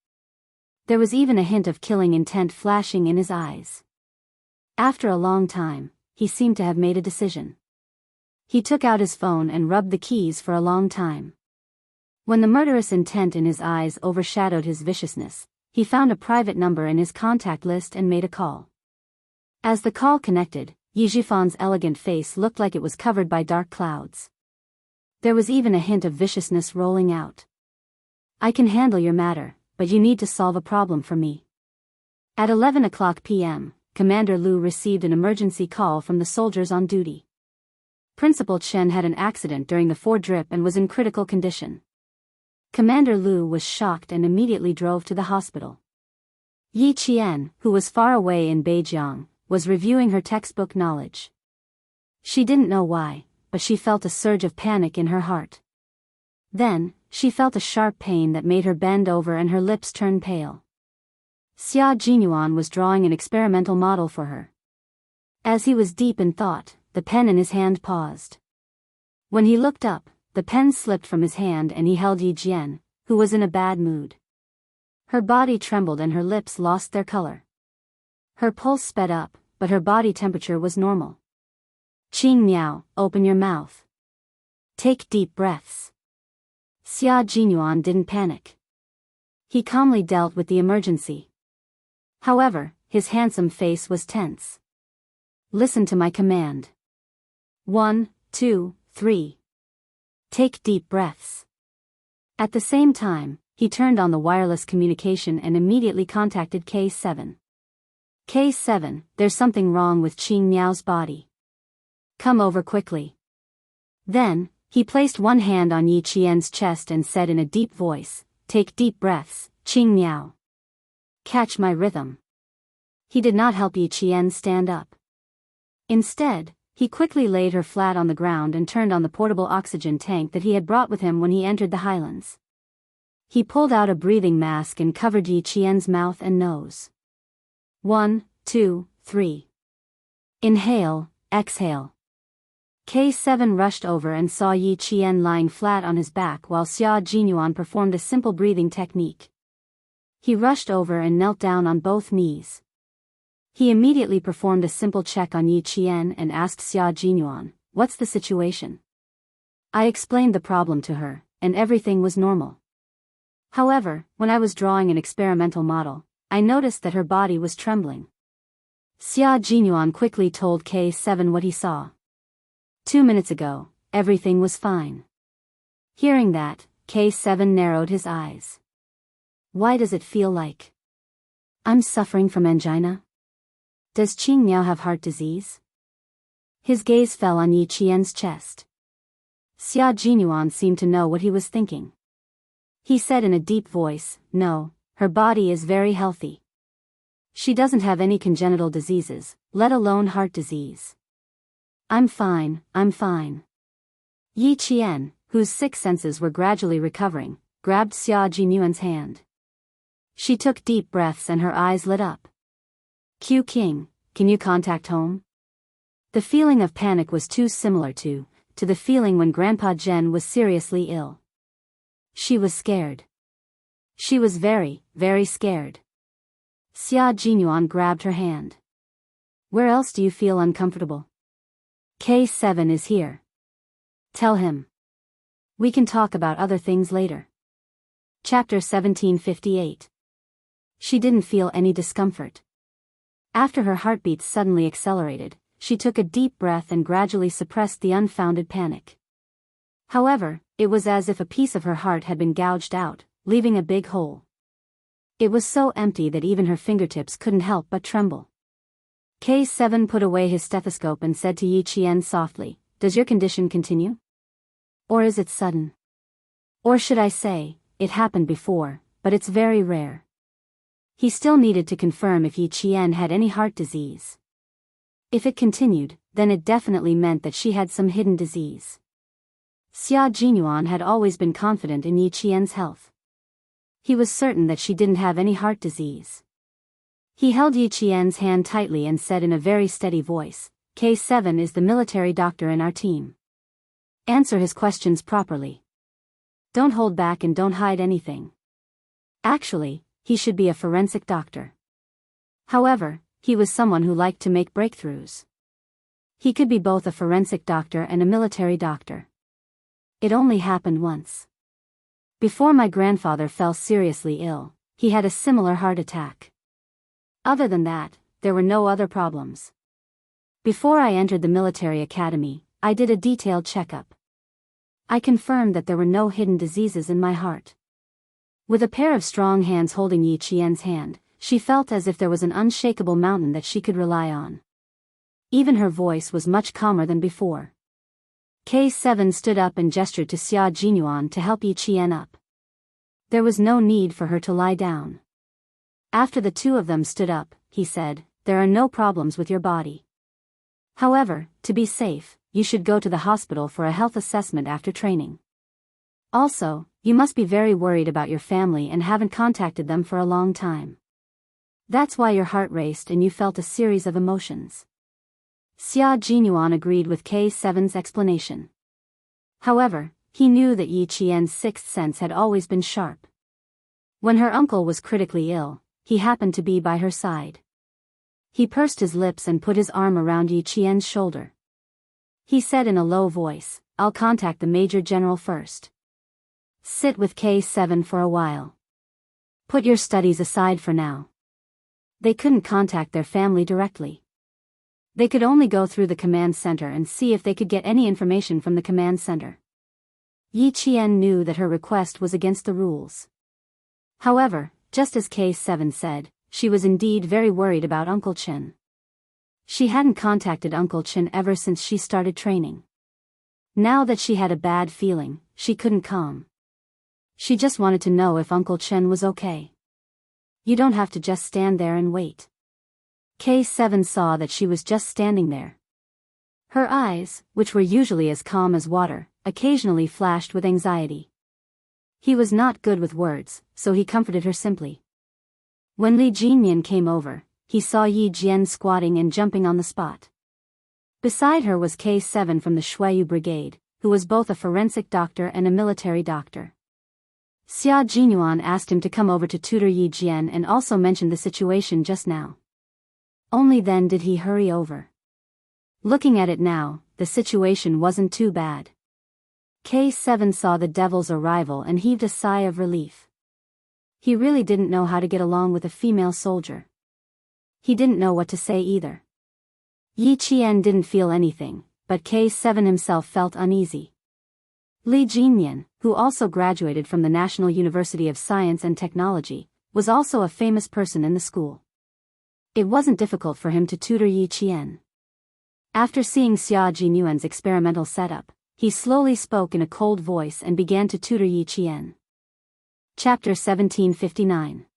There was even a hint of killing intent flashing in his eyes. After a long time, he seemed to have made a decision. He took out his phone and rubbed the keys for a long time. When the murderous intent in his eyes overshadowed his viciousness, he found a private number in his contact list and made a call. As the call connected, Yi Zhifan's elegant face looked like it was covered by dark clouds. There was even a hint of viciousness rolling out. I can handle your matter, but you need to solve a problem for me. At 11 o'clock p.m., Commander Lu received an emergency call from the soldiers on duty. Principal Chen had an accident during the Ford trip and was in critical condition. Commander Lu was shocked and immediately drove to the hospital. Yi Qian, who was far away in Beijiang, was reviewing her textbook knowledge. She didn't know why, but she felt a surge of panic in her heart. Then, she felt a sharp pain that made her bend over and her lips turn pale. Xia Jinyuan was drawing an experimental model for her. As he was deep in thought, the pen in his hand paused. When he looked up, the pen slipped from his hand and he held Yi Jian, who was in a bad mood. Her body trembled and her lips lost their color. Her pulse sped up, but her body temperature was normal. Qing Miao, open your mouth. Take deep breaths. Xia Jinyuan didn't panic. He calmly dealt with the emergency. However, his handsome face was tense. Listen to my command. 1, 2, 3. Take deep breaths. At the same time, he turned on the wireless communication and immediately contacted K7. K7, there's something wrong with Qing Miao's body. Come over quickly. Then, he placed one hand on Yi Qian's chest and said in a deep voice, take deep breaths, Qing Miao. Catch my rhythm. He did not help Yi Qian stand up. Instead, he quickly laid her flat on the ground and turned on the portable oxygen tank that he had brought with him when he entered the highlands. He pulled out a breathing mask and covered Yi Qian's mouth and nose. 1, 2, 3. Inhale, exhale. K7 rushed over and saw Yi Qian lying flat on his back while Xia Jinyuan performed a simple breathing technique. He rushed over and knelt down on both knees. He immediately performed a simple check on Yi Qian and asked Xia Jinyuan, what's the situation? I explained the problem to her, and everything was normal. However, when I was drawing an experimental model, I noticed that her body was trembling. Xia Jinyuan quickly told K7 what he saw. 2 minutes ago, everything was fine. Hearing that, K7 narrowed his eyes. Why does it feel like I'm suffering from angina? Does Qing Miao have heart disease? His gaze fell on Yi Qian's chest. Xia Jinyuan seemed to know what he was thinking. He said in a deep voice, "No, her body is very healthy. She doesn't have any congenital diseases, let alone heart disease. I'm fine, I'm fine." Yi Qian, whose 6 senses were gradually recovering, grabbed Xia Jinyuan's hand. She took deep breaths and her eyes lit up. "Q King, can you contact home?" The feeling of panic was too similar to the feeling when Grandpa Zhen was seriously ill. She was scared. She was very, very scared. Xia Jinyuan grabbed her hand. "Where else do you feel uncomfortable?" "K7 is here. Tell him. We can talk about other things later." Chapter 1758. She didn't feel any discomfort. After her heartbeats suddenly accelerated, she took a deep breath and gradually suppressed the unfounded panic. However, it was as if a piece of her heart had been gouged out, leaving a big hole. It was so empty that even her fingertips couldn't help but tremble. K7 put away his stethoscope and said to Yi Qian softly, "Does your condition continue? Or is it sudden? Or should I say, it happened before, but it's very rare." He still needed to confirm if Yi Qian had any heart disease. If it continued, then it definitely meant that she had some hidden disease. Xia Jinyuan had always been confident in Yi Qian's health. He was certain that she didn't have any heart disease. He held Yi Qian's hand tightly and said in a very steady voice, "K7 is the military doctor in our team. Answer his questions properly. Don't hold back and don't hide anything. Actually, he should be a forensic doctor. However, he was someone who liked to make breakthroughs. He could be both a forensic doctor and a military doctor. It only happened once. Before my grandfather fell seriously ill, he had a similar heart attack. Other than that, there were no other problems. Before I entered the military academy, I did a detailed checkup. I confirmed that there were no hidden diseases in my heart." With a pair of strong hands holding Yi Qian's hand, she felt as if there was an unshakable mountain that she could rely on. Even her voice was much calmer than before. K7 stood up and gestured to Xia Jinyuan to help Yi Qian up. There was no need for her to lie down. After the two of them stood up, he said, "There are no problems with your body. However, to be safe, you should go to the hospital for a health assessment after training. Also, you must be very worried about your family and haven't contacted them for a long time. That's why your heart raced and you felt a series of emotions." Xia Jinyuan agreed with K7's explanation. However, he knew that Yi Qian's 6th sense had always been sharp. When her uncle was critically ill, he happened to be by her side. He pursed his lips and put his arm around Yi Qian's shoulder. He said in a low voice, "I'll contact the Major General first. Sit with K7 for a while. Put your studies aside for now." They couldn't contact their family directly. They could only go through the command center and see if they could get any information from the command center. Yi Qian knew that her request was against the rules. However, just as K7 said, she was indeed very worried about Uncle Chen. She hadn't contacted Uncle Chen ever since she started training. Now that she had a bad feeling, she couldn't calm. She just wanted to know if Uncle Chen was okay. "You don't have to just stand there and wait." K7 saw that she was just standing there. Her eyes, which were usually as calm as water, occasionally flashed with anxiety. He was not good with words, so he comforted her simply. When Li Jinmian came over, he saw Yi Jian squatting and jumping on the spot. Beside her was K7 from the Shuiyu Brigade, who was both a forensic doctor and a military doctor. Xia Jinyuan asked him to come over to tutor Yi Jian and also mentioned the situation just now. Only then did he hurry over. Looking at it now, the situation wasn't too bad. K7 saw the devil's arrival and heaved a sigh of relief. He really didn't know how to get along with a female soldier. He didn't know what to say either. Yi Qian didn't feel anything, but K7 himself felt uneasy. Li Jinyan, who also graduated from the National University of Science and Technology, was also a famous person in the school. It wasn't difficult for him to tutor Yi Qian. After seeing Xia Jinyuan's experimental setup, he slowly spoke in a cold voice and began to tutor Yi Qian. Chapter 1759.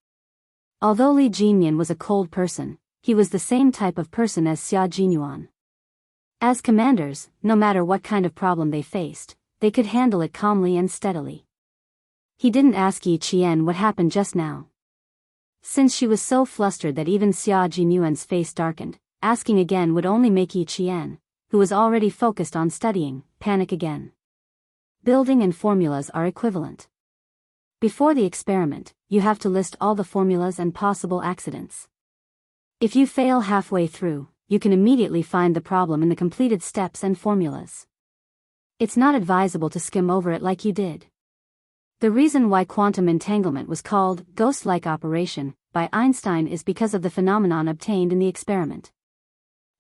Although Li Jinyan was a cold person, he was the same type of person as Xia Jinyuan. As commanders, no matter what kind of problem they faced, they could handle it calmly and steadily. He didn't ask Yi Qian what happened just now. Since she was so flustered that even Xia Jinyuan's face darkened, asking again would only make Yi Qian, who was already focused on studying, panic again. Building and formulas are equivalent. Before the experiment, you have to list all the formulas and possible accidents. If you fail halfway through, you can immediately find the problem in the completed steps and formulas. It's not advisable to skim over it like you did. The reason why quantum entanglement was called ghost-like operation by Einstein is because of the phenomenon obtained in the experiment.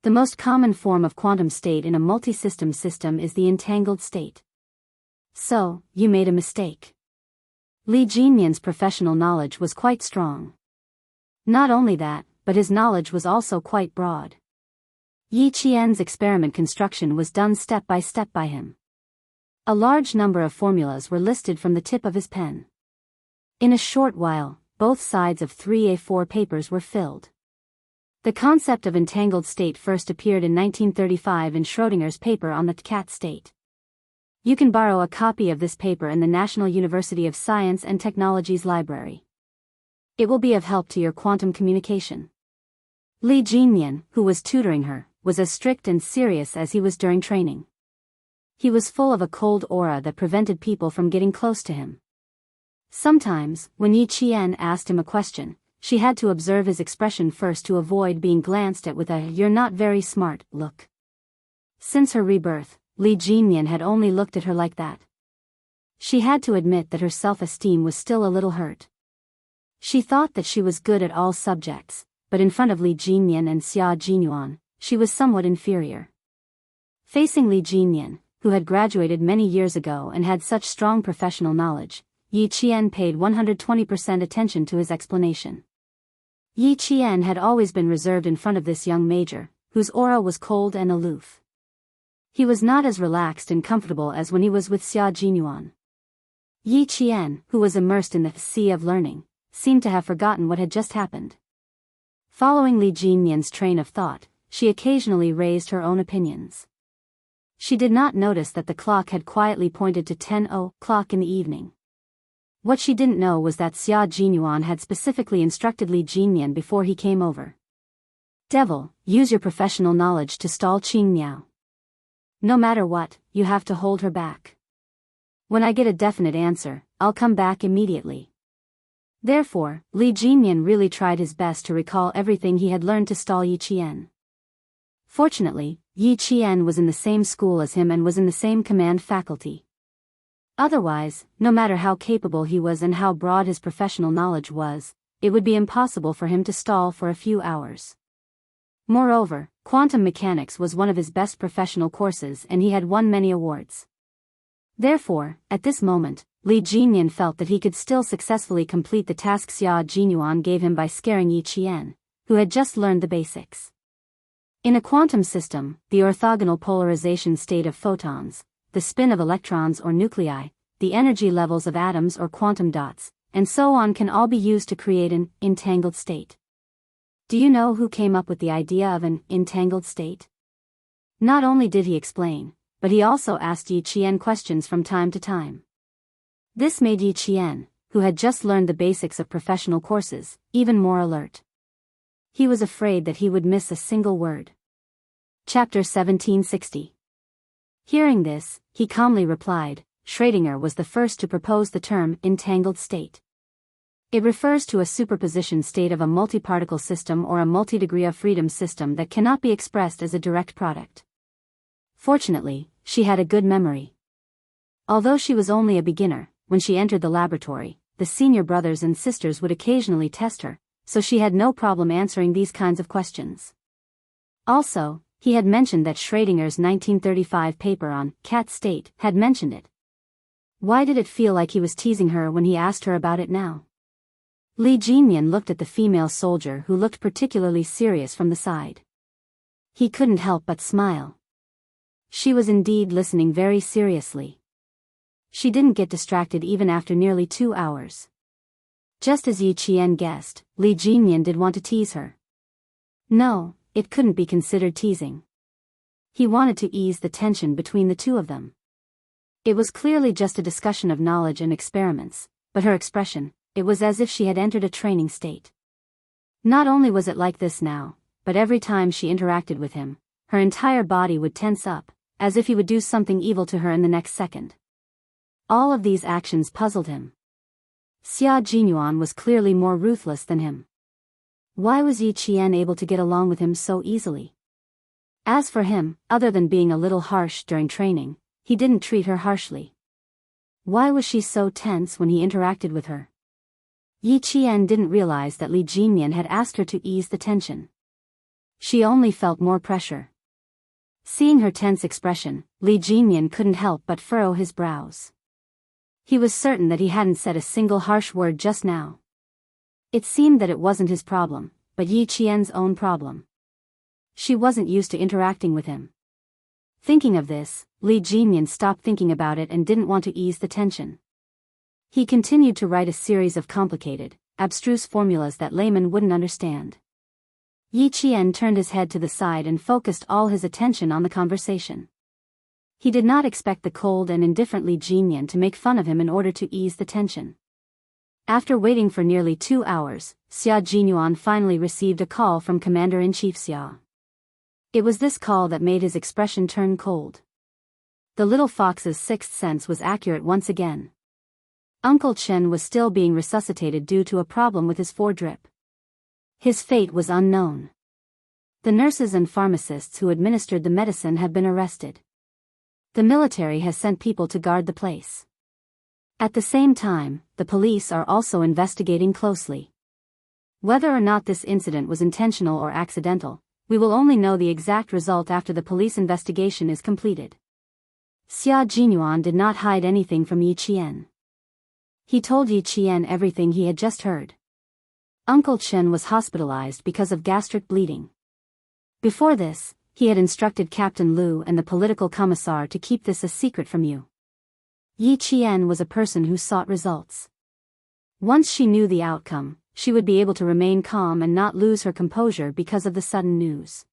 The most common form of quantum state in a multi-system system is the entangled state. So, you made a mistake. Li Jinyan's professional knowledge was quite strong. Not only that, but his knowledge was also quite broad. Yi Qian's experiment construction was done step by step by him. A large number of formulas were listed from the tip of his pen. In a short while, both sides of 3A4 papers were filled. The concept of entangled state first appeared in 1935 in Schrödinger's paper on the cat state. You can borrow a copy of this paper in the National University of Science and Technology's library. It will be of help to your quantum communication. Li Jinyan, who was tutoring her, was as strict and serious as he was during training. He was full of a cold aura that prevented people from getting close to him. Sometimes, when Yi Qian asked him a question, she had to observe his expression first to avoid being glanced at with a "you're not very smart" look. Since her rebirth, Li Jinyan had only looked at her like that. She had to admit that her self-esteem was still a little hurt. She thought that she was good at all subjects, but in front of Li Jinyan and Xia Jinyuan, she was somewhat inferior. Facing Li Jinyan, who had graduated many years ago and had such strong professional knowledge, Yi Qian paid 120% attention to his explanation. Yi Qian had always been reserved in front of this young major, whose aura was cold and aloof. He was not as relaxed and comfortable as when he was with Xia Jinyuan. Yi Qian, who was immersed in the sea of learning, seemed to have forgotten what had just happened. Following Li Jinyan's train of thought, she occasionally raised her own opinions. She did not notice that the clock had quietly pointed to 10:00 in the evening. What she didn't know was that Xia Jinyuan had specifically instructed Li Jinyan before he came over. "Devil, use your professional knowledge to stall Qing Miao. No matter what, you have to hold her back. When I get a definite answer, I'll come back immediately." Therefore, Li Jinyan really tried his best to recall everything he had learned to stall Yi Qian. Fortunately, Yi Qian was in the same school as him and was in the same command faculty. Otherwise, no matter how capable he was and how broad his professional knowledge was, it would be impossible for him to stall for a few hours. Moreover, quantum mechanics was one of his best professional courses and he had won many awards. Therefore, at this moment, Li Jinyan felt that he could still successfully complete the task Xia Jinyuan gave him by scaring Yi Qian, who had just learned the basics. In a quantum system, the orthogonal polarization state of photons, the spin of electrons or nuclei, the energy levels of atoms or quantum dots, and so on can all be used to create an entangled state. Do you know who came up with the idea of an entangled state? Not only did he explain, but he also asked Yi Qian questions from time to time. This made Yi Qian, who had just learned the basics of professional courses, even more alert. He was afraid that he would miss a single word. Chapter 1760. Hearing this, he calmly replied, Schrödinger was the first to propose the term entangled state. It refers to a superposition state of a multi-particle system or a multi-degree of freedom system that cannot be expressed as a direct product. Fortunately, she had a good memory. Although she was only a beginner, when she entered the laboratory, the senior brothers and sisters would occasionally test her, so she had no problem answering these kinds of questions. Also, he had mentioned that Schrodinger's 1935 paper on cat state had mentioned it. Why did it feel like he was teasing her when he asked her about it now? Li Jinyan looked at the female soldier who looked particularly serious from the side. He couldn't help but smile. She was indeed listening very seriously. She didn't get distracted even after nearly 2 hours. Just as Yi Qian guessed, Li Jinyan did want to tease her. No, it couldn't be considered teasing. He wanted to ease the tension between the two of them. It was clearly just a discussion of knowledge and experiments, but her expression, it was as if she had entered a training state. Not only was it like this now, but every time she interacted with him, her entire body would tense up, as if he would do something evil to her in the next second. All of these actions puzzled him. Xia Jinyuan was clearly more ruthless than him. Why was Yi Qian able to get along with him so easily? As for him, other than being a little harsh during training, he didn't treat her harshly. Why was she so tense when he interacted with her? Yi Qian didn't realize that Li Jinyan had asked her to ease the tension. She only felt more pressure. Seeing her tense expression, Li Jinyan couldn't help but furrow his brows. He was certain that he hadn't said a single harsh word just now. It seemed that it wasn't his problem, but Yi Qian's own problem. She wasn't used to interacting with him. Thinking of this, Li Jinyan stopped thinking about it and didn't want to ease the tension. He continued to write a series of complicated, abstruse formulas that laymen wouldn't understand. Yi Qian turned his head to the side and focused all his attention on the conversation. He did not expect the cold and indifferent Li Jinyan to make fun of him in order to ease the tension. After waiting for nearly 2 hours, Xia Jinyuan finally received a call from Commander-in-Chief Xia. It was this call that made his expression turn cold. The little fox's sixth sense was accurate once again. Uncle Chen was still being resuscitated due to a problem with his foredrip. His fate was unknown. The nurses and pharmacists who administered the medicine have been arrested. The military has sent people to guard the place. At the same time, the police are also investigating closely. Whether or not this incident was intentional or accidental, we will only know the exact result after the police investigation is completed. Xia Jinyuan did not hide anything from Yi Qian. He told Yi Qian everything he had just heard. Uncle Chen was hospitalized because of gastric bleeding. Before this, he had instructed Captain Liu and the political commissar to keep this a secret from you. Yi Qian was a person who sought results. Once she knew the outcome, she would be able to remain calm and not lose her composure because of the sudden news.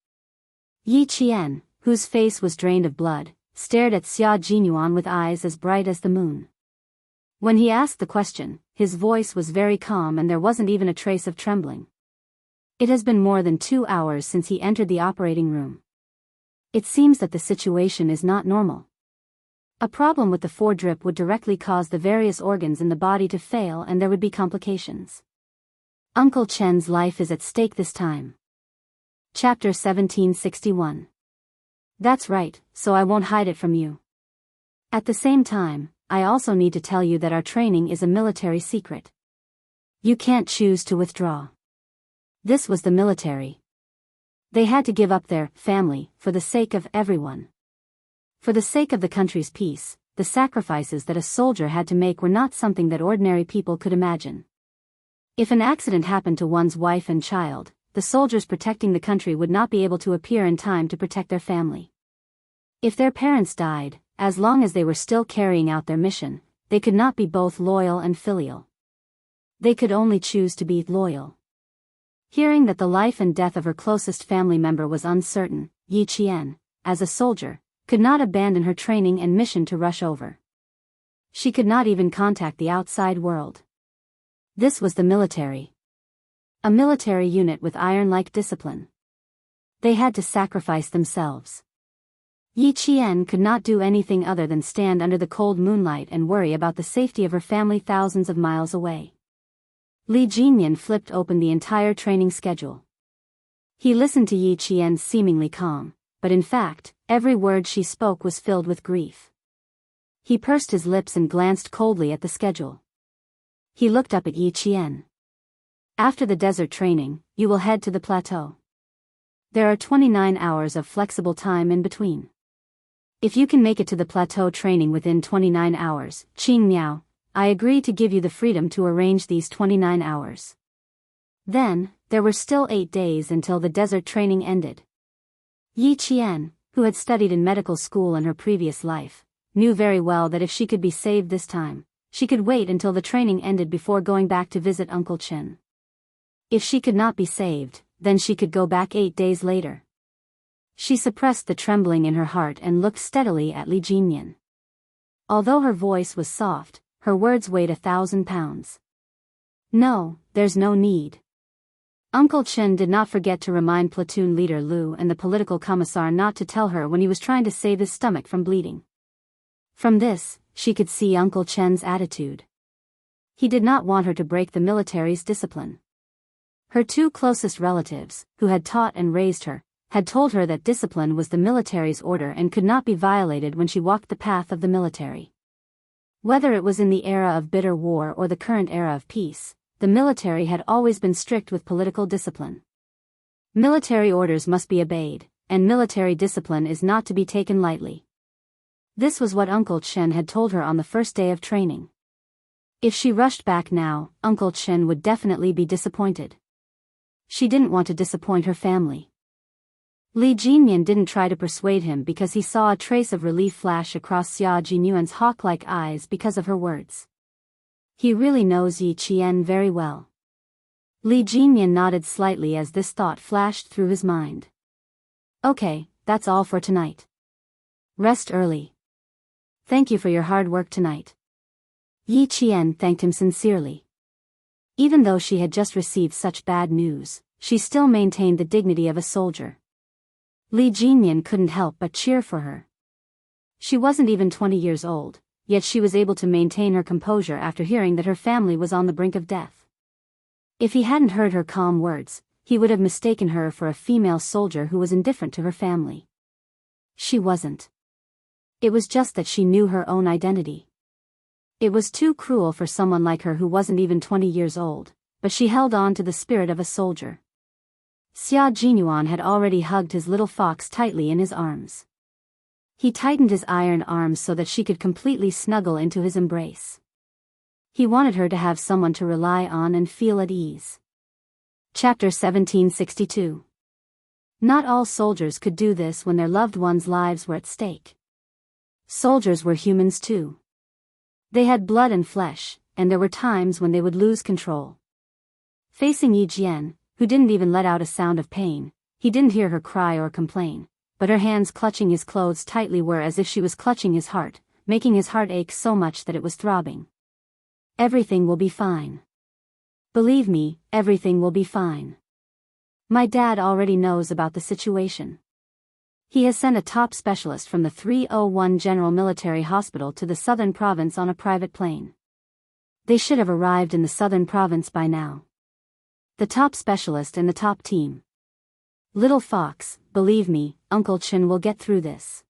Yi Qian, whose face was drained of blood, stared at Xia Jinyuan with eyes as bright as the moon. When he asked the question, his voice was very calm and there wasn't even a trace of trembling. It has been more than 2 hours since he entered the operating room. It seems that the situation is not normal. A problem with the foredrip would directly cause the various organs in the body to fail and there would be complications. Uncle Chen's life is at stake this time. Chapter 1761. That's right, so I won't hide it from you. At the same time, I also need to tell you that our training is a military secret. You can't choose to withdraw. This was the military. They had to give up their family for the sake of everyone. For the sake of the country's peace, the sacrifices that a soldier had to make were not something that ordinary people could imagine. If an accident happened to one's wife and child, the soldiers protecting the country would not be able to appear in time to protect their family. If their parents died, as long as they were still carrying out their mission, they could not be both loyal and filial. They could only choose to be loyal. Hearing that the life and death of her closest family member was uncertain, Yi Qian, as a soldier, could not abandon her training and mission to rush over. She could not even contact the outside world. This was the military. A military unit with iron-like discipline. They had to sacrifice themselves. Yi Qian could not do anything other than stand under the cold moonlight and worry about the safety of her family thousands of miles away. Li Jinyan flipped open the entire training schedule. He listened to Yi Qian's seemingly calm, but in fact, every word she spoke was filled with grief. He pursed his lips and glanced coldly at the schedule. He looked up at Yi Qian. After the desert training, you will head to the plateau. There are 29 hours of flexible time in between. If you can make it to the plateau training within 29 hours, Qing Miao, I agree to give you the freedom to arrange these 29 hours. Then, there were still 8 days until the desert training ended. Yi Qian, who had studied in medical school in her previous life, knew very well that if she could be saved this time, she could wait until the training ended before going back to visit Uncle Chen. If she could not be saved, then she could go back 8 days later. She suppressed the trembling in her heart and looked steadily at Li Jinyan. Although her voice was soft, her words weighed 1,000 pounds. No, there's no need. Uncle Chen did not forget to remind platoon leader Lu and the political commissar not to tell her when he was trying to save his stomach from bleeding. From this, she could see Uncle Chen's attitude. He did not want her to break the military's discipline. Her 2 closest relatives, who had taught and raised her, had told her that discipline was the military's order and could not be violated when she walked the path of the military. Whether it was in the era of bitter war or the current era of peace, the military had always been strict with political discipline. Military orders must be obeyed, and military discipline is not to be taken lightly. This was what Uncle Chen had told her on the first day of training. If she rushed back now, Uncle Chen would definitely be disappointed. She didn't want to disappoint her family. Li Jinyan didn't try to persuade him because he saw a trace of relief flash across Xia Jinyuan's hawk-like eyes because of her words. He really knows Yi Qian very well. Li Jinyan nodded slightly as this thought flashed through his mind. Okay, that's all for tonight. Rest early. Thank you for your hard work tonight. Yi Qian thanked him sincerely. Even though she had just received such bad news, she still maintained the dignity of a soldier. Li Jinyan couldn't help but cheer for her. She wasn't even 20 years old, yet she was able to maintain her composure after hearing that her family was on the brink of death. If he hadn't heard her calm words, he would have mistaken her for a female soldier who was indifferent to her family. She wasn't. It was just that she knew her own identity. It was too cruel for someone like her who wasn't even 20 years old, but she held on to the spirit of a soldier. Xia Jinyuan had already hugged his little fox tightly in his arms. He tightened his iron arms so that she could completely snuggle into his embrace. He wanted her to have someone to rely on and feel at ease. Chapter 1762. Not all soldiers could do this when their loved ones' lives were at stake. Soldiers were humans too. They had blood and flesh, and there were times when they would lose control. Facing Yi Jian, who didn't even let out a sound of pain, he didn't hear her cry or complain, but her hands clutching his clothes tightly were as if she was clutching his heart, making his heart ache so much that it was throbbing. Everything will be fine. Believe me, everything will be fine. My dad already knows about the situation. He has sent a top specialist from the 301 General Military Hospital to the southern province on a private plane. They should have arrived in the southern province by now. The top specialist and the top team. Little Fox, believe me, Uncle Chen will get through this.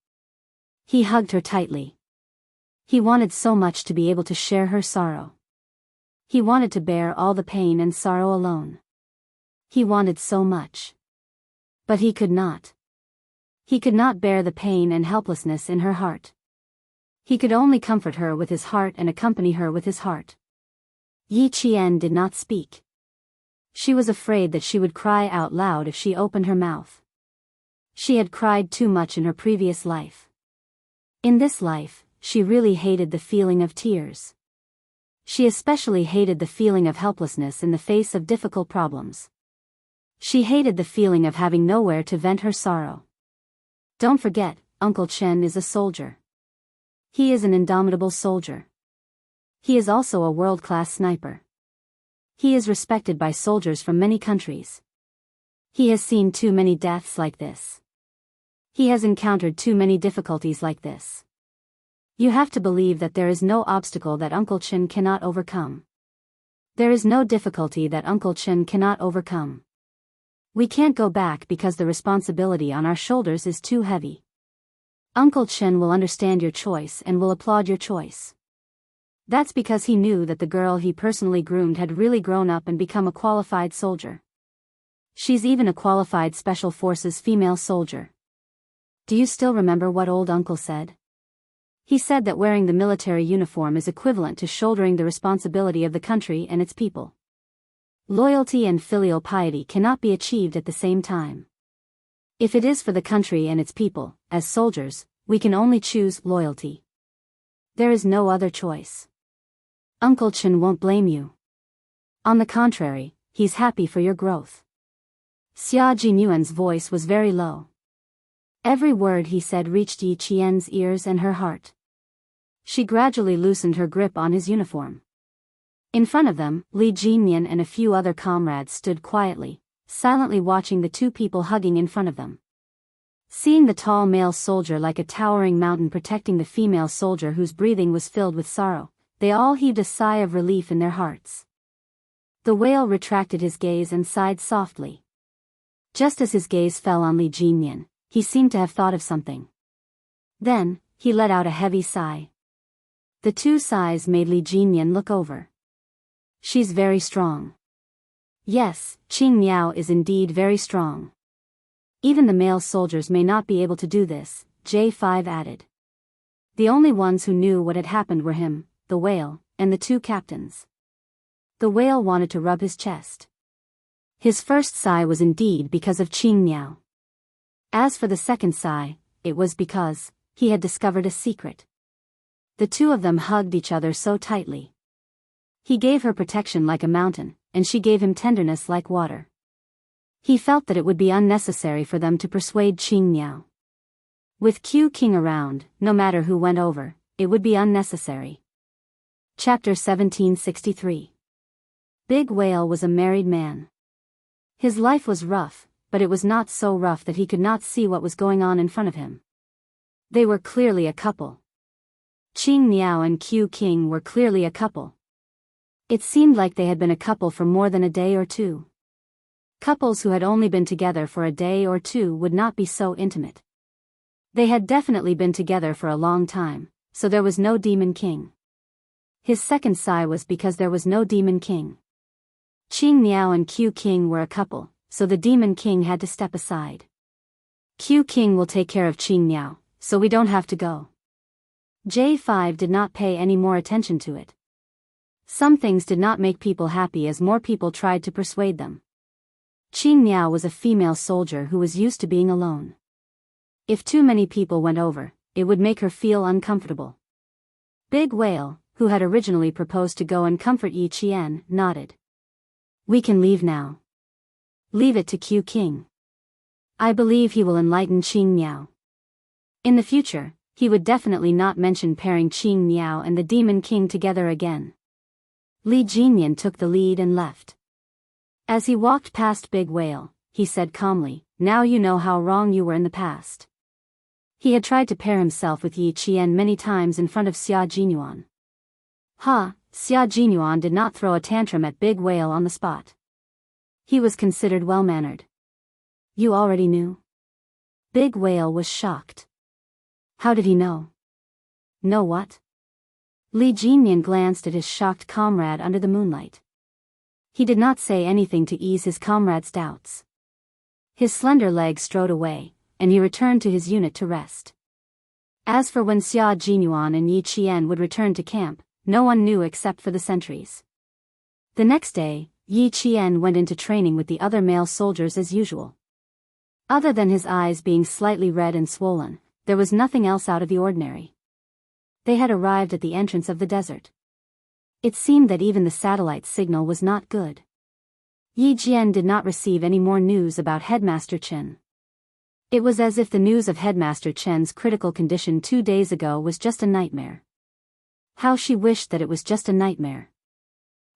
He hugged her tightly. He wanted so much to be able to share her sorrow. He wanted to bear all the pain and sorrow alone. He wanted so much. But he could not. He could not bear the pain and helplessness in her heart. He could only comfort her with his heart and accompany her with his heart. Yi Qian did not speak. She was afraid that she would cry out loud if she opened her mouth. She had cried too much in her previous life. In this life, she really hated the feeling of tears. She especially hated the feeling of helplessness in the face of difficult problems. She hated the feeling of having nowhere to vent her sorrow. Don't forget, Uncle Chen is a soldier. He is an indomitable soldier. He is also a world-class sniper. He is respected by soldiers from many countries. He has seen too many deaths like this. He has encountered too many difficulties like this. You have to believe that there is no obstacle that Uncle Chen cannot overcome. There is no difficulty that Uncle Chen cannot overcome. We can't go back because the responsibility on our shoulders is too heavy. Uncle Chen will understand your choice and will applaud your choice. That's because he knew that the girl he personally groomed had really grown up and become a qualified soldier. She's even a qualified Special Forces female soldier. Do you still remember what old uncle said? He said that wearing the military uniform is equivalent to shouldering the responsibility of the country and its people. Loyalty and filial piety cannot be achieved at the same time. If it is for the country and its people, as soldiers, we can only choose loyalty. There is no other choice. Uncle Chen won't blame you. On the contrary, he's happy for your growth. Xia Jinyuan's voice was very low. Every word he said reached Yi Qian's ears and her heart. She gradually loosened her grip on his uniform. In front of them, Li Jinyan and a few other comrades stood quietly, silently watching the two people hugging in front of them. Seeing the tall male soldier like a towering mountain protecting the female soldier whose breathing was filled with sorrow, they all heaved a sigh of relief in their hearts. The whale retracted his gaze and sighed softly. Just as his gaze fell on Li Jinyan, he seemed to have thought of something. Then, he let out a heavy sigh. The two sighs made Li Jinyan look over. She's very strong. Yes, Qing Miao is indeed very strong. Even the male soldiers may not be able to do this, J5 added. The only ones who knew what had happened were him, the whale, and the two captains. The whale wanted to rub his chest. His first sigh was indeed because of Qing Miao. As for the second sigh, it was because he had discovered a secret. The two of them hugged each other so tightly. He gave her protection like a mountain, and she gave him tenderness like water. He felt that it would be unnecessary for them to persuade Qing Miao. With Q King around, no matter who went over, it would be unnecessary. Chapter 1763. Big Whale was a married man. His life was rough, but it was not so rough that he could not see what was going on in front of him. They were clearly a couple. Qing Miao and Q King were clearly a couple. It seemed like they had been a couple for more than a day or two. Couples who had only been together for a day or two would not be so intimate. They had definitely been together for a long time, so there was no Demon King. His second sigh was because there was no Demon King. Qing Miao and Q King were a couple, so the Demon King had to step aside. Q King will take care of Qing Miao, so we don't have to go. J5 did not pay any more attention to it. Some things did not make people happy as more people tried to persuade them. Qing Miao was a female soldier who was used to being alone. If too many people went over, it would make her feel uncomfortable. Big Whale, who had originally proposed to go and comfort Yi Qian, nodded. We can leave now. Leave it to Q King. I believe he will enlighten Qing Miao. In the future, he would definitely not mention pairing Qing Miao and the Demon King together again. Li Jinyan took the lead and left. As he walked past Big Whale, he said calmly, now you know how wrong you were in the past. He had tried to pair himself with Yi Qian many times in front of Xia Jinyuan. Xia Jinyuan did not throw a tantrum at Big Whale on the spot. He was considered well-mannered. You already knew? Big Whale was shocked. How did he know? Know what? Li Jinyan glanced at his shocked comrade under the moonlight. He did not say anything to ease his comrade's doubts. His slender legs strode away, and he returned to his unit to rest. As for when Xia Jinyuan and Yi Qian would return to camp, no one knew except for the sentries. The next day, Yi Qian went into training with the other male soldiers as usual. Other than his eyes being slightly red and swollen, there was nothing else out of the ordinary. They had arrived at the entrance of the desert. It seemed that even the satellite signal was not good. Yi Jian did not receive any more news about Headmaster Chen. It was as if the news of Headmaster Chen's critical condition 2 days ago was just a nightmare. How she wished that it was just a nightmare.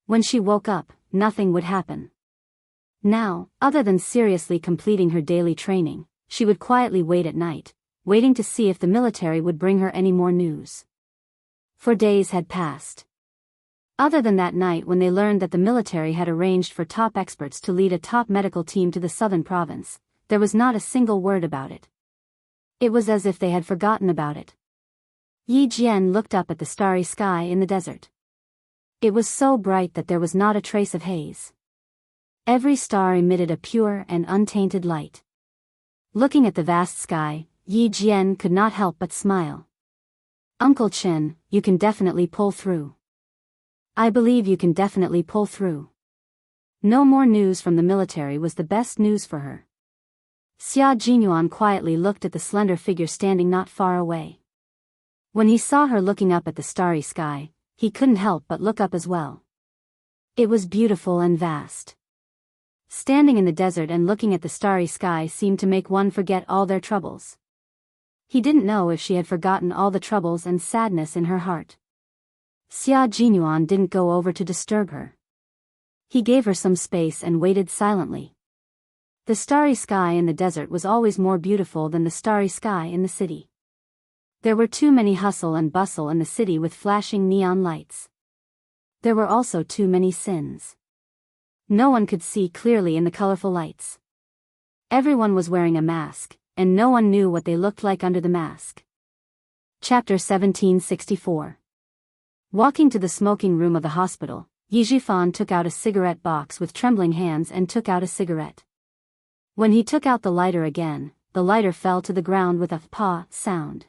When she woke up, nothing would happen. Now, other than seriously completing her daily training, she would quietly wait at night, waiting to see if the military would bring her any more news. For days had passed. Other than that night when they learned that the military had arranged for top experts to lead a top medical team to the southern province, there was not a single word about it. It was as if they had forgotten about it. Yi Jian looked up at the starry sky in the desert. It was so bright that there was not a trace of haze. Every star emitted a pure and untainted light. Looking at the vast sky, Yi Jian could not help but smile. Uncle Chen, you can definitely pull through. I believe you can definitely pull through. No more news from the military was the best news for her. Xia Jinyuan quietly looked at the slender figure standing not far away. When he saw her looking up at the starry sky, he couldn't help but look up as well. It was beautiful and vast. Standing in the desert and looking at the starry sky seemed to make one forget all their troubles. He didn't know if she had forgotten all the troubles and sadness in her heart. Xia Jinyuan didn't go over to disturb her. He gave her some space and waited silently. The starry sky in the desert was always more beautiful than the starry sky in the city. There were too many hustle and bustle in the city with flashing neon lights. There were also too many sins. No one could see clearly in the colorful lights. Everyone was wearing a mask, and no one knew what they looked like under the mask. Chapter 1764. Walking to the smoking room of the hospital, Yi Jifan took out a cigarette box with trembling hands and took out a cigarette. When he took out the lighter again, the lighter fell to the ground with a "pa" sound.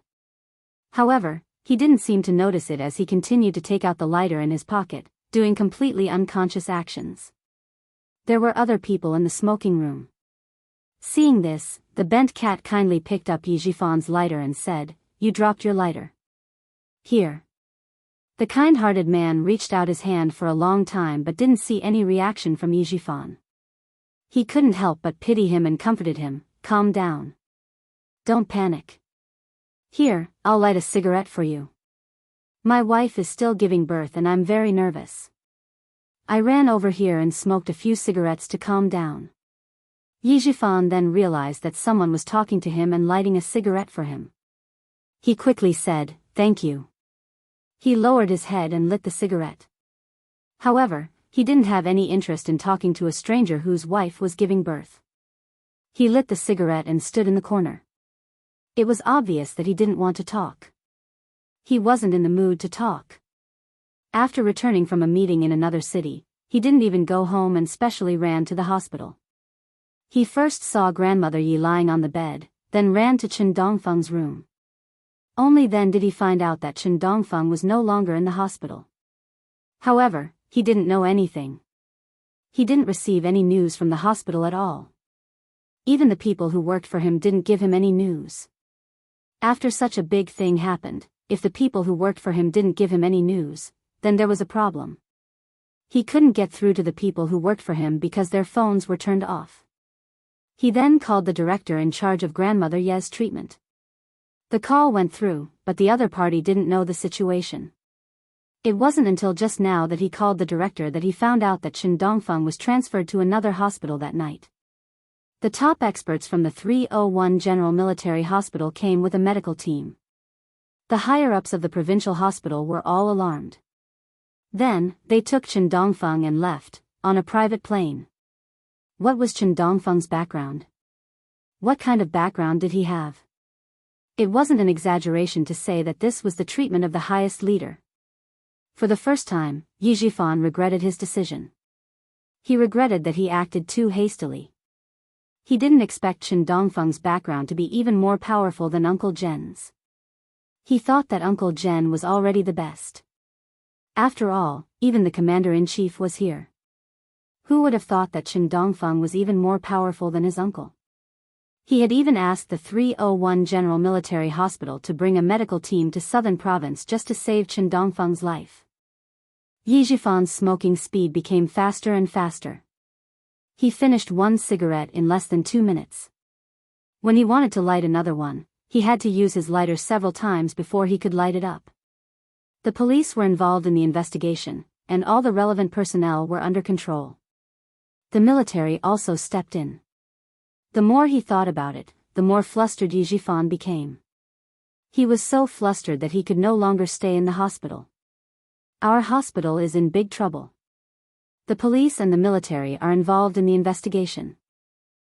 However, he didn't seem to notice it as he continued to take out the lighter in his pocket, doing completely unconscious actions. There were other people in the smoking room. Seeing this, the bent cat kindly picked up Yi Jifan's lighter and said, "You dropped your lighter. Here." The kind-hearted man reached out his hand for a long time but didn't see any reaction from Yi Jifan. He couldn't help but pity him and comforted him, "Calm down. Don't panic. Here, I'll light a cigarette for you. My wife is still giving birth and I'm very nervous. I ran over here and smoked a few cigarettes to calm down." Yi Jifan then realized that someone was talking to him and lighting a cigarette for him. He quickly said, "Thank you." He lowered his head and lit the cigarette. However, he didn't have any interest in talking to a stranger whose wife was giving birth. He lit the cigarette and stood in the corner. It was obvious that he didn't want to talk. He wasn't in the mood to talk. After returning from a meeting in another city, he didn't even go home and specially ran to the hospital. He first saw grandmother Yi lying on the bed, then ran to Chen Dongfeng's room. Only then did he find out that Chen Dongfeng was no longer in the hospital. However, he didn't know anything. He didn't receive any news from the hospital at all. Even the people who worked for him didn't give him any news. After such a big thing happened, if the people who worked for him didn't give him any news, then there was a problem. He couldn't get through to the people who worked for him because their phones were turned off. He then called the director in charge of grandmother Ye's treatment. The call went through, but the other party didn't know the situation. It wasn't until just now that he called the director that he found out that Chen Dongfeng was transferred to another hospital that night. The top experts from the 301 General Military Hospital came with a medical team. The higher-ups of the provincial hospital were all alarmed. Then, they took Chen Dongfeng and left, on a private plane. What was Chen Dongfeng's background? What kind of background did he have? It wasn't an exaggeration to say that this was the treatment of the highest leader. For the first time, Yi Jifan regretted his decision. He regretted that he acted too hastily. He didn't expect Chen Dongfeng's background to be even more powerful than Uncle Zhen's. He thought that Uncle Zhen was already the best. After all, even the commander-in-chief was here. Who would have thought that Chen Dongfeng was even more powerful than his uncle? He had even asked the 301 General Military Hospital to bring a medical team to Southern Province just to save Chen Dongfeng's life. Yi Jifan's smoking speed became faster and faster. He finished one cigarette in less than 2 minutes. When he wanted to light another one, he had to use his lighter several times before he could light it up. The police were involved in the investigation, and all the relevant personnel were under control. The military also stepped in. The more he thought about it, the more flustered Yi Jifan became. He was so flustered that he could no longer stay in the hospital. Our hospital is in big trouble. The police and the military are involved in the investigation.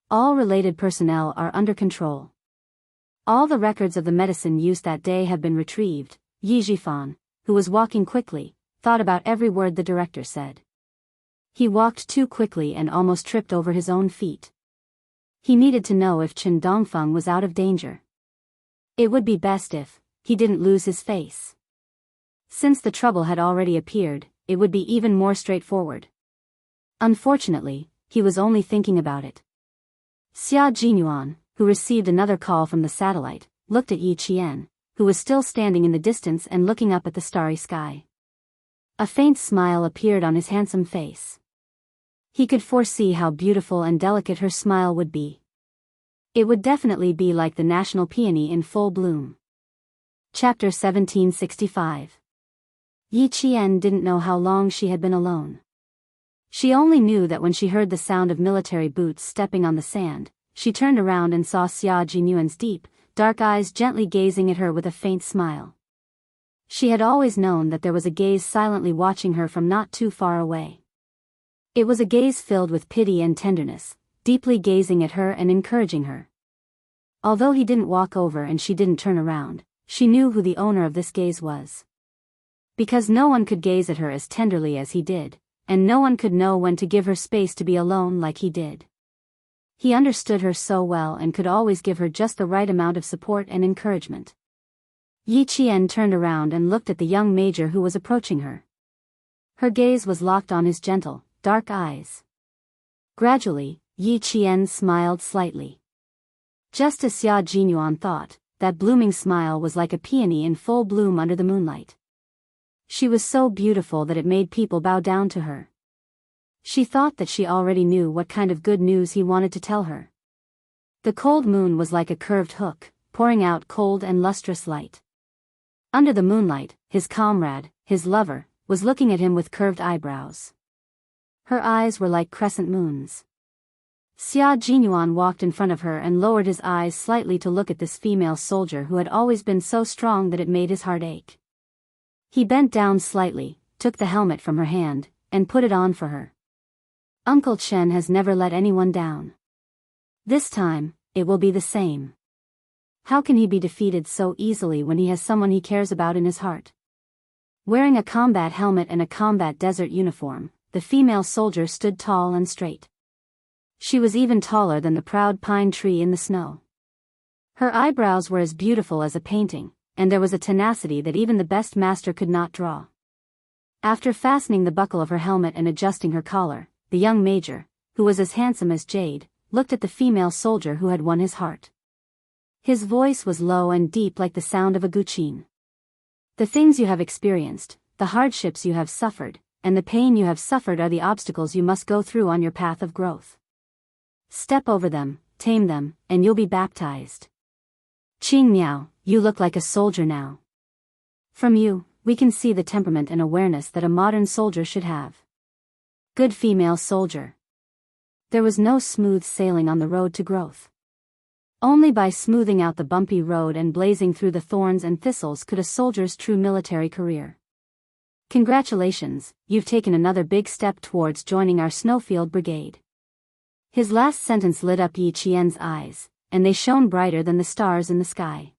All related personnel are under control. All the records of the medicine used that day have been retrieved. Yi Jifan, who was walking quickly, thought about every word the director said. He walked too quickly and almost tripped over his own feet. He needed to know if Chen Dongfeng was out of danger. It would be best if he didn't lose his face. Since the trouble had already appeared, it would be even more straightforward. Unfortunately, he was only thinking about it. Xia Jinyuan, who received another call from the satellite, looked at Yi Qian, who was still standing in the distance and looking up at the starry sky. A faint smile appeared on his handsome face. He could foresee how beautiful and delicate her smile would be. It would definitely be like the national peony in full bloom. Chapter 1765. Yi Qian didn't know how long she had been alone. She only knew that when she heard the sound of military boots stepping on the sand, she turned around and saw Xia Jinyuan's deep, dark eyes gently gazing at her with a faint smile. She had always known that there was a gaze silently watching her from not too far away. It was a gaze filled with pity and tenderness, deeply gazing at her and encouraging her. Although he didn't walk over and she didn't turn around, she knew who the owner of this gaze was. Because no one could gaze at her as tenderly as he did, and no one could know when to give her space to be alone like he did. He understood her so well and could always give her just the right amount of support and encouragement. Yi Qian turned around and looked at the young major who was approaching her. Her gaze was locked on his gentle, dark eyes. Gradually, Yi Qian smiled slightly. Just as Xia Jinyuan thought, that blooming smile was like a peony in full bloom under the moonlight. She was so beautiful that it made people bow down to her. She thought that she already knew what kind of good news he wanted to tell her. The cold moon was like a curved hook, pouring out cold and lustrous light. Under the moonlight, his comrade, his lover, was looking at him with curved eyebrows. Her eyes were like crescent moons. Xia Jinyuan walked in front of her and lowered his eyes slightly to look at this female soldier who had always been so strong that it made his heart ache. He bent down slightly, took the helmet from her hand, and put it on for her. Uncle Chen has never let anyone down. This time, it will be the same. How can he be defeated so easily when he has someone he cares about in his heart? Wearing a combat helmet and a combat desert uniform, the female soldier stood tall and straight. She was even taller than the proud pine tree in the snow. Her eyebrows were as beautiful as a painting, and there was a tenacity that even the best master could not draw. After fastening the buckle of her helmet and adjusting her collar, the young major, who was as handsome as jade, looked at the female soldier who had won his heart. His voice was low and deep like the sound of a guqin. The things you have experienced, the hardships you have suffered, and the pain you have suffered are the obstacles you must go through on your path of growth. Step over them, tame them, and you'll be baptized. Qing Miao, you look like a soldier now. From you, we can see the temperament and awareness that a modern soldier should have. Good female soldier. There was no smooth sailing on the road to growth. Only by smoothing out the bumpy road and blazing through the thorns and thistles could a soldier's true military career. Congratulations, you've taken another big step towards joining our Snowfield Brigade. His last sentence lit up Yi Qian's eyes, and they shone brighter than the stars in the sky.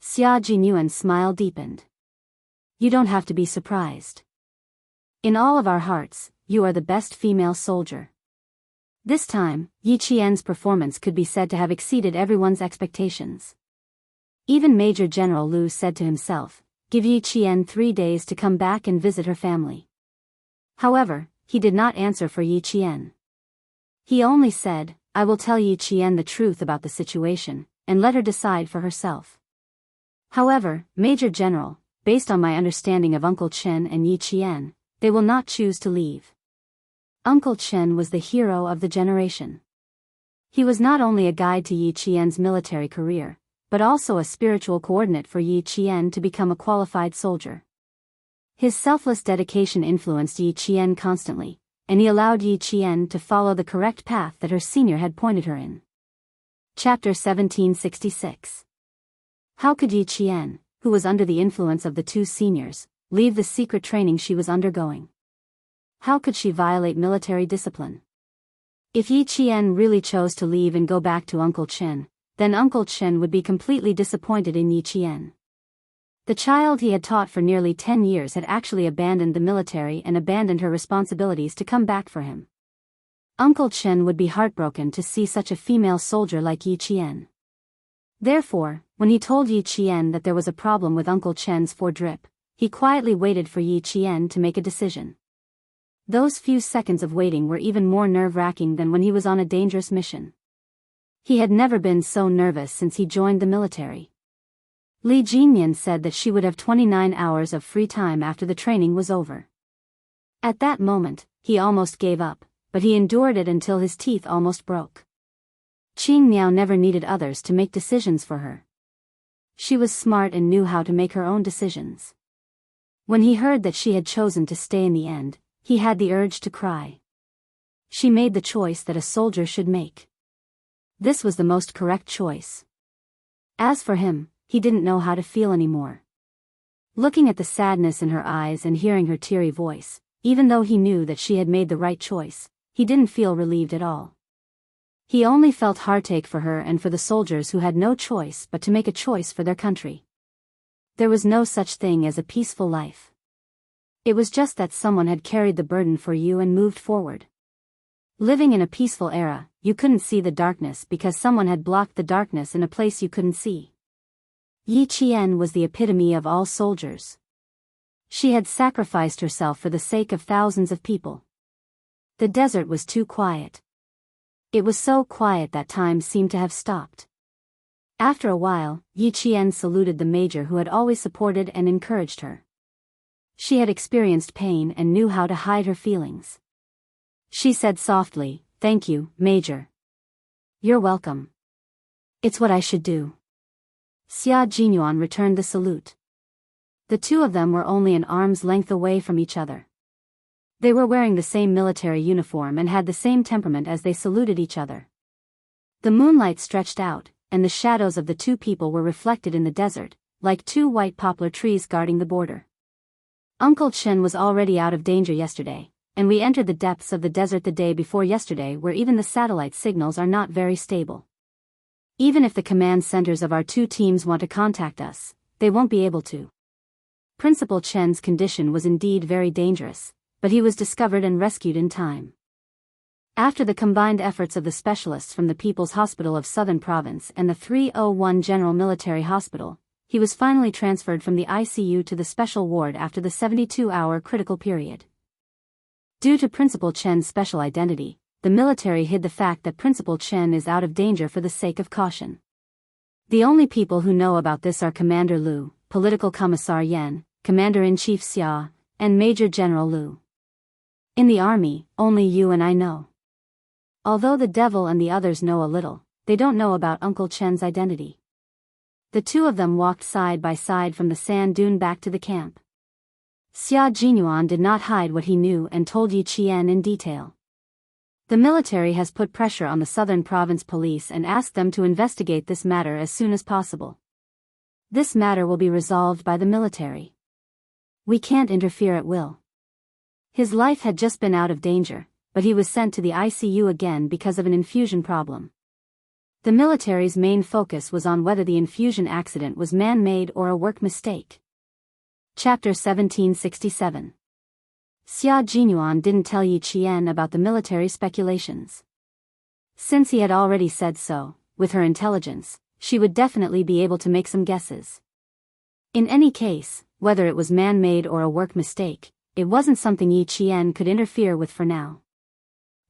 Xia Jinyuan's smile deepened. You don't have to be surprised. In all of our hearts, you are the best female soldier. This time, Yi Qian's performance could be said to have exceeded everyone's expectations. Even Major General Lu said to himself, give Yi Qian 3 days to come back and visit her family. However, he did not answer for Yi Qian. He only said, I will tell Yi Qian the truth about the situation, and let her decide for herself. However, Major General, based on my understanding of Uncle Chen and Yi Qian, they will not choose to leave. Uncle Chen was the hero of the generation. He was not only a guide to Yi Qian's military career, but also a spiritual coordinate for Yi Qian to become a qualified soldier. His selfless dedication influenced Yi Qian constantly, and he allowed Yi Qian to follow the correct path that her senior had pointed her in. Chapter 1766. How could Yi Qian, who was under the influence of the two seniors, leave the secret training she was undergoing? How could she violate military discipline? If Yi Qian really chose to leave and go back to Uncle Chen, then Uncle Chen would be completely disappointed in Yi Qian. The child he had taught for nearly 10 years had actually abandoned the military and abandoned her responsibilities to come back for him. Uncle Chen would be heartbroken to see such a female soldier like Yi Qian. Therefore, when he told Yi Qian that there was a problem with Uncle Chen's drip, he quietly waited for Yi Qian to make a decision. Those few seconds of waiting were even more nerve-wracking than when he was on a dangerous mission. He had never been so nervous since he joined the military. Li Jinyan said that she would have 29 hours of free time after the training was over. At that moment, he almost gave up, but he endured it until his teeth almost broke. Qing Miao never needed others to make decisions for her. She was smart and knew how to make her own decisions. When he heard that she had chosen to stay in the end, he had the urge to cry. She made the choice that a soldier should make. This was the most correct choice. As for him, he didn't know how to feel anymore. Looking at the sadness in her eyes and hearing her teary voice, even though he knew that she had made the right choice, he didn't feel relieved at all. He only felt heartache for her and for the soldiers who had no choice but to make a choice for their country. There was no such thing as a peaceful life. It was just that someone had carried the burden for you and moved forward. Living in a peaceful era, you couldn't see the darkness because someone had blocked the darkness in a place you couldn't see. Yi Qian was the epitome of all soldiers. She had sacrificed herself for the sake of thousands of people. The desert was too quiet. It was so quiet that time seemed to have stopped. After a while, Yi Qian saluted the major who had always supported and encouraged her. She had experienced pain and knew how to hide her feelings. She said softly, "Thank you, Major." "You're welcome. It's what I should do." Xia Jinyuan returned the salute. The two of them were only an arm's length away from each other. They were wearing the same military uniform and had the same temperament as they saluted each other. The moonlight stretched out, and the shadows of the two people were reflected in the desert, like two white poplar trees guarding the border. Uncle Chen was already out of danger yesterday, and we entered the depths of the desert the day before yesterday where even the satellite signals are not very stable. Even if the command centers of our two teams want to contact us, they won't be able to. Principal Chen's condition was indeed very dangerous, but he was discovered and rescued in time. After the combined efforts of the specialists from the People's Hospital of Southern Province and the 301 General Military Hospital, he was finally transferred from the ICU to the special ward after the 72-hour critical period. Due to Principal Chen's special identity, the military hid the fact that Principal Chen is out of danger for the sake of caution. The only people who know about this are Commander Liu, Political Commissar Yan, Commander-in-Chief Xia, and Major General Liu. In the army, only you and I know. Although the devil and the others know a little, they don't know about Uncle Chen's identity. The two of them walked side by side from the sand dune back to the camp. Xia Jinyuan did not hide what he knew and told Yi Qian in detail. The military has put pressure on the Southern Province Police and asked them to investigate this matter as soon as possible. This matter will be resolved by the military. We can't interfere at will. His life had just been out of danger, but he was sent to the ICU again because of an infusion problem. The military's main focus was on whether the infusion accident was man-made or a work mistake. Chapter 1767. Xia Jinyuan didn't tell Yi Qian about the military speculations. Since he had already said so, with her intelligence, she would definitely be able to make some guesses. In any case, whether it was man-made or a work mistake, it wasn't something Yi Qian could interfere with for now.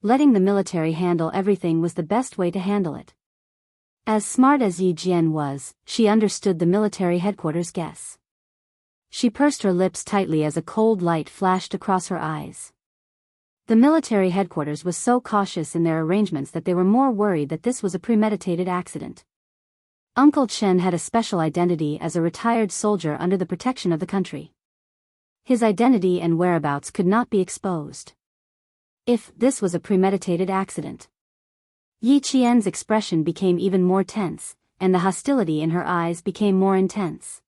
Letting the military handle everything was the best way to handle it. As smart as Yi Jian was, she understood the military headquarters guess. She pursed her lips tightly as a cold light flashed across her eyes. The military headquarters was so cautious in their arrangements that they were more worried that this was a premeditated accident. Uncle Chen had a special identity as a retired soldier under the protection of the country. His identity and whereabouts could not be exposed. If this was a premeditated accident, Yi Qian's expression became even more tense, and the hostility in her eyes became more intense.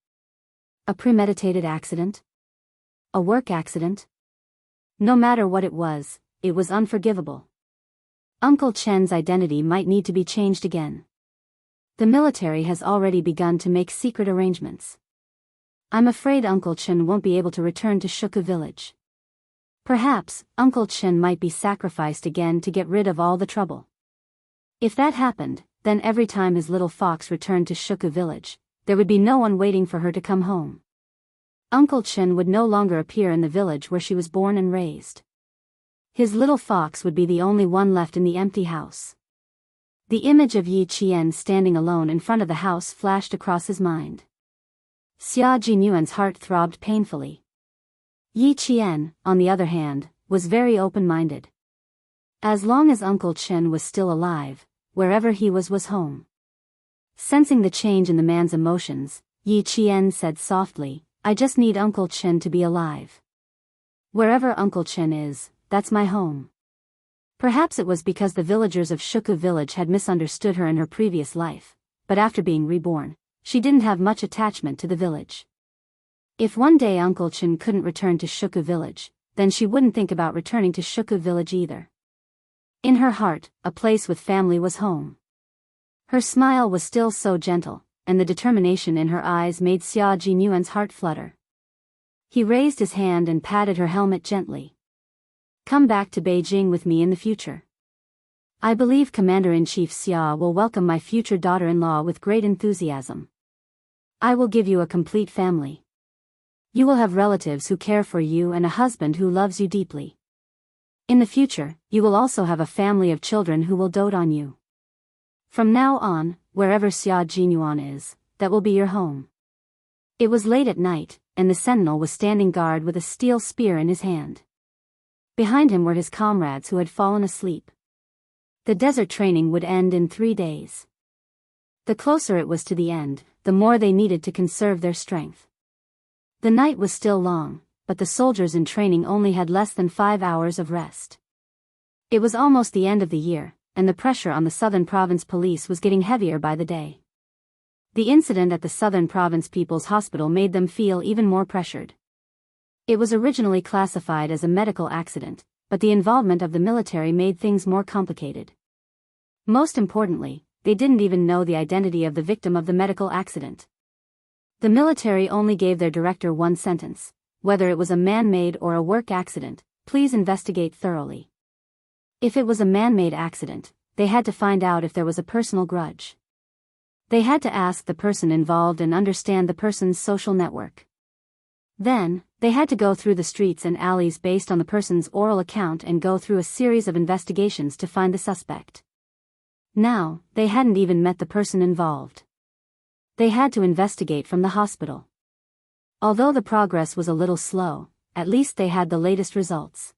A premeditated accident? A work accident? No matter what it was unforgivable. Uncle Chen's identity might need to be changed again. The military has already begun to make secret arrangements. I'm afraid Uncle Chen won't be able to return to Shuku village. Perhaps, Uncle Chen might be sacrificed again to get rid of all the trouble. If that happened, then every time his little fox returned to Shuku village, there would be no one waiting for her to come home. Uncle Chen would no longer appear in the village where she was born and raised. His little fox would be the only one left in the empty house. The image of Yi Qian standing alone in front of the house flashed across his mind. Xia Jinyuan's heart throbbed painfully. Yi Qian, on the other hand, was very open-minded. As long as Uncle Chen was still alive, wherever he was home. Sensing the change in the man's emotions, Yi Qian said softly, I just need Uncle Chen to be alive. Wherever Uncle Chen is, that's my home. Perhaps it was because the villagers of Shuku village had misunderstood her in her previous life, but after being reborn, she didn't have much attachment to the village. If one day Uncle Chen couldn't return to Shuku village, then she wouldn't think about returning to Shuku village either. In her heart, a place with family was home. Her smile was still so gentle, and the determination in her eyes made Xia Jinyuan's heart flutter. He raised his hand and patted her helmet gently. Come back to Beijing with me in the future. I believe Commander-in-Chief Xia will welcome my future daughter-in-law with great enthusiasm. I will give you a complete family. You will have relatives who care for you and a husband who loves you deeply. In the future, you will also have a family of children who will dote on you. From now on, wherever Xia Jinyuan is, that will be your home. It was late at night, and the sentinel was standing guard with a steel spear in his hand. Behind him were his comrades who had fallen asleep. The desert training would end in 3 days. The closer it was to the end, the more they needed to conserve their strength. The night was still long, but the soldiers in training only had less than 5 hours of rest. It was almost the end of the year, and the pressure on the Southern Province Police was getting heavier by the day. The incident at the Southern Province People's Hospital made them feel even more pressured. It was originally classified as a medical accident, but the involvement of the military made things more complicated. Most importantly, they didn't even know the identity of the victim of the medical accident. The military only gave their director one sentence: whether it was a man-made or a work accident, please investigate thoroughly. If it was a man-made accident, they had to find out if there was a personal grudge. They had to ask the person involved and understand the person's social network. Then, they had to go through the streets and alleys based on the person's oral account and go through a series of investigations to find the suspect. Now, they hadn't even met the person involved. They had to investigate from the hospital. Although the progress was a little slow, at least they had the latest results.